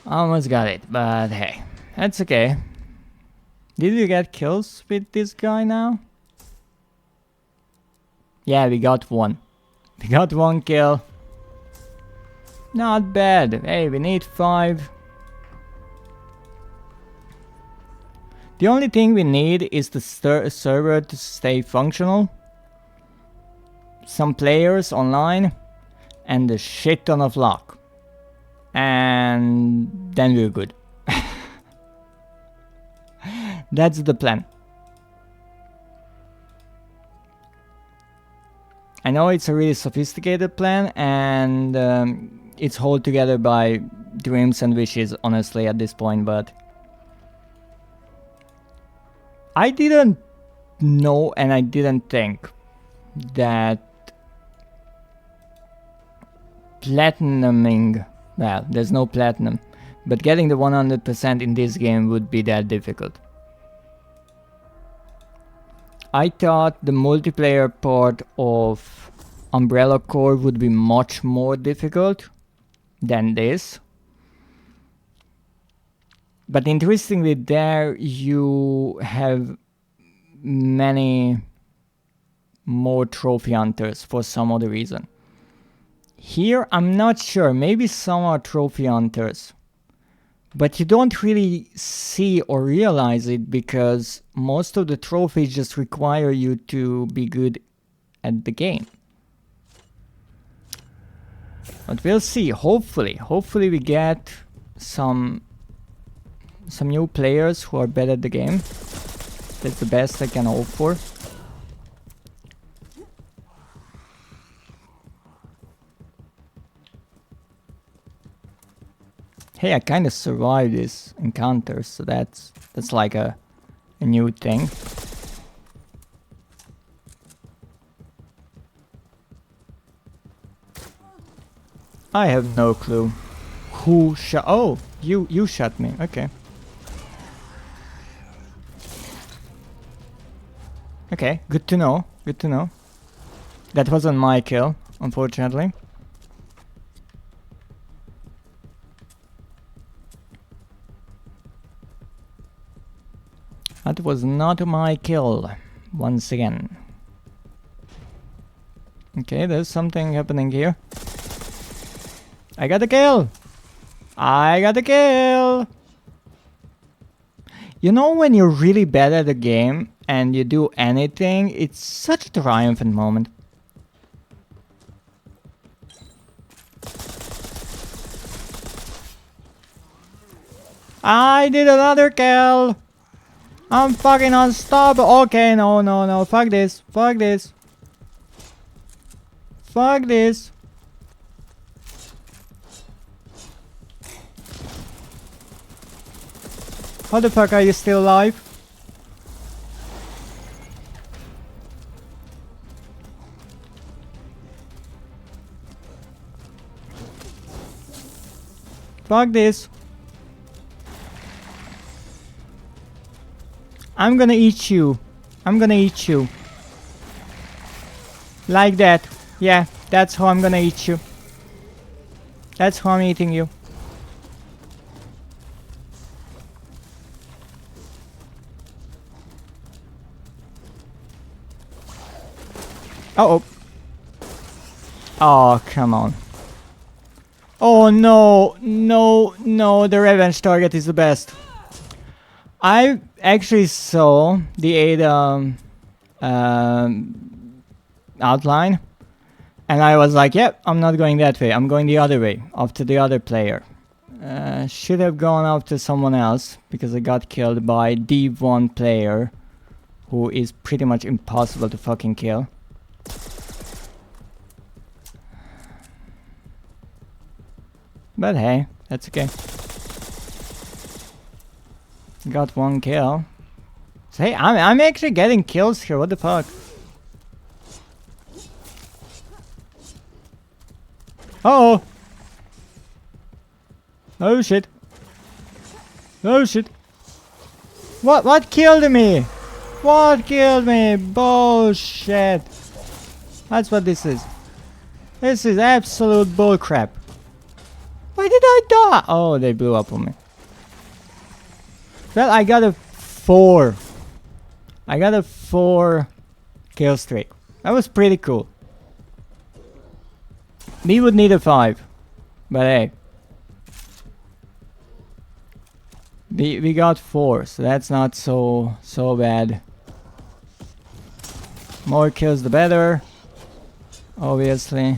Speaker 2: Almost got it, but hey, that's okay. Did we get kills with this guy now? Yeah, we got one. We got one kill. Not bad. Hey, we need 5. The only thing we need is the server to stay functional, some players online, and a shit ton of luck. And then we're good. That's the plan. I know it's a really sophisticated plan, and it's held together by dreams and wishes, honestly, at this point, but I didn't know and I didn't think that platinuming, well, there's no platinum, but getting the 100% in this game would be that difficult. I thought the multiplayer part of Umbrella Corps would be much more difficult than this. But interestingly, there you have many more trophy hunters for some other reason. Here, I'm not sure, maybe some are trophy hunters, but you don't really see or realize it because most of the trophies just require you to be good at the game. But we'll see, hopefully we get some new players who are better at the game. That's the best I can hope for. Hey, I kind of survived this encounter, so that's like a new thing. I have no clue who shot. Oh, you shot me. Okay. Okay, good to know. Good to know. That wasn't my kill, unfortunately. That was not my kill, once again. Okay, there's something happening here. I got a kill! I got a kill! You know when you're really bad at a game and you do anything, it's such a triumphant moment. I did another kill! I'm fucking unstoppable. Okay, no. Fuck this. Fuck this. Fuck this. How the fuck are you still alive? Fuck this. I'm gonna eat you. I'm gonna eat you. Like that. Yeah, that's how I'm gonna eat you. That's how I'm eating you. Uh-oh. Oh, come on. Oh, no. No, the revenge target is the best. I actually saw the ADA outline, and I was like, yep, I'm not going that way. I'm going the other way, after the other player. Should have gone after someone else, because I got killed by the one player who is pretty much impossible to fucking kill. But hey, that's okay. Got one kill. So hey, I'm actually getting kills here. What the fuck? Uh oh! Oh shit! Oh shit! What killed me? What killed me? Bullshit! That's what this is. This is absolute bullcrap. Why did I die? Oh, they blew up on me. Well, I got a 4. I got a 4 kill streak. That was pretty cool. We would need a 5. But hey. We got 4, so that's not so bad. More kills the better. Obviously.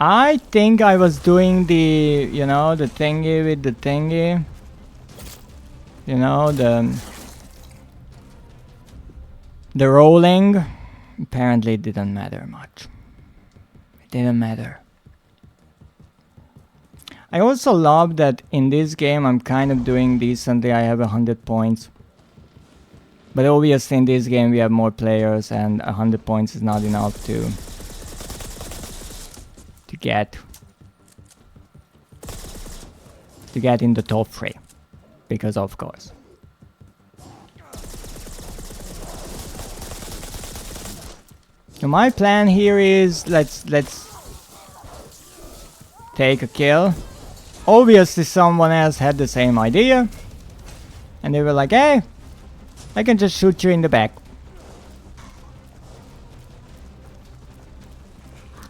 Speaker 2: I think I was doing the, you know, the thingy with the thingy. You know, the rolling. Apparently it didn't matter much. It didn't matter. I also love that in this game I'm kind of doing decently. I have 100 points. But obviously in this game we have more players and 100 points is not enough to get in the top 3. Because of course. So my plan here is let's take a kill. Obviously someone else had the same idea. And they were like, hey, I can just shoot you in the back.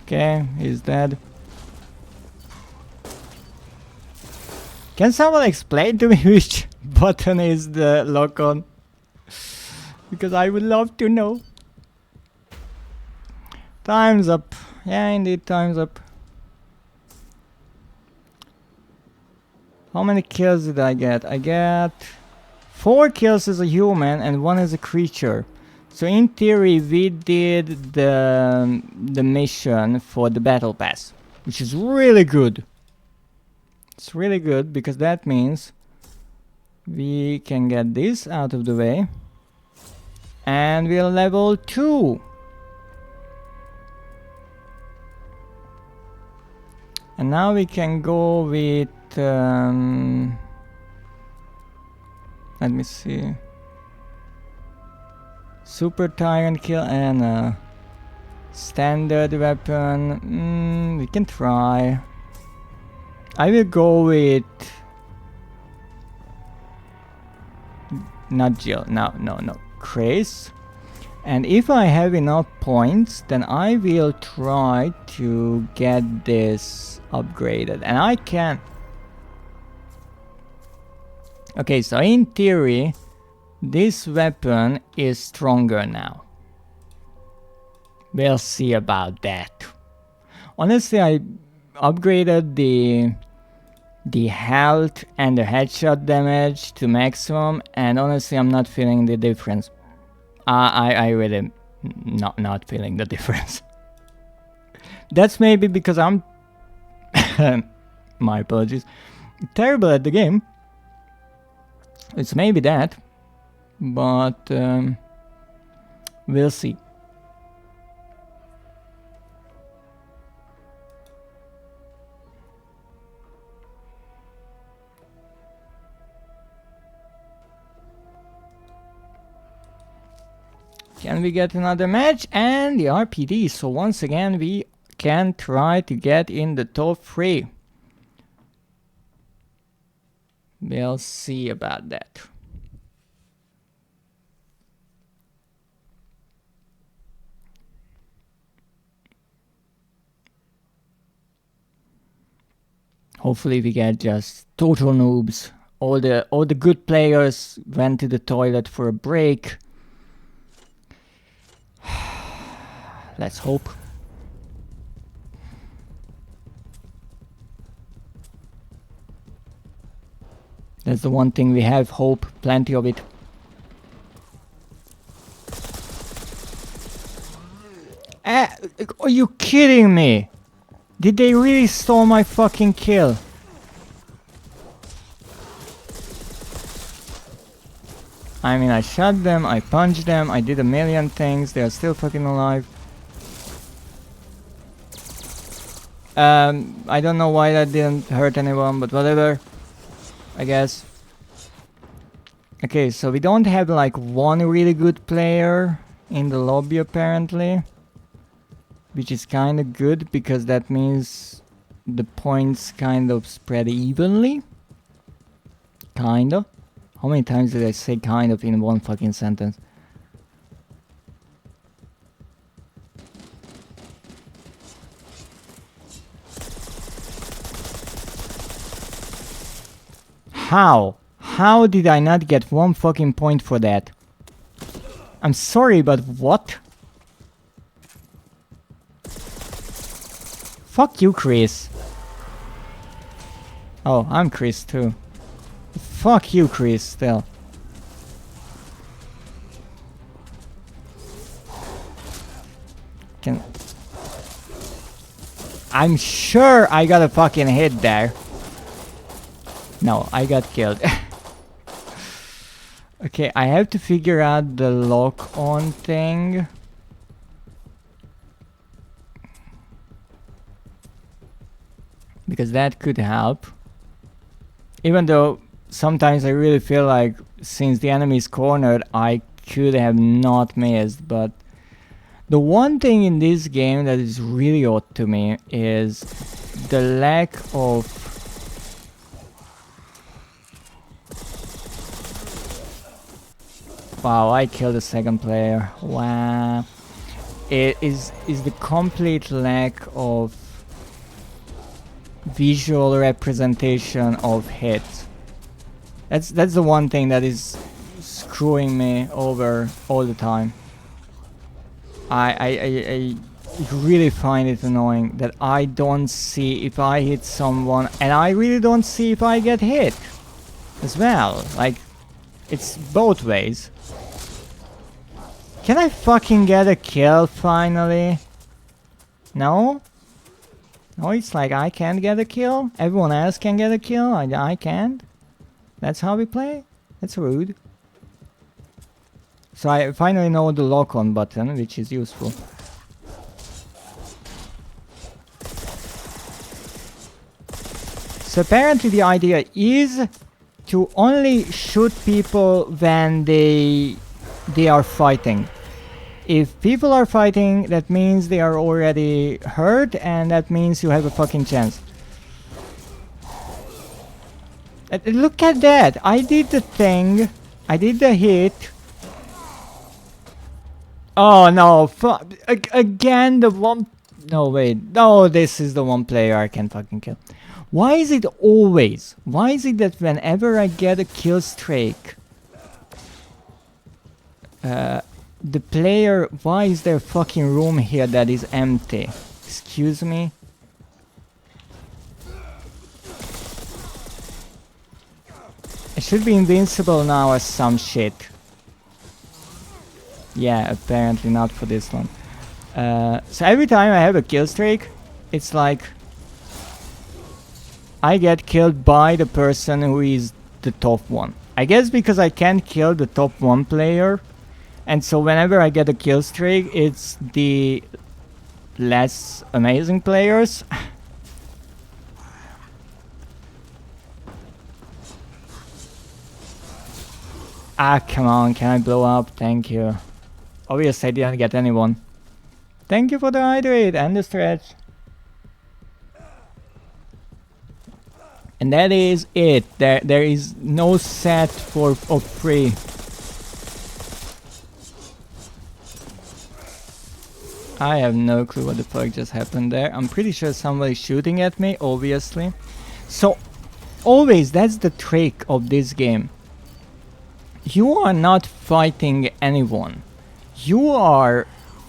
Speaker 2: Okay, he's dead. Can someone explain to me which button is the lock on? Because I would love to know. Time's up. Yeah, indeed, time's up. How many kills did I get? I got 4 kills as a human and 1 as a creature. So in theory we did the mission for the battle pass, which is really good. It's really good because that means we can get this out of the way and we're level 2. And now we can go with let me see. Super Tyrant kill and a standard weapon. We can try. I will go with not Jill. No. Chris. And if I have enough points, then I will try to get this upgraded. And I can. Okay, so in theory, this weapon is stronger now. We'll see about that. Honestly, I upgraded the health and the headshot damage to maximum, and honestly, I'm not feeling the difference. I really not feeling the difference. That's maybe because I'm my apologies, terrible at the game. It's maybe that, but we'll see. Can we get another match? And the RPD. So once again, we can try to get in the top 3. We'll see about that. Hopefully we get just total noobs. All the good players went to the toilet for a break. Let's hope. That's the one thing we have, hope, plenty of it. Are you kidding me? Did they really stole my fucking kill? I mean, I shot them, I punched them, I did a million things, they are still fucking alive. I don't know why that didn't hurt anyone, but whatever. I guess. Okay, so we don't have like one really good player in the lobby apparently. Which is kind of good because that means the points kind of spread evenly. Kind of. How many times did I say kind of in one fucking sentence? How? How did I not get 1 fucking point for that? I'm sorry, but what? Fuck you, Chris. Oh, I'm Chris too. Fuck you, Chris, still. I'm sure I got a fucking hit there. No, I got killed. Okay, I have to figure out the lock-on thing. Because that could help. Even though sometimes I really feel like since the enemy is cornered, I could have not missed. But the one thing in this game that is really odd to me is the lack of... Wow, I killed the second player. Wow. It is the complete lack of visual representation of hits. That's the one thing that is screwing me over all the time. I really find it annoying that I don't see if I hit someone, and I really don't see if I get hit as well. Like, it's both ways. Can I fucking get a kill finally? No? No, it's like I can't get a kill. Everyone else can get a kill. I can't. That's how we play? That's rude. So I finally know the lock-on button, which is useful. So apparently the idea is to only shoot people when they are fighting. If people are fighting, that means they are already hurt, and that means you have a fucking chance. Look at that! I did the thing. I did the hit. Oh no! Again, the one... No, wait. No, this is the one player I can fucking kill. Why is it always? Why is it that whenever I get a kill streak, the player... Why is there a fucking room here that is empty? Excuse me? I should be invincible now or some shit. Yeah, apparently not for this one. So every time I have a kill streak, it's like I get killed by the person who is the top one. I guess because I can't kill the top one player, and so whenever I get a kill streak, it's the less amazing players. Ah, come on, can I blow up? Thank you. Obviously I didn't get anyone. Thank you for the hydrate and the stretch. And that is it. There is no set of free. I have no clue what the fuck just happened there. I'm pretty sure somebody's shooting at me, obviously. So, always, that's the trick of this game. You are not fighting anyone. You are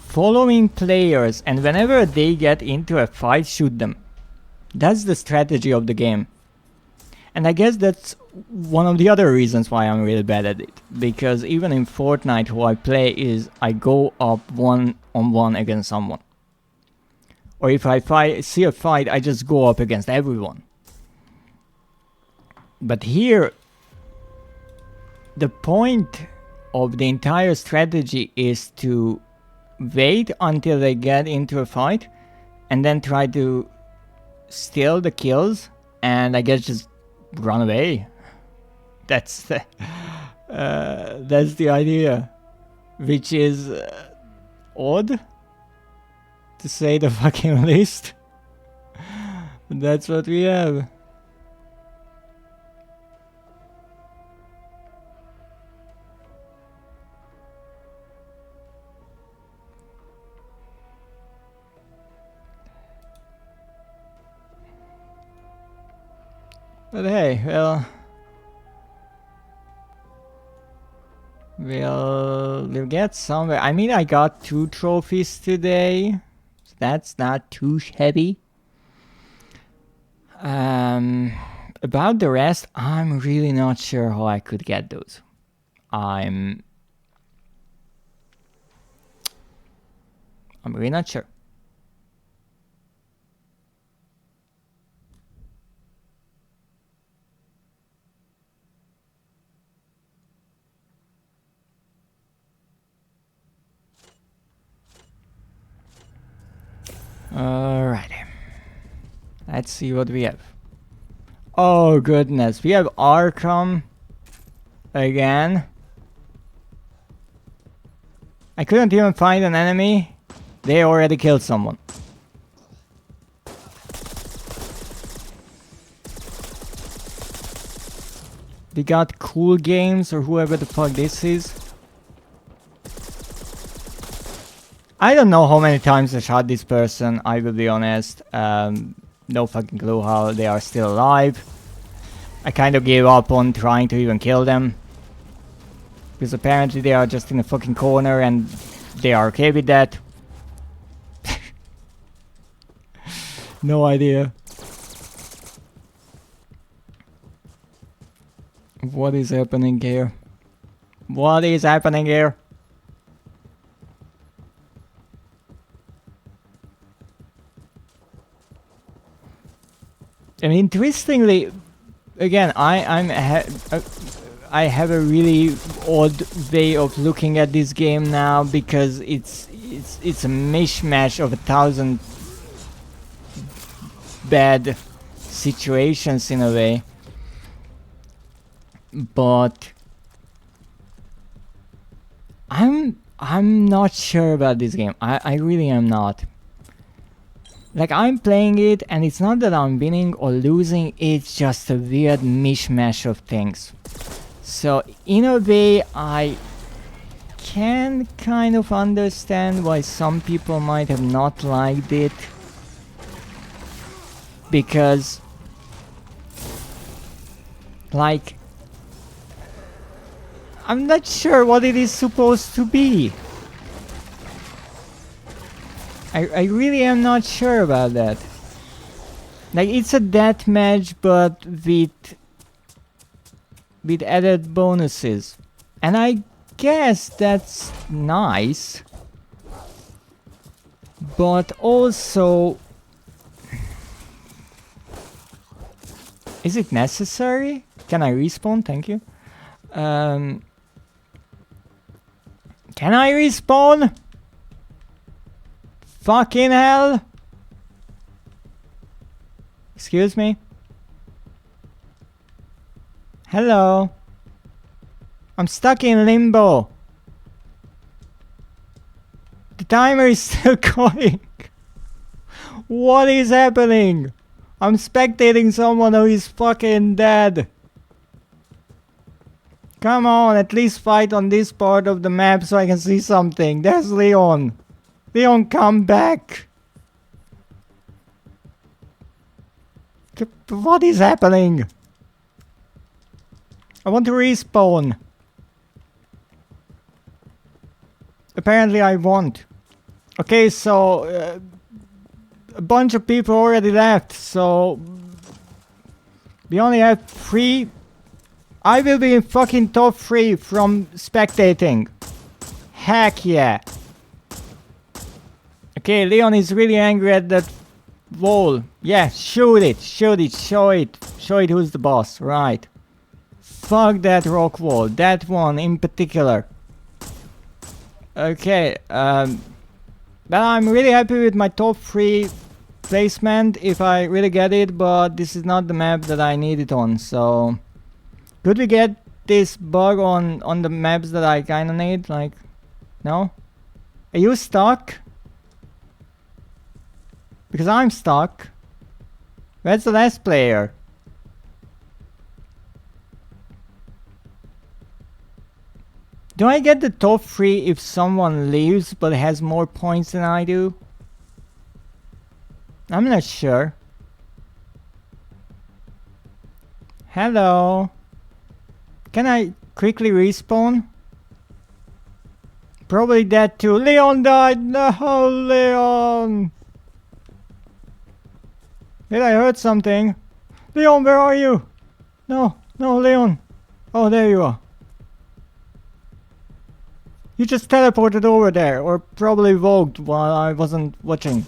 Speaker 2: following players, and whenever they get into a fight, shoot them. That's the strategy of the game. And I guess that's one of the other reasons why I'm really bad at it. Because even in Fortnite, who I play is I go up one-on-one against someone. Or if I see a fight, I just go up against everyone. But here, the point of the entire strategy is to wait until they get into a fight and then try to steal the kills and I guess just run away. That's the idea, which is odd to say the fucking least. But that's what we have. But hey, well, We'll get somewhere. I mean, I got 2 trophies today. So that's not too shabby. About the rest, I'm really not sure how I could get those. I'm really not sure. Alrighty. Let's see what we have. Oh goodness, we have Arkham again. I couldn't even find an enemy. They already killed someone. We got Cool Games or whoever the fuck this is. I don't know how many times I shot this person, I will be honest. No fucking clue how they are still alive. I kind of gave up on trying to even kill them. Because apparently they are just in a fucking corner and they are okay with that. No idea. What is happening here? What is happening here? And interestingly, again, I have a really odd way of looking at this game now because it's a mishmash of 1,000 bad situations in a way. But I'm not sure about this game. I really am not. Like, I'm playing it and it's not that I'm winning or losing, it's just a weird mishmash of things. So in a way I can kind of understand why some people might have not liked it. Because like, I'm not sure what it is supposed to be. I really am not sure about that. Like, it's a deathmatch but with added bonuses. And I guess that's nice. But also, is it necessary? Can I respawn? Thank you. Can I respawn? Fucking hell! Excuse me? Hello? I'm stuck in limbo. The timer is still going. What is happening? I'm spectating someone who is fucking dead. Come on, at least fight on this part of the map so I can see something. There's Leon. Leon, come back! What is happening? I want to respawn. Apparently I won't. Okay, so a bunch of people already left, so we only have 3. I will be in fucking top 3 from spectating. Heck yeah. Okay, Leon is really angry at that wall. Yeah, shoot it, show it who's the boss, right. Fuck that rock wall, that one in particular. Okay, well, I'm really happy with my top 3 placement if I really get it, but this is not the map that I need it on, so... Could we get this bug on the maps that I kinda need, like... No? Are you stuck? Because I'm stuck. Where's the last player? Do I get the top 3 if someone leaves but has more points than I do? I'm not sure. Hello? Can I quickly respawn? Probably that too. Leon died! No, Leon! Did I hurt something? Leon, where are you? No, no, Leon. Oh, there you are. You just teleported over there, or probably walked while I wasn't watching.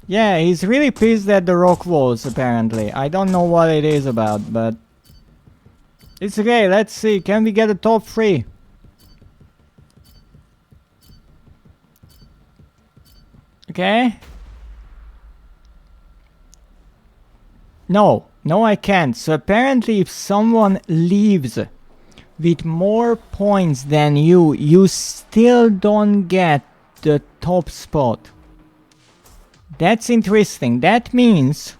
Speaker 2: Yeah, he's really pissed at the rock walls, apparently. I don't know what it is about, but... it's okay, let's see. Can we get a top 3? Okay. No, no I can't. So apparently if someone leaves with more points than you, you still don't get the top spot. That's interesting. That means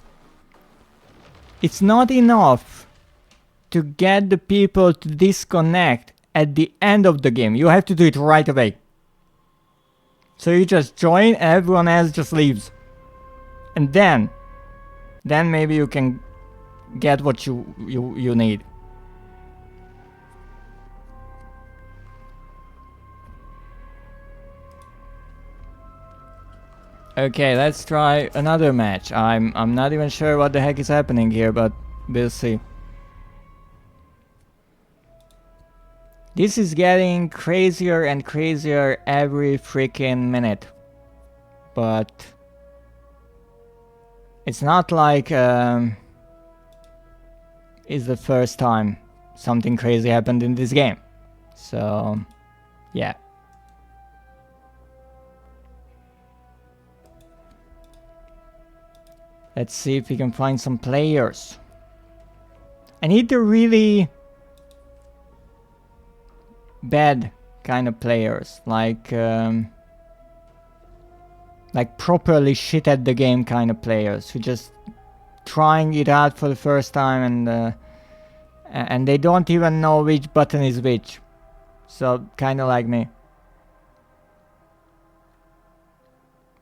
Speaker 2: it's not enough to get the people to disconnect at the end of the game. You have to do it right away. So you just join, everyone else just leaves. And then maybe you can get what you need. Okay, let's try another match. I'm not even sure what the heck is happening here, but we'll see. This is getting crazier and crazier every freaking minute. But it's not like it's the first time something crazy happened in this game. So, yeah. Let's see if we can find some players. I need the really bad kind of players, like properly shit at the game kind of players who just trying it out for the first time and they don't even know which button is which. So kind of like me.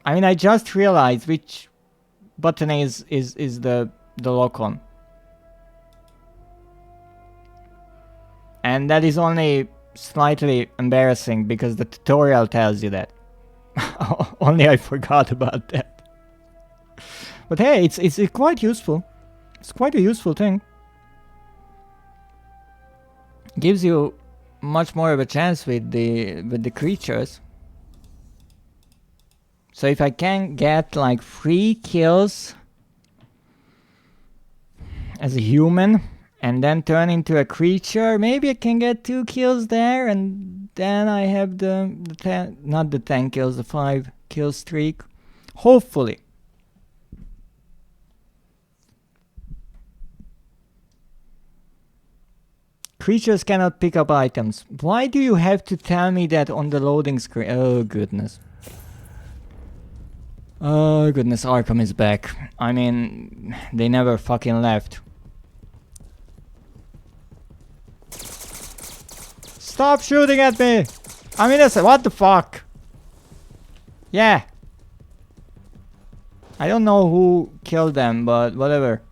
Speaker 2: I mean, I just realized which button is the lock on. And that is only slightly embarrassing because the tutorial tells you that. Only I forgot about that. But hey, it's quite useful. It's quite a useful thing. Gives you much more of a chance with the creatures. So if I can get like 3 kills as a human and then turn into a creature, maybe I can get 2 kills there, and then I have not the 10 kills, the 5 kill streak. Hopefully. Creatures cannot pick up items. Why do you have to tell me that on the loading screen? Oh goodness. Oh goodness, Arkham is back. I mean, they never fucking left. Stop shooting at me! I'm innocent, what the fuck? Yeah. I don't know who killed them, but whatever.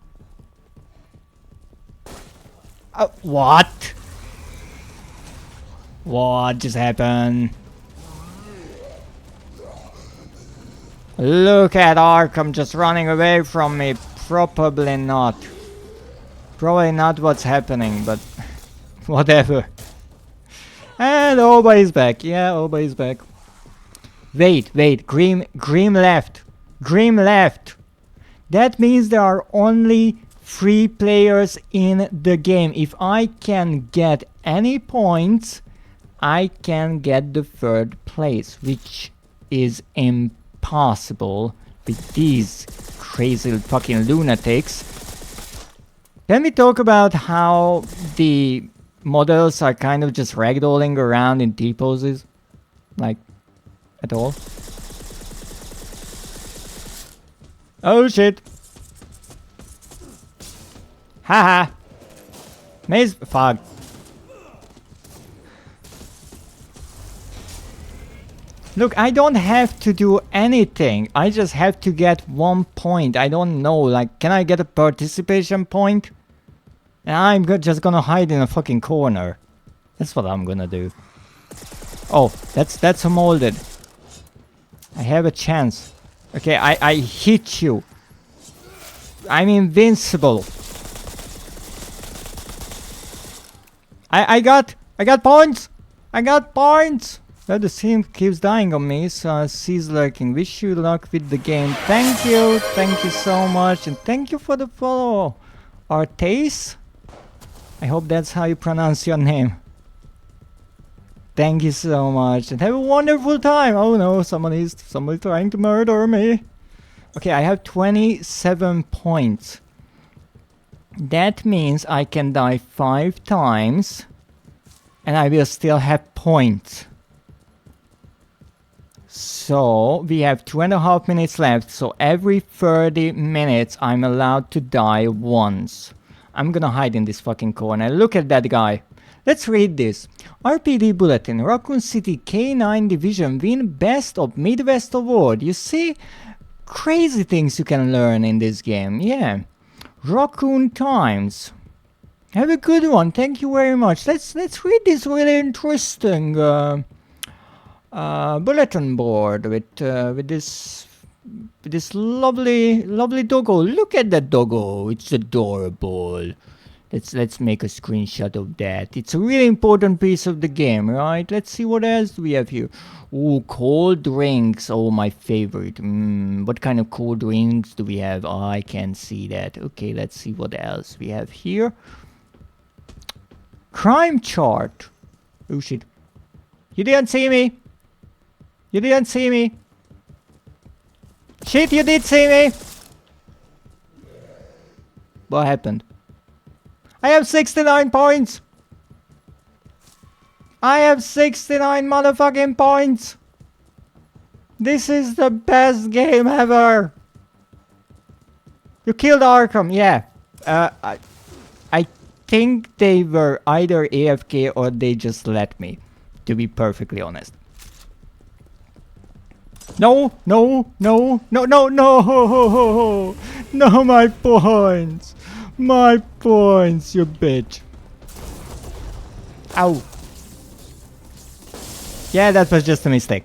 Speaker 2: What? What just happened? Look at Arkham just running away from me. Probably not. Probably not what's happening, but whatever. And Oba is back. Yeah, Oba is back. Wait. Grim left. Grim left. That means there are only 3 players in the game. If I can get any points, I can get the 3rd place, which is impossible with these crazy fucking lunatics. Can we talk about how the models are kind of just ragdolling around in T-poses? Like, at all? Oh shit! Haha! Maze... fuck. Look, I don't have to do anything. I just have to get 1 point. I don't know, like, can I get a participation point? And I'm just gonna hide in a fucking corner. That's what I'm gonna do. Oh, that's a molded. I have a chance. Okay, I hit you. I'm invincible. I got points. I got points. Well, the sim keeps dying on me, so she's lurking. Wish you luck with the game. Thank you so much, and thank you for the follow. Artace? I hope that's how you pronounce your name. Thank you so much, and have a wonderful time. Oh no, somebody trying to murder me. Okay, I have 27 points. That means I can die 5 times, and I will still have points. So we have 2.5 minutes left, so every 30 minutes I'm allowed to die once. I'm gonna hide in this fucking corner. Look at that guy. Let's read this. RPD Bulletin. Raccoon City K9 Division win Best of Midwest Award. You see? Crazy things you can learn in this game. Yeah. Raccoon Times. Have a good one. Thank you very much. Let's read this really interesting bulletin board with this lovely doggo. Look at that doggo. It's adorable. Let's make a screenshot of that. It's a really important piece of the game, right? Let's see what else do we have here. Ooh, cold drinks. Oh, my favorite. What kind of cold drinks do we have? Oh, I can't see that. Okay, let's see what else we have here. Crime chart. Oh shit. You didn't see me. You didn't see me. Shit, you did see me. What happened? I have 69 points. I have 69 motherfucking points. This is the best game ever. You killed Arkham, yeah. I think they were either AFK or they just let me, to be perfectly honest. No, no, no, no, no, no, no, my points. My points, you bitch. Ow. Yeah, that was just a mistake.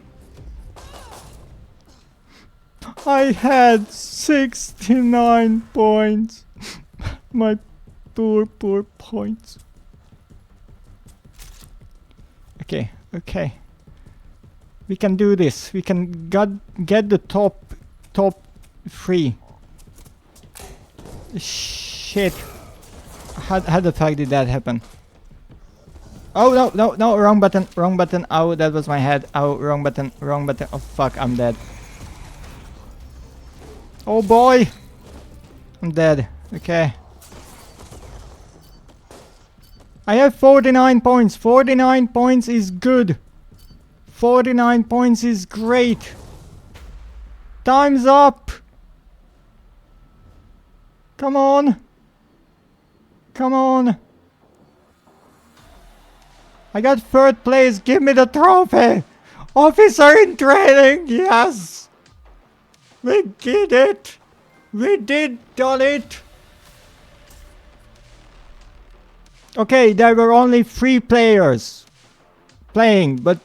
Speaker 2: I had 69 points. My poor points. Okay, okay. We can do this. We can get the top 3. Shit. How the fuck did that happen? Oh, no, wrong button. Oh, that was my head. Oh, wrong button. Oh, fuck, I'm dead. Oh, boy. I'm dead. Okay. I have 49 points. 49 points is good. 49 points is great. Time's up. Come on. Come on. I got 3rd place. Give me the trophy. Officer in training. Yes. We did it. We done it. Okay, there were only 3 players playing, but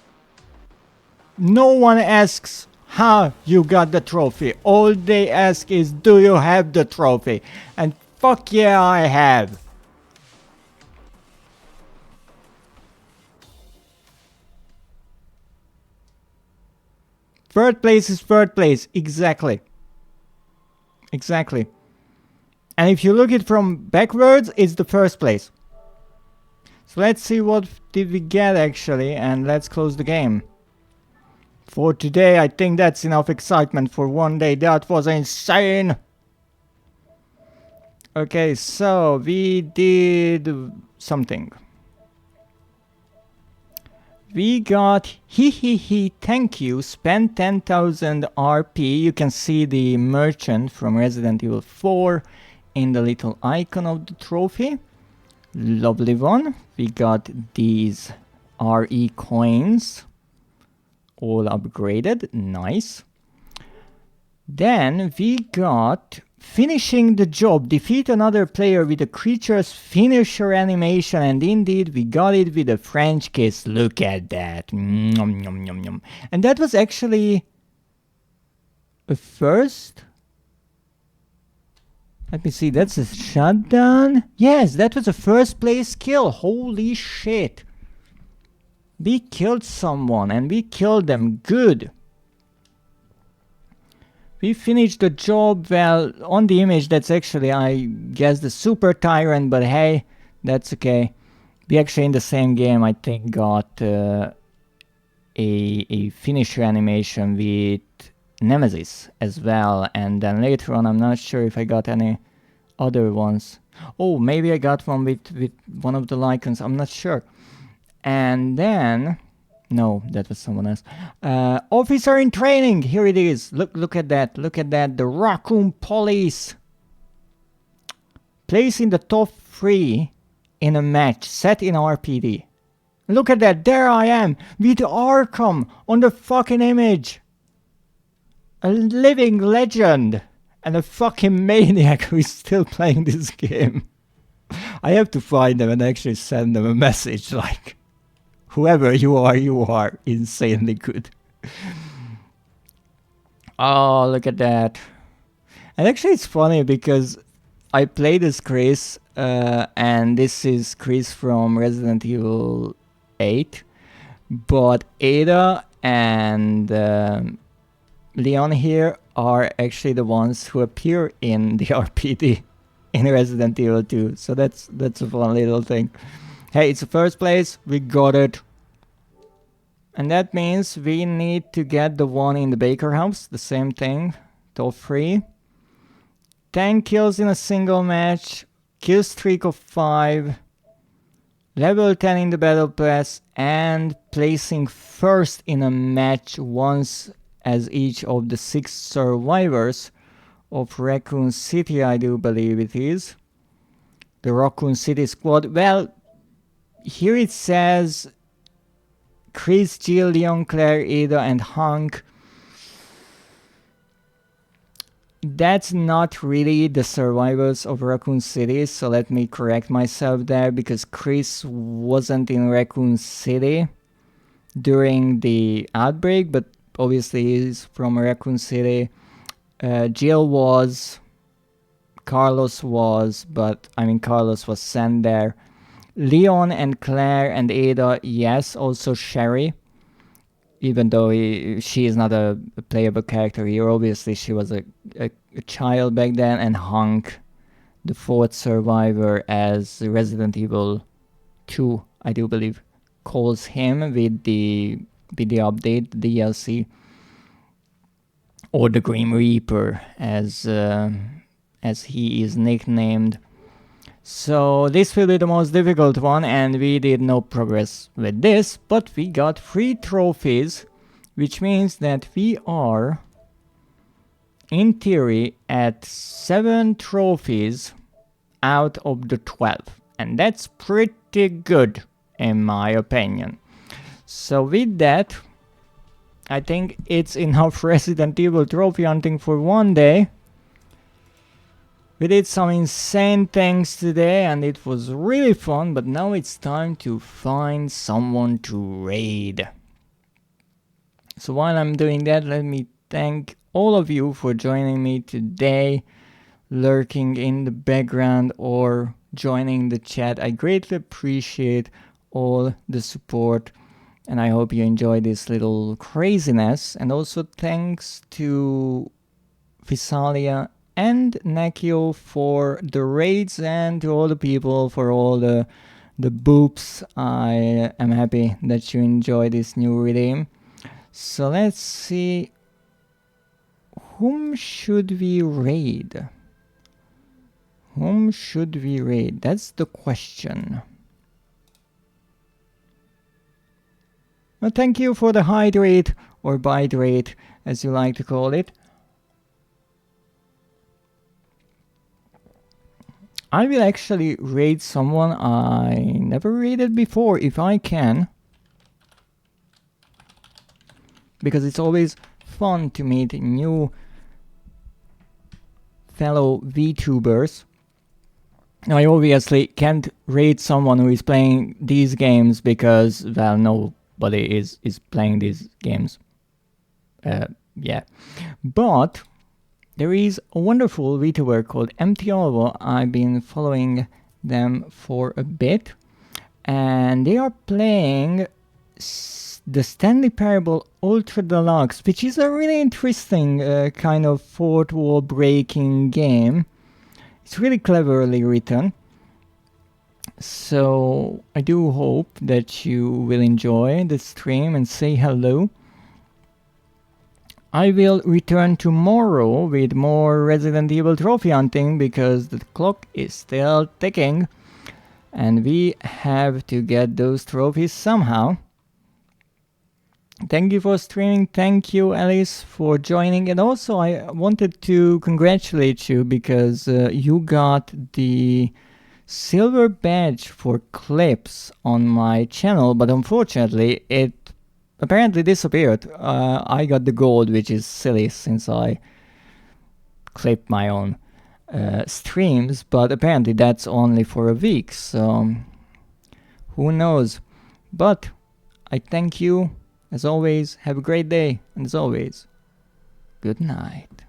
Speaker 2: no one asks how you got the trophy. All they ask is, do you have the trophy? And fuck yeah, I have. Third place is 3rd place. Exactly. Exactly. And if you look it from backwards, it's the 1st place. So let's see what did we get actually, and let's close the game. For today, I think that's enough excitement for one day. That was insane! Okay, so we did something. We got thank you, spent 10,000 RP. You can see the merchant from Resident Evil 4 in the little icon of the trophy. Lovely one. We got these RE coins. All upgraded. Nice. Then we got Finishing the job. Defeat another player with a creature's finisher animation, and indeed we got it with a French kiss. Look at that. Nom, nom, nom, nom. And that was actually a first. Let me see, that's a shutdown? Yes, that was a first place kill. Holy shit. We killed someone and we killed them good. We finished the job. Well, on the image that's actually, I guess, the Super Tyrant, but hey, that's okay. We actually in the same game, I think, got a finisher animation with Nemesis as well, and then later on I'm not sure if I got any other ones. Oh, maybe I got one with one of the Lycans, I'm not sure. And then no, that was someone else. Officer in training, here it is. Look at that, the Raccoon Police. Place in the top 3 in a match set in RPD. Look at that, there I am with Arkham on the fucking image. A living legend and a fucking maniac who is still playing this game. I have to find them and actually send them a message like, whoever you are insanely good. Oh, look at that. And actually it's funny because I played as Chris, and this is Chris from Resident Evil 8, but Ada and Leon here are actually the ones who appear in the RPD in Resident Evil 2, so that's a fun little thing. Hey, it's the first place, we got it. And that means we need to get the one in the Baker House, the same thing, top 3. 10 kills in a single match, kill streak of 5, level 10 in the Battle Pass, and placing first in a match once as each of the 6 survivors of Raccoon City, I do believe it is. The Raccoon City squad. Well, here it says Chris, Jill, Leon, Claire, Ada, and Hank. That's not really the survivors of Raccoon City, so let me correct myself there, because Chris wasn't in Raccoon City during the outbreak, but obviously he's from Raccoon City. Jill was, Carlos was, but I mean Carlos was sent there. Leon and Claire and Ada, yes, also Sherry. Even though she is not a playable character here, obviously she was a child back then. And Hank, the 4th survivor, as Resident Evil 2, I do believe, calls him with the update, the DLC, or the Grim Reaper, as he is nicknamed. So this will be the most difficult one, and we did no progress with this, but we got 3 trophies, which means that we are, in theory, at 7 trophies out of the 12, and that's pretty good, in my opinion. So with that, I think it's enough Resident Evil trophy hunting for one day. We did some insane things today and it was really fun, but now it's time to find someone to raid. So while I'm doing that, let me thank all of you for joining me today, lurking in the background or joining the chat. I greatly appreciate all the support and I hope you enjoy this little craziness. And also thanks to Visalia and Nakio for the raids, and to all the people for all the boops. I am happy that you enjoy this new redeem. So let's see, whom should we raid? Whom should we raid? That's the question. Well, thank you for the hydrate or bitrate, as you like to call it. I will actually raid someone I never raided before, if I can. Because it's always fun to meet new fellow VTubers. Now, I obviously can't rate someone who is playing these games because, well, nobody is playing these games. Yeah. But there is a wonderful VTuber called Empty Olvo. I've been following them for a bit, and they are playing the Stanley Parable Ultra Deluxe, which is a really interesting kind of fourth wall breaking game. It's really cleverly written. So I do hope that you will enjoy the stream and say hello. I will return tomorrow with more Resident Evil trophy hunting because the clock is still ticking and we have to get those trophies somehow. Thank you for streaming. Thank you, Alice, for joining. And also, I wanted to congratulate you because you got the silver badge for clips on my channel, but unfortunately, it apparently disappeared. I got the gold, which is silly since I clip my own streams, but apparently that's only for a week, so who knows. But I thank you. As always, have a great day, and as always, good night.